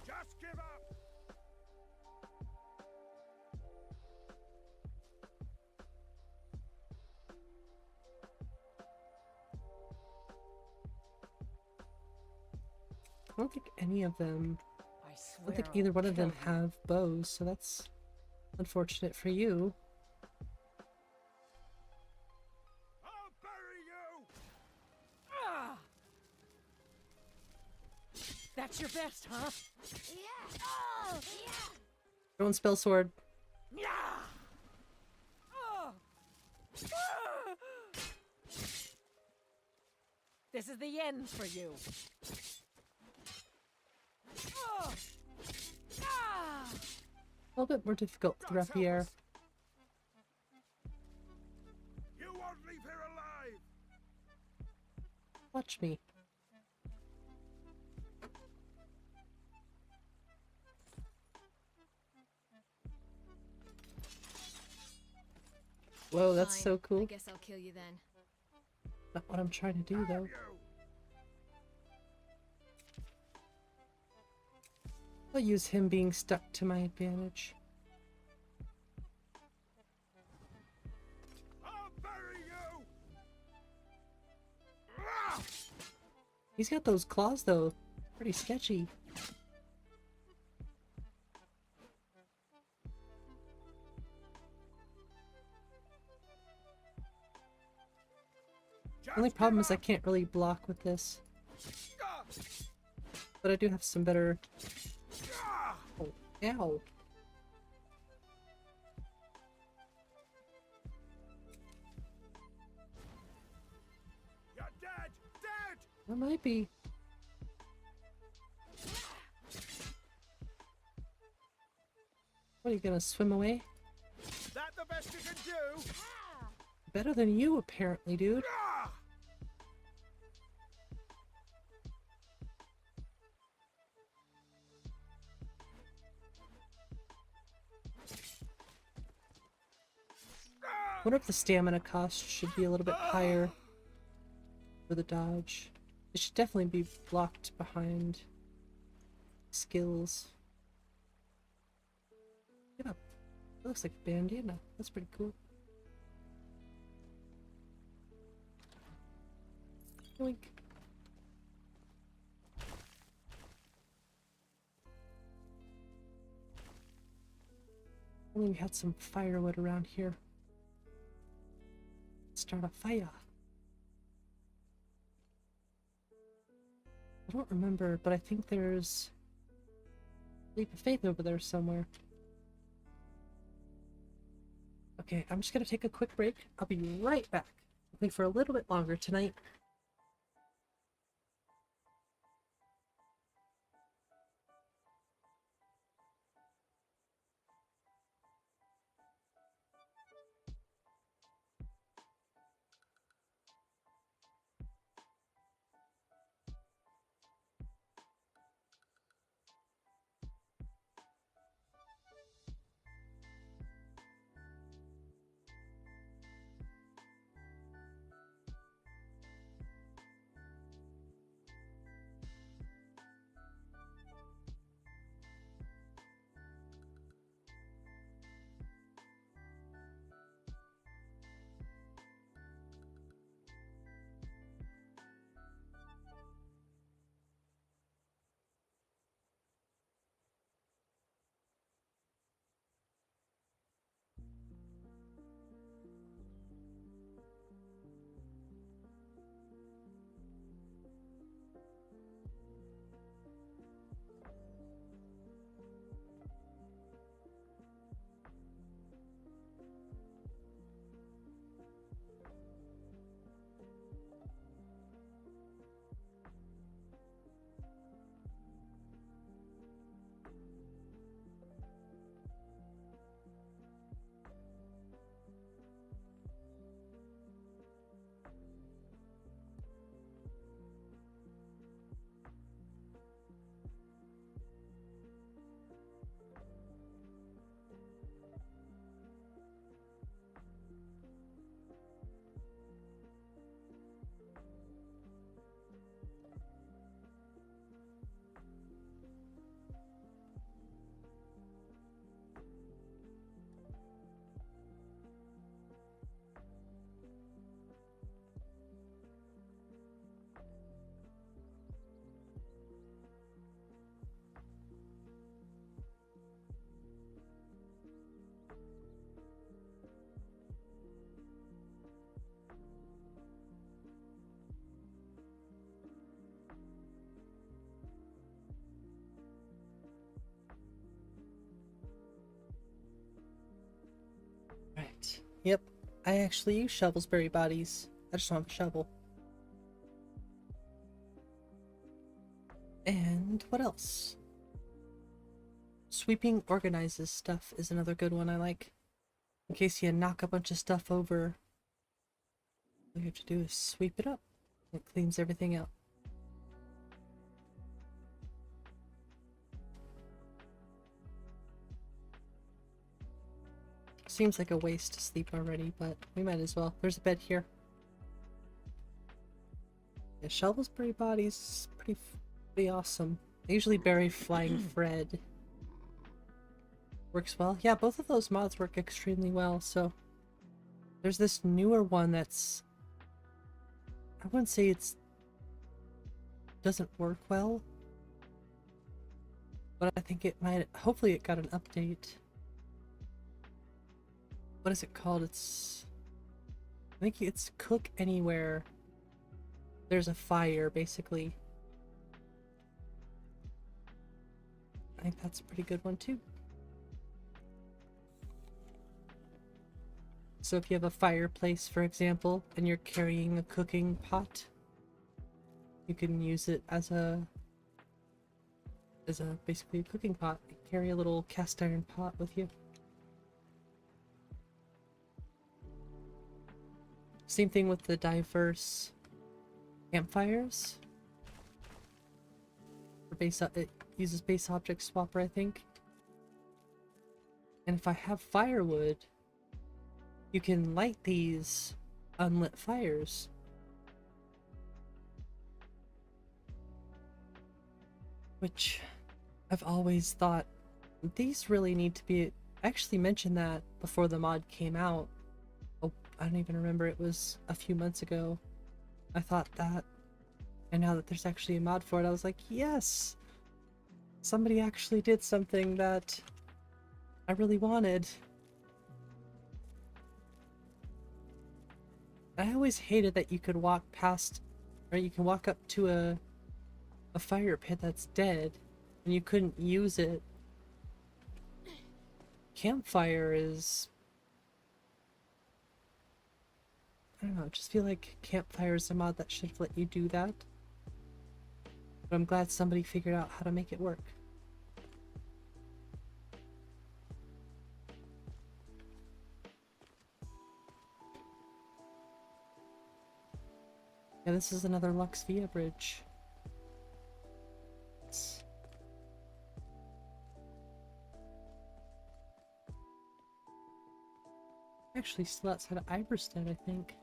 Just give up. I don't think any of them. I I swear don't think I'll either one of them kill you. have bows, so that's unfortunate for you. I'll bury you. Ah! That's your best, huh? Yeah. Oh, yeah. Throwing spell sword. Yeah. Oh. Ah! This is the end for you. Oh. Ah! A little bit more difficult with the rapier. You won't leave here alive. Watch me. Whoa, that's Fine. so cool. I guess I'll kill you then. Not what I'm trying to do, though. I'll use him being stuck to my advantage. I'll bury you. He's got those claws, though. Pretty sketchy. Only problem is I can't really block with this. But I do have some better... Oh, ow. You're dead. Dead. I might be. What, are you gonna swim away? That the best you can do? Better than you, apparently, dude. Wonder if the stamina cost should be a little bit higher for the dodge. It should definitely be blocked behind skills. Yeah, it looks like a bandana. That's pretty cool. Oink. Only we had some firewood around here. Start a fire. I don't remember, but I think there's Leap of Faith over there somewhere. Okay, I'm just gonna take a quick break. I'll be right back. I'll play for a little bit longer tonight. Yep, I actually use shovels, bury bodies. I just don't have a shovel. And what else? Sweeping organizes stuff is another good one I like. In case you knock a bunch of stuff over, all you have to do is sweep it up. It cleans everything out. Seems like a waste to sleep already, but we might as well. There's a bed here. Yeah, shovels bury bodies is pretty awesome. I usually bury flying Fred. Works well. Yeah, both of those mods work extremely well, so there's this newer one that's, I wouldn't say it's doesn't work well, but I think it might, hopefully it got an update. What is it called? I think it's cook anywhere there's a fire, basically. I think that's a pretty good one too. So if you have a fireplace, for example, and you're carrying a cooking pot, you can use it as basically a cooking pot. You carry a little cast iron pot with you. Same thing with the diverse campfires. It uses base object swapper, I think. And if I have firewood, you can light these unlit fires. Which I've always thought these really need to be. I actually mentioned that before the mod came out. Oh, I don't even remember, it was a few months ago. I thought that, and now that there's actually a mod for it, I was like, yes! Somebody actually did something that I really wanted. I always hated that you could walk past, or you can walk up to a fire pit that's dead, and you couldn't use it. Campfire is, I don't know, I just feel like Campfire is a mod that should have let you do that. But I'm glad somebody figured out how to make it work. Yeah, this is another Lux Via bridge. Actually, still outside of Iverstead, I think.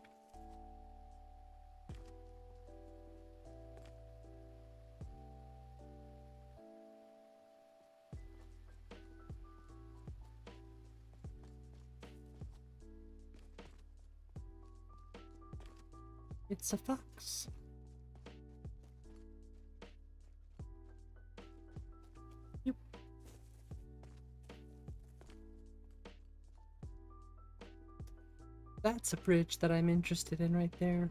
It's a fox. Yep. That's a bridge that I'm interested in right there.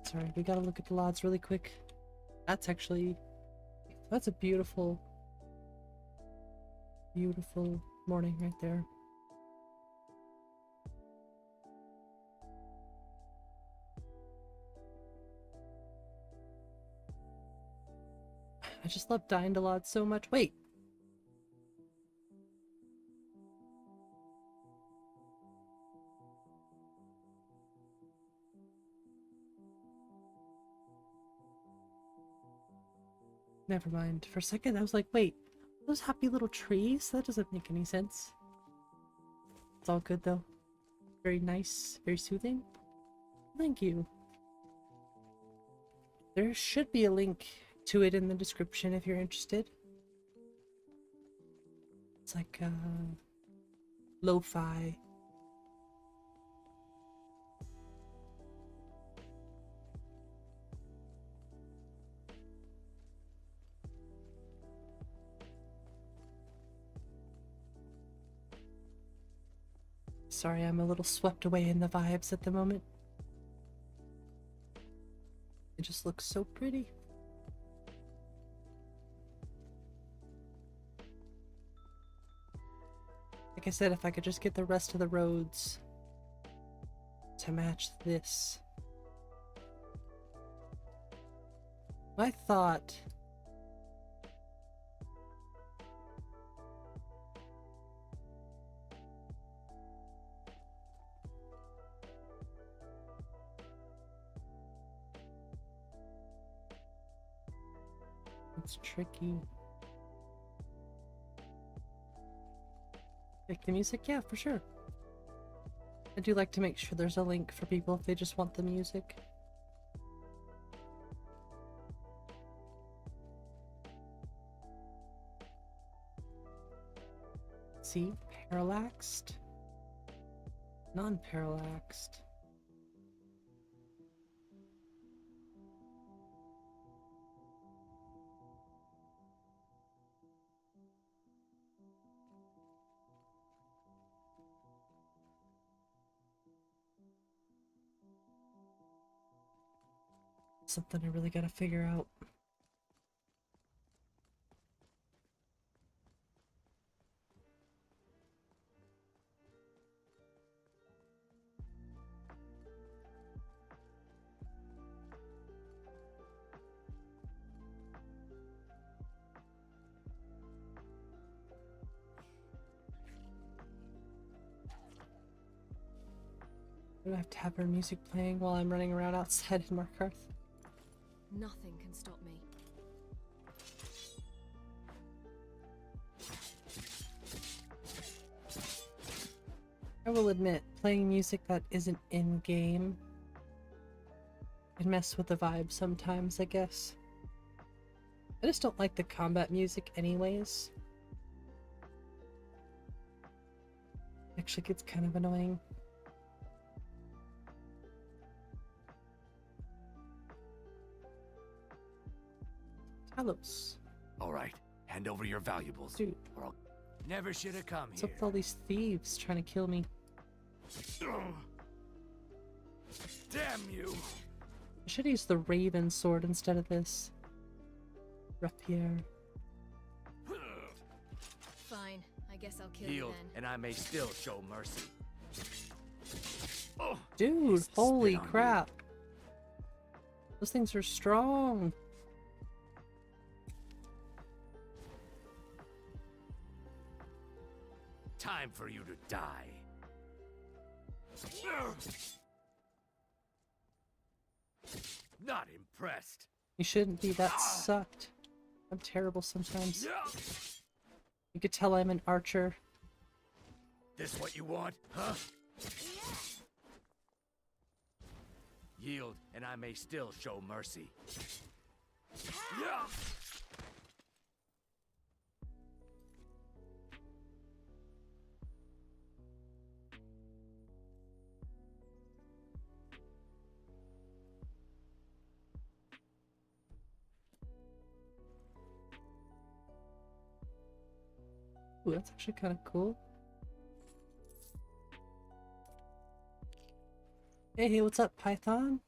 Sorry, we gotta look at the lots really quick. That's a beautiful, beautiful morning right there. I just love dying to lots so much. Wait! Never mind. For a second I was like, wait, those happy little trees? That doesn't make any sense. It's all good though. Very nice, very soothing. Thank you. There should be a link to it in the description if you're interested. It's like lo-fi. Sorry, I'm a little swept away in the vibes at the moment. It just looks so pretty. Like I said, if I could just get the rest of the roads to match this. I thought... It's tricky. Like the music? Yeah, for sure. I do like to make sure there's a link for people if they just want the music. See? Parallaxed. Non-parallaxed. Something I really gotta figure out. Do I have to have her music playing while I'm running around outside in Markarth? Nothing can stop me. I will admit, playing music that isn't in-game can mess with the vibe sometimes, I guess. I just don't like the combat music anyways. Actually gets kind of annoying. Talos. Alright, hand over your valuables. Dude. Or I'll... Never should have come What's here. up with all these thieves trying to kill me? Damn you! I should use the Raven sword instead of this. Rapier. Fine, I guess I'll kill you Healed, then. and I may still show mercy. Oh, Dude, holy crap. Those things are strong. time for you to die. Not impressed. You shouldn't be, that sucked. I'm terrible sometimes. You could tell I'm an archer. This what you want, huh? Yield, and I may still show mercy. Ooh, that's actually kind of cool. Hey, what's up, Python?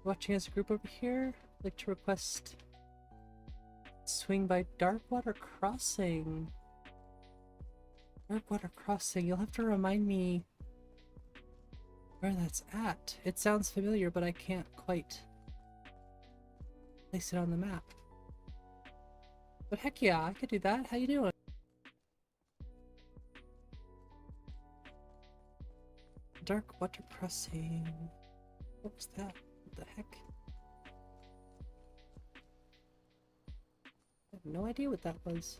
Watching as a group over here. I'd like to request swing by Darkwater Crossing. Darkwater Crossing, you'll have to remind me where that's at. It sounds familiar, but I can't quite place it on the map. But heck yeah, I could do that. How you doing? Darkwater Crossing. What was that? What the heck? I have no idea what that was.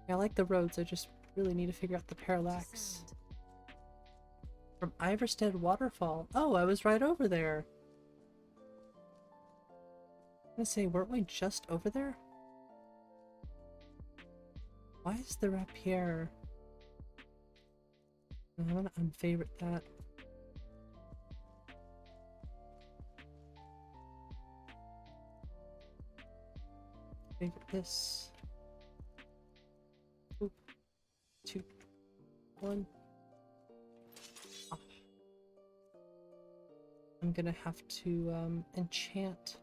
Yeah, I like the roads, I just really need to figure out the parallax. From Iverstead Waterfall. Oh, I was right over there. I was gonna say, weren't we just over there? Why is the rapier? I'm gonna unfavorite that. Favorite this. Oop. 2, 1. Oh. I'm gonna have to enchant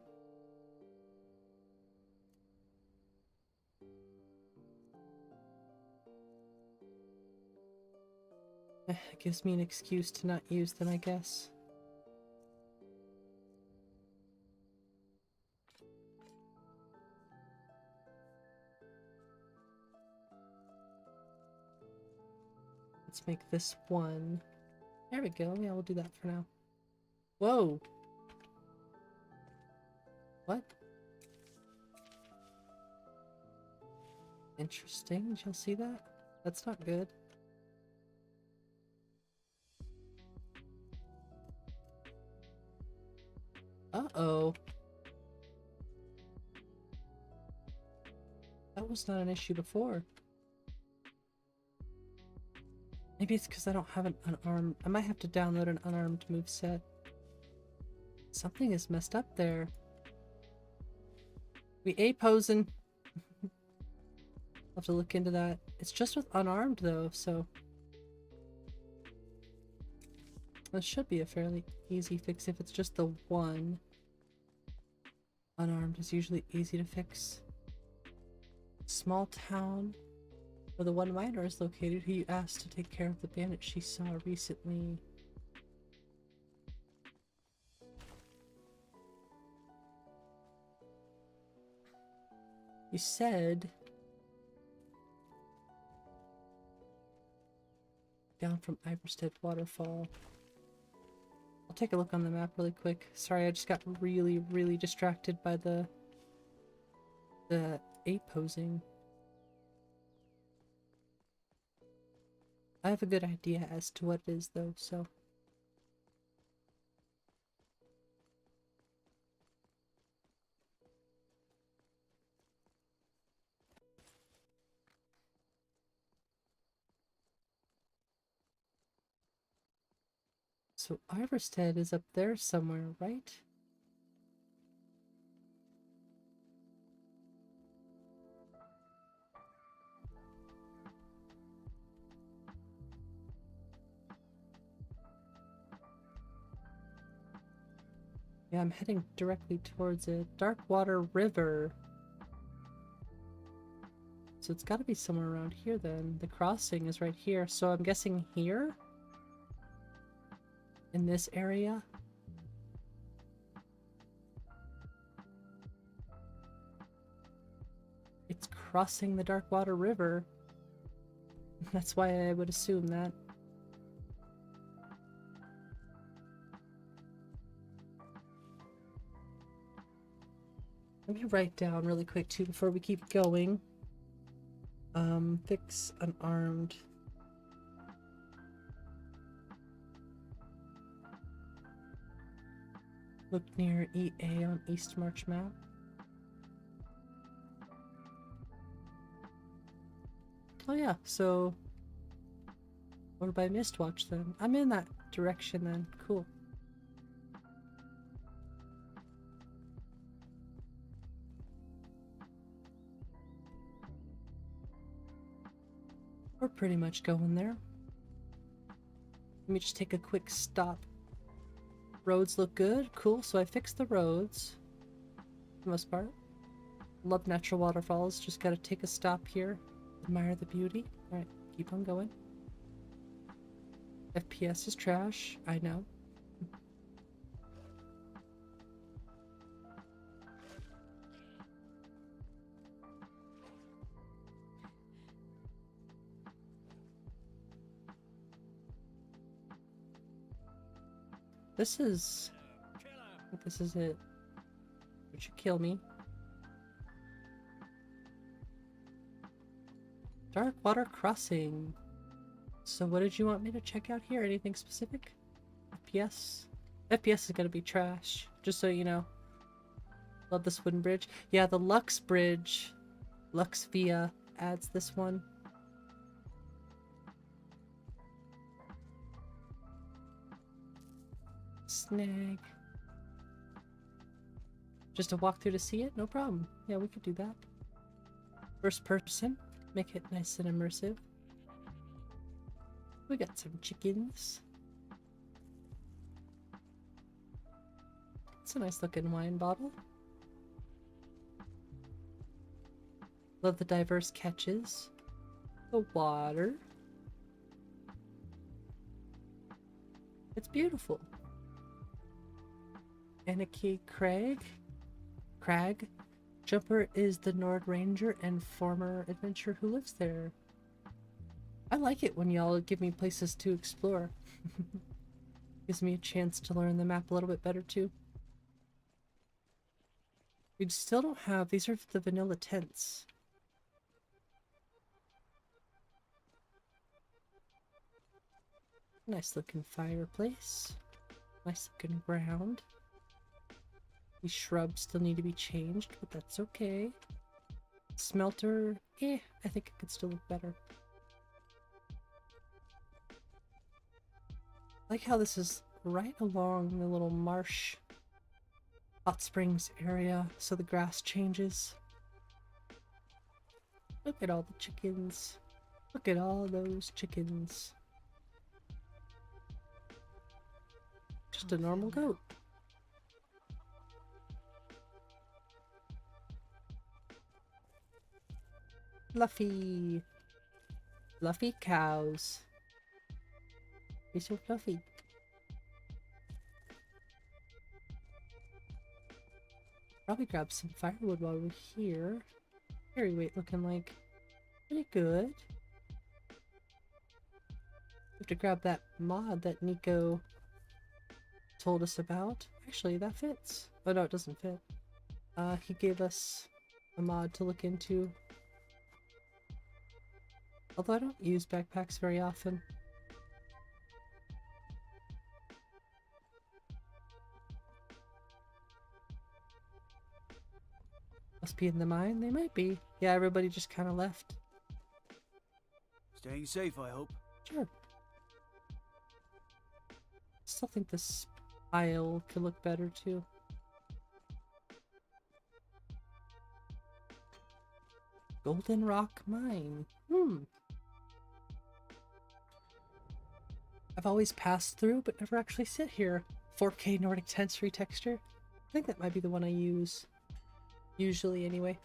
It gives me an excuse to not use them, I guess. Let's make this one. There we go. Yeah, we'll do that for now. Whoa! What? Interesting. Did y'all see that? That's not good. Uh-oh. That was not an issue before. Maybe it's because I don't have an unarmed... I might have to download an unarmed moveset. Something is messed up there. We A-posing. I'll have to look into that. It's just with unarmed though, so... This should be a fairly easy fix if it's just the one. Unarmed is usually easy to fix. Small town where the one miner is located who you asked to take care of the bandit she saw recently. You said down from Iverstead Waterfall. I'll take a look on the map really quick. Sorry, I just got really distracted by the A-posing. I have a good idea as to what it is though, so... So Iverstead is up there somewhere, right? Yeah, I'm heading directly towards it. Darkwater River. So it's gotta be somewhere around here then. The crossing is right here, so I'm guessing here? In this area? It's crossing the Darkwater River. That's why I would assume that. Let me write down really quick too before we keep going. Fix unarmed. Look near EA on East March map. Oh yeah, so over by Mistwatch then. I'm in that direction then. Cool. We're pretty much going there. Let me just take a quick stop. Roads look good. Cool, so I fixed the roads. For the most part. Love natural waterfalls. Just gotta take a stop here. Admire the beauty. Alright, keep on going. FPS is trash. I know. This is... I think this is it. Would you kill me? Darkwater Crossing. So what did you want me to check out here? Anything specific? FPS? FPS is gonna be trash, just so you know. Love this wooden bridge. Yeah, the Lux Bridge, Lux Via, adds this one. Snag. Just a walkthrough to see it? No problem. Yeah, we could do that. First person. Make it nice and immersive. We got some chickens. It's a nice looking wine bottle. Love the diverse catches. The water. It's beautiful. Anarchy Crag. Jumper is the Nord Ranger and former adventurer who lives there. I like it when y'all give me places to explore. Gives me a chance to learn the map a little bit better too. We still don't have, these are the vanilla tents. Nice looking fireplace. Nice looking ground. These shrubs still need to be changed, but that's okay. Smelter, I think it could still look better. I like how this is right along the little marsh hot springs area, so the grass changes. Look at all the chickens. Look at all those chickens. Just a normal goat. Fluffy. Fluffy cows. You're so fluffy. Probably grab some firewood while we're here. Carry weight looking like pretty good. We have to grab that mod that Nico told us about. Actually, that fits. Oh no, it doesn't fit. He gave us a mod to look into. Although I don't use backpacks very often. Must be in the mine? They might be. Yeah, everybody just kind of left. Staying safe, I hope. Sure. Still think this pile could look better too. Golden Rock Mine. I've always passed through, but never actually sit here. 4K Nordic Tents retexture. I think that might be the one I use. Usually, anyway.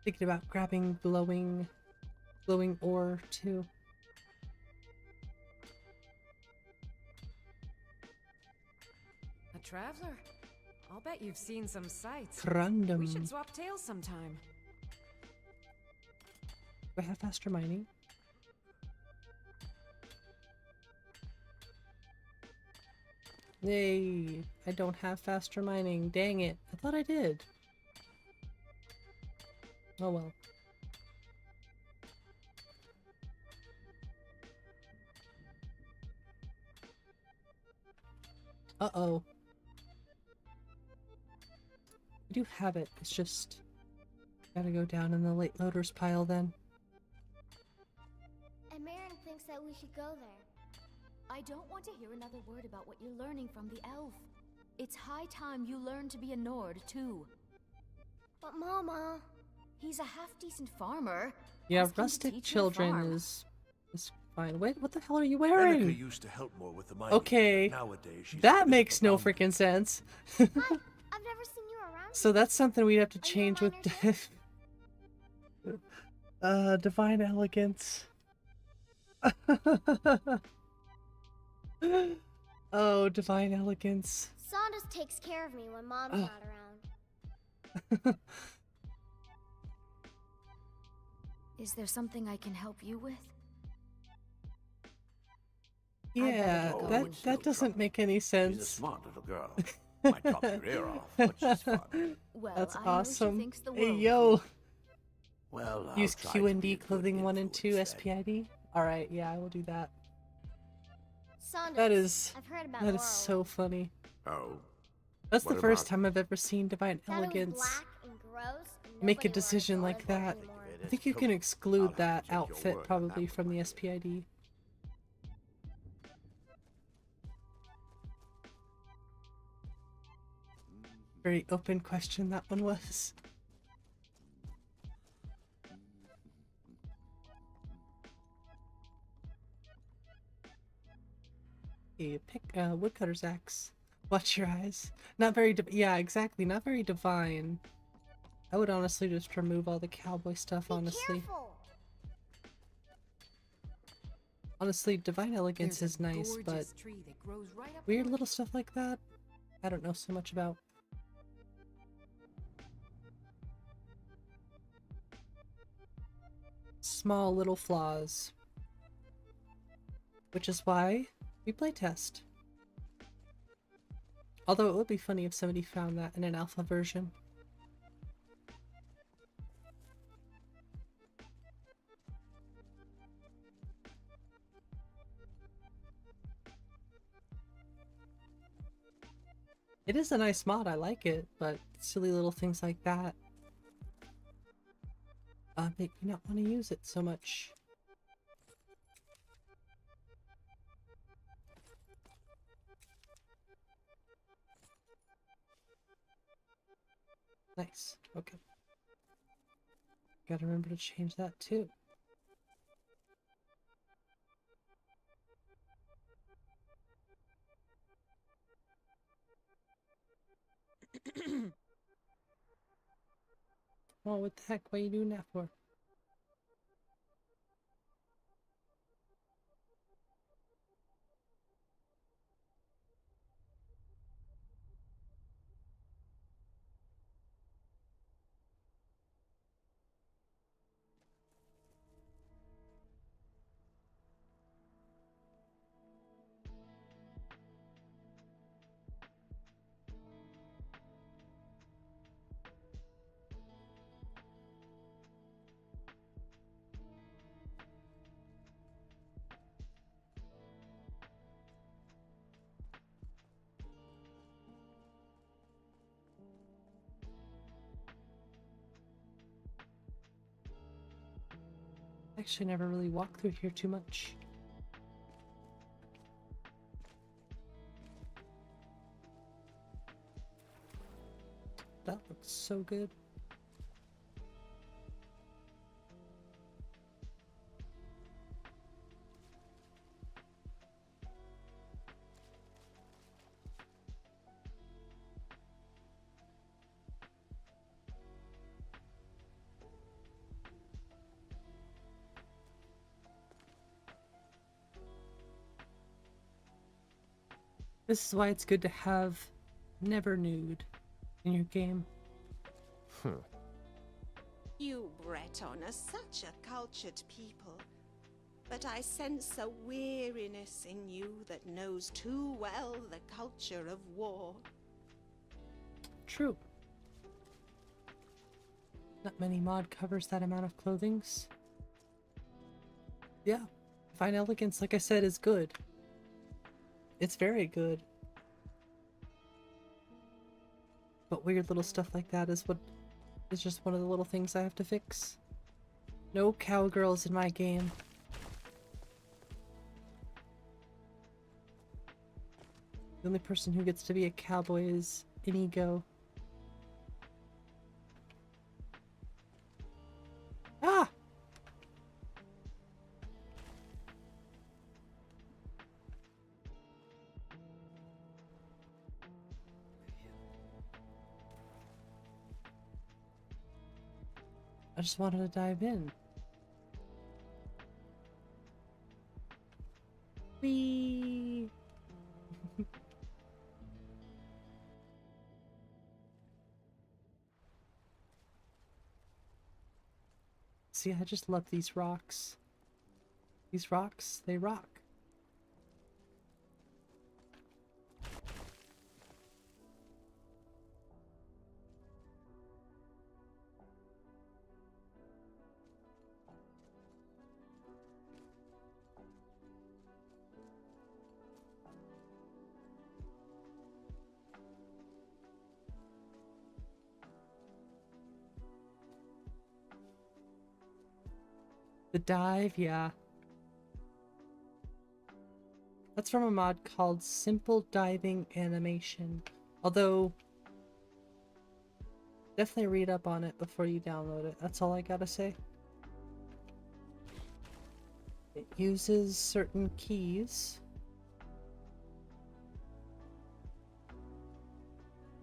Thinking about grabbing glowing ore, too. A traveler? I'll bet you've seen some sights. Random. We should swap tales sometime. Do I have faster mining? Yay! I don't have faster mining. Dang it. I thought I did. Oh well. Uh-oh. I do have it. It's just gotta go down in the late loaders pile then. And Marin thinks that we should go there. I don't want to hear another word about what you're learning from the elf. It's high time you learn to be a Nord, too. But Mama... He's a half-decent farmer. Yeah, rustic children is fine. Wait, what the hell are you wearing? Annika used to help more with the mining, okay, but nowadays she's that makes no freaking sense. Hi, I've never seen you around. So that's something we'd have to change with Divine Elegance. Oh, Divine Elegance. Saunders takes care of me when Mom's not around. Is there something I can help you with? Yeah, that doesn't make any sense. She's a smart little girl. Might chop your ear off, but she's fun. Well, that's I know awesome. she thinks the Hey world yo. of Well, Use Q&D clothing 1 and 2 SPID. All right, yeah, I will do that. Saunders, That is I've heard about that is Laurel. so funny. Oh. That's the What first about time I've ever seen Divine Thought it was Elegance black and gross, and make a nobody wanted decision to like live there that. anymore. I think you can exclude that outfit probably from the SPID. Very open question that one was. Okay, pick woodcutter's axe. Watch your eyes. Not very yeah, exactly. Not very divine. I would honestly just remove all the cowboy stuff, honestly. Careful. Honestly, Divine Elegance There's is a nice, but gorgeous tree that grows right up weird little stuff like that, I don't know so much about. Small little flaws. Which is why we playtest. Although it would be funny if somebody found that in an alpha version. It is a nice mod, I like it, but silly little things like that make me not want to use it so much. Nice, okay. Gotta remember to change that too. Oh, what the heck? What are you doing that for? Actually, never really walked through here too much. That looks so good. This is why it's good to have never nude in your game. You Breton are such a cultured people, but I sense a weariness in you that knows too well the culture of war. True. Not many mod covers that amount of clothings. Yeah, Fine Elegance, like I said, is good. It's very good. But weird little stuff like that is what is just one of the little things I have to fix. No cowgirls in my game. The only person who gets to be a cowboy is Inigo. Ah! I just wanted to dive in. Whee! See, I just love these rocks. These rocks, they rock. The dive, yeah. That's from a mod called Simple Diving Animation. Although, definitely read up on it before you download it. That's all I gotta say. It uses certain keys.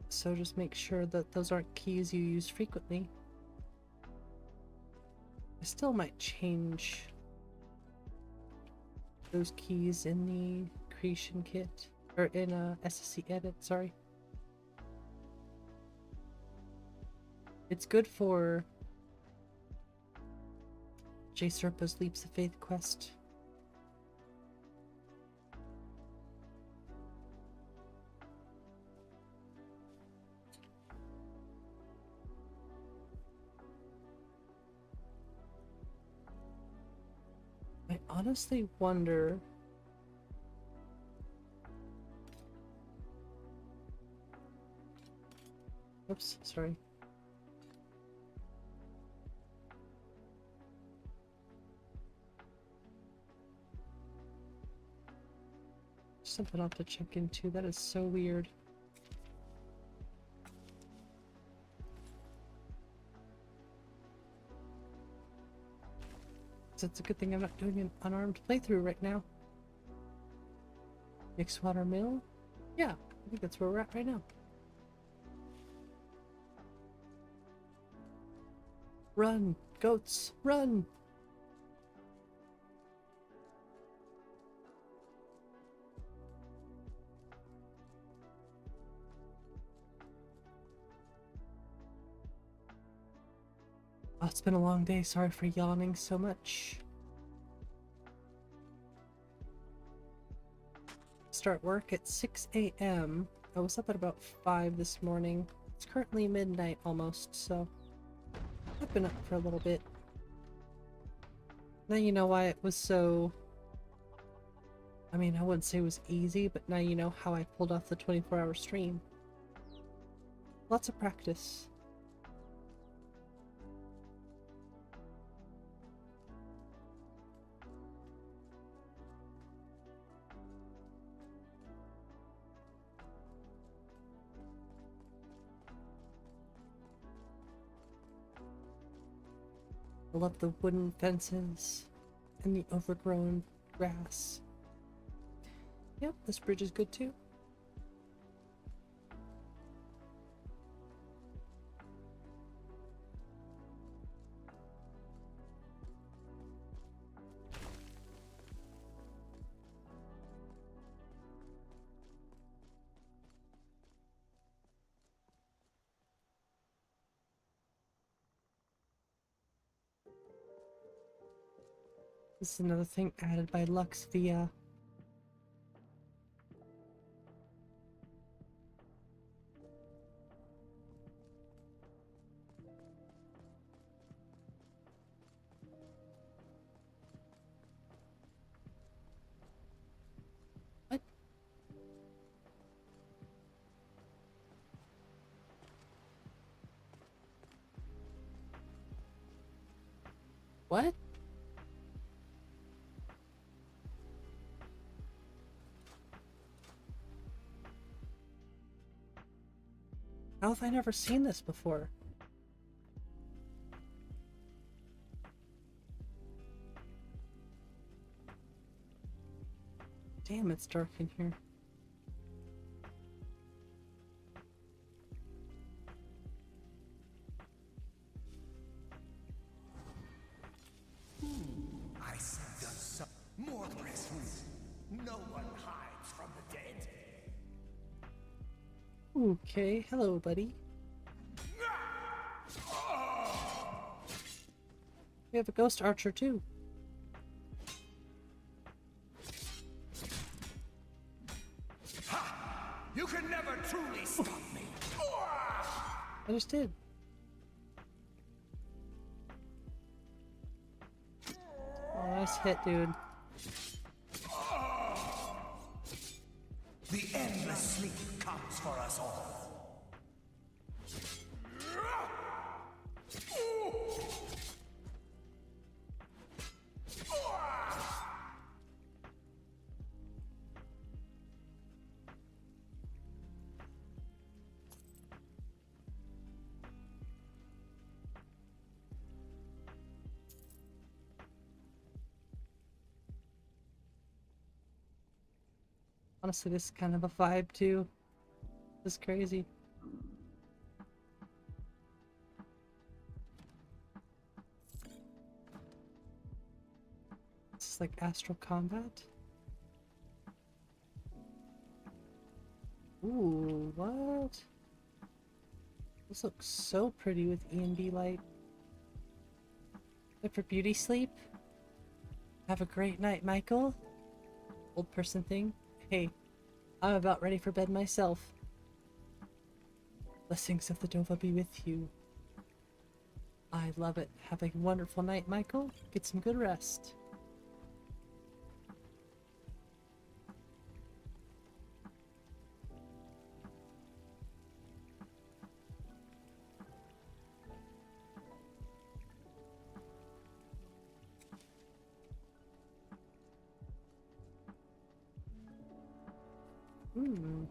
So just make sure that those aren't keys you use frequently. I still might change those keys in the creation kit, or in SSC edit, sorry. It's good for J. Serpa's Leaps of Faith quest. I honestly wonder oops, sorry. Something I'll have to check into. That is so weird. So it's a good thing I'm not doing an unarmed playthrough right now. Mixwater Mill? Yeah, I think that's where we're at right now. Run! Goats! Run! Oh, it's been a long day. Sorry for yawning so much. Start work at 6 a.m. I was up at about 5 this morning. It's currently midnight almost, so I've been up for a little bit. Now you know why it was so... I mean, I wouldn't say it was easy, but now you know how I pulled off the 24-hour stream. Lots of practice. I love the wooden fences and the overgrown grass. Yep, this bridge is good too. This is another thing added by Lux via what? What? How have I never seen this before? Damn, it's dark in here. I done some more presents. No one hides from the dead. Okay, hello, buddy. We have a ghost archer too. You can never truly stop me. I just did. Oh, nice hit, dude. The endless sleep comes for us all. Honestly, this is kind of a vibe too. This is crazy. This is like astral combat. Ooh, what? This looks so pretty with E&B light. Good for beauty sleep? Have a great night, Michael. Old person thing. Hey, I'm about ready for bed myself. Blessings of the Dova be with you. I love it. Have a wonderful night, Michael. Get some good rest.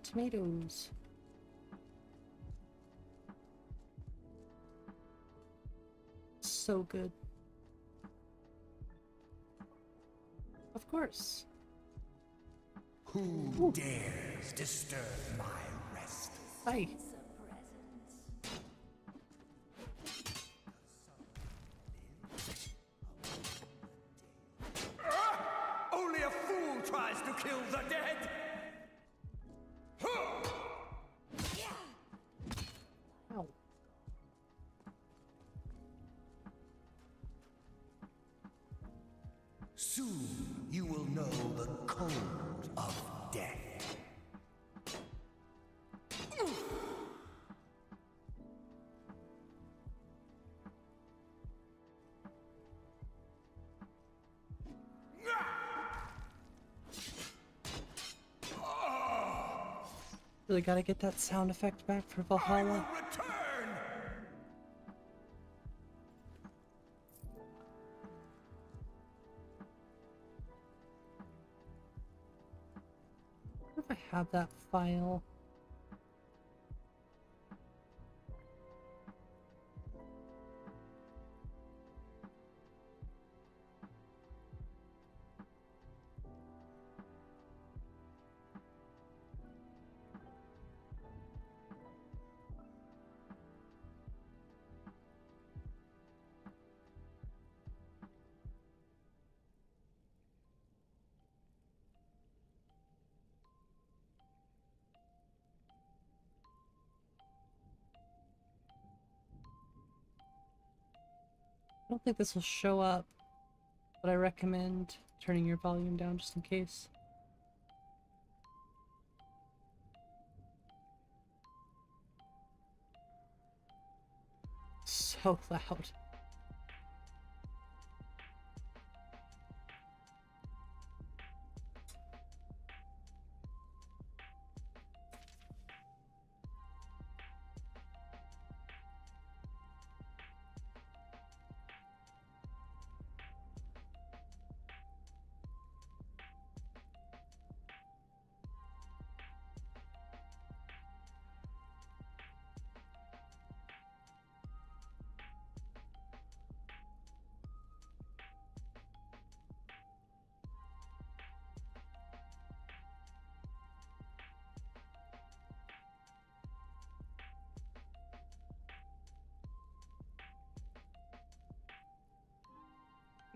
Tomatoes. So good. Of course. Who dares disturb my rest? Hi. Only a fool tries to kill the dead! Ow. Soon you will know the cold of death. Really gotta get that sound effect back for Valhalla. Return! What if I have that file? I don't think this will show up, but I recommend turning your volume down just in case. So loud.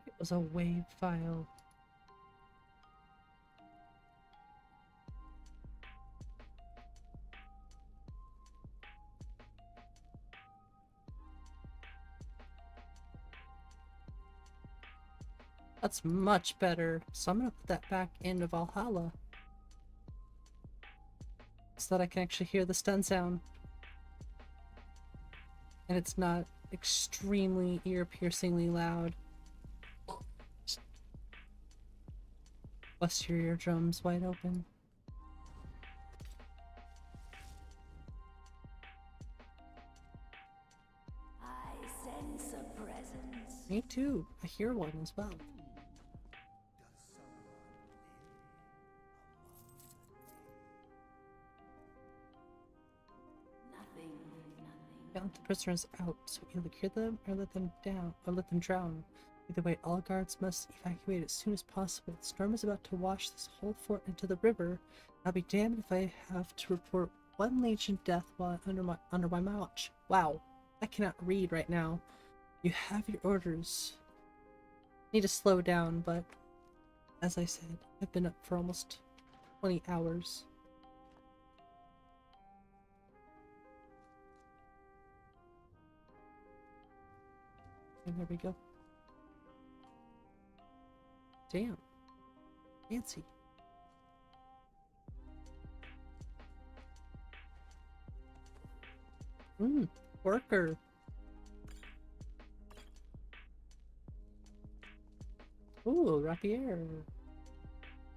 It was a WAV file. That's much better. So I'm gonna put that back into Valhalla so that I can actually hear the stun sound. And it's not extremely ear-piercingly loud. Bust your eardrums wide open. I sense a presence. Me too. I hear one as well. Nothing. Count the prisoners out, so either kill them or let them down, or let them drown. Either way, all guards must evacuate as soon as possible. The storm is about to wash this whole fort into the river. I'll be damned if I have to report one Legion death while under my watch. Wow, I cannot read right now. You have your orders. Need to slow down, but as I said, I've been up for almost 20 hours. And there we go. Damn. Fancy. Worker. Ooh, rapier.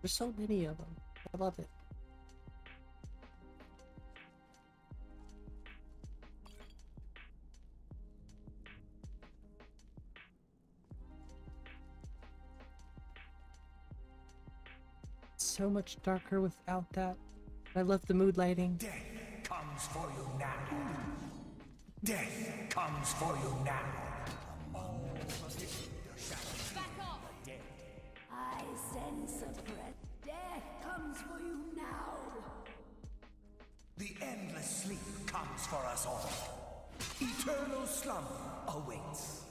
There's so many of them. I love it. So much darker without that. I love the mood lighting. Death comes for you now. Death comes for you now. Among the shadows. Back off! Dead. I sense a breath. Death comes for you now. The endless sleep comes for us all. Eternal slumber awaits.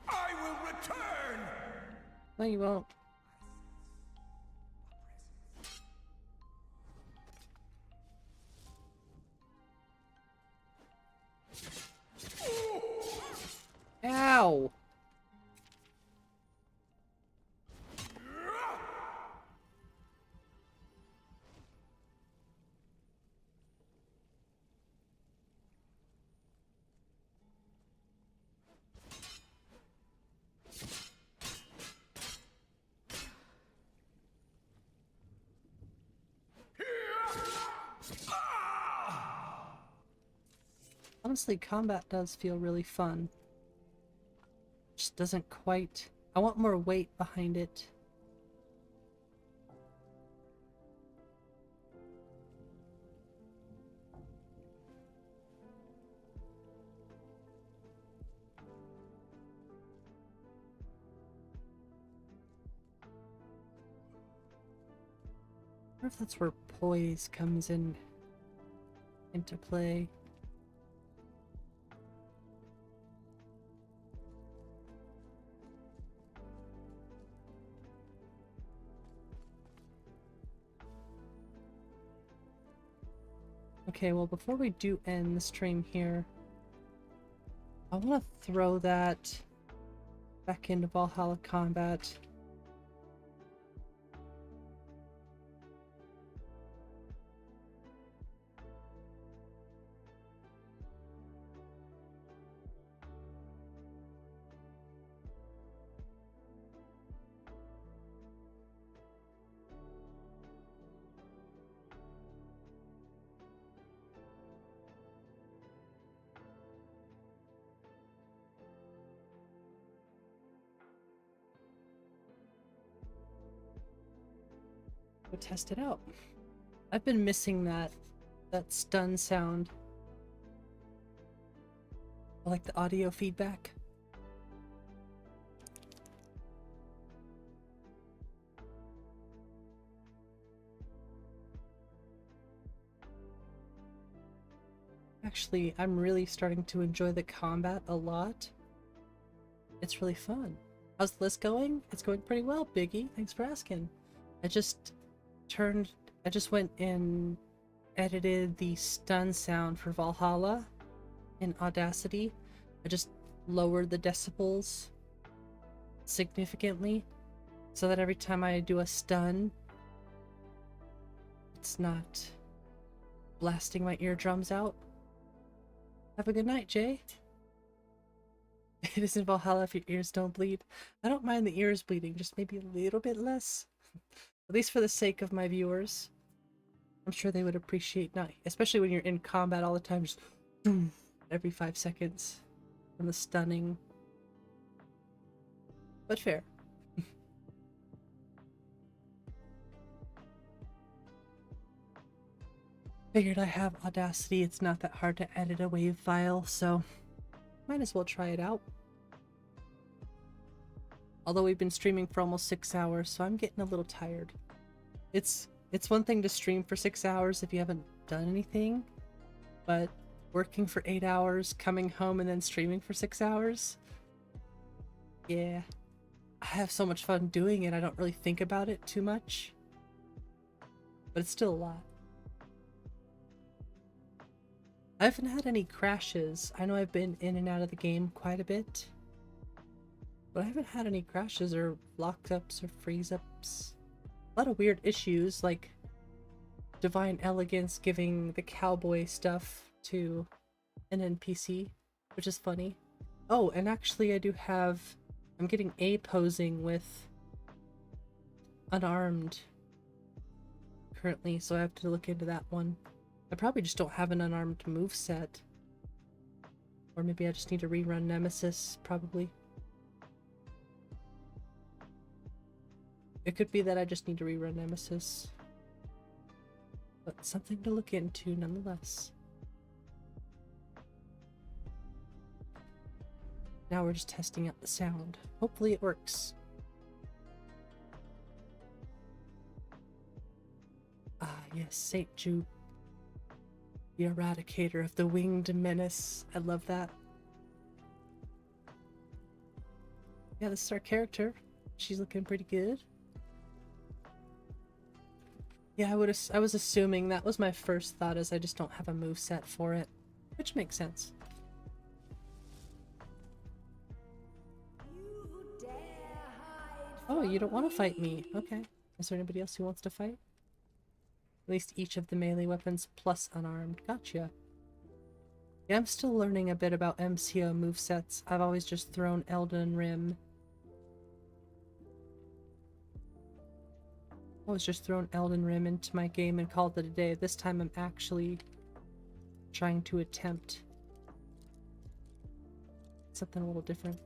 I will return! No, you won't. Ow! Honestly, combat does feel really fun. Just doesn't quite... I want more weight behind it. I wonder if that's where poise comes into play. Okay, well, before we do end the stream here, I want to throw that back into Valhalla combat. Go test it out. I've been missing that stun sound. I like the audio feedback. Actually, I'm really starting to enjoy the combat a lot. It's really fun. How's the list going? It's going pretty well, Biggie. Thanks for asking. I just went and edited the stun sound for Valhalla in Audacity. I just lowered the decibels significantly so that every time I do a stun, it's not blasting my eardrums out. Have a good night, Jay. It is in Valhalla if your ears don't bleed. I don't mind the ears bleeding, just maybe a little bit less. At least for the sake of my viewers. I'm sure they would appreciate not, especially when you're in combat all the time, just every 5 seconds from the stunning. But fair. Figured I have Audacity, it's not that hard to edit a WAV file, so might as well try it out. Although we've been streaming for almost 6 hours, so I'm getting a little tired. It's one thing to stream for 6 hours if you haven't done anything, but working for 8 hours, coming home, and then streaming for 6 hours? Yeah. I have so much fun doing it, I don't really think about it too much. but it's still a lot. I haven't had any crashes. I know I've been in and out of the game quite a bit, but I haven't had any crashes or lockups or freeze-ups. A lot of weird issues, like Divine Elegance giving the cowboy stuff to an NPC, which is funny. Oh, and actually I do have... I'm getting A posing with unarmed currently, so I have to look into that one. I probably just don't have an unarmed moveset. Or maybe I just need to rerun Nemesis, probably. It could be that I just need to rerun Nemesis. But something to look into nonetheless. Now we're just testing out the sound. Hopefully it works. Ah, yes, Saint Jude. The eradicator of the winged menace. I love that. Yeah, this is our character. She's looking pretty good. Yeah, I was assuming that was my first thought, as I just don't have a moveset for it. Which makes sense. Oh, you don't want to fight me. Okay. Is there anybody else who wants to fight? At least each of the melee weapons plus unarmed. Gotcha. Yeah, I'm still learning a bit about MCO movesets. I've always just thrown Elden Rim. I was just throwing Elden Rim into my game and called it a day. This time I'm actually trying to attempt something a little different.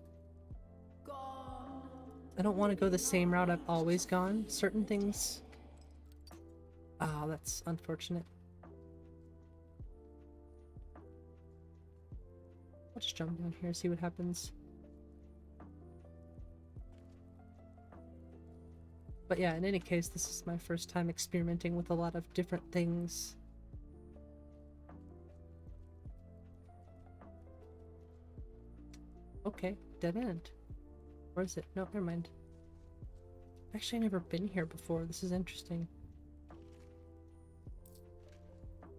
I don't want to go the same route I've always gone. Certain things... Ah, that's unfortunate. I'll just jump down here, see what happens. But yeah, in any case, this is my first time experimenting with a lot of different things. Okay, dead end. Where is it? No, never mind. Actually, I've never been here before. This is interesting.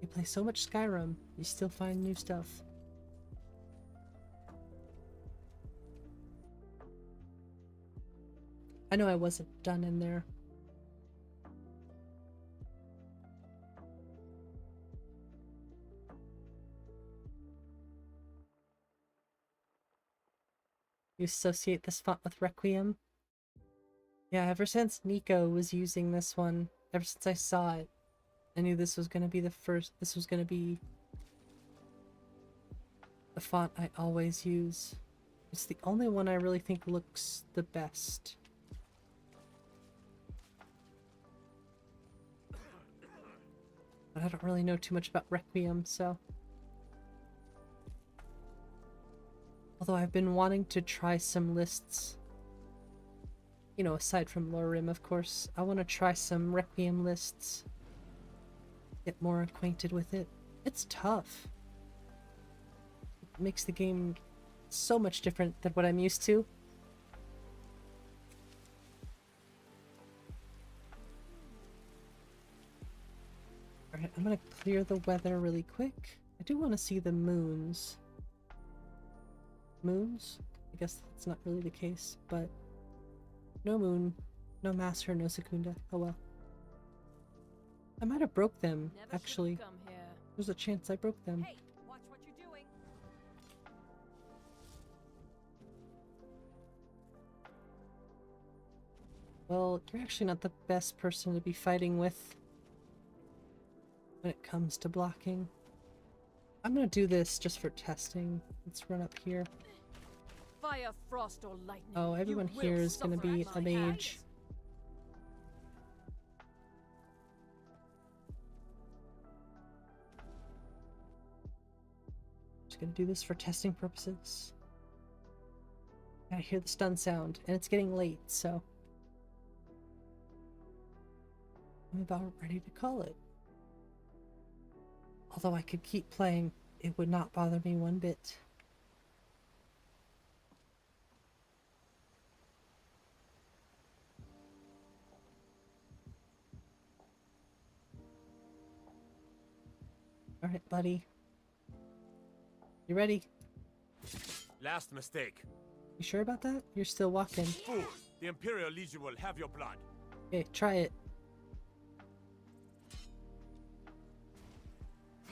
You play so much Skyrim, you still find new stuff. I know I wasn't done in there. You associate this font with Requiem? Yeah, ever since Nico was using this one, ever since I saw it, I knew this was going to be this was going to be the font I always use. It's the only one I really think looks the best. But I don't really know too much about Requiem, so... Although I've been wanting to try some lists. You know, aside from Lorim, of course. I want to try some Requiem lists. Get more acquainted with it. It's tough. It makes the game so much different than what I'm used to. Alright, I'm gonna clear the weather really quick. I do want to see the moons. Moons? I guess that's not really the case, but no moon, no master, no Secunda. Oh well. I might have broke them, actually. There's a chance I broke them. Hey, watch what you're doing. Well, you're actually not the best person to be fighting with when it comes to blocking. I'm gonna do this just for testing. Let's run up here. Fire, frost, or lightning. Oh, everyone here is gonna be a mage. Just gonna do this for testing purposes. I hear the stun sound, and it's getting late, so I'm about ready to call it. Although I could keep playing, it would not bother me one bit. Alright, buddy. You ready? Last mistake. You sure about that? You're still walking. Fool! The Imperial Legion will have your blood. Okay, try it.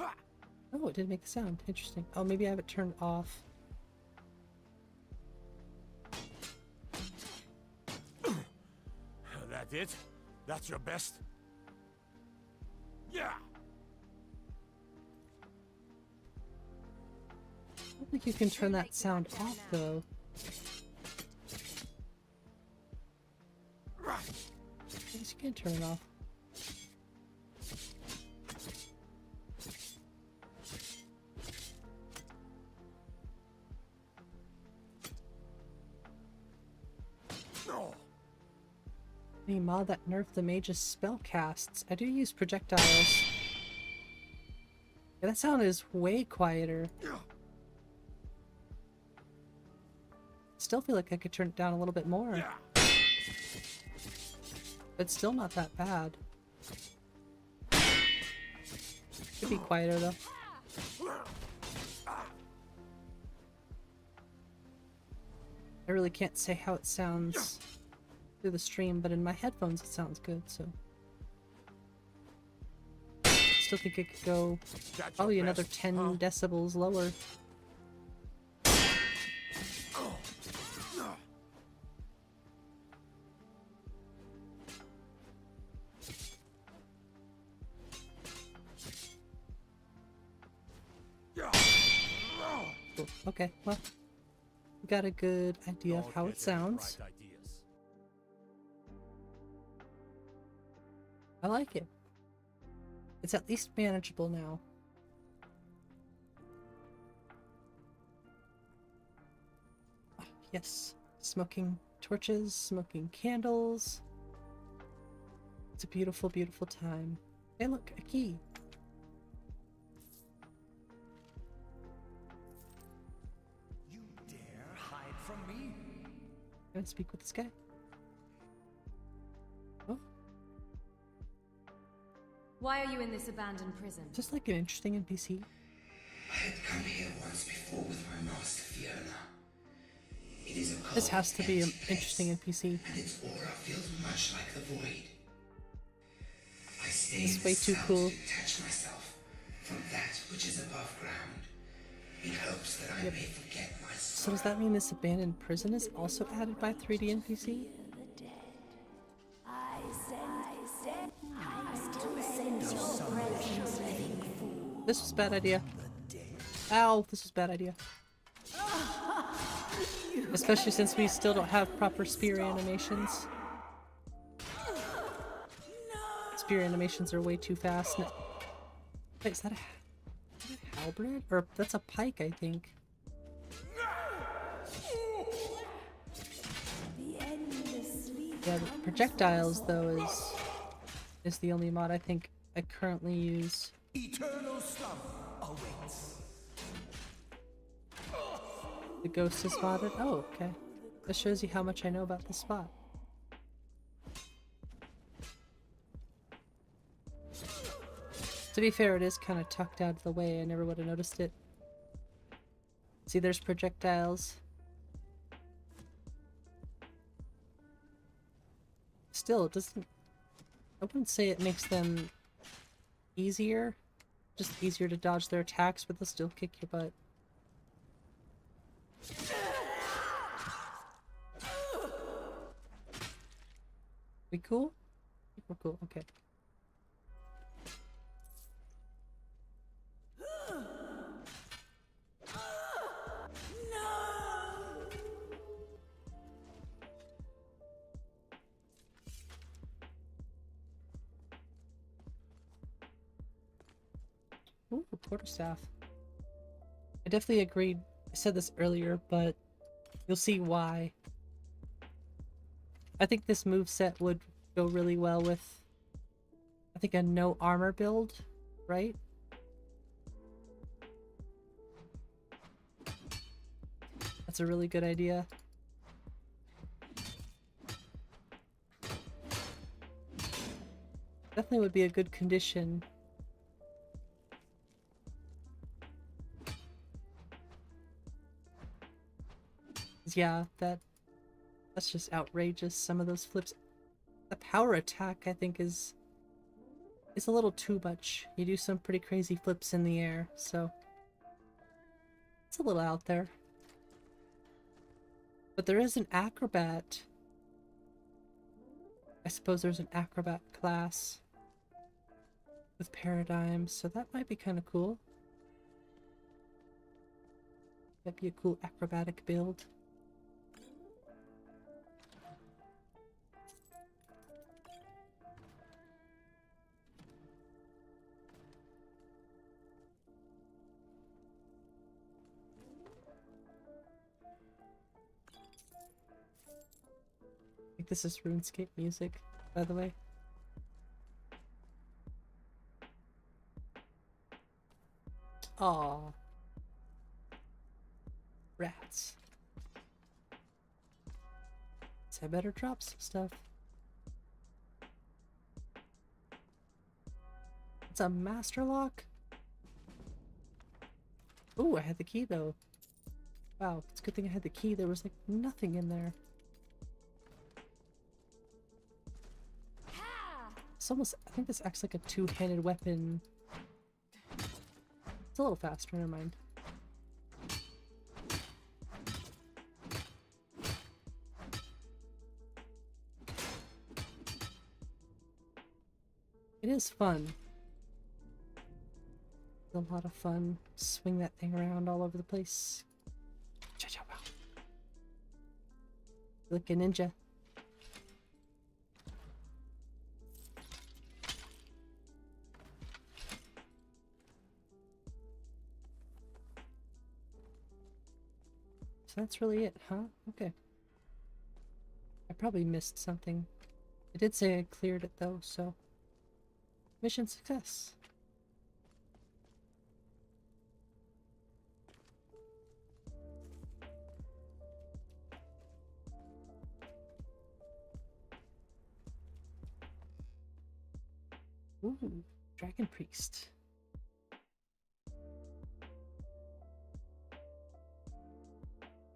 Oh, it didn't make the sound. Interesting. Oh, maybe I have it turned off. That it? That's your best? Yeah! I don't think you can turn that sound off, though. I guess you can turn it off. Any mod that nerfed the mage's spell casts. I do use projectiles. Yeah, that sound is way quieter. Still feel like I could turn it down a little bit more. But still not that bad. Could be quieter though. I really can't say how it sounds through the stream, but in my headphones it sounds good, so. Still think it could go probably another 10 decibels lower. Cool. Okay, well, we got a good idea of how it sounds. I like it. It's at least manageable now. Oh, yes, smoking torches, smoking candles. It's a beautiful, beautiful time. Hey look, a key. You dare hide from me? Can I speak with this guy? Oh. Why are you in this abandoned prison? Just like an interesting NPC. I had come here once before with my master Fiona. It is a This has to be an interesting NPC. and its aura feels much like the void. I stay It's in way this too cell cool. to detach myself from that which is above ground, in hopes that I may forget my So sorrow. does that mean this abandoned prison is also added by 3D NPC? This was a bad idea. Ow, this was a bad idea. Especially since we still don't have proper spear animations. Spear animations are way too fast. Wait, is that a halberd? Or that's a pike, I think. Yeah, the projectiles though is the only mod I think I currently use. Eternal slumber awaits. The ghost is modded? Oh, okay. That shows you how much I know about the spot. To be fair, it is kind of tucked out of the way. I never would have noticed it. See, there's projectiles. Still, it doesn't... I wouldn't say it makes them easier. Just easier to dodge their attacks, but they'll still kick your butt. We cool? We're cool, okay. Ooh, quarterstaff. I definitely agreed. I said this earlier, but you'll see why. I think this moveset would go really well with, I think, a no armor build, right? That's a really good idea. Definitely would be a good condition. Yeah, that's just outrageous. Some of those flips. The power attack, I think, is a little too much. You do some pretty crazy flips in the air, so it's a little out there. But there is an acrobat. I suppose there's an acrobat class with paradigms, so that might be kind of cool. That'd be a cool acrobatic build. I think this is RuneScape music, by the way. Aww. Rats. So I better drop some stuff. It's a master lock? Ooh, I had the key though. Wow, it's a good thing I had the key. There was like nothing in there. It's almost, I think this acts like a two-handed weapon. It's a little faster, never mind. It is fun. It's a lot of fun. Swing that thing around all over the place. Like a ninja. So that's really it, huh? Okay. I probably missed something. It did say I cleared it though, so... Mission success. Ooh, Dragon Priest.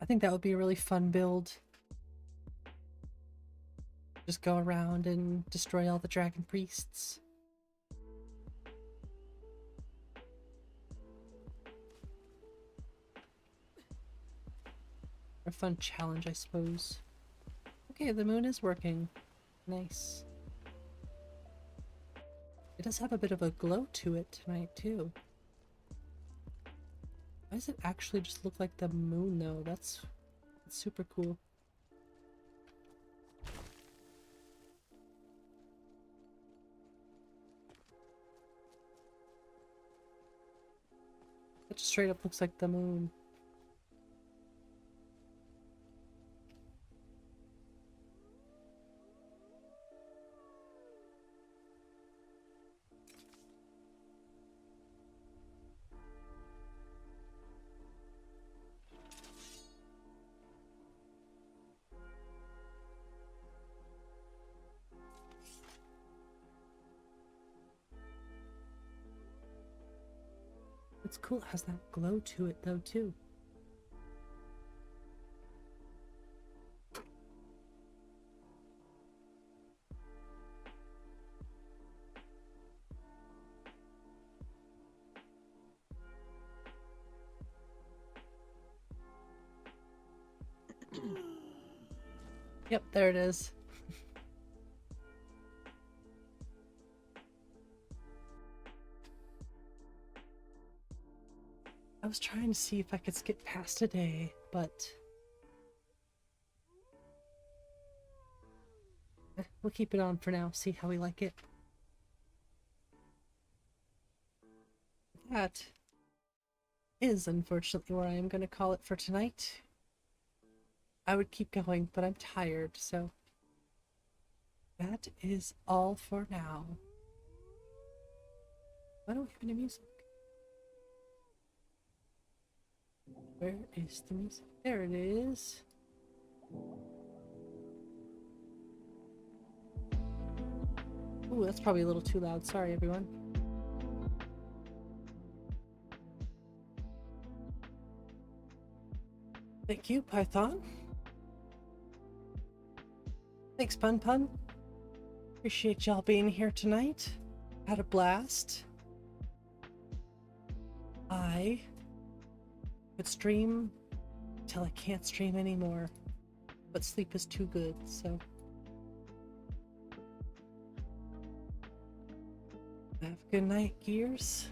I think that would be a really fun build. Just go around and destroy all the Dragon Priests. A fun challenge, I suppose. Okay, the moon is working. Nice. It does have a bit of a glow to it tonight, too. Why does it actually just look like the moon, though? That's super cool. It just straight up looks like the moon. It's cool, it has that glow to it though too. Yep, there it is. I was trying to see if I could skip past a day, but we'll keep it on for now, see how we like it. That is unfortunately where I am going to call it for tonight. I would keep going, but I'm tired, so that is all for now. Why don't we have any music? Where is the music? There it is. Ooh, that's probably a little too loud. Sorry, everyone. Thank you, Python. Thanks, Pun Pun. Appreciate y'all being here tonight. Had a blast. I could stream till I can't stream anymore, but sleep is too good, so. Have a good night, Gears.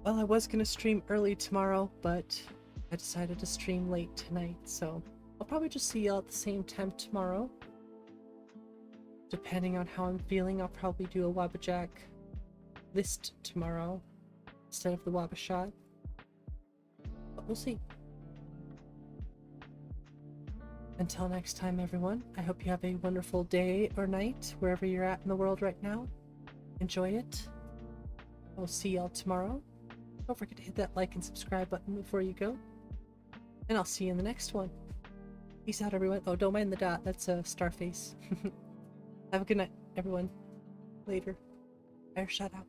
Well, I was gonna stream early tomorrow, but I decided to stream late tonight, so I'll probably just see y'all at the same time tomorrow. Depending on how I'm feeling, I'll probably do a WabbaJack list tomorrow instead of the WabbaShot. But we'll see. Until next time, everyone, I hope you have a wonderful day or night, wherever you're at in the world right now. Enjoy it. I'll see y'all tomorrow. Don't forget to hit that like and subscribe button before you go. And I'll see you in the next one. Peace out, everyone. Oh, don't mind the dot. That's a Starface. Have a good night, everyone. Later. WabbaShot out.